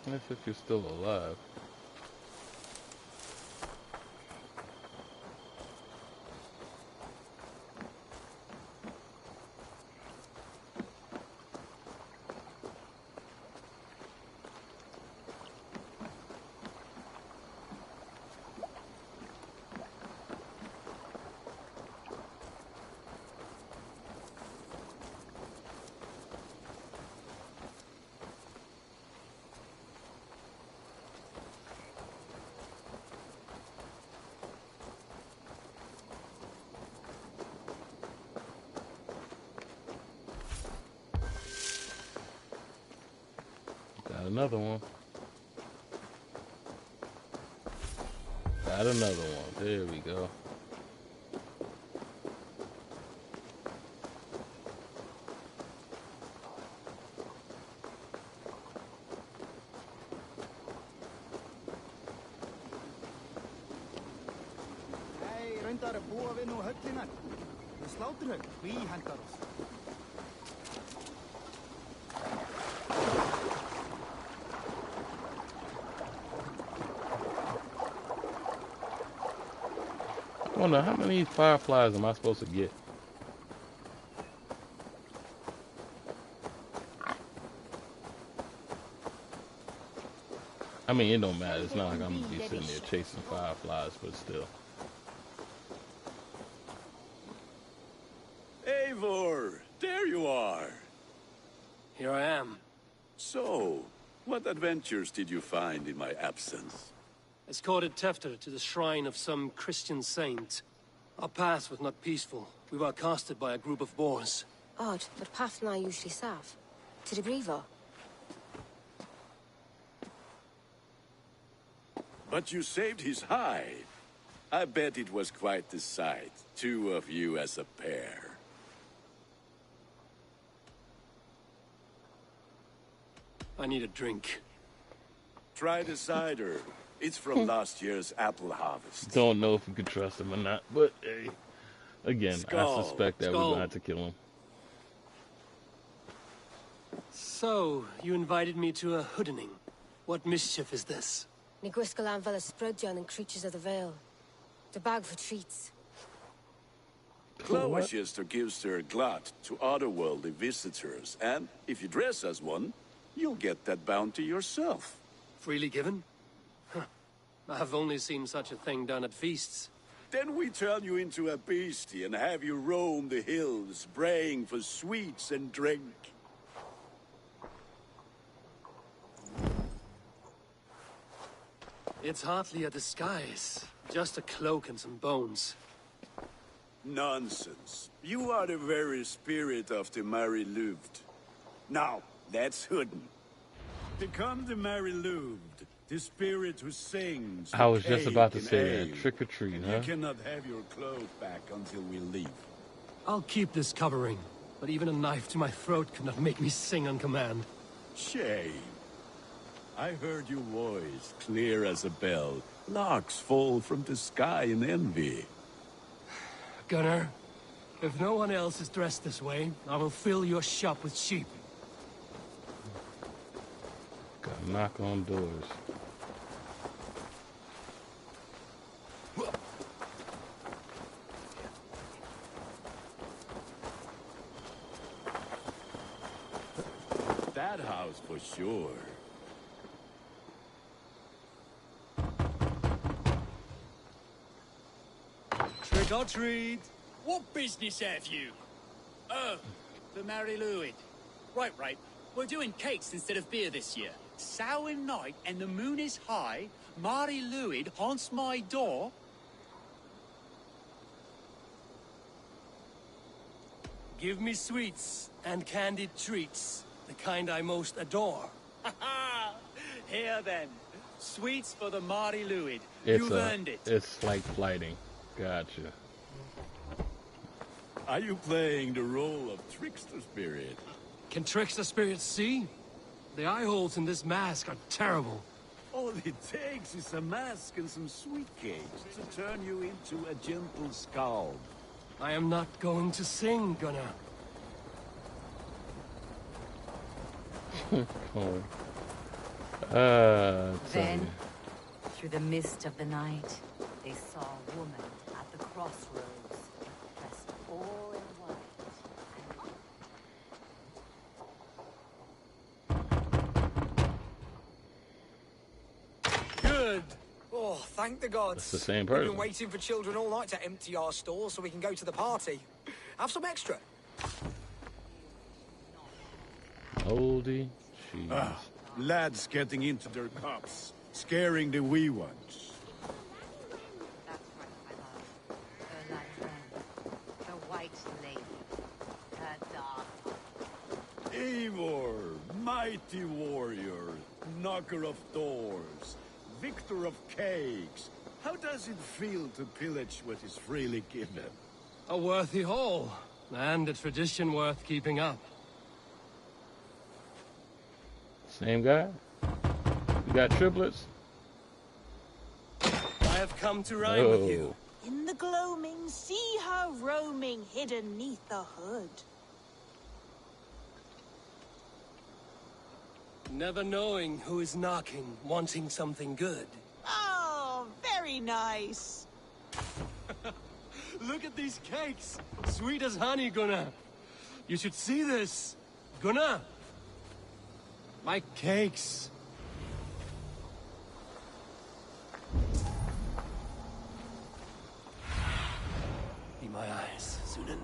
That's if you're still alive. Got another one. Got another one. There we go. Nei, reyndar að búa við nú höllinar. Við sláturhöll, hví hendar oss. I wonder how many fireflies am I supposed to get? I mean, it don't matter. It's not like I'm gonna be sitting there chasing fireflies, but still. Eivor, there you are. Here I am. So, what adventures did you find in my absence? Escorted Tefter to the shrine of some Christian saint. Our path was not peaceful. We were accosted by a group of boars. Odd, but path na usually sav. To the Grievo. But you saved his hide. I bet it was quite the sight. Two of you as a pair. I need a drink. Try the cider. It's from last year's apple harvest. Don't know if we could trust him or not, but hey, again, Skull. I suspect that we're Skull. gonna have to kill him. So, you invited me to a hoodening. What mischief is this? Ni gwisgalan fel ysbrydion and creatures of the Vale. The bag for treats. Gloucester gives their glut to otherworldly visitors, and if you dress as one, you'll get that bounty yourself. Freely given? Huh. I've only seen such a thing done at feasts. Then we turn you into a beastie and have you roam the hills, braying for sweets and drink. It's hardly a disguise. Just a cloak and some bones. Nonsense. You are the very spirit of the Mary Louved. Now, that's Hooden. Become the Mary Louved, the spirit who sings. I was just about to cake say and that. ale. Trick or treat, And huh? You cannot have your clothes back until we leave. I'll keep this covering, but even a knife to my throat could not make me sing on command. Shame. I heard your voice, clear as a bell. Larks fall from the sky in envy. Gunnar. If no one else is dressed this way, I will fill your shop with sheep. Gotta knock on doors. That house for sure. Trick or treat. What business have you? Oh, for Mary Louid. Right. We're doing cakes instead of beer this year. Sour night and the moon is high. Mary Louid haunts my door. Give me sweets and candied treats, the kind I most adore. Here then, sweets for the Mary Louid. You've earned it. It's like flighting. Gotcha. Are you playing the role of trickster spirit? Can trickster spirits see? The eye holes in this mask are terrible. All it takes is a mask and some sweet cakes to turn you into a gentle skald. I am not going to sing, Gunnar. Then, through the mist of the night, they saw a woman at the crossroads, dressed all in white. Good. Oh, thank the gods. It's the same We've person. been waiting for children all night to empty our stores so we can go to the party. Have some extra. Holy cheese. Lads getting into their cups, scaring the wee ones. That's right, my love. Her Latran, the White Lady, her dark. Eivor, mighty warrior, knocker of doors, victor of cakes. How does it feel to pillage what is freely given? A worthy haul, and a tradition worth keeping up. Same guy? You got triplets? I have come to rhyme with you. In the gloaming, see her roaming hidden neath the hood. Never knowing who is knocking, wanting something good. Oh, very nice. Look at these cakes! Sweet as honey, Gunnar. You should see this. Gunnar! My cakes. Be my eyes, Sunan.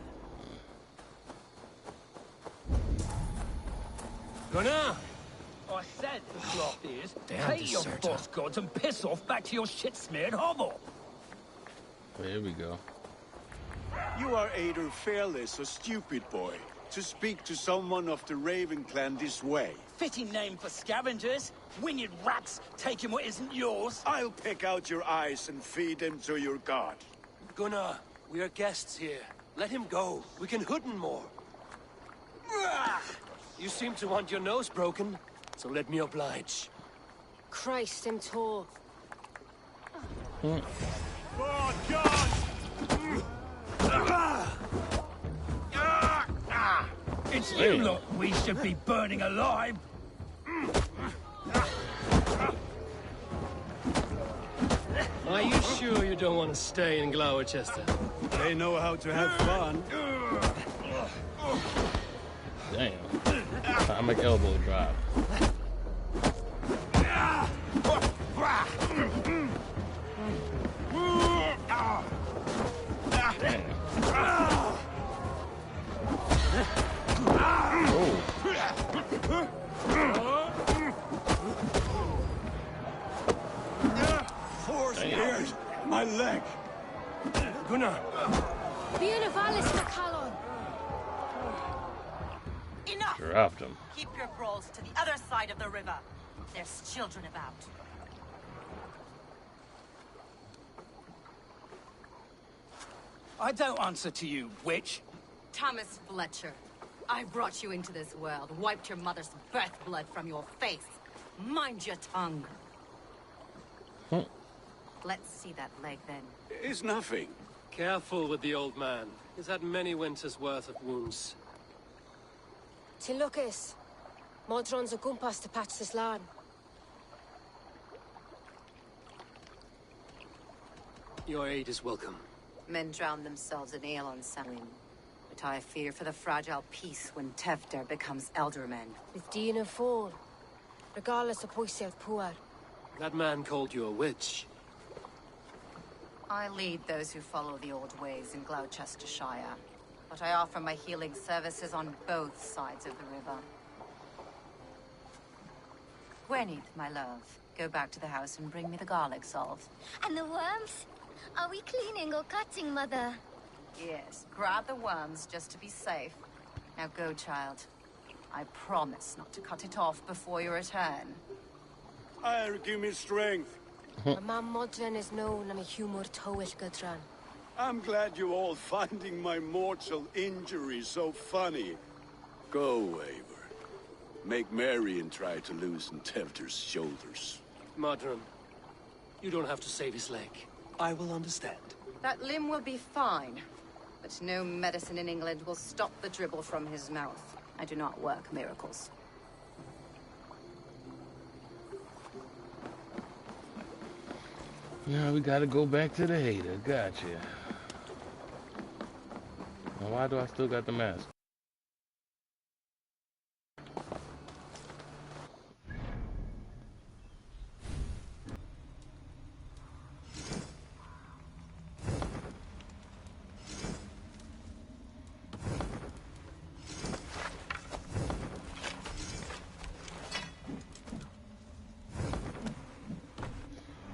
Gunnar! I said, cloth ears, Damn pay your deserter. boss gods and piss off back to your shit-smeared hovel. There we go. You are either fearless or stupid, boy, to speak to someone of the Raven clan this way. Fitting name for scavengers, winged rats taking what isn't yours. I'll pick out your eyes and feed them to your god. Gunnar, we are guests here. Let him go. We can hood him more. You seem to want your nose broken, so let me oblige. Christ, I'm tall. Oh, God! It's you lot we should be burning alive. Are you sure you don't want to stay in Gloucester? They know how to have fun. Damn. Atomic elbow drop. Force here, my leg. Gunnar! Beautifalis Macallon! Enough! Dropped him. Keep your brawls to the other side of the river. There's children about. I don't answer to you, witch. Thomas Fletcher, I brought you into this world, wiped your mother's birth blood from your face. Mind your tongue. Let's see that leg then. It's nothing. Careful with the old man. He's had many winters' worth of wounds. Tilukis. Modron's a gumpas to patch this land. Your aid is welcome. Men drown themselves in ale on Samhain. But I fear for the fragile peace when Tevder becomes elderman. With Dina fall. Regardless of Poisev Puar. That man called you a witch. I lead those who follow the old ways in Gloucestershire. But I offer my healing services on both sides of the river. Gweneth, my love, go back to the house and bring me the garlic salt. And the worms? Are we cleaning or cutting, Mother? Yes, grab the worms just to be safe. Now go, child. I promise not to cut it off before you return. Give me strength. My mom Modron is known I'm a humor towish Gudran. I'm glad you all finding my mortal injury so funny. Go, Eivor. Make merry and try to loosen Tevder's shoulders. Modron, you don't have to save his leg. I will understand. That limb will be fine. But no medicine in England will stop the dribble from his mouth. I do not work miracles. Now we gotta go back to the hater. Gotcha. Now why do I still got the mask?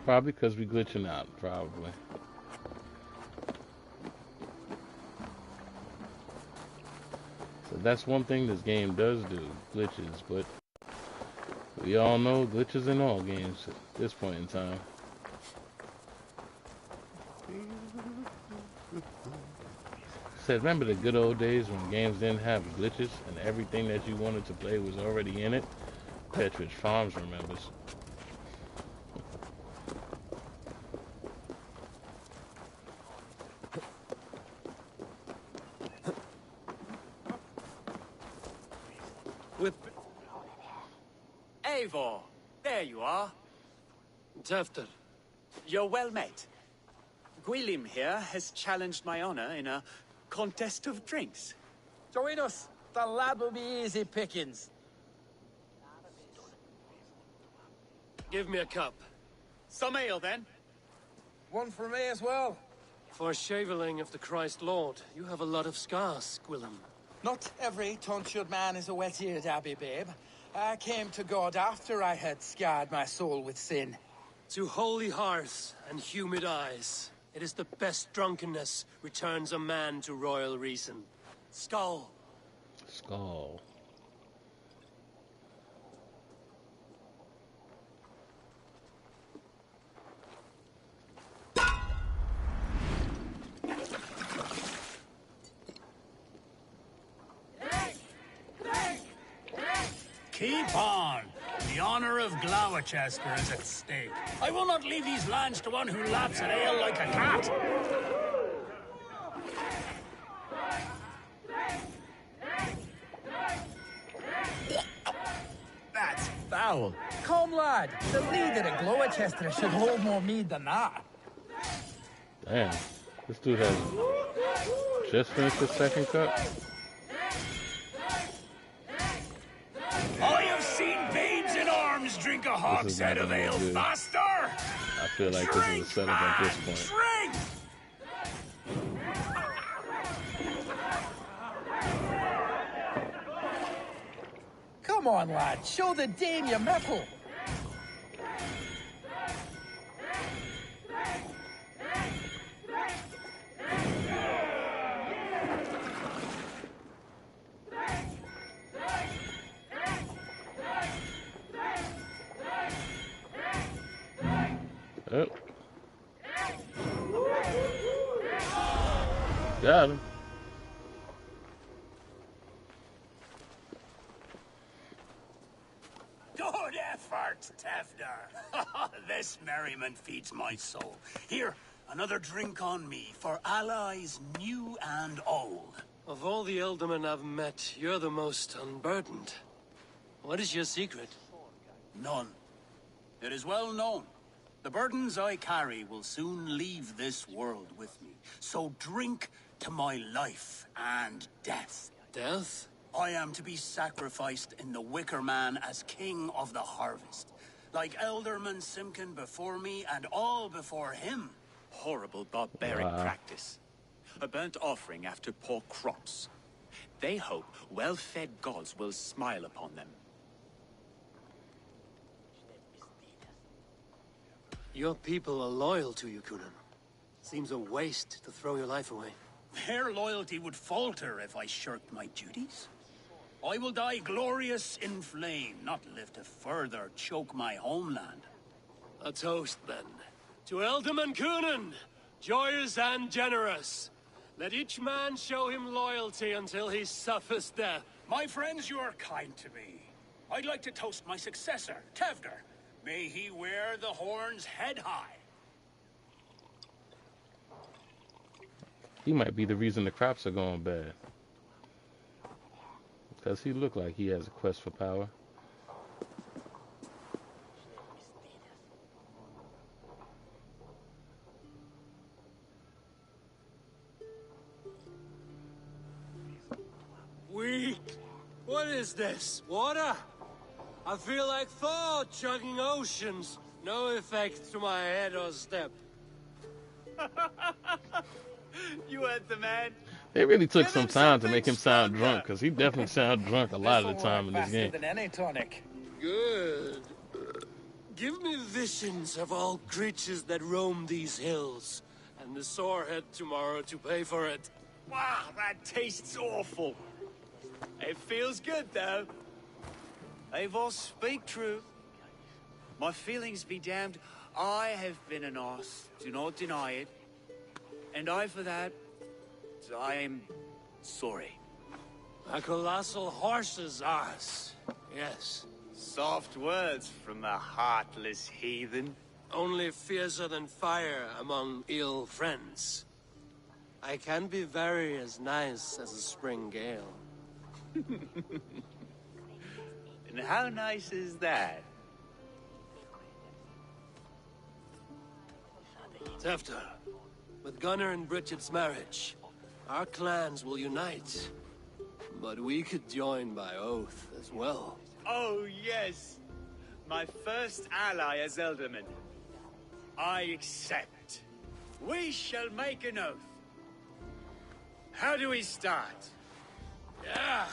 Probably because we glitching out, probably. So that's one thing this game does do, glitches, but we all know glitches in all games at this point in time. Said, remember the good old days when games didn't have glitches and everything that you wanted to play was already in it? Petridge Farms remembers. Eivor, there you are. Tevder. You're well met. Gwilym here has challenged my honor in a contest of drinks. Join us. The lad will be easy pickings. Give me a cup. Some ale, then. One for me as well. For a shaveling of the Christ Lord, you have a lot of scars, Gwilym. Not every tonsured man is a wet-eared abbey, babe. I came to God after I had scarred my soul with sin. To holy hearths and humid eyes, it is the best drunkenness returns a man to royal reason. Skull. Skull. Keep on. The honor of Gloucester is at stake. I will not leave these lands to one who laps at ale like a cat. That's foul. Come, lad. The leader of Gloucester should hold more mead than that. Damn. This dude has just finished his second cup. I have seen babes in arms drink a hogshead of ale faster. I feel like this is a setup at this point. Drink! Come on, lad. Show the dame your mettle. Oh. Got him. Good effort, Tevder. This merriment feeds my soul. Here, Another drink on me for allies new and old. Of all the Eldermen I've met, you're the most unburdened. What is your secret? None. It is well known. The burdens I carry will soon leave this world with me. So drink to my life and death. Death? I am to be sacrificed in the Wicker Man as king of the harvest. Like Elderman Simkin before me and all before him. Horrible barbaric practice. A burnt offering after poor crops. They hope well-fed gods will smile upon them. Your people are loyal to you, Kunan. Seems a waste to throw your life away. Their loyalty would falter if I shirked my duties. I will die glorious in flame, not live to further choke my homeland. A toast, then. To Elderman Kunan, joyous and generous. Let each man show him loyalty until he suffers death. My friends, you are kind to me. I'd like to toast my successor, Tevder. May he wear the horns head high. He might be the reason the crops are going bad. Because he looked like he has a quest for power. Weak. What is this? Water? I feel like Thor chugging oceans. No effect to my head or step. You heard the man. They really took some time to make him sound drunk, because he definitely sounds drunk a lot of the time in this game. Than any tonic. Good. Give me visions of all creatures that roam these hills, and the sorehead tomorrow to pay for it. Wow, that tastes awful. It feels good, though. Eivor, speak true. My feelings be damned. I have been an ass. Do not deny it. And I, for that, I am sorry. A colossal horse's ass. Yes. Soft words from a heartless heathen. Only fiercer than fire among ill friends. I can be very as nice as a spring gale. And how nice is that? Tefter, with Gunnar and Bridget's marriage, our clans will unite. But we could join by oath as well. Oh, yes. My first ally as Elderman. I accept. We shall make an oath. How do we start? Yeah.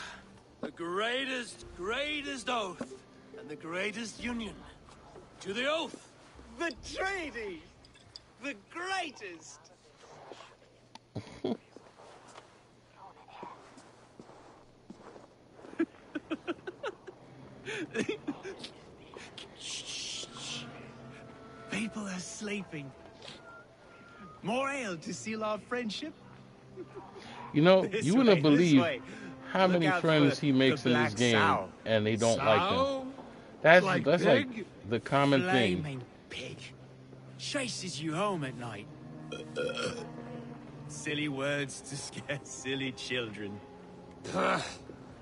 The greatest oath. And the greatest union. To the oath. The treaty. The greatest. People are sleeping. More ale to seal our friendship? You know, This you wouldn't way, believe this way. how Look many out friends for he makes the in this black game, sow. and they don't like him. Sow? That's Like like pig? the common thing. Flaming pig. Chases you home at night. Silly words to scare silly children.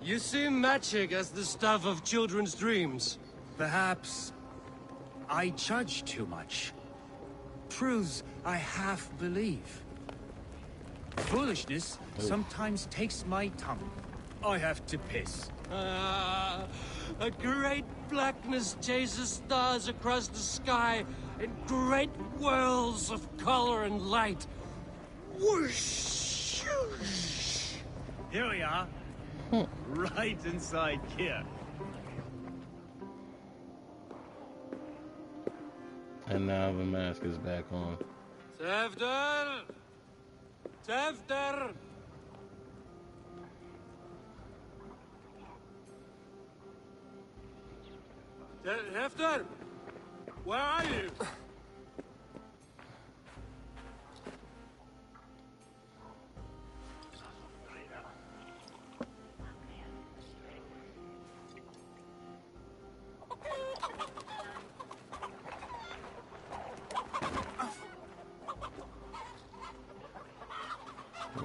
You see magic as the stuff of children's dreams. Perhaps I judge too much. Truths I half believe. Foolishness sometimes takes my tongue. I have to piss. A great blackness chases stars across the sky in great whirls of color and light. Whoosh! Here we are. Right inside here. And now the mask is back on. Tefter! Tefter! Tefter! Where are you?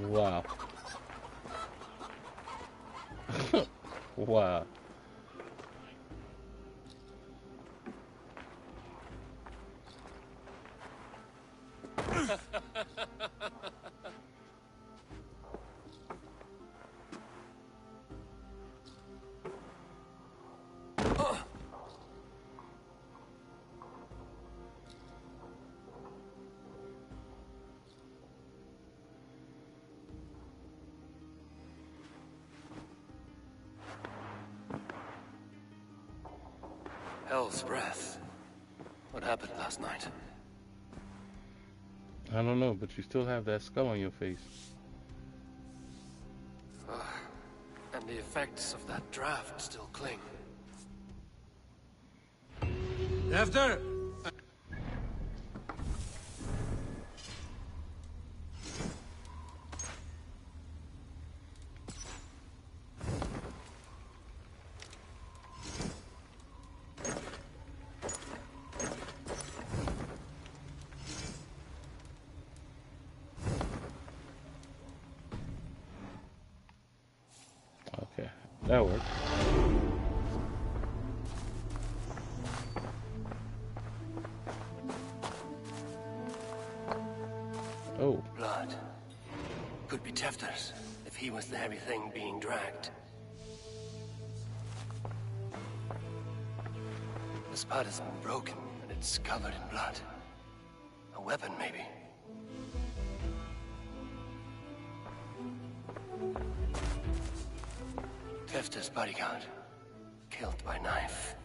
Wow. Wow. Hell's breath. What happened last night? I don't know, but you still have that skull on your face. And the effects of that draft still cling. After! Okay, that worked. Oh. Blood. Could be Tefter's, if he was the heavy thing being dragged. The spud has been broken, and it's covered in blood. A weapon, maybe. Tefter's bodyguard. Killed by knife.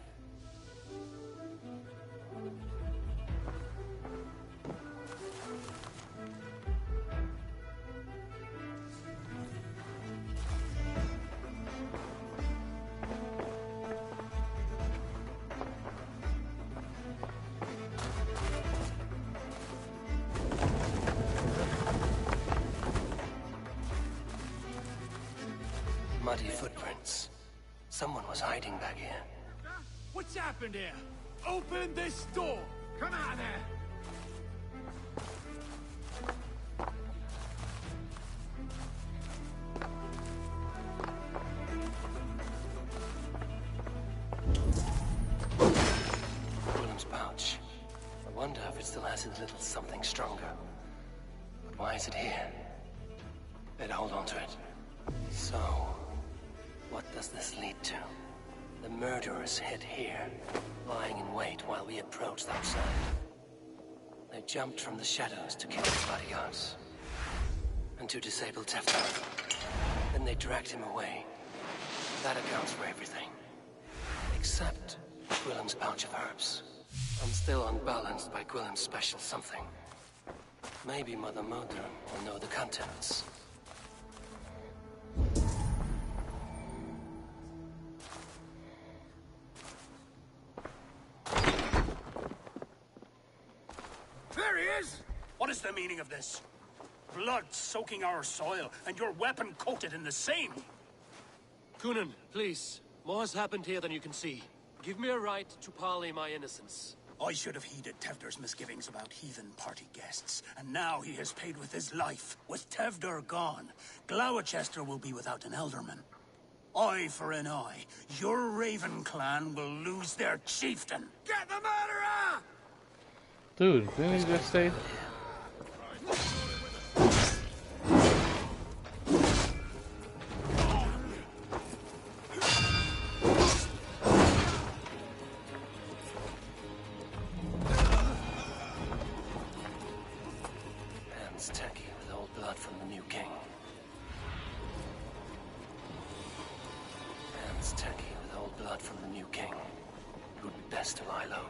Muddy footprints. Someone was hiding back here. What's happened here? Open this door! Come out there! Willem's pouch. I wonder if it still has a little something stronger. But why is it here? Better hold on to it. So, what does this lead to? The murderers hid here, lying in wait while we approached outside. They jumped from the shadows to kill the bodyguards. And to disable Tefter. Then they dragged him away. That accounts for everything. Except Gwillem's pouch of herbs. I'm still unbalanced by Gwillem's special something. Maybe Mother Modron will know the contents. There he is! What is the meaning of this? Blood soaking our soil, and your weapon coated in the same! Kunan, please. More has happened here than you can see. Give me a right to parley my innocence. I should have heeded Tevder's misgivings about heathen party guests, and now he has paid with his life. With Tevder gone, Gloucester will be without an elderman. Eye for an eye. Your Raven clan will lose their chieftain. Get the murderer! Dude, didn't he just say? Hands tacky with old blood from the new king. Hands tacky with old blood from the new king. It would be best to lie low.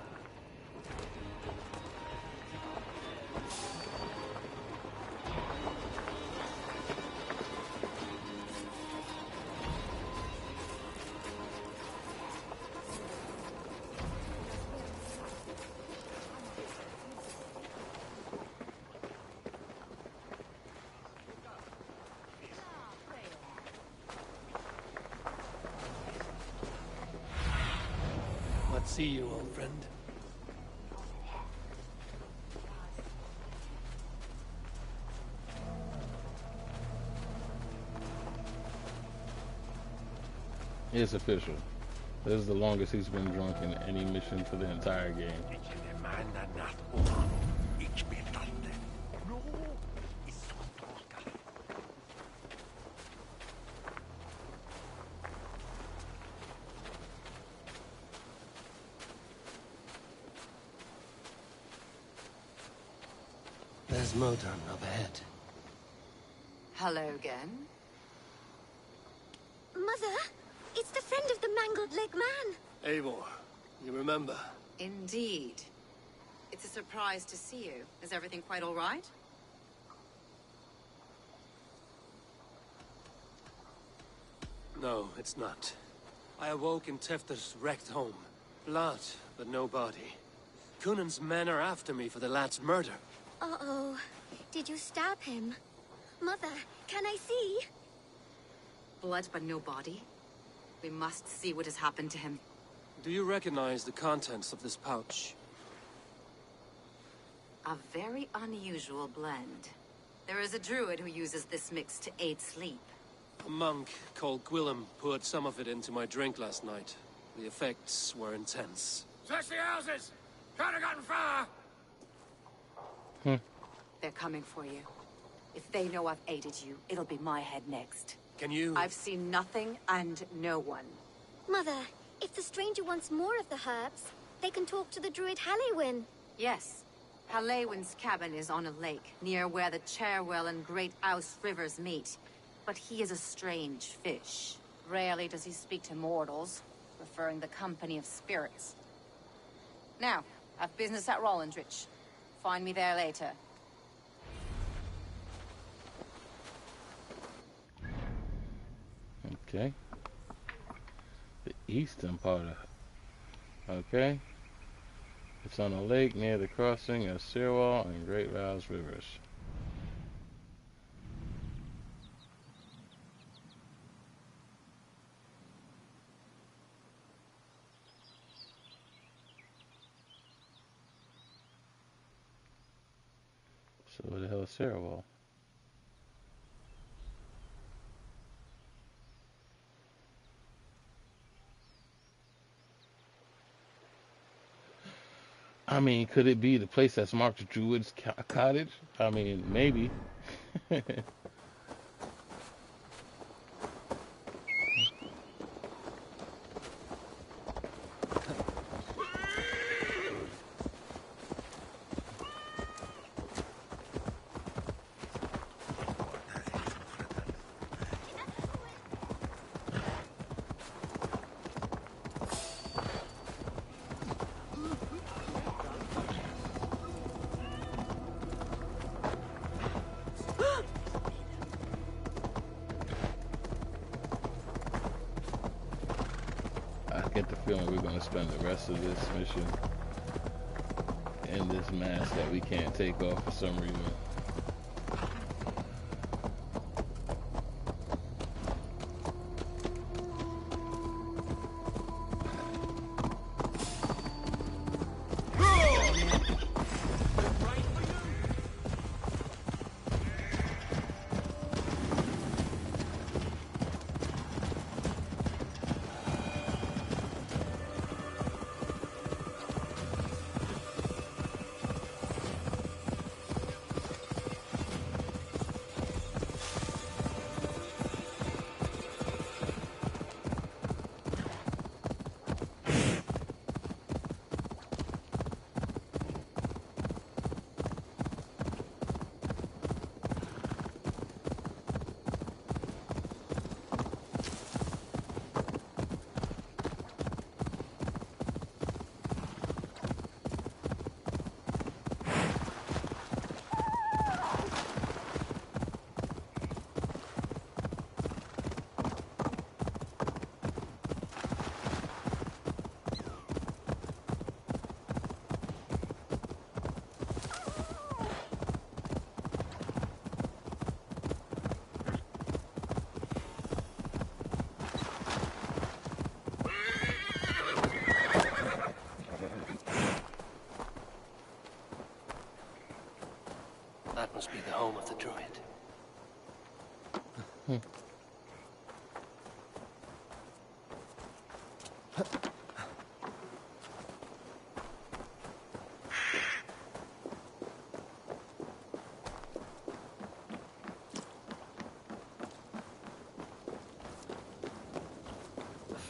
Let's see you, old friend. It's official. This is the longest he's been drunk in any mission for the entire game. There's Modan up ahead. Hello again. Mother, it's the friend of the mangled leg man. Eivor, you remember? Indeed. It's a surprise to see you. Is everything quite all right? No, it's not. I awoke in Tefter's wrecked home. Blood, but no body. Cunan's men are after me for the lad's murder. Uh-oh. Did you stab him? Mother, can I see? Blood but no body. We must see what has happened to him. Do you recognize the contents of this pouch? A very unusual blend. There is a druid who uses this mix to aid sleep. A monk called Gwillem poured some of it into my drink last night. The effects were intense. Search the houses! Can't have gotten far! They're coming for you. If they know I've aided you, it'll be my head next. Can you... I've seen nothing and no one. Mother, if the stranger wants more of the herbs, they can talk to the druid Halewyn. Yes. Halewyn's cabin is on a lake, near where the Cherwell and Great Ouse rivers meet. But he is a strange fish. Rarely does he speak to mortals, preferring the company of spirits. Now, I've business at Rollindrich. Find me there later. Okay. The eastern part of... Okay. It's on a lake near the crossing of Sirwall and Great Rouse rivers. So where the hell is Sirwall? I mean, could it be the place that's marked Druid's Cottage? I mean, maybe. I get the feeling we're going to spend the rest of this mission in this mask that we can't take off for some reason. That must be the home of the druid.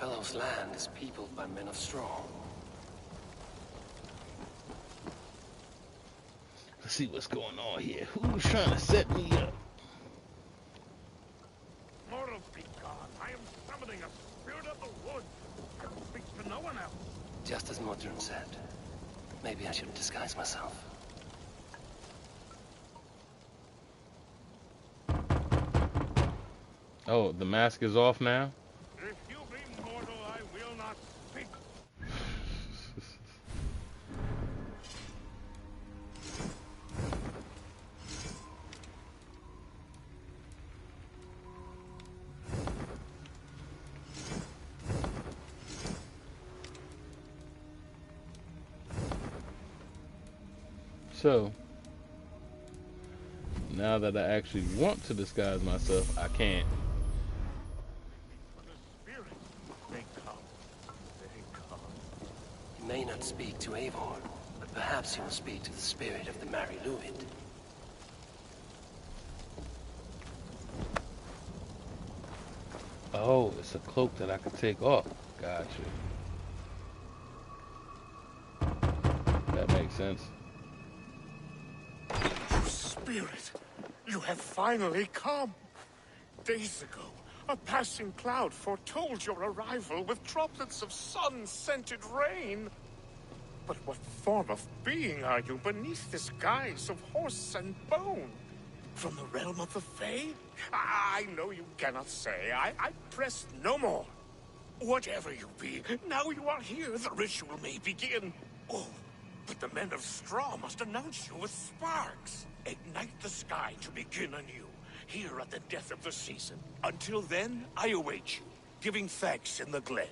Fellow's land is peopled by men of straw. Let's see what's going on here. Who's trying to set me up? Mortals be gone. I am summoning a spirit of the woods. I will speak to no one else. Just as Modron said. Maybe I should disguise myself. Oh, the mask is off now? If you be mortal, I will not speak. So, now that I actually want to disguise myself, I can't. They come. They come. You may not speak to Eivor, but perhaps you will speak to the spirit of the Mary Luid. Oh, it's a cloak that I can take off. Gotcha. That makes sense. Spirit, you have finally come. Days ago, a passing cloud foretold your arrival with droplets of sun-scented rain. But what form of being are you beneath this guise of horse and bone? From the realm of the Fae? I know you cannot say. I press no more. Whatever you be, now you are here, the ritual may begin. Oh, but the men of straw must announce you with sparks. Ignite the sky to begin anew, here at the death of the season. Until then, I await you, giving thanks in the glen.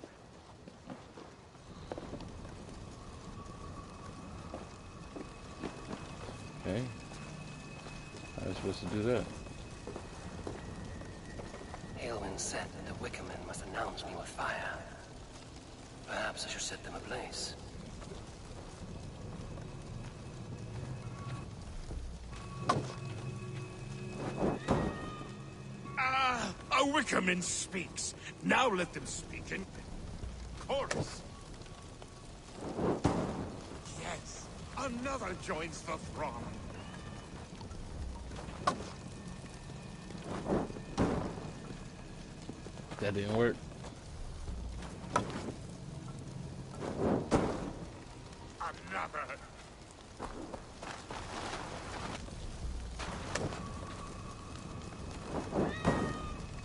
Okay. I was supposed to do that. Aelwyn said that the Wickermen must announce me with fire. Perhaps I should set them ablaze. A Wickerman speaks. Now let them speak in chorus. Yes, another joins the throng. That didn't work. Another.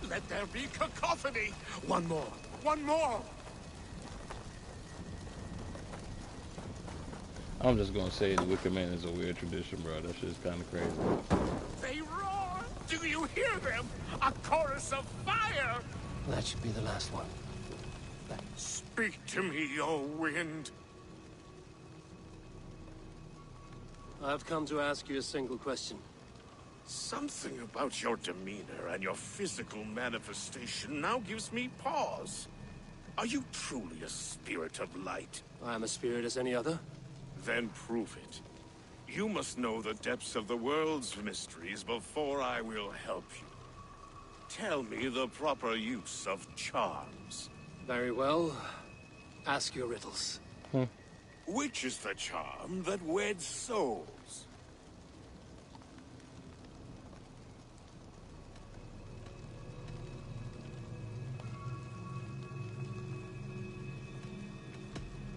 Let there be cacophony. One more. One more. I'm just gonna say the Wicker Man is a weird tradition, bro. That shit's kind of crazy. They roar. Do you hear them? A chorus of fire. That should be the last one. Speak to me, O wind. I've come to ask you a single question. Something about your demeanor and your physical manifestation now gives me pause. Are you truly a spirit of light? I am a spirit as any other. Then prove it. You must know the depths of the world's mysteries before I will help you. Tell me the proper use of charms. Very well. Ask your riddles. Which is the charm that weds souls?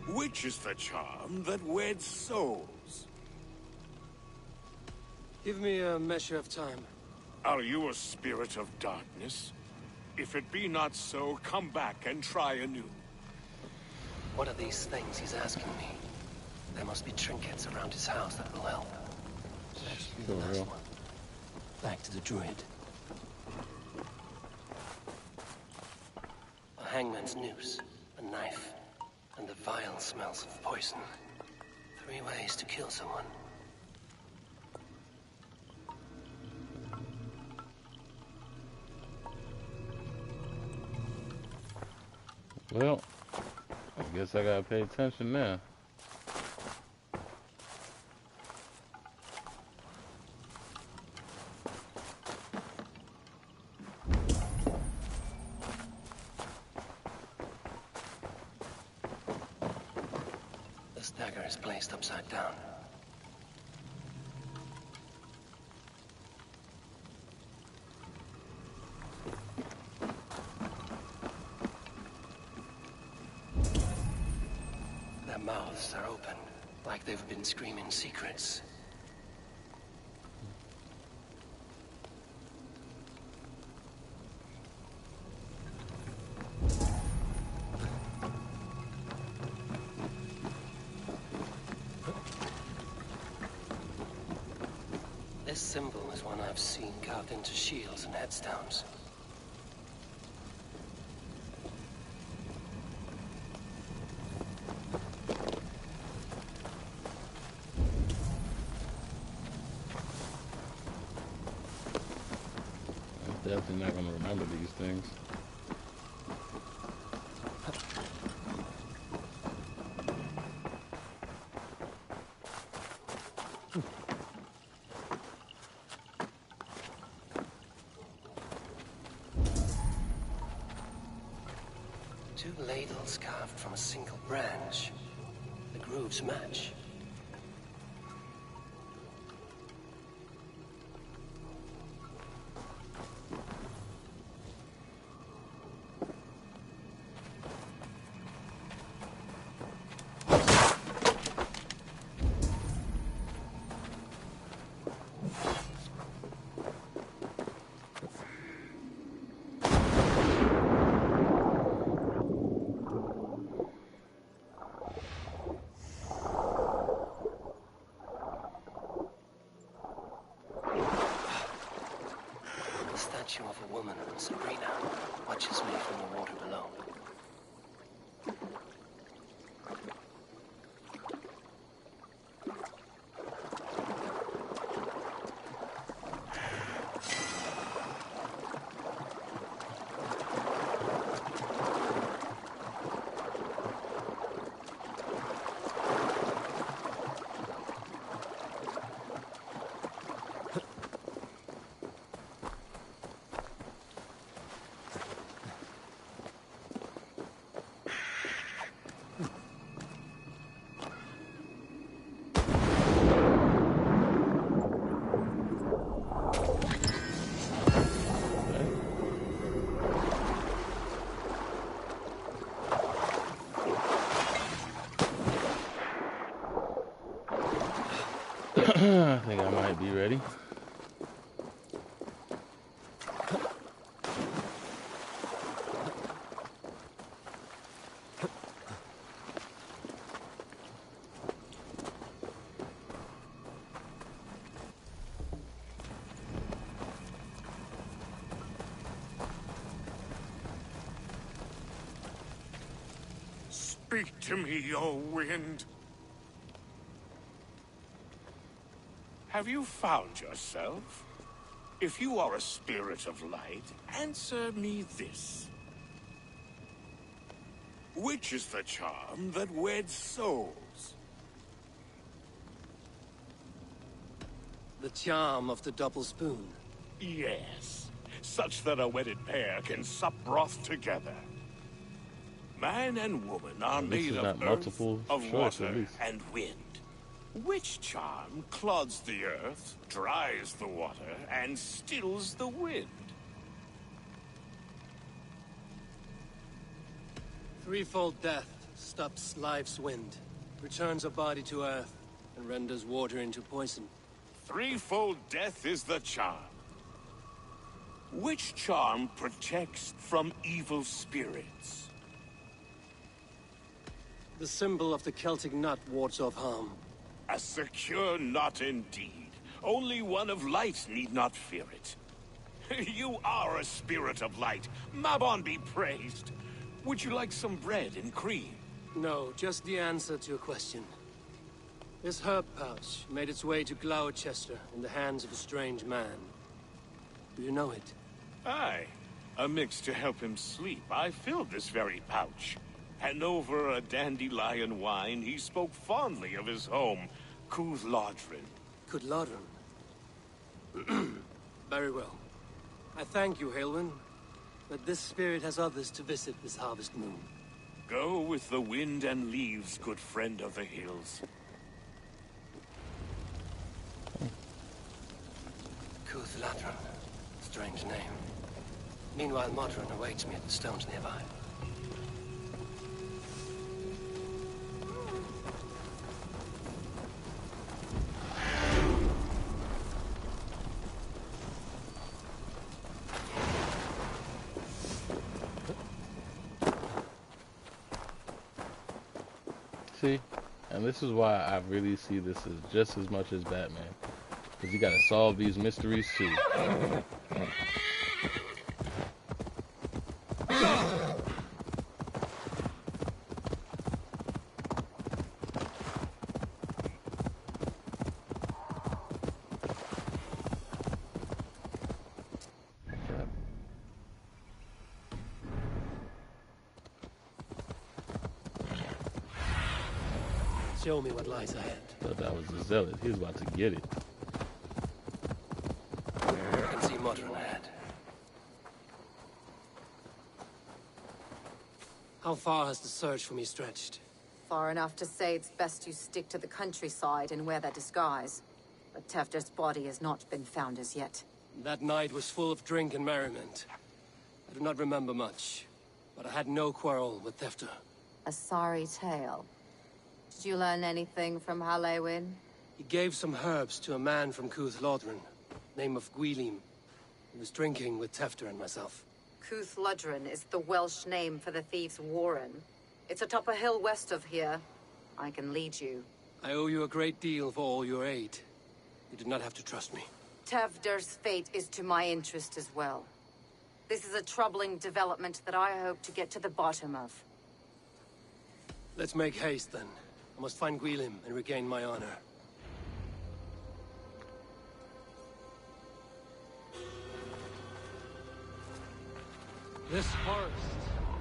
Which is the charm that weds souls? Give me a measure of time. Are you a spirit of darkness? If it be not so, come back and try anew. What are these things he's asking me? There must be trinkets around his house that will help. That should be the last one. Back to the druid. A hangman's noose, a knife, and the vile smells of poison. 3 ways to kill someone. Well, I guess I gotta pay attention now. dagger is placed upside down. Their mouths are open, like they've been screaming secrets. This symbol is one I've seen carved into shields and headstones. I'm definitely not going to remember these things. Two ladles carved from a single branch. The grooves match. The statue of a woman, Sabrina, watches me from the water below. I think I might be ready. Speak to me, O wind. Have you found yourself? If you are a spirit of light, answer me this. Which is the charm that weds souls? The charm of the double spoon. Yes, such that a wedded pair can sup broth together. Man and woman are This made is of not earth, multiple of choice, water, at least. and wind. Which charm clods the earth, dries the water, and stills the wind? Threefold death stops life's wind, returns a body to earth, and renders water into poison. Threefold death is the charm. Which charm protects from evil spirits? The symbol of the Celtic nut wards off harm. A secure knot indeed. Only one of light need not fear it. You are a spirit of light. Mabon be praised. Would you like some bread and cream? No, just the answer to your question. This herb pouch made its way to Gloucester in the hands of a strange man. Do you know it? Aye. A mix to help him sleep. I filled this very pouch. And over a dandelion wine, he spoke fondly of his home, Cooth-Lodrin. Cooth-Lodrin? Very well. I thank you, Halwyn. But this spirit has others to visit this harvest moon. Go with the wind and leaves, good friend of the hills. Kuth-Ladron. Strange name. Meanwhile, Modron awaits me at the stones nearby. See? And this is why I really see this as just as much as Batman. Because you gotta solve these mysteries too. Show me what lies ahead. Thought that was the zealot. He was about to get it. I can see Modron ahead. How far has the search for me stretched? Far enough to say it's best you stick to the countryside and wear that disguise. But Tefder's body has not been found as yet. That night was full of drink and merriment. I do not remember much, but I had no quarrel with Tefder. A sorry tale. Did you learn anything from Halewin? He gave some herbs to a man from Kuth-Ladron, name of Gwylim. He was drinking with Tefder and myself. Kuth-Ladron is the Welsh name for the thieves' warren. It's atop a hill west of here. I can lead you. I owe you a great deal for all your aid. You did not have to trust me. Tefder's fate is to my interest as well. This is a troubling development that I hope to get to the bottom of. Let's make haste, then. I must find Gwylim and regain my honor. This forest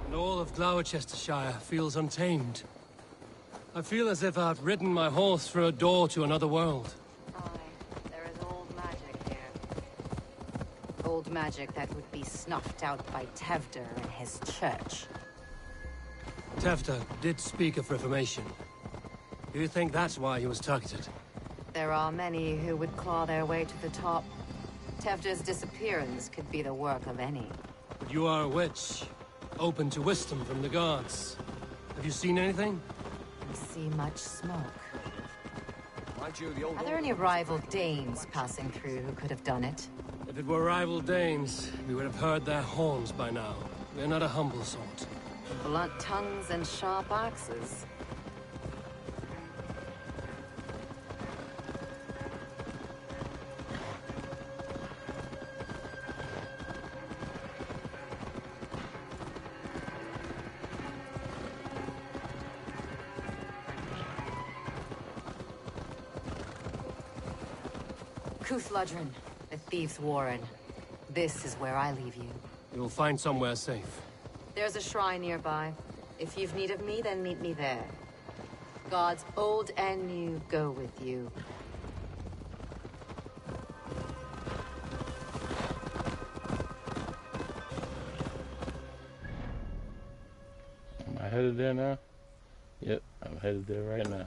and all of Gloucestershire feels untamed. I feel as if I've ridden my horse through a door to another world. There is old magic here. Old magic that would be snuffed out by Tefder and his church. Tefder did speak of reformation. Do you think that's why he was targeted? There are many who would claw their way to the top. Tefder's disappearance could be the work of any. But you are a witch, open to wisdom from the gods. Have you seen anything? I see much smoke. Are there any rival Danes passing through who could have done it? If it were rival Danes, we would have heard their horns by now. We are not a humble sort. Blunt tongues and sharp axes. Kuth-Ladron, the thieves' warren. This is where I leave you. You will find somewhere safe. There's a shrine nearby. If you've need of me, then meet me there. Gods old and new go with you. Am I headed there now? Yep, I'm headed there right now.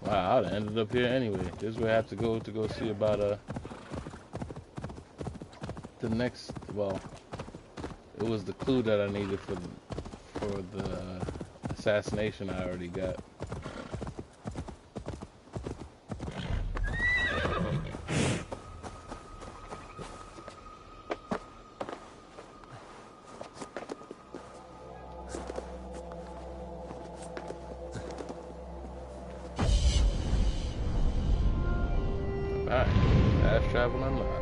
Wow, I'd have ended up here anyway. This is where I have to go see about the next. Well, it was the clue that I needed for the assassination I already got. Alright, fast travel unlocked.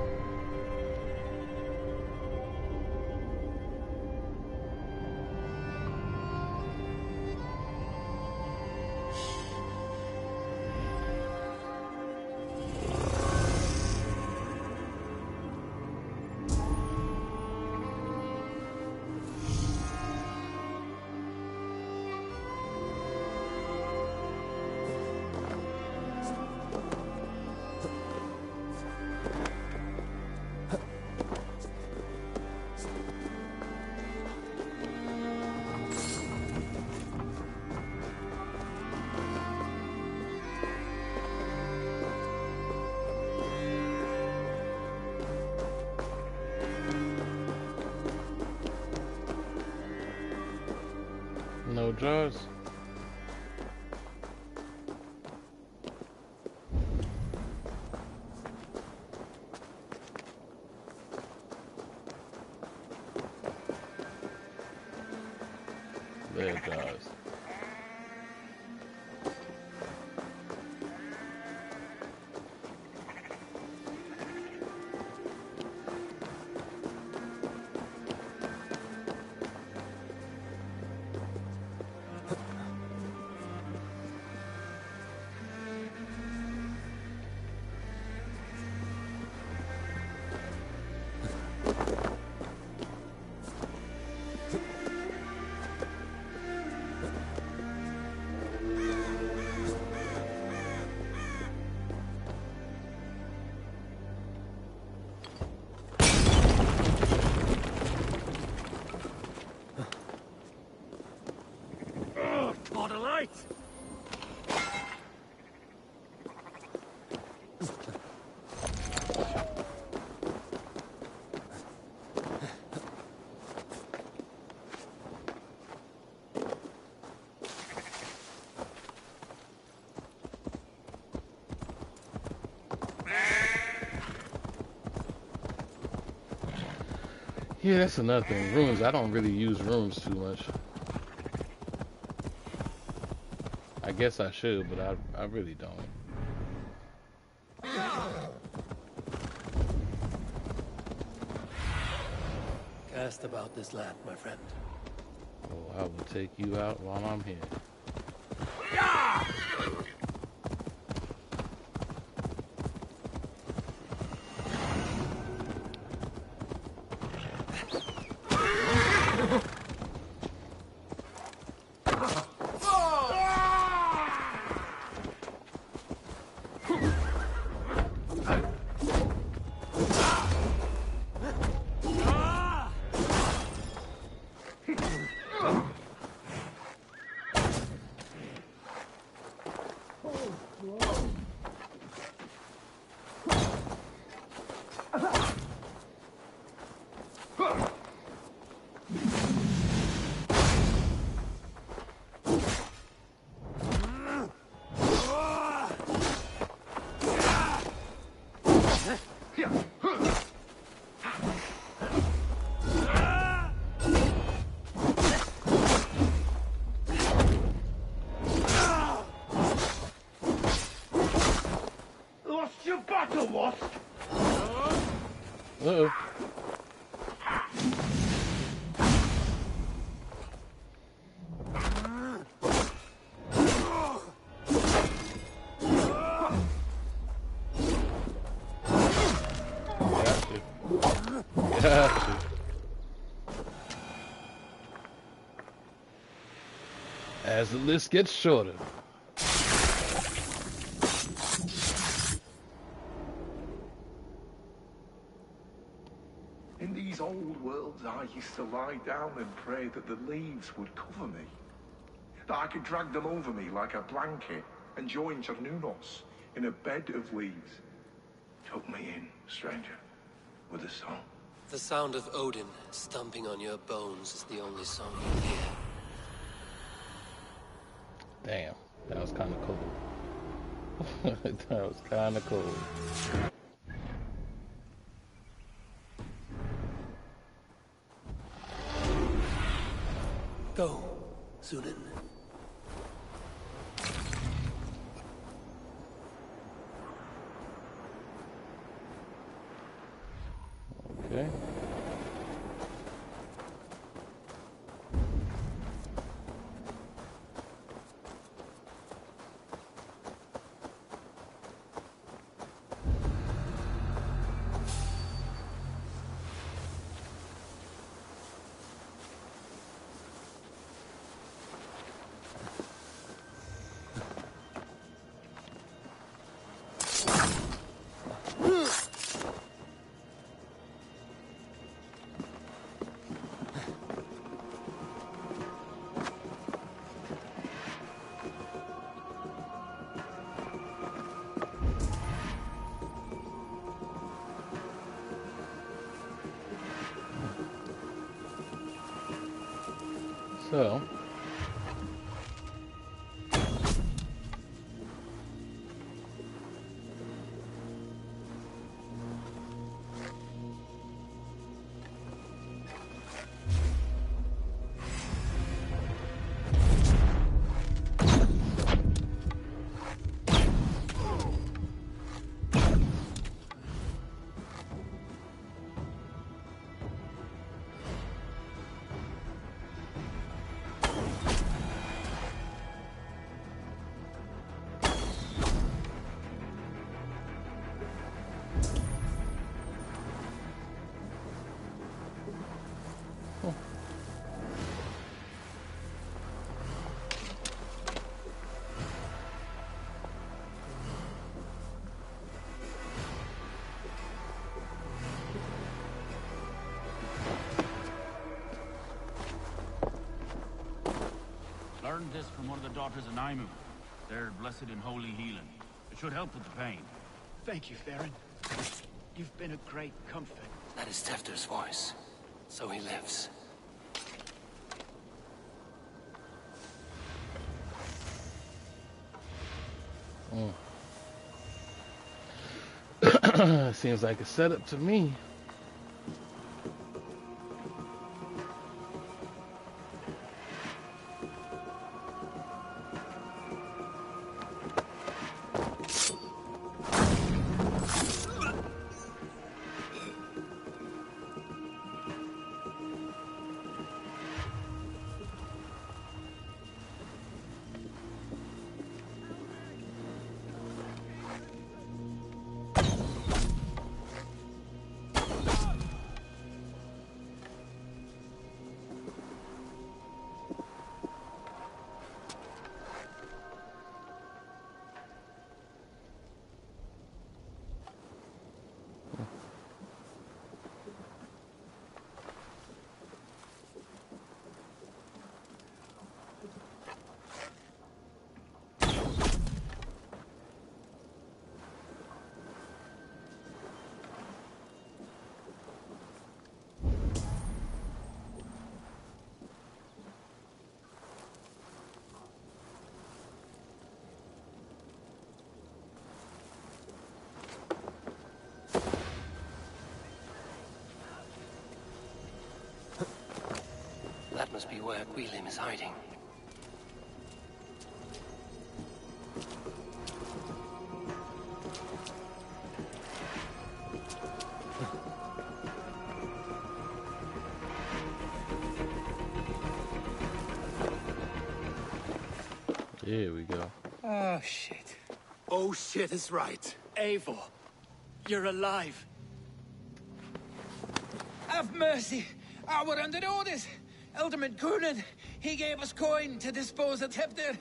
No jars. There jars. Caught a light! Yeah, that's another thing. Runes, I don't really use runes too much. I guess I should, but I really don't. Cast about this land, my friend. Oh, I will take you out while I'm here. Lost your battle, wasp? Uh-oh. Gotcha. As the list gets shorter. In these old worlds, I used to lie down and pray that the leaves would cover me. That I could drag them over me like a blanket and join Cernunos in a bed of leaves. Tuck me in, stranger, with a song. The sound of Odin stomping on your bones is the only song you hear. Damn, that was kind of cool. That was kind of cool. Go, Zunin. Okay. So, learned this from one of the daughters of Naimu. They're blessed in holy healing. It should help with the pain. Thank you, Theron. You've been a great comfort. That is Tefter's voice. So he lives. Seems like a setup to me. That must be where Guilhem is hiding. There we go. Oh, shit. Oh, shit is right. Eivor, you're alive. Have mercy. We're under orders. Alderman Coonan, he gave us coin to dispose of Tefter.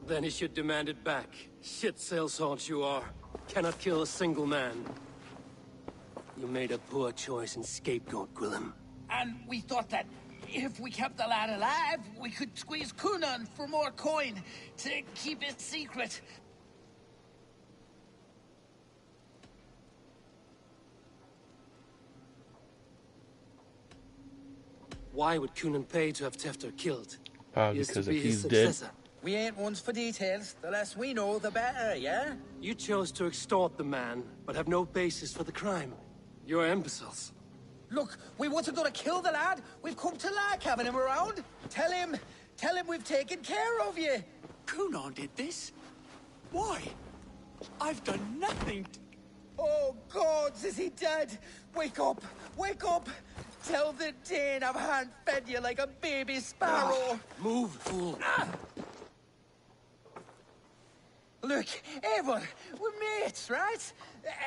Then he should demand it back. Shit saleshaunch you are. Cannot kill a single man. You made a poor choice in scapegoat, Guilhem. And we thought that if we kept the lad alive, we could squeeze Coonan for more coin to keep it secret. Why would Coonan pay to have Tefter killed? Probably because if he's dead. We ain't ones for details. The less we know, the better, yeah? You chose to extort the man, but have no basis for the crime. You're imbeciles. Look, we wasn't gonna kill the lad. We've come to like having him around. Tell him we've taken care of you. Coonan did this? Why? I've done nothing. Oh, gods, is he dead? Wake up! Wake up! Tell the Dane I've hand-fed you like a baby sparrow. Move, fool. Look, Eivor, we're mates, right?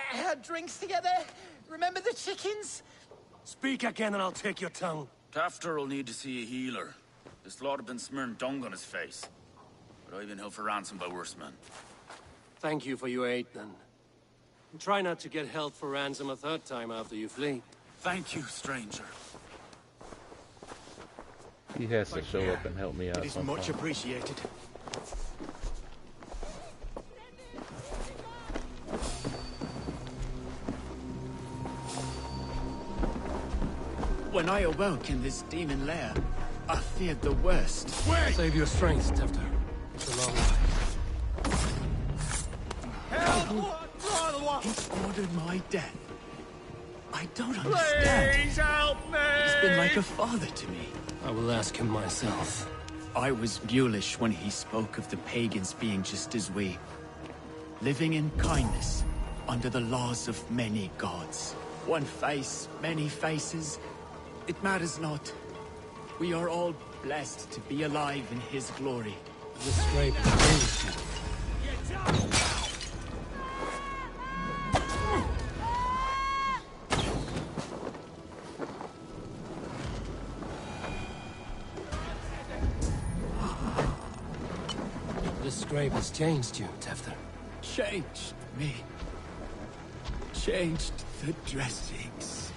Had drinks together. Remember the chickens? Speak again and I'll take your tongue. Tefter will need to see a healer. This lord have been smearing dung on his face. But I've been held for ransom by worse men. Thank you for your aid, then. And try not to get held for ransom a third time after you flee. Thank you, stranger. He has to show up and help me out. It is much appreciated. When I awoke in this demon lair, I feared the worst. Wait! Save your strength, Tefter. It's a long way. Help! He ordered my death. I don't understand. Please help me! He's been like a father to me. I will ask him myself. I was mulish when he spoke of the pagans being just as we. Living in kindness, under the laws of many gods. One face, many faces. It matters not. We are all blessed to be alive in his glory. The scrape is finished. This scrape has changed you, Tefter. Changed me. Changed the dressings.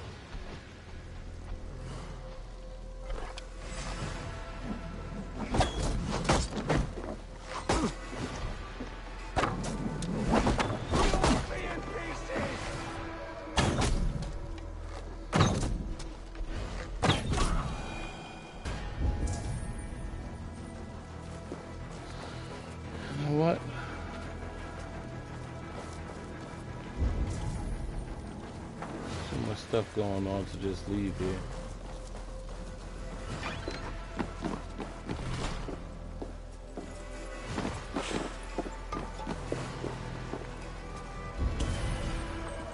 stuff going on to just leave here.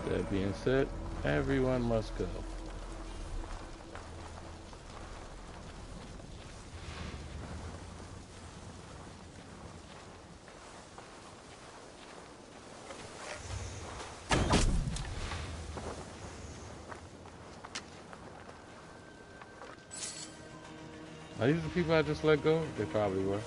That being said, everyone must go. Are these the people I just let go? They probably were.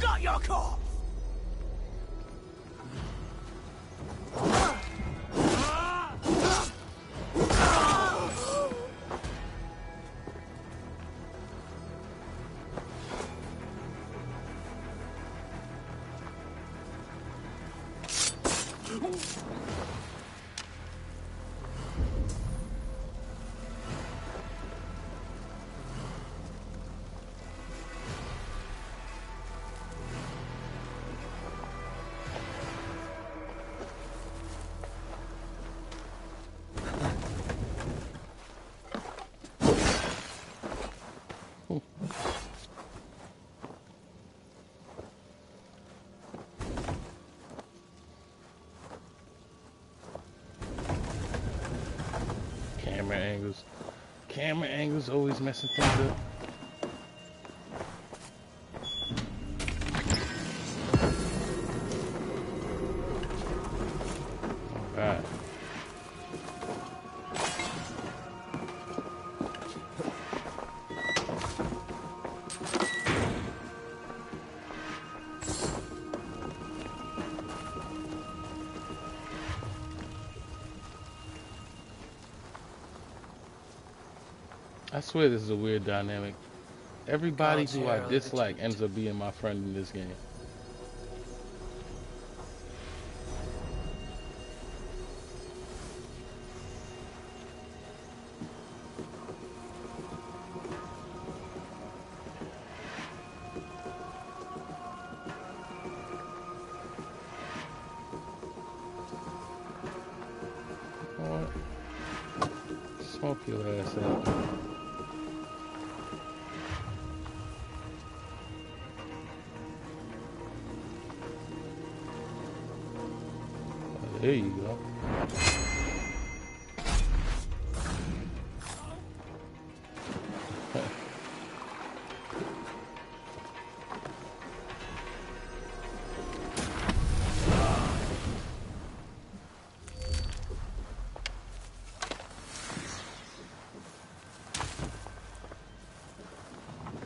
Got your corpse! Camera angles always messing things up. Alright. I swear this is a weird dynamic. Everybody who I dislike ends up being my friend in this game. You know what? Smoke your ass out. There you go.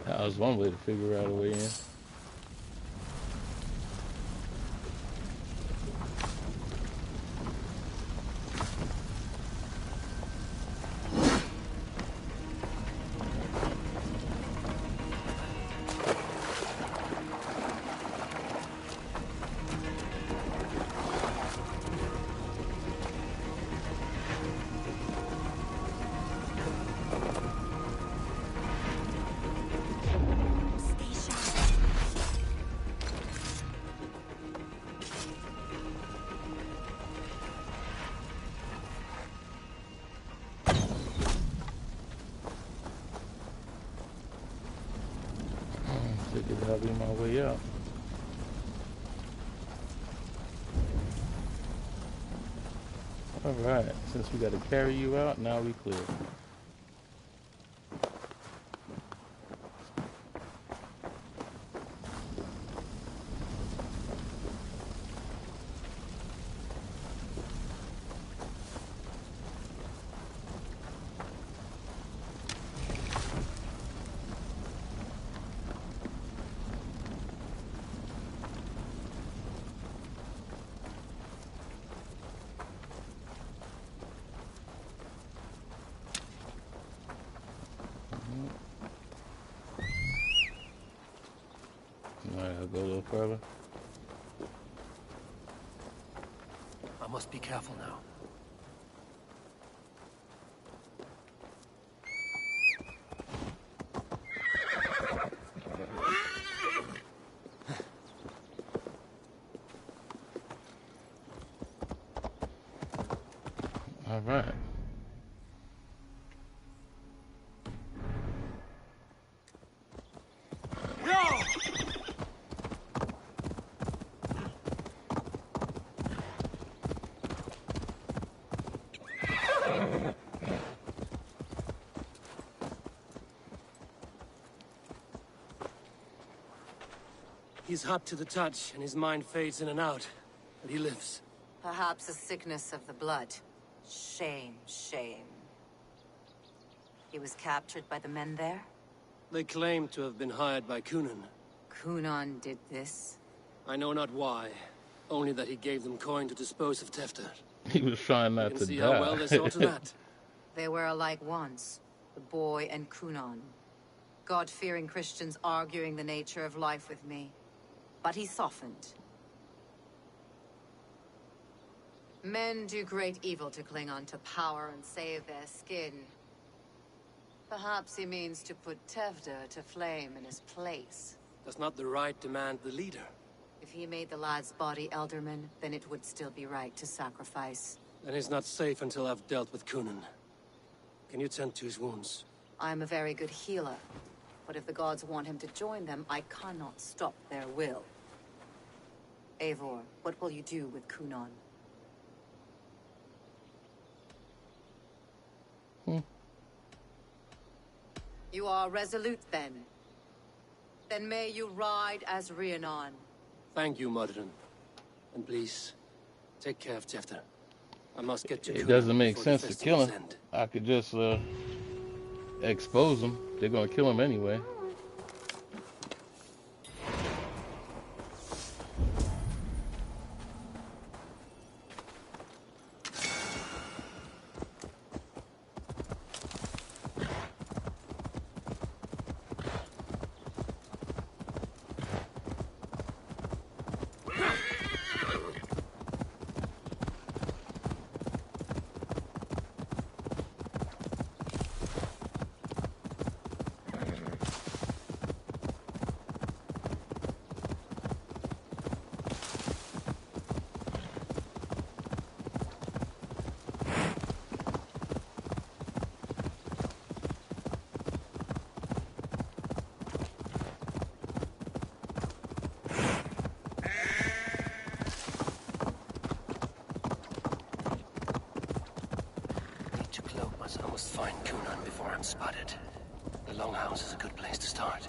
That was one way to figure out a way in. Figured that'll be my way out. Alright, since we gotta carry you out, now we clear. go a little further. I must be careful now. All right. He's hot to the touch, and his mind fades in and out. But he lives. Perhaps a sickness of the blood. Shame, shame. He was captured by the men there? They claim to have been hired by Kunan. Kunan did this? I know not why. Only that he gave them coin to dispose of Tefter. He was trying not you to can see die. how well they saw to that. They were alike once, the boy and Kunan. God-fearing Christians arguing the nature of life with me. But he softened. Men do great evil to cling on to power and save their skin. Perhaps he means to put Tevder to flame in his place. Does not the right demand the leader? If he made the lad's body Elderman, then it would still be right to sacrifice. Then he's not safe until I've dealt with Kunan. Can you tend to his wounds? I am a very good healer. But if the gods want him to join them, I cannot stop their will. Eivor, what will you do with Kunan? You are resolute, then. Then may you ride as Rhiannon. Thank you, Modron. And please, take care of Tefter. I must get to It Kunan doesn't make before the sense to kill him. festivals end. I could just expose him. They're gonna kill him anyway. I must find Kunan before I'm spotted. The Longhouse is a good place to start.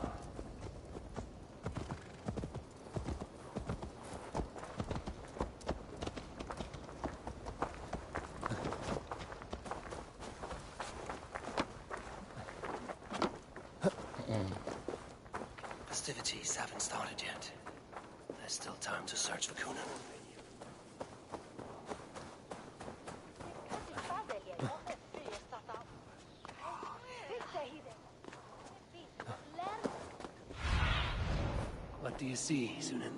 Festivities haven't started yet. There's still time to search for Kunan. What do you see, Sunan?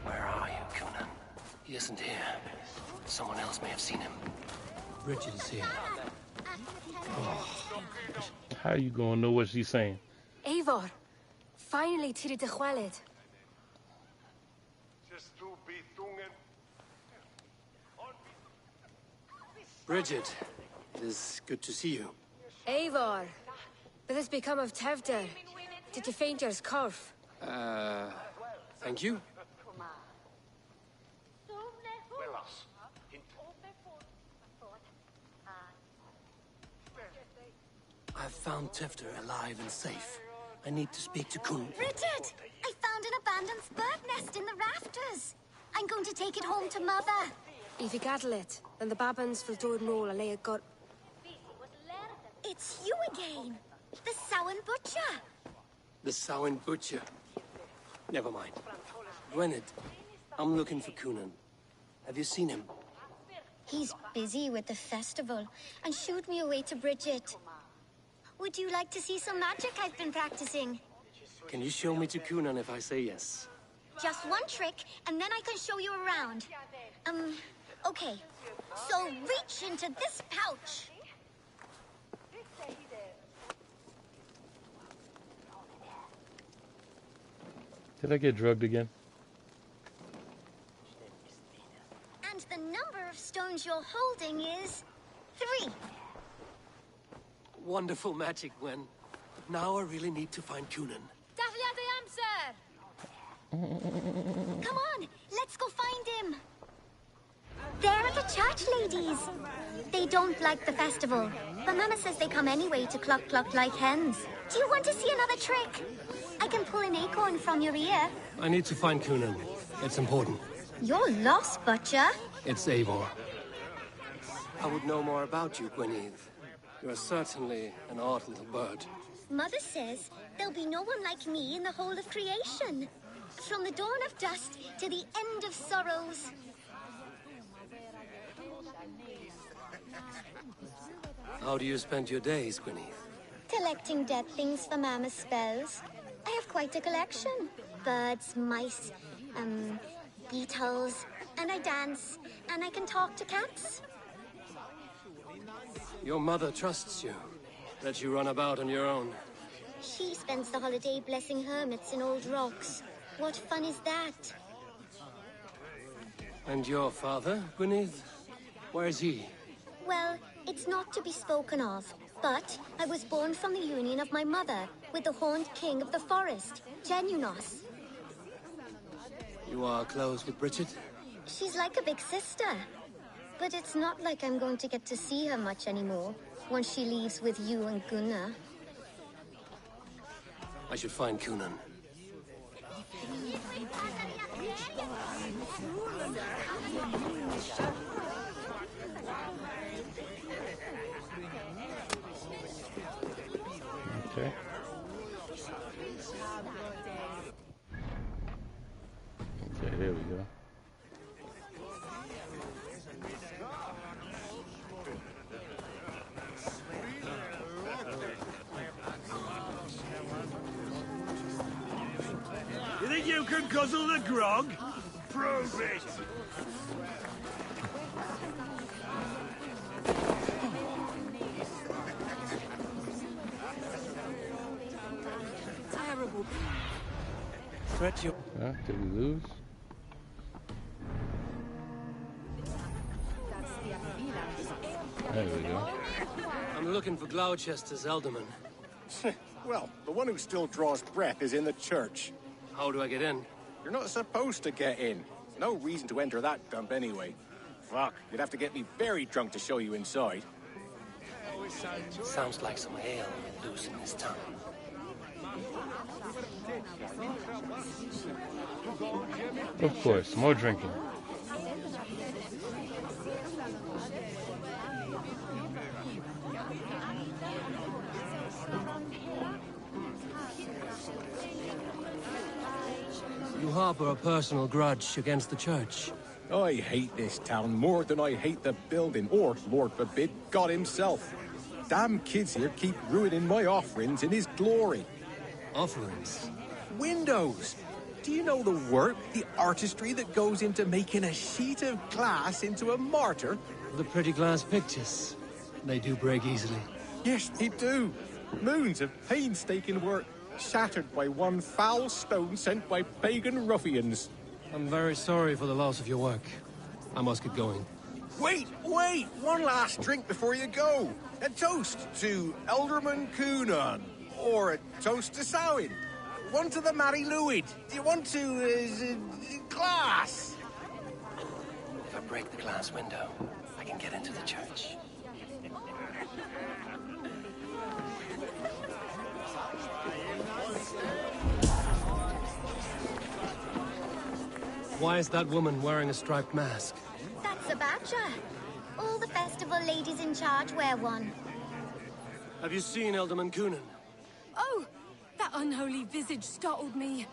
Where are you, Kunan? He isn't here. Someone else may have seen him. Bridget is here. How you gonna know what she's saying? Eivor, finally tiri de chwaled. Bridget, it is good to see you. Eivor, what has become of Tevder? Did you faint your scarf? Thank you. I've found Tevder alive and safe. I need to speak to Kun. Bridget! I found an abandoned bird nest in the rafters. I'm going to take it home to Mother. If you gather it, then the babans will do it roll a lay it got. It's you again. The Samhain Butcher. The Samhain Butcher. Never mind. Gwynedd, I'm looking for Coonan. Have you seen him? He's busy with the festival and shooed me away to Bridget. Would you like to see some magic I've been practicing? Can you show me to Coonan if I say yes? Just one trick, and then I can show you around. Okay. So reach into this pouch. Did I get drugged again? And the number of stones you're holding is 3. Wonderful magic, Gwen. But now I really need to find Coonan. Come on, let's go find him. There are the church ladies. They don't like the festival, but Mama says they come anyway to cluck cluck like hens. Do you want to see another trick? I can pull an acorn from your ear. I need to find Coonan. It's important. You're lost, Butcher. It's Eivor. I would know more about you, Gwynedd. You are certainly an odd little bird. Mother says there'll be no one like me in the whole of creation. From the dawn of dust to the end of sorrows. How do you spend your days, Gwynedd? Collecting dead things for Mama's spells. I have quite a collection. Birds, mice, beetles, and I dance, and I can talk to cats. Your mother trusts you. Let you run about on your own. She spends the holiday blessing hermits in old rocks. What fun is that? And your father, Gwynedd? Where's he? Well, it's not to be spoken of, but I was born from the union of my mother with the horned king of the forest, Genunos. You are close with Bridget? She's like a big sister. But it's not like I'm going to get to see her much anymore once she leaves with you and Gunnar. I should find Coonan. Okay. Okay, there we go. You think you can guzzle the grog? Prove it! Terrible. Threat you. Did we lose? There we go. I'm looking for Gloucester's Elderman. Well, the one who still draws breath is in the church. How do I get in? You're not supposed to get in. No reason to enter that dump anyway. Fuck, you'd have to get me very drunk to show you inside. Sounds like some ale loose in his tongue. Of course, more drinking. You harbor a personal grudge against the church. I hate this town more than I hate the building, or, Lord forbid, God himself. Damn kids here keep ruining my offerings in his glory. Offerings? Windows! Do you know the work, the artistry that goes into making a sheet of glass into a martyr? The pretty glass pictures. They do break easily. Yes, they do. Moons of painstaking work, shattered by one foul stone sent by pagan ruffians. I'm very sorry for the loss of your work. I must get going. Wait! One last drink before you go. A toast to Elderman Coonan. Or a toast to Samhain. One to the Mary Lwyd. Do you want to, glass? If I break the glass window, I can get into the church. Why is that woman wearing a striped mask? That's a badger. All the festival ladies in charge wear one. Have you seen Elderman Coonan? Oh, that unholy visage startled me.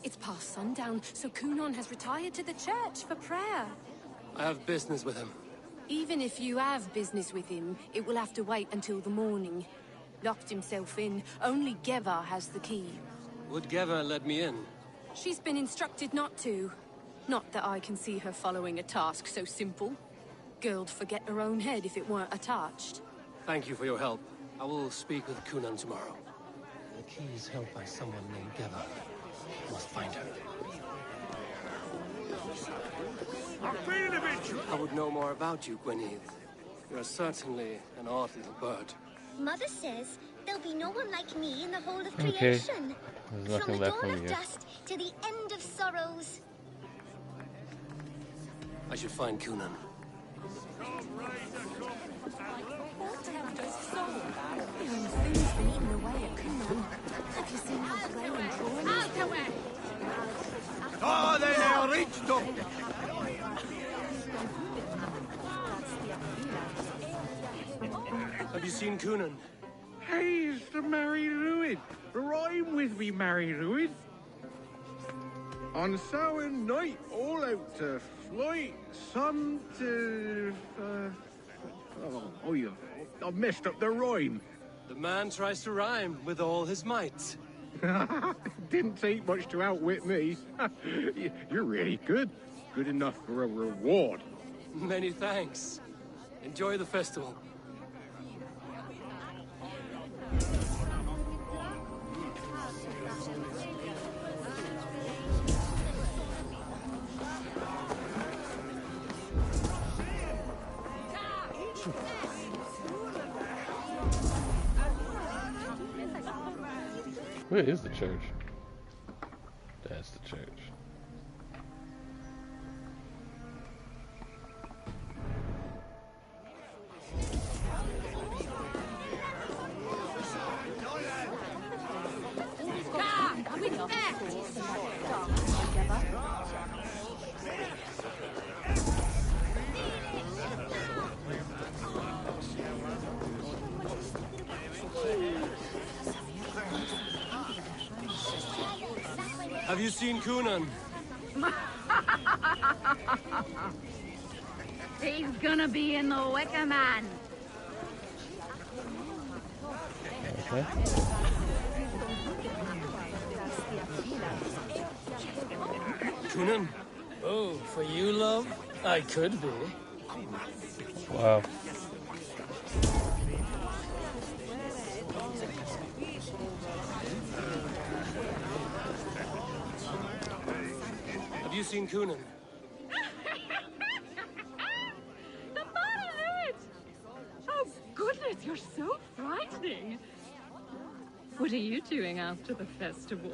It's past sundown, so Coonan has retired to the church for prayer. I have business with him. Even if you have business with him, it will have to wait until the morning. Locked himself in. Only Geva has the key. Would Geva let me in? She's been instructed not to. Not that I can see her following a task so simple. Girl'd forget her own head if it weren't attached. Thank you for your help. I will speak with Coonan tomorrow. The key is held by someone named Geva. Must find her. I'm feeling a bit... I would know more about you, Gwynneth. You're certainly an odd little bird. Mother says there'll be no one like me in the whole of Okay. creation. There's From nothing the left dawn for of me here. dust to the end of sorrows. I should find Coonan. Oh, they now reached them! Have you seen Coonan? Hey, it's the Mary Lwyd. Rhyme with me, Mary Lwyd. On Samhain night, all out to flight, sun to... I messed up the rhyme. The man tries to rhyme with all his might. Didn't take much to outwit me. You're really good. Good enough for a reward. Many thanks. Enjoy the festival. Where is the church? That's the church. Have you seen Coonan? He's gonna be in the Wicker Man. Okay. Coonan? Oh, for you, love? I could be. Wow. Have you seen Coonan? The bottom of it! Oh, goodness, you're so frightening. What are you doing after the festival?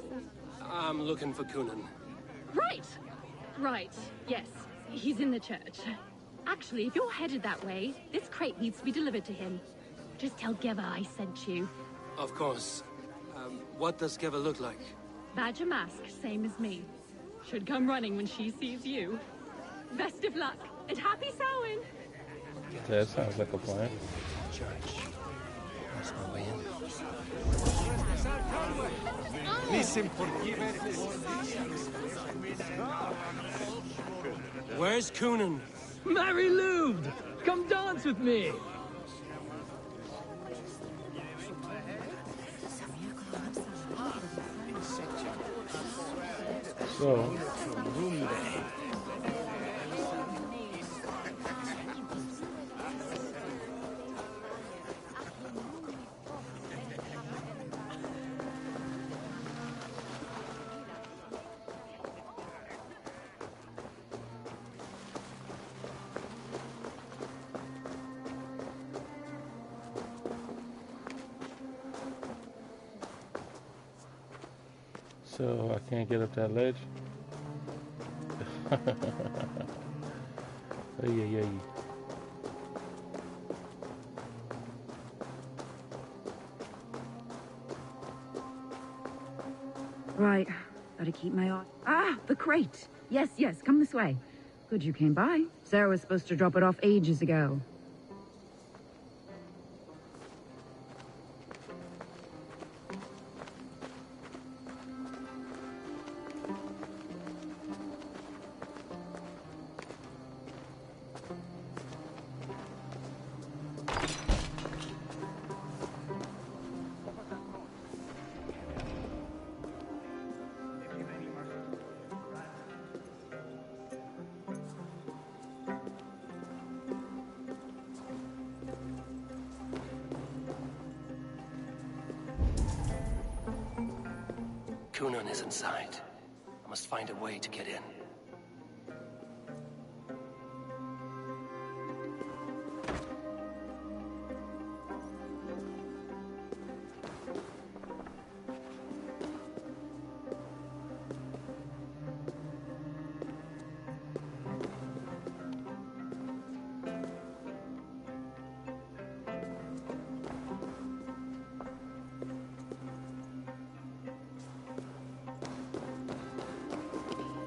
I'm looking for Coonan. Right. Yes, he's in the church. Actually, if you're headed that way, this crate needs to be delivered to him. Just tell Geva I sent you. Of course. What does Geva look like? Badger mask, same as me. Should come running when she sees you. Best of luck, and happy Samhain! That sounds like a plan. Church. That's my way in. Where's Coonan? Mary Lwyd! Come dance with me! So, So I can't get up that ledge. Oh, yeah. Right. Gotta keep my eye. Ah, the crate! Yes, come this way. Good you came by. Sarah was supposed to drop it off ages ago. Kunan is inside. I must find a way to get in.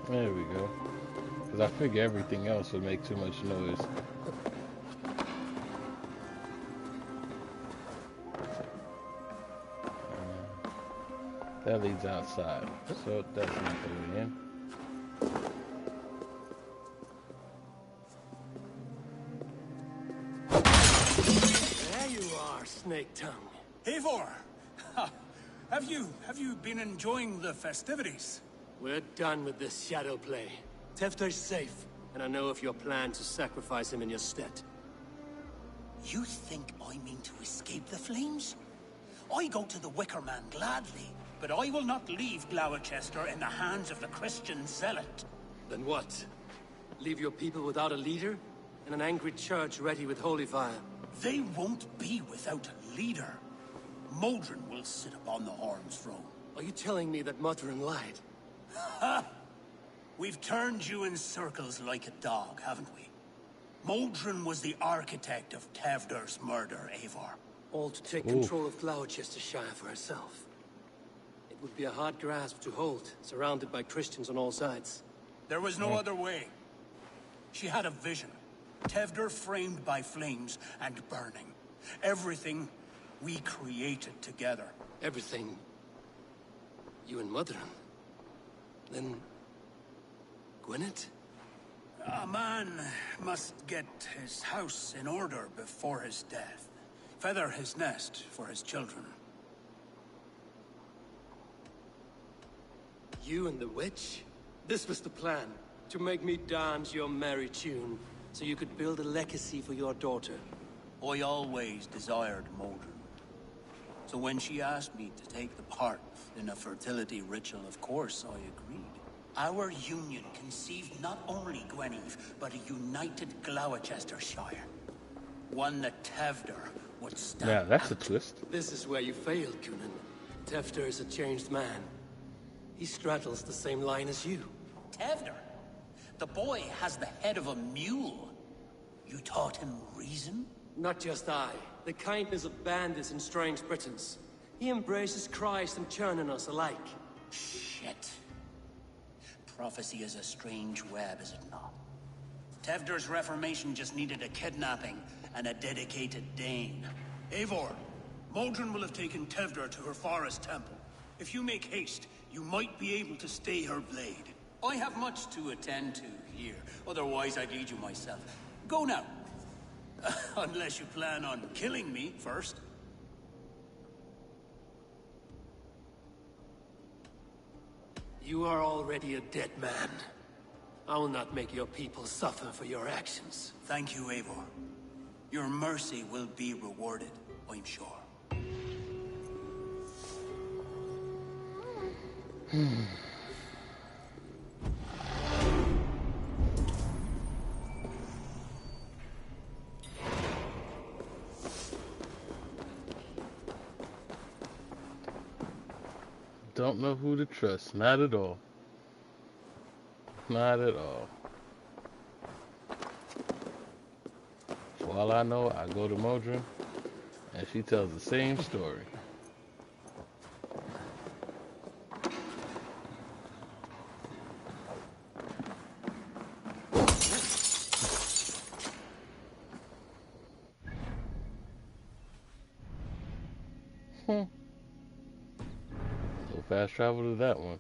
There we go. Because I figure everything else would make too much noise. That leads outside, so that's not the way in. There you are, Snake Tongue. Eivor! Have you been enjoying the festivities? We're done with this shadow play. Tefter's safe, and I know of your plan to sacrifice him in your stead. You think I mean to escape the flames? I go to the Wicker Man gladly, but I will not leave Gloucester in the hands of the Christian zealot. Then what? Leave your people without a leader? And an angry church ready with holy fire? They won't be without a leader. Modron will sit upon the Horn's throne. Are you telling me that Modron lied? Ha! We've turned you in circles like a dog, haven't we? Modron was the architect of Tevder's murder, Eivor. All to take control of Gloucestershire for herself. It would be a hard grasp to hold, surrounded by Christians on all sides. There was no other way. She had a vision. Tevder framed by flames and burning. Everything we created together. Everything? You and Modron? Then... Gwyneth? A man must get his house in order before his death. Feather his nest for his children. You and the witch? This was the plan. To make me dance your merry tune, so you could build a legacy for your daughter. I always desired Modron. So when she asked me to take the part in a fertility ritual, of course I agreed. Our union conceived not only Gweneve, but a united Gloucestershire. One that Tevder would stand. Yeah, that's a twist. This is where you failed, Kunan. Tefter is a changed man. He straddles the same line as you. Tevder? The boy has the head of a mule. You taught him reason? Not just I. The kindness of bandits and strange Britons. He embraces Christ and churning us alike. Shit. Prophecy is a strange web, is it not? Tevder's reformation just needed a kidnapping and a dedicated Dane. Eivor, Modron will have taken Tevder to her forest temple. If you make haste, you might be able to stay her blade. I have much to attend to here, otherwise I'd lead you myself. Go now. Unless you plan on killing me first. You are already a dead man. I will not make your people suffer for your actions. Thank you, Eivor. Your mercy will be rewarded, I'm sure. don't know who to trust. Not at all. Not at all. For all I know, I go to Modron, and she tells the same story. No fast travel to that one.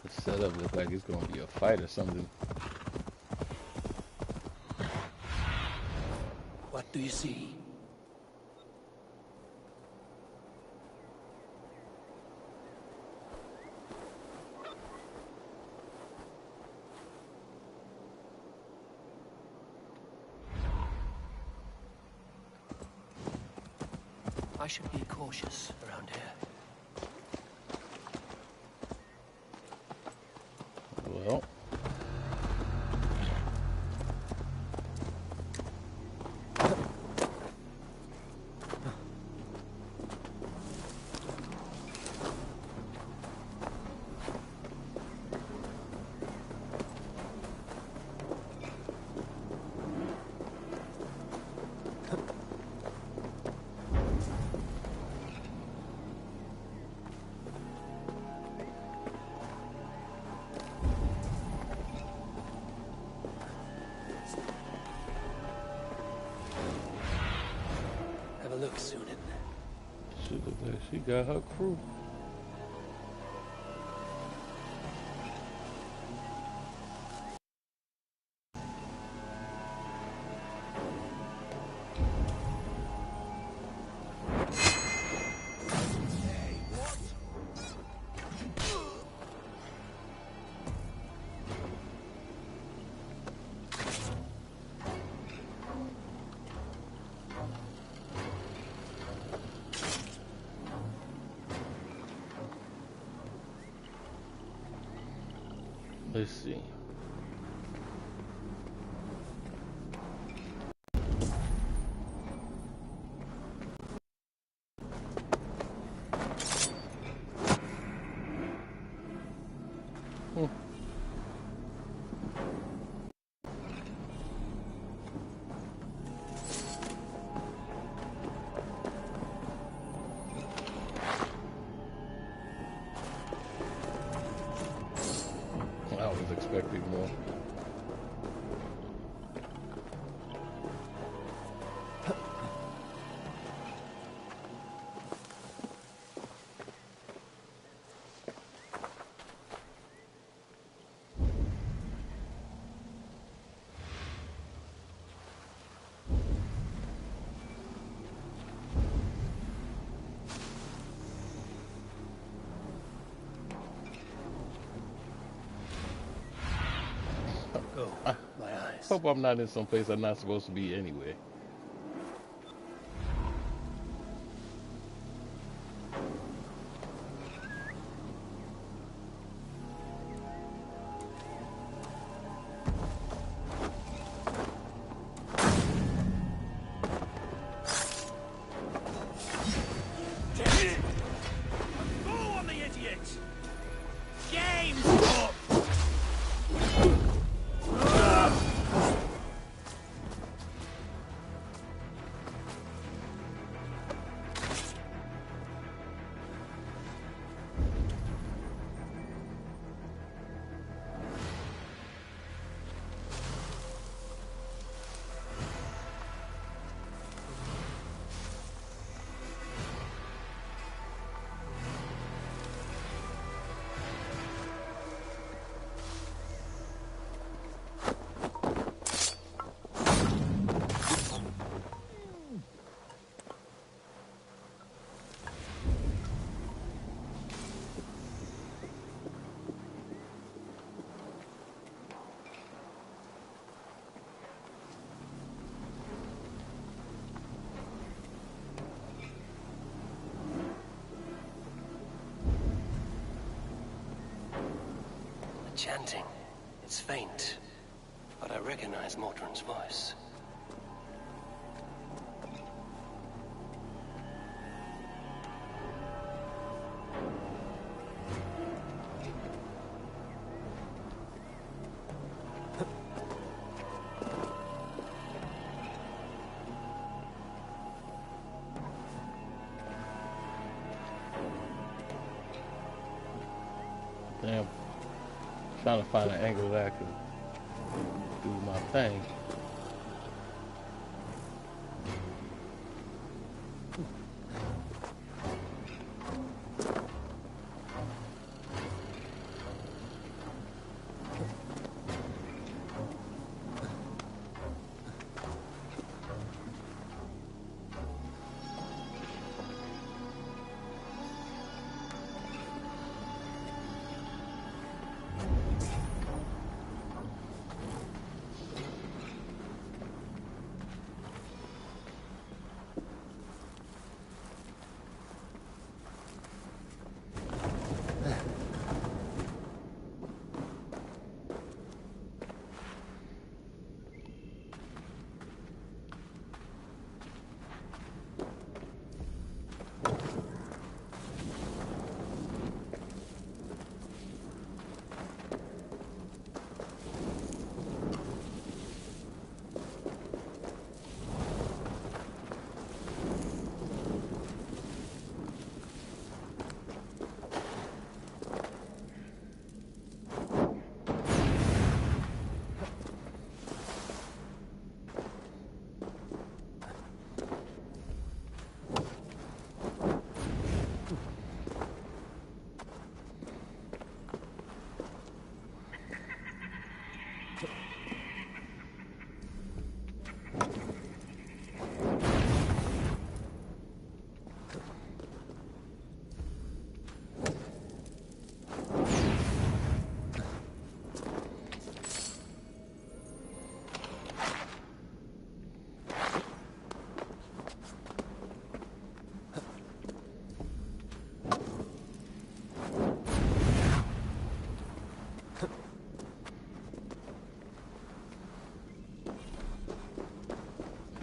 The setup looks like it's gonna be a fight or something. What do you see? I should be cautious around here. Well. Have a look, Sunan. She looks like she got her crew. Let's see. I was expecting more. Oh, my eyes. Hope I'm not in some place I'm not supposed to be anyway. Go on the idiot! Game's up! chanting. It's faint, but I recognize Mordrin's voice. Damn. Trying to find an angle that I could do my thing.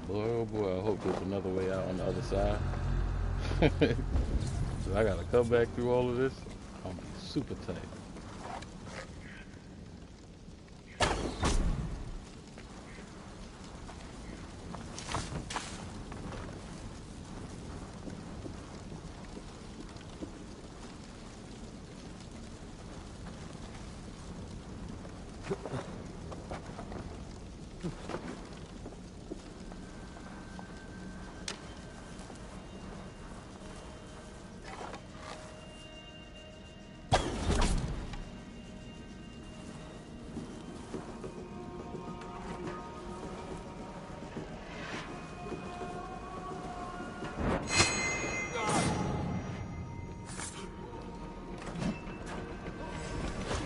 Boy, oh boy, I hope there's another way out on the other side. So I gotta come back through all of this. I'm gonna be super tight.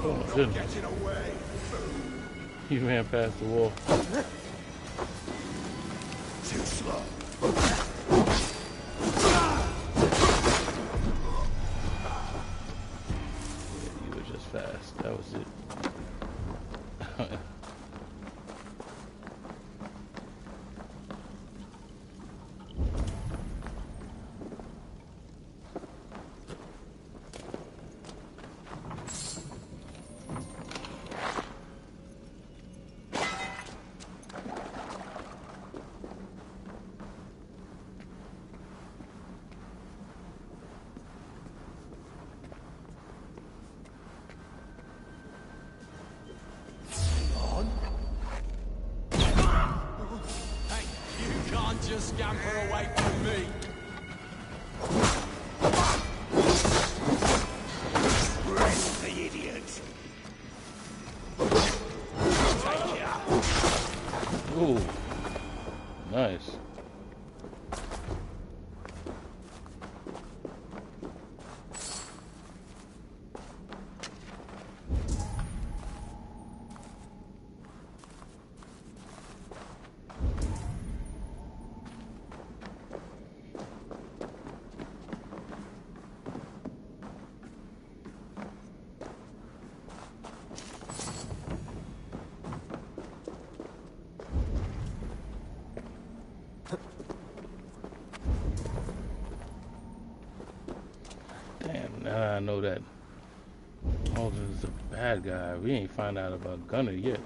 Oh my goodness. He ran past the wall. Too slow. Yeah, you were just fast. That was it. Just scamper away from me. Rest the idiot. Take ya. Ooh, nice. I know that Alden is a bad guy. We ain't find out about Gunner yet.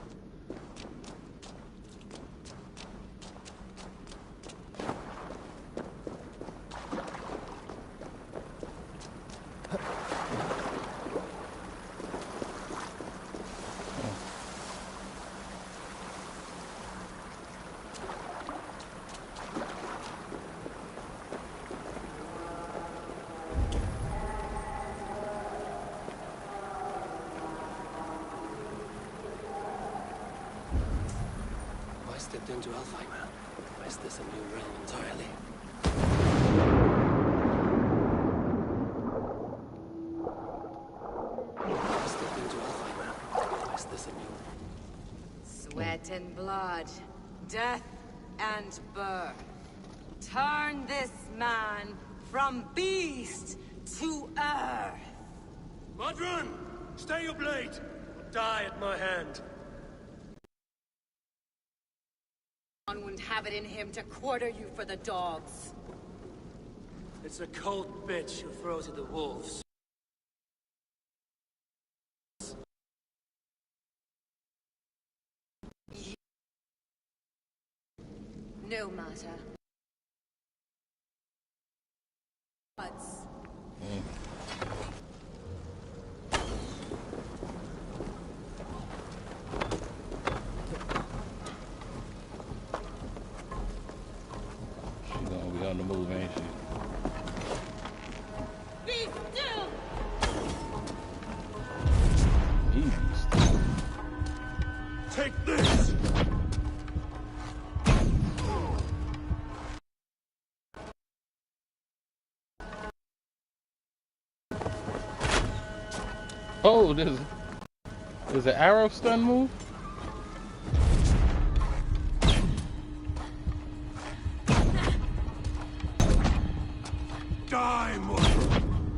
I stepped into Alfheim. Or is this a new realm entirely? I stepped into Alfheim. Or is this a new... Sweat and blood, death and birth. Turn this man from beast to earth. Modron, stay your blade, or die at my hand. One wouldn't have it in him to quarter you for the dogs. It's a cold bitch who throws at the wolves. No matter. Gods. She's gonna be on the move, ain't she? Be still! Be still. Take this! Oh, there's an arrow stun move? Die, Modron!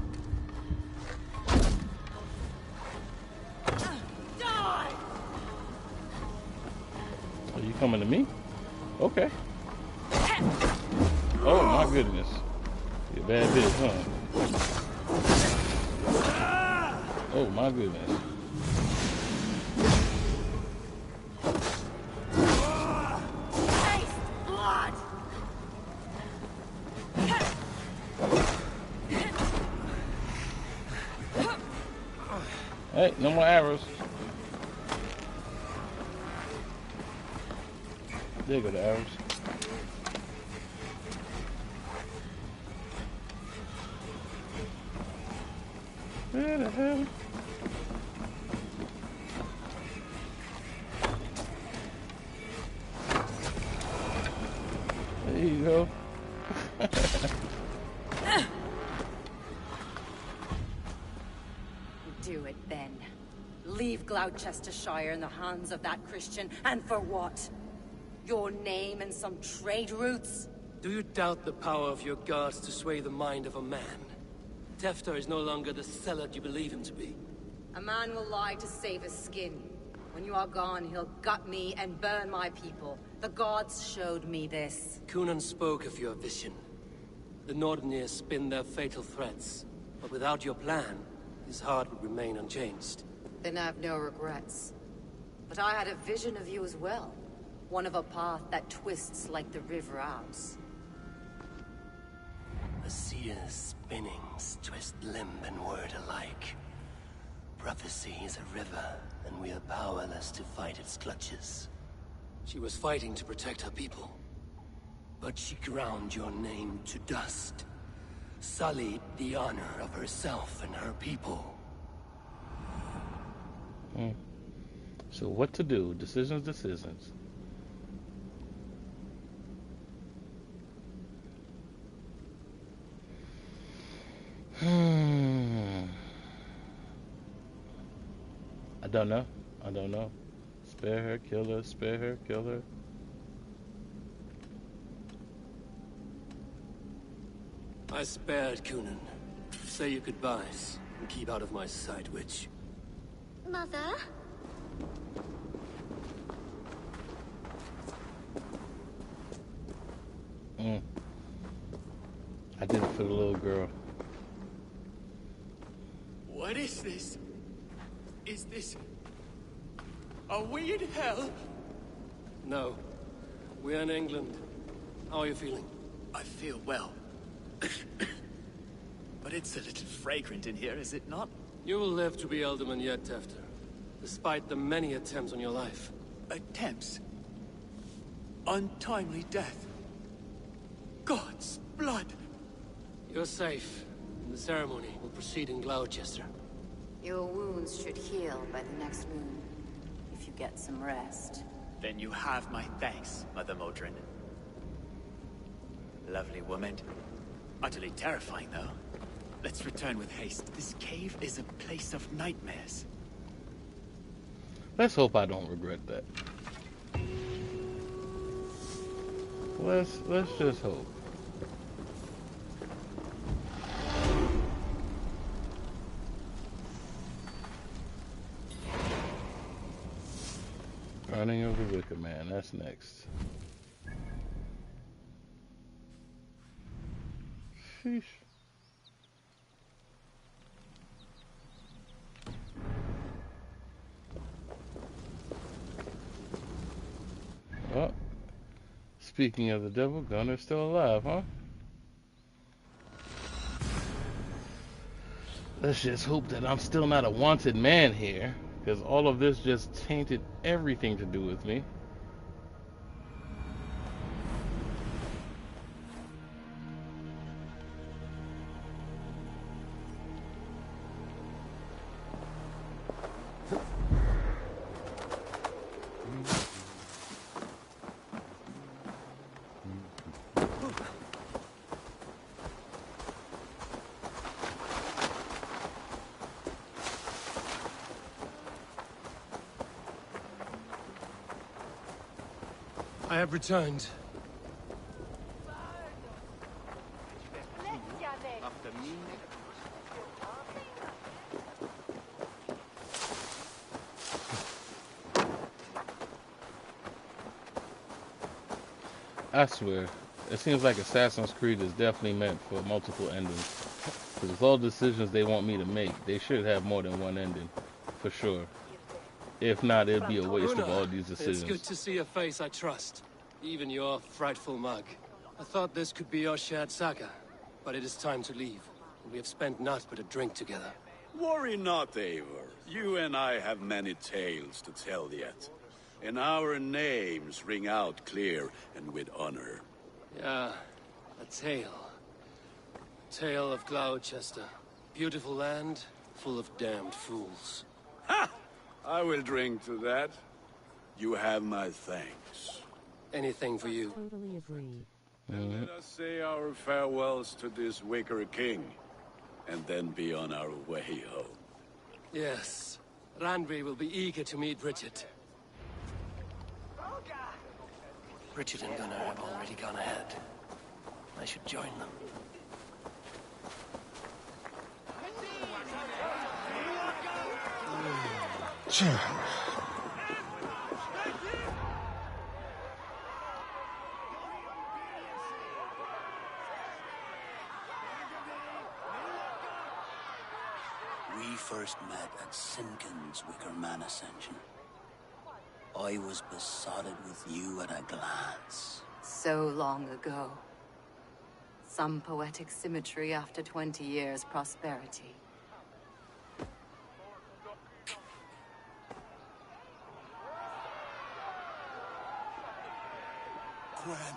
Die! Are you coming to me? Okay. Oh my goodness. You a bad bitch, huh? Oh my goodness. Taste blood! Hey, no more arrows. There go the arrows. Where the hell? There you go. Do it then. Leave Gloucestershire in the hands of that Christian, and for what? Your name and some trade routes? Do you doubt the power of your gods to sway the mind of a man? Tefter is no longer the zealot you believe him to be. A man will lie to save his skin. When you are gone, he'll gut me and burn my people. The gods showed me this. Cunan spoke of your vision. The Nordenir spin their fatal threats. But without your plan, his heart would remain unchanged. Then I have no regrets. But I had a vision of you as well. One of a path that twists like the river Ouse. The seer's spinnings twist limb and word alike. Prophecy is a river, and we are powerless to fight its clutches. She was fighting to protect her people. But she ground your name to dust. Sullied the honor of herself and her people. So what to do? Decisions. I don't know. Spare her, kill her, spare her, kill her. I spared Cunan. Say your goodbyes and keep out of my sight, witch. Mother? I did it for the little girl. is this? Is this... Are we in hell? No. We're in England. How are you feeling? I feel well. But it's a little fragrant in here, is it not? You will live to be alderman yet, Tefter. Despite the many attempts on your life. Attempts? Untimely death? God's blood! You're safe. The ceremony will proceed in Gloucester. Your wounds should heal by the next moon, if you get some rest. Then you have my thanks, Mother Modron. Lovely woman. Utterly terrifying, though. Let's return with haste. This cave is a place of nightmares. Let's hope I don't regret that. Let's just hope. Running of the Wicker Man, that's next. Sheesh. Well, speaking of the devil, Gunner's still alive, huh? Let's just hope that I'm still not a wanted man here, because all of this just tainted everything to do with me. I have returned. I swear, it seems like Assassin's Creed is definitely meant for multiple endings. Because with all the decisions they want me to make, they should have more than one ending, for sure. If not, it'd be a waste of all these decisions. It's good to see a face I trust, even your frightful mug. I thought this could be your shared saga, but it is time to leave. We have spent naught but a drink together. Worry not, Eivor. You and I have many tales to tell yet. And our names ring out clear and with honor. Yeah, a tale. Tale of Gloucester. Beautiful land, full of damned fools. Ha! I will drink to that. You have my thanks. Anything for you. Totally agreed. Then let us say our farewells to this Wicker King, and then be on our way home. Yes. Randvi will be eager to meet Richard. Richard and Gunnar have already gone ahead. I should join them. We first met at Simpkins' Wicker Man Ascension. I was besotted with you at a glance. So long ago. Some poetic symmetry after 20 years' prosperity.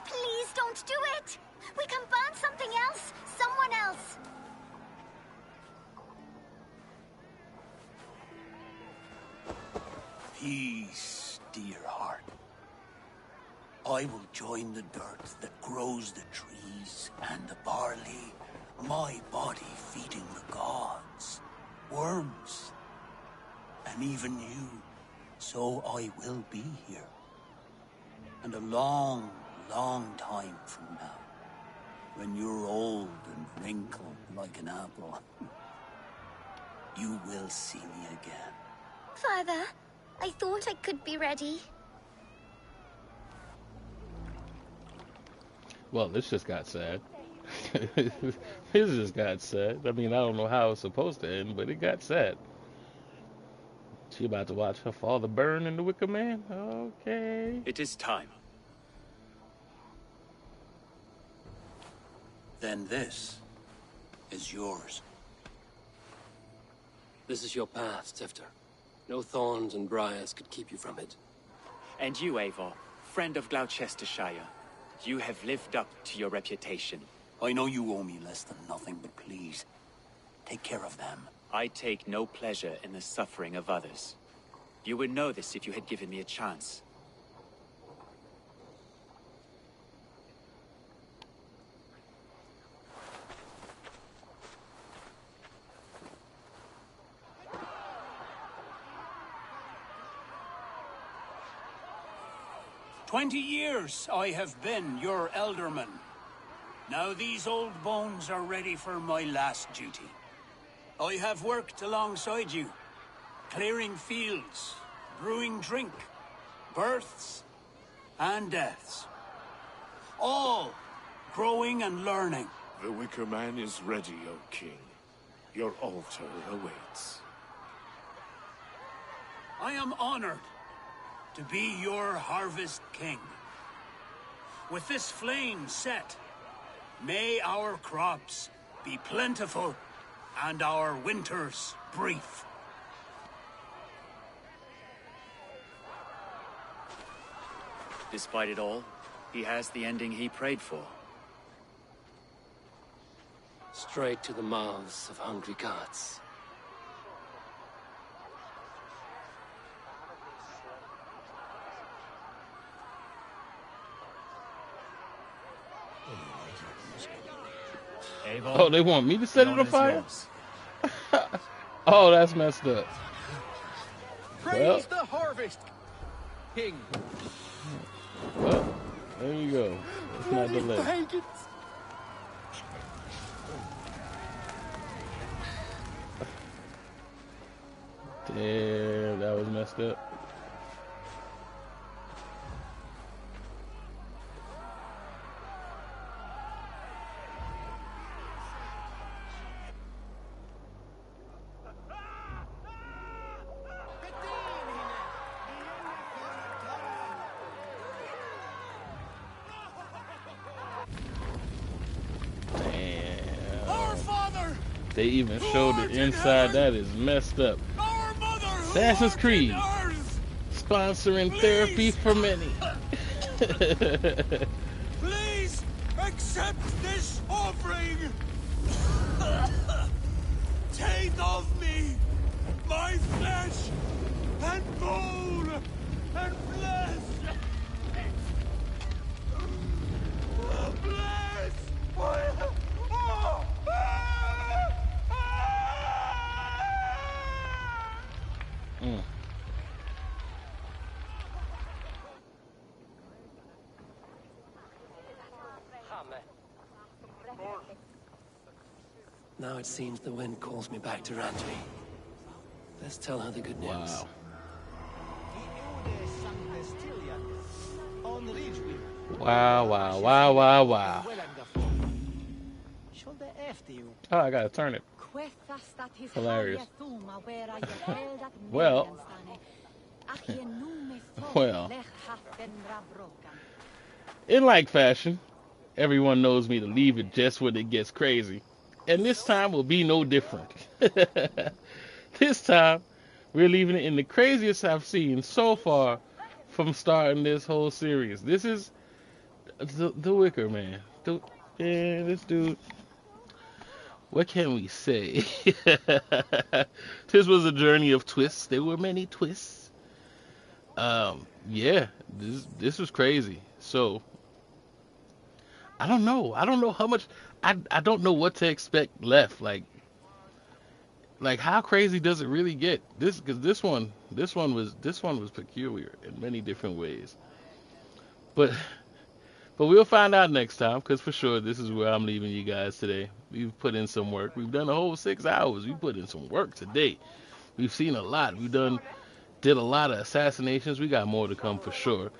Please don't do it! We can find something else! Someone else! Peace, dear heart. I will join the dirt that grows the trees and the barley, my body feeding the gods, worms, and even you. So I will be here. And a long, long time from now, when you're old and wrinkled like an apple, you will see me again. Father, I thought I could be ready. Well, this just got sad. This just got sad. I mean, I don't know how it's supposed to end, but it got sad. She about to watch her father burn in the Wicker Man? Okay. It is time. Then this is yours. This is your path, Tifter. No thorns and briars could keep you from it. And you, Eivor, friend of Gloucestershire, you have lived up to your reputation. I know you owe me less than nothing, but please, take care of them. I take no pleasure in the suffering of others. You would know this if you had given me a chance. "20 years I have been your elderman. Now these old bones are ready for my last duty. I have worked alongside you, clearing fields, brewing drink, births and deaths. All growing and learning. The Wicker Man is ready, O King. Your altar awaits. I am honored to be your harvest king. With this flame set, may our crops be plentiful and our winters brief. Despite it all, he has the ending he prayed for. Straight to the mouths of hungry gods. Oh, they want me to set it on fire? Oh, that's messed up. Praise the harvest, King. Well, there you go. It's not delayed. Damn, that was messed up. They even showed it inside. That is messed up. Assassin's Creed. Sponsoring therapy for many. Please accept this offering. Take of me my flesh and bone and flesh. Bless. Now it seems the wind calls me back to Randvi. Let's tell her the good news. Wow. Wow, wow, wow, wow, wow. Oh, I gotta turn it. Hilarious. Well. Well. In like fashion, everyone knows me to leave it just when it gets crazy. And this time will be no different. This time, we're leaving it in the craziest I've seen so far from starting this whole series. This is the Wicker Man. This dude. What can we say? This was a journey of twists. There were many twists. Yeah, this was crazy. So, I don't know. I don't know how much. I don't know what to expect left. Like how crazy does it really get? Because this one was peculiar in many different ways. But we'll find out next time, because for sure this is where I'm leaving you guys today. We've put in some work. We've done a whole 6 hours. We put in some work today. We've seen a lot. Did a lot of assassinations. We got more to come for sure.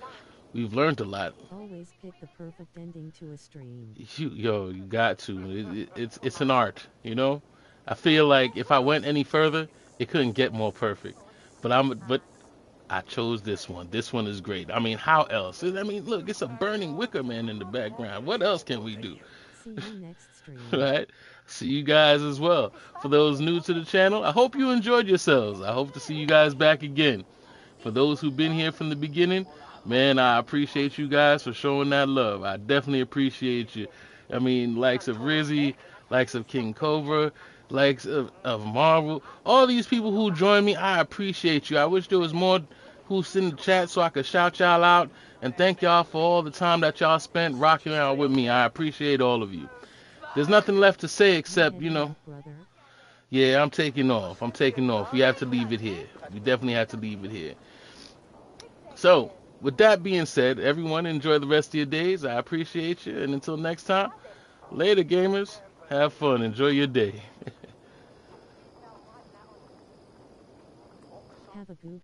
we've learned a lot. Always pick the perfect ending to a stream. You got to. It's an art, you know. I feel like if I went any further, it couldn't get more perfect. But I chose this one. This one is great. I mean, how else? I mean, look, it's a burning wicker man in the background. What else can we do? See you next stream. Right? See you guys as well. For those new to the channel, I hope you enjoyed yourselves. I hope to see you guys back again. For those who've been here from the beginning, man, I appreciate you guys for showing that love. I definitely appreciate you. I mean, likes of Rizzy, likes of King Cobra, likes of Marvel, all these people who join me, I appreciate you. I wish there was more who's in the chat so I could shout y'all out and thank y'all for all the time that y'all spent rocking out with me. I appreciate all of you. There's nothing left to say except, yeah, I'm taking off. I'm taking off. We have to leave it here. We definitely have to leave it here. So, with that being said, everyone enjoy the rest of your days. I appreciate you. And until next time, later, gamers. Have fun. Enjoy your day. Have a good